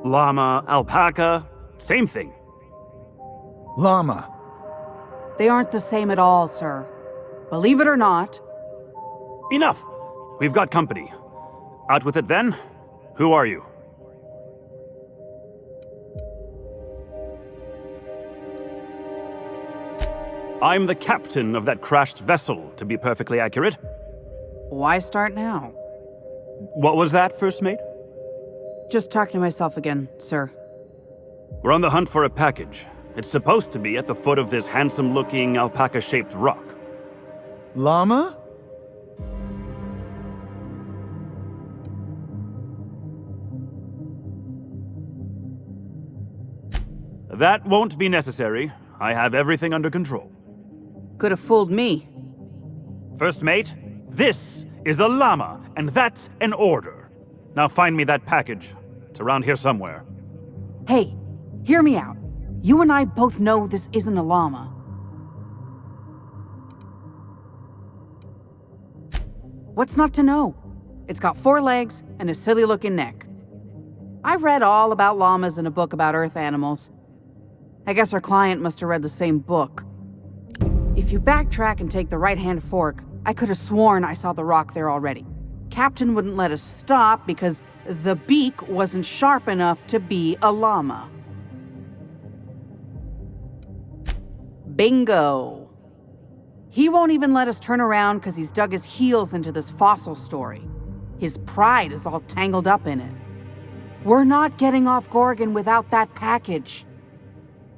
Llama, alpaca, same thing. Llama. They aren't the same at all, sir. Believe it or not. Enough! We've got company. Out with it then. Who are you? I'm the captain of that crashed vessel, to be perfectly accurate. Why start now? What was that, First Mate? Just talking to myself again, sir. We're on the hunt for a package. It's supposed to be at the foot of this handsome-looking, alpaca-shaped rock. Llama? That won't be necessary. I have everything under control. Could have fooled me. First Mate, this is a llama, and that's an order. Now find me that package. It's around here somewhere. Hey, hear me out. You and I both know this isn't a llama. What's not to know? It's got 4 legs and a silly-looking neck. I read all about llamas in a book about Earth animals. I guess our client must have read the same book. If you backtrack and take the right-hand fork, I could have sworn I saw the rock there already. Captain wouldn't let us stop because the beak wasn't sharp enough to be a llama. Bingo! He won't even let us turn around because he's dug his heels into this fossil story. His pride is all tangled up in it. We're not getting off Gorgon without that package.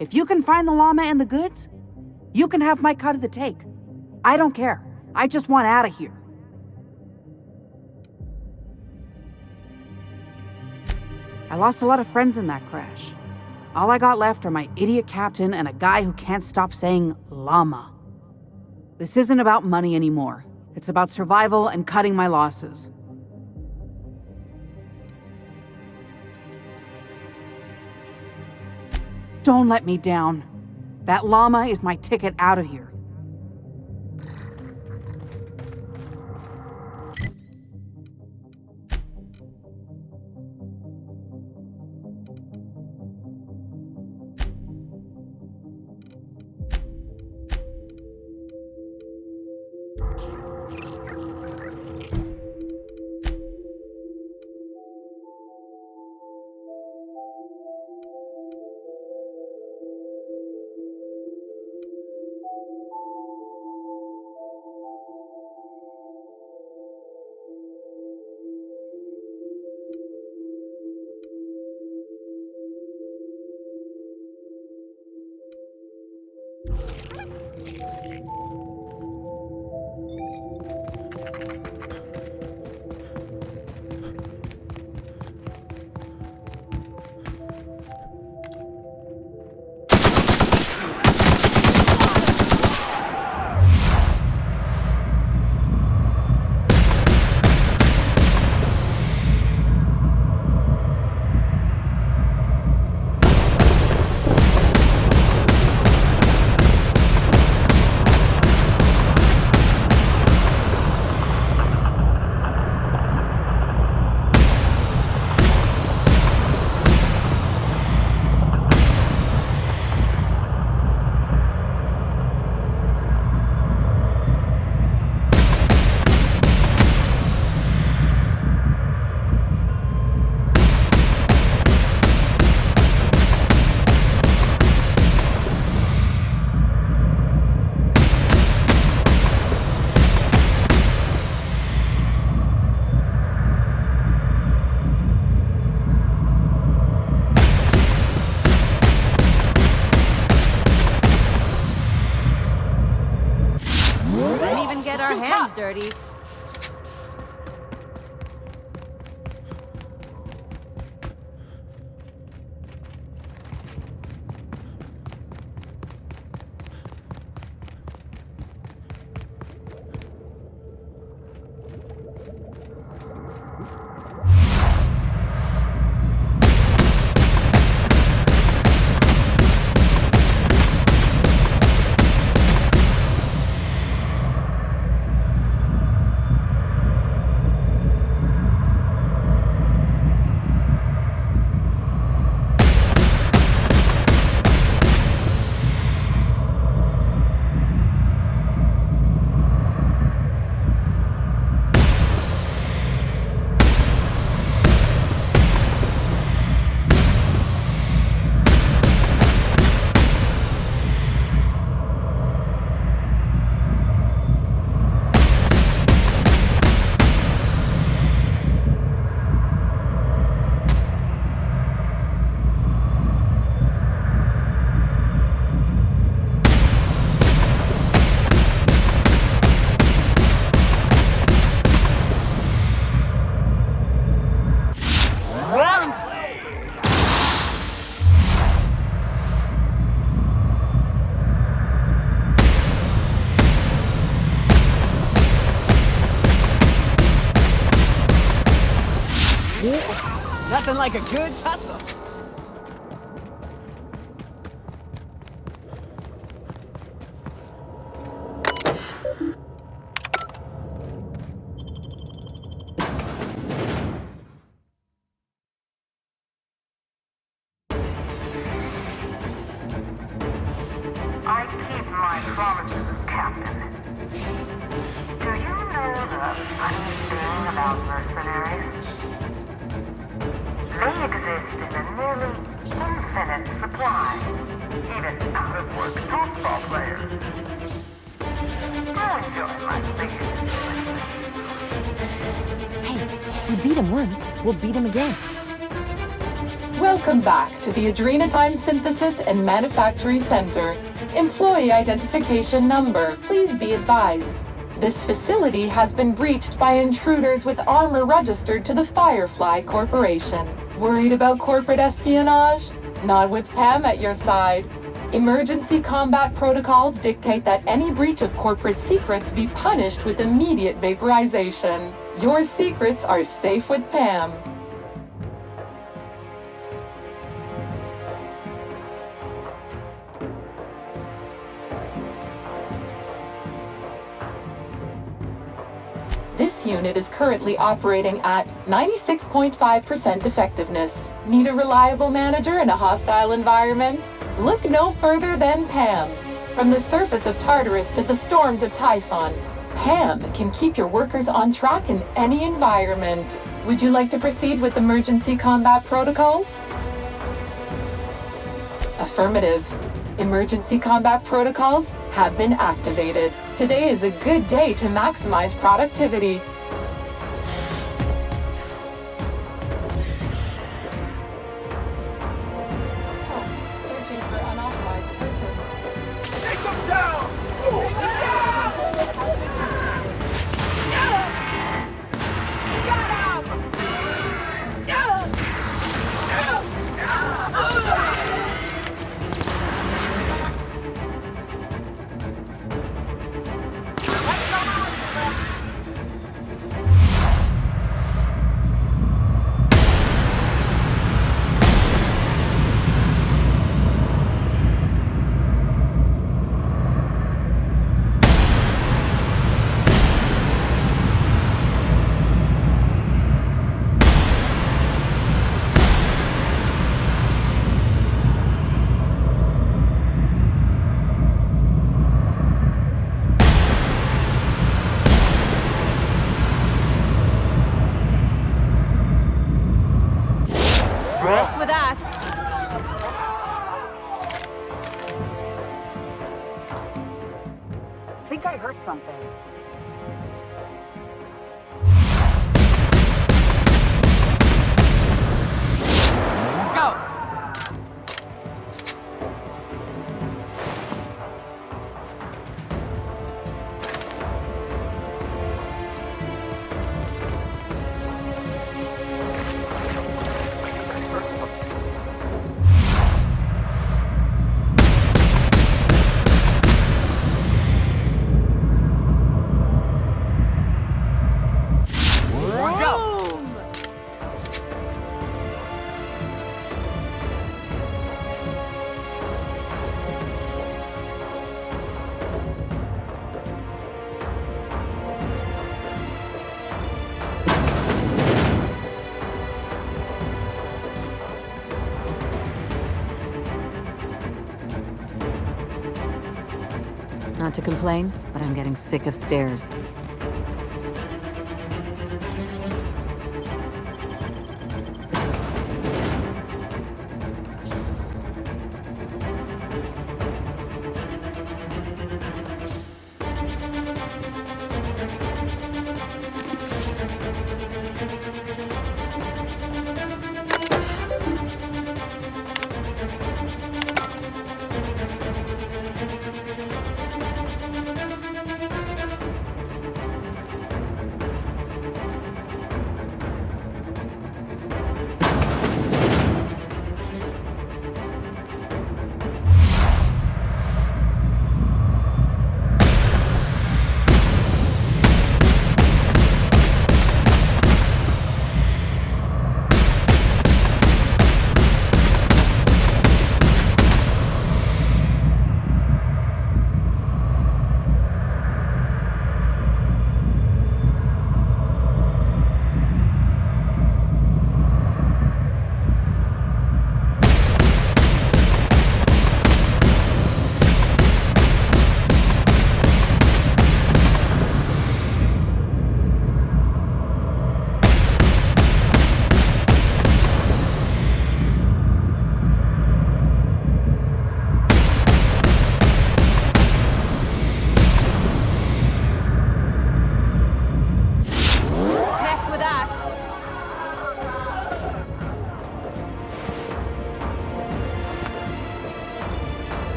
If you can find the llama and the goods, you can have my cut of the take. I don't care. I just want out of here. I lost a lot of friends in that crash. All I got left are my idiot captain and a guy who can't stop saying llama. This isn't about money anymore. It's about survival and cutting my losses. Don't let me down. That llama is my ticket out of here. Dirty. Nothing like a good tussle. I keep my promises, Captain. Do you know the funny thing about mercenaries? They exist in a nearly infinite supply, even out-of-work softball players. Go enjoy my leave. Hey, we beat him once, we'll beat him again. Welcome back to the Adrenatime Synthesis and Manufactory Center. Employee identification number. Please be advised. This facility has been breached by intruders with armor registered to the Firefly Corporation. Worried about corporate espionage? Not with Pam at your side. Emergency combat protocols dictate that any breach of corporate secrets be punished with immediate vaporization. Your secrets are safe with Pam. This unit is currently operating at 96.5% effectiveness. Need a reliable manager in a hostile environment? Look no further than Pam. From the surface of Tartarus to the storms of Typhon, Pam can keep your workers on track in any environment. Would you like to proceed with emergency combat protocols? Affirmative. Emergency combat protocols have been activated. Today is a good day to maximize productivity. Help, searching for unauthorized persons. Take them down! Rest with us. I think I heard something. Go! Not to complain, but I'm getting sick of stairs.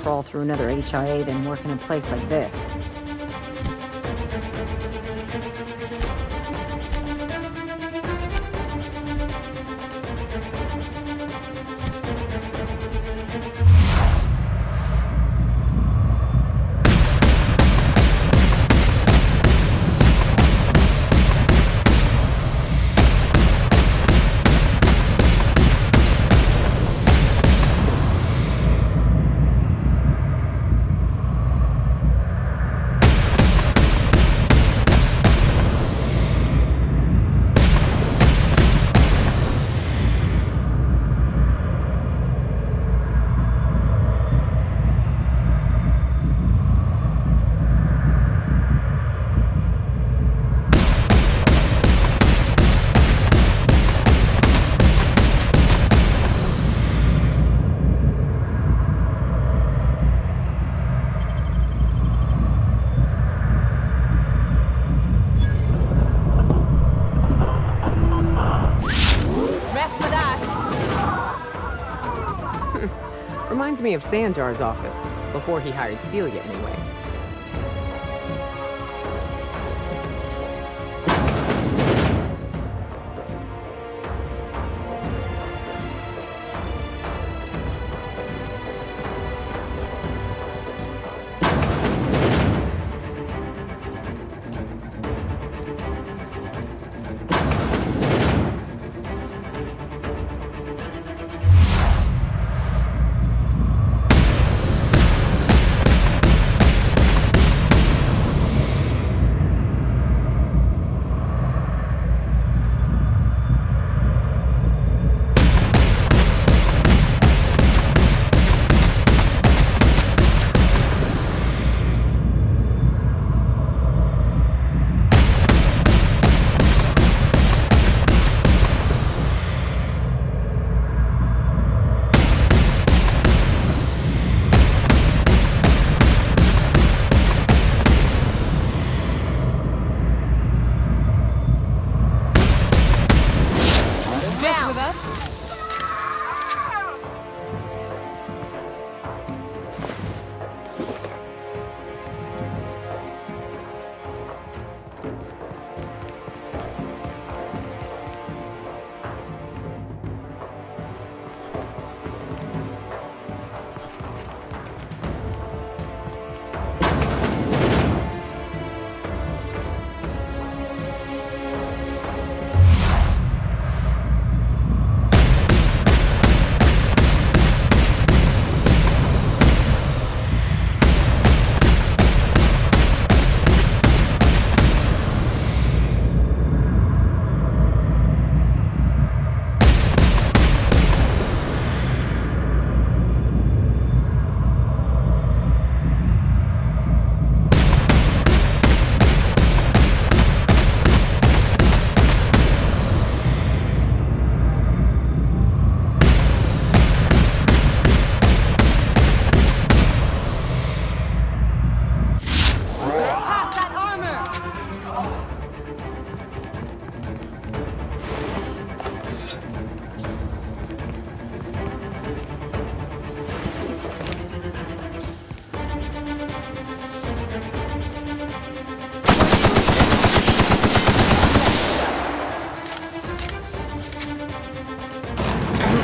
crawl through another HIA than work in a place like this. Reminds me of Sanjar's office, before he hired Celia anyway.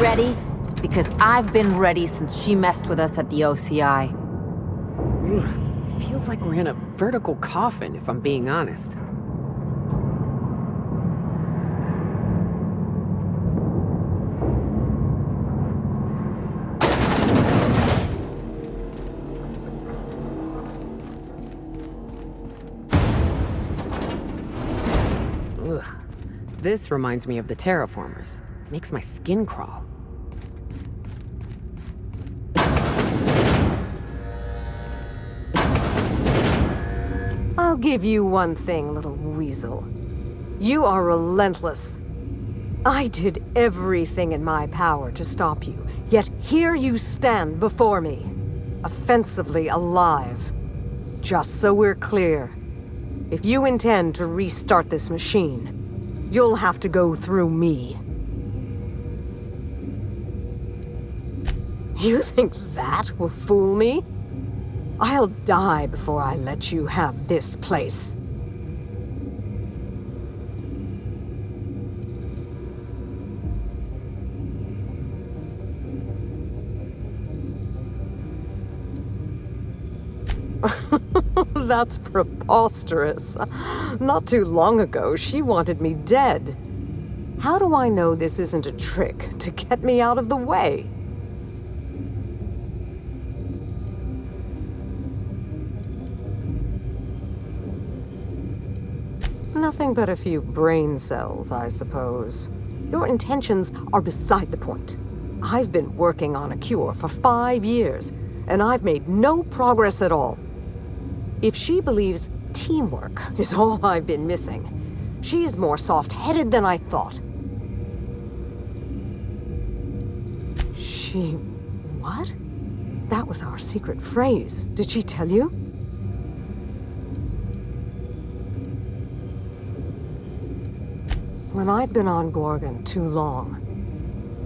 Ready? Because I've been ready since she messed with us at the OCI. Feels like we're in a vertical coffin, if I'm being honest. Ugh. This reminds me of the terraformers. Makes my skin crawl. I'll give you one thing, little weasel. You are relentless. I did everything in my power to stop you, yet here you stand before me, offensively alive. Just so we're clear, if you intend to restart this machine, you'll have to go through me. You think that will fool me? I'll die before I let you have this place. That's preposterous. Not too long ago, she wanted me dead. How do I know this isn't a trick to get me out of the way? Nothing but a few brain cells, I suppose. Your intentions are beside the point. I've been working on a cure for 5 years, and I've made no progress at all. If she believes teamwork is all I've been missing, she's more soft-headed than I thought. She... what? That was our secret phrase. Did she tell you? When I'd been on Gorgon too long,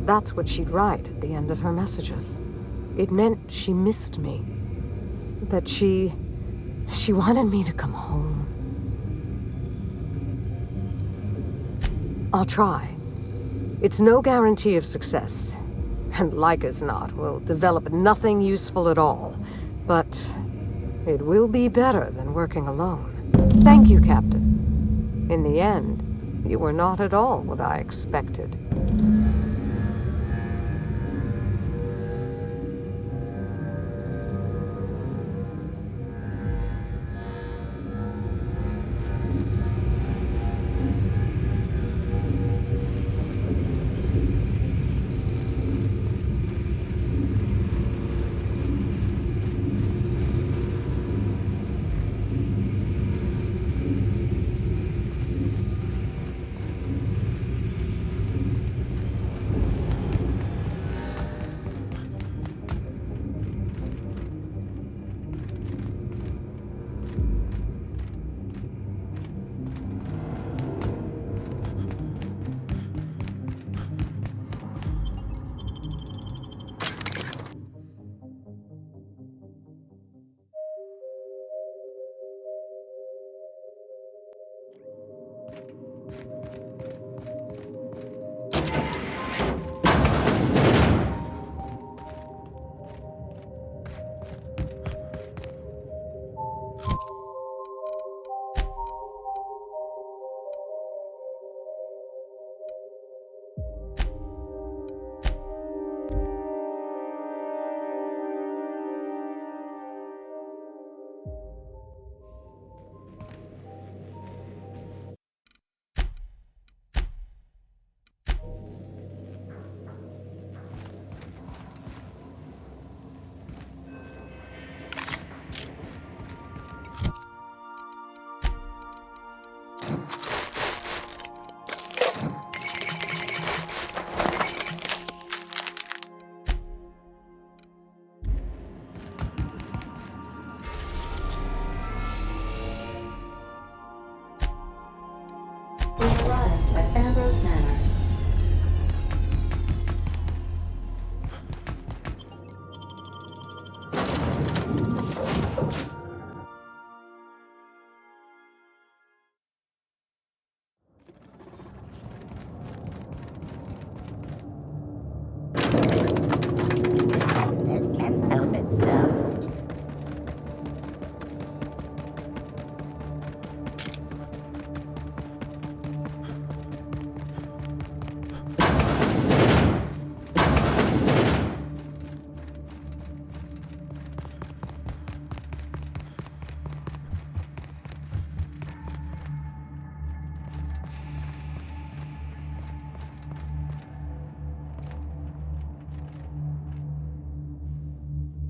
that's what she'd write at the end of her messages. It meant she missed me. That she wanted me to come home. I'll try. It's no guarantee of success. And like as not, we'll develop nothing useful at all. But it will be better than working alone. Thank you, Captain. In the end, you were not at all what I expected.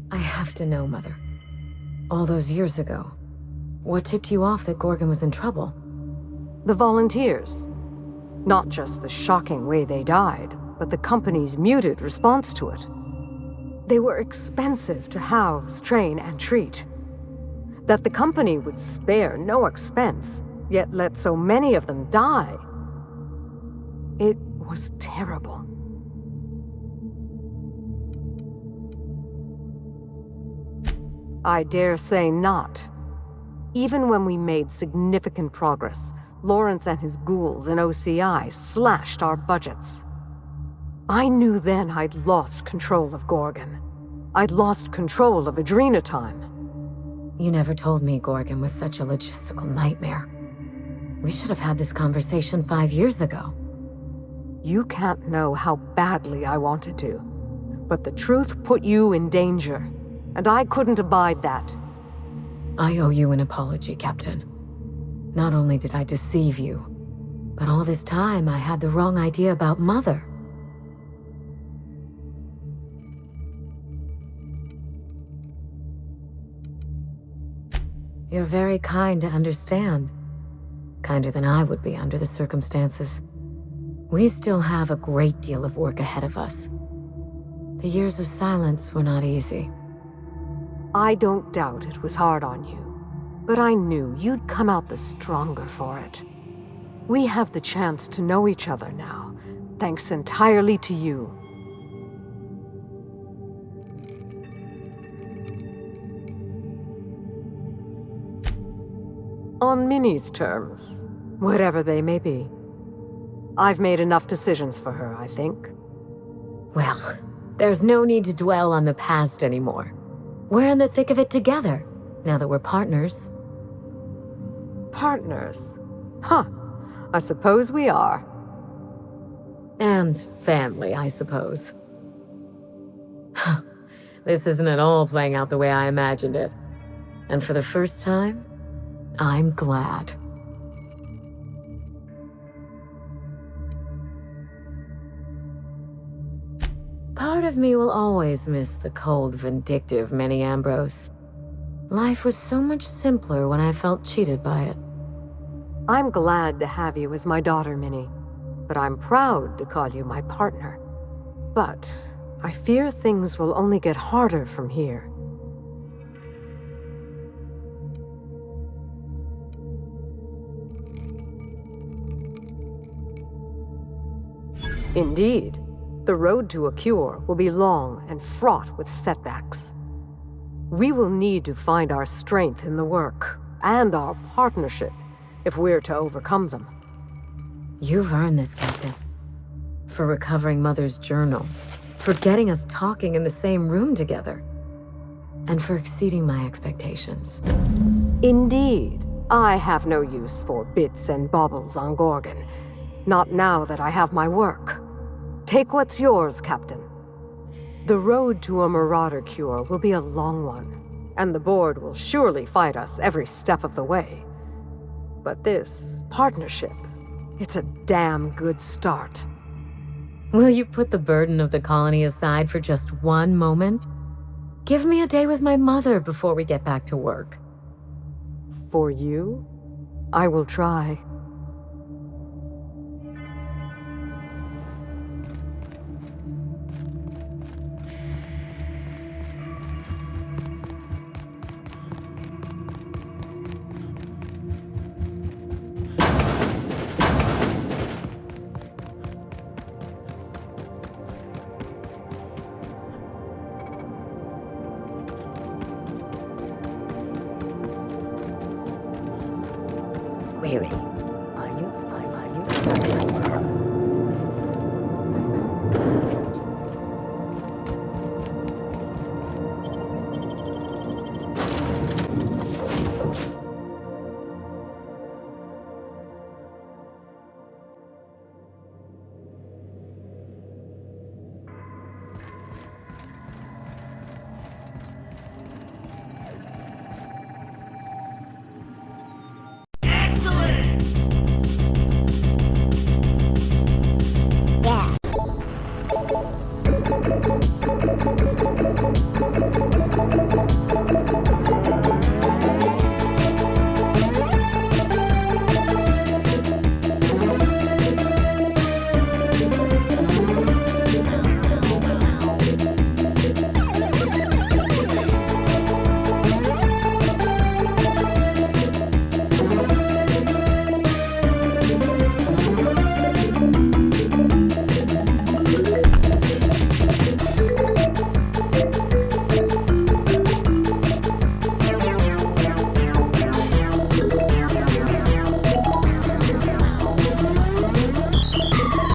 I have to know, Mother. All those years ago, what tipped you off that Gorgon was in trouble? The volunteers. Not just the shocking way they died, but the company's muted response to it. They were expensive to house, train, and treat. That the company would spare no expense, yet let so many of them die. It was terrible. I dare say not. Even when we made significant progress, Lawrence and his ghouls in OCI slashed our budgets. I knew then I'd lost control of Gorgon. I'd lost control of Adrena Time. You never told me Gorgon was such a logistical nightmare. We should have had this conversation 5 years ago. You can't know how badly I wanted to, but the truth put you in danger, and I couldn't abide that. I owe you an apology, Captain. Not only did I deceive you, but all this time I had the wrong idea about Mother. You're very kind to understand. Kinder than I would be under the circumstances. We still have a great deal of work ahead of us. The years of silence were not easy. I don't doubt it was hard on you, but I knew you'd come out the stronger for it. We have the chance to know each other now, thanks entirely to you. On Minnie's terms, whatever they may be. I've made enough decisions for her, I think. Well, there's no need to dwell on the past anymore. We're in the thick of it together, now that we're partners. Partners? Huh. I suppose we are. And family, I suppose. This isn't at all playing out the way I imagined it. And for the first time, I'm glad. Part of me will always miss the cold, vindictive Minnie Ambrose. Life was so much simpler when I felt cheated by it. I'm glad to have you as my daughter, Minnie, but I'm proud to call you my partner. But I fear things will only get harder from here. Indeed. The road to a cure will be long and fraught with setbacks. We will need to find our strength in the work, and our partnership, if we're to overcome them. You've earned this, Captain. For recovering Mother's journal, for getting us talking in the same room together, and for exceeding my expectations. Indeed, I have no use for bits and baubles on Gorgon. Not now that I have my work. Take what's yours, Captain. The road to a Marauder cure will be a long one, and the board will surely fight us every step of the way. But this partnership, it's a damn good start. Will you put the burden of the colony aside for just one moment? Give me a day with my mother before we get back to work. For you, I will try.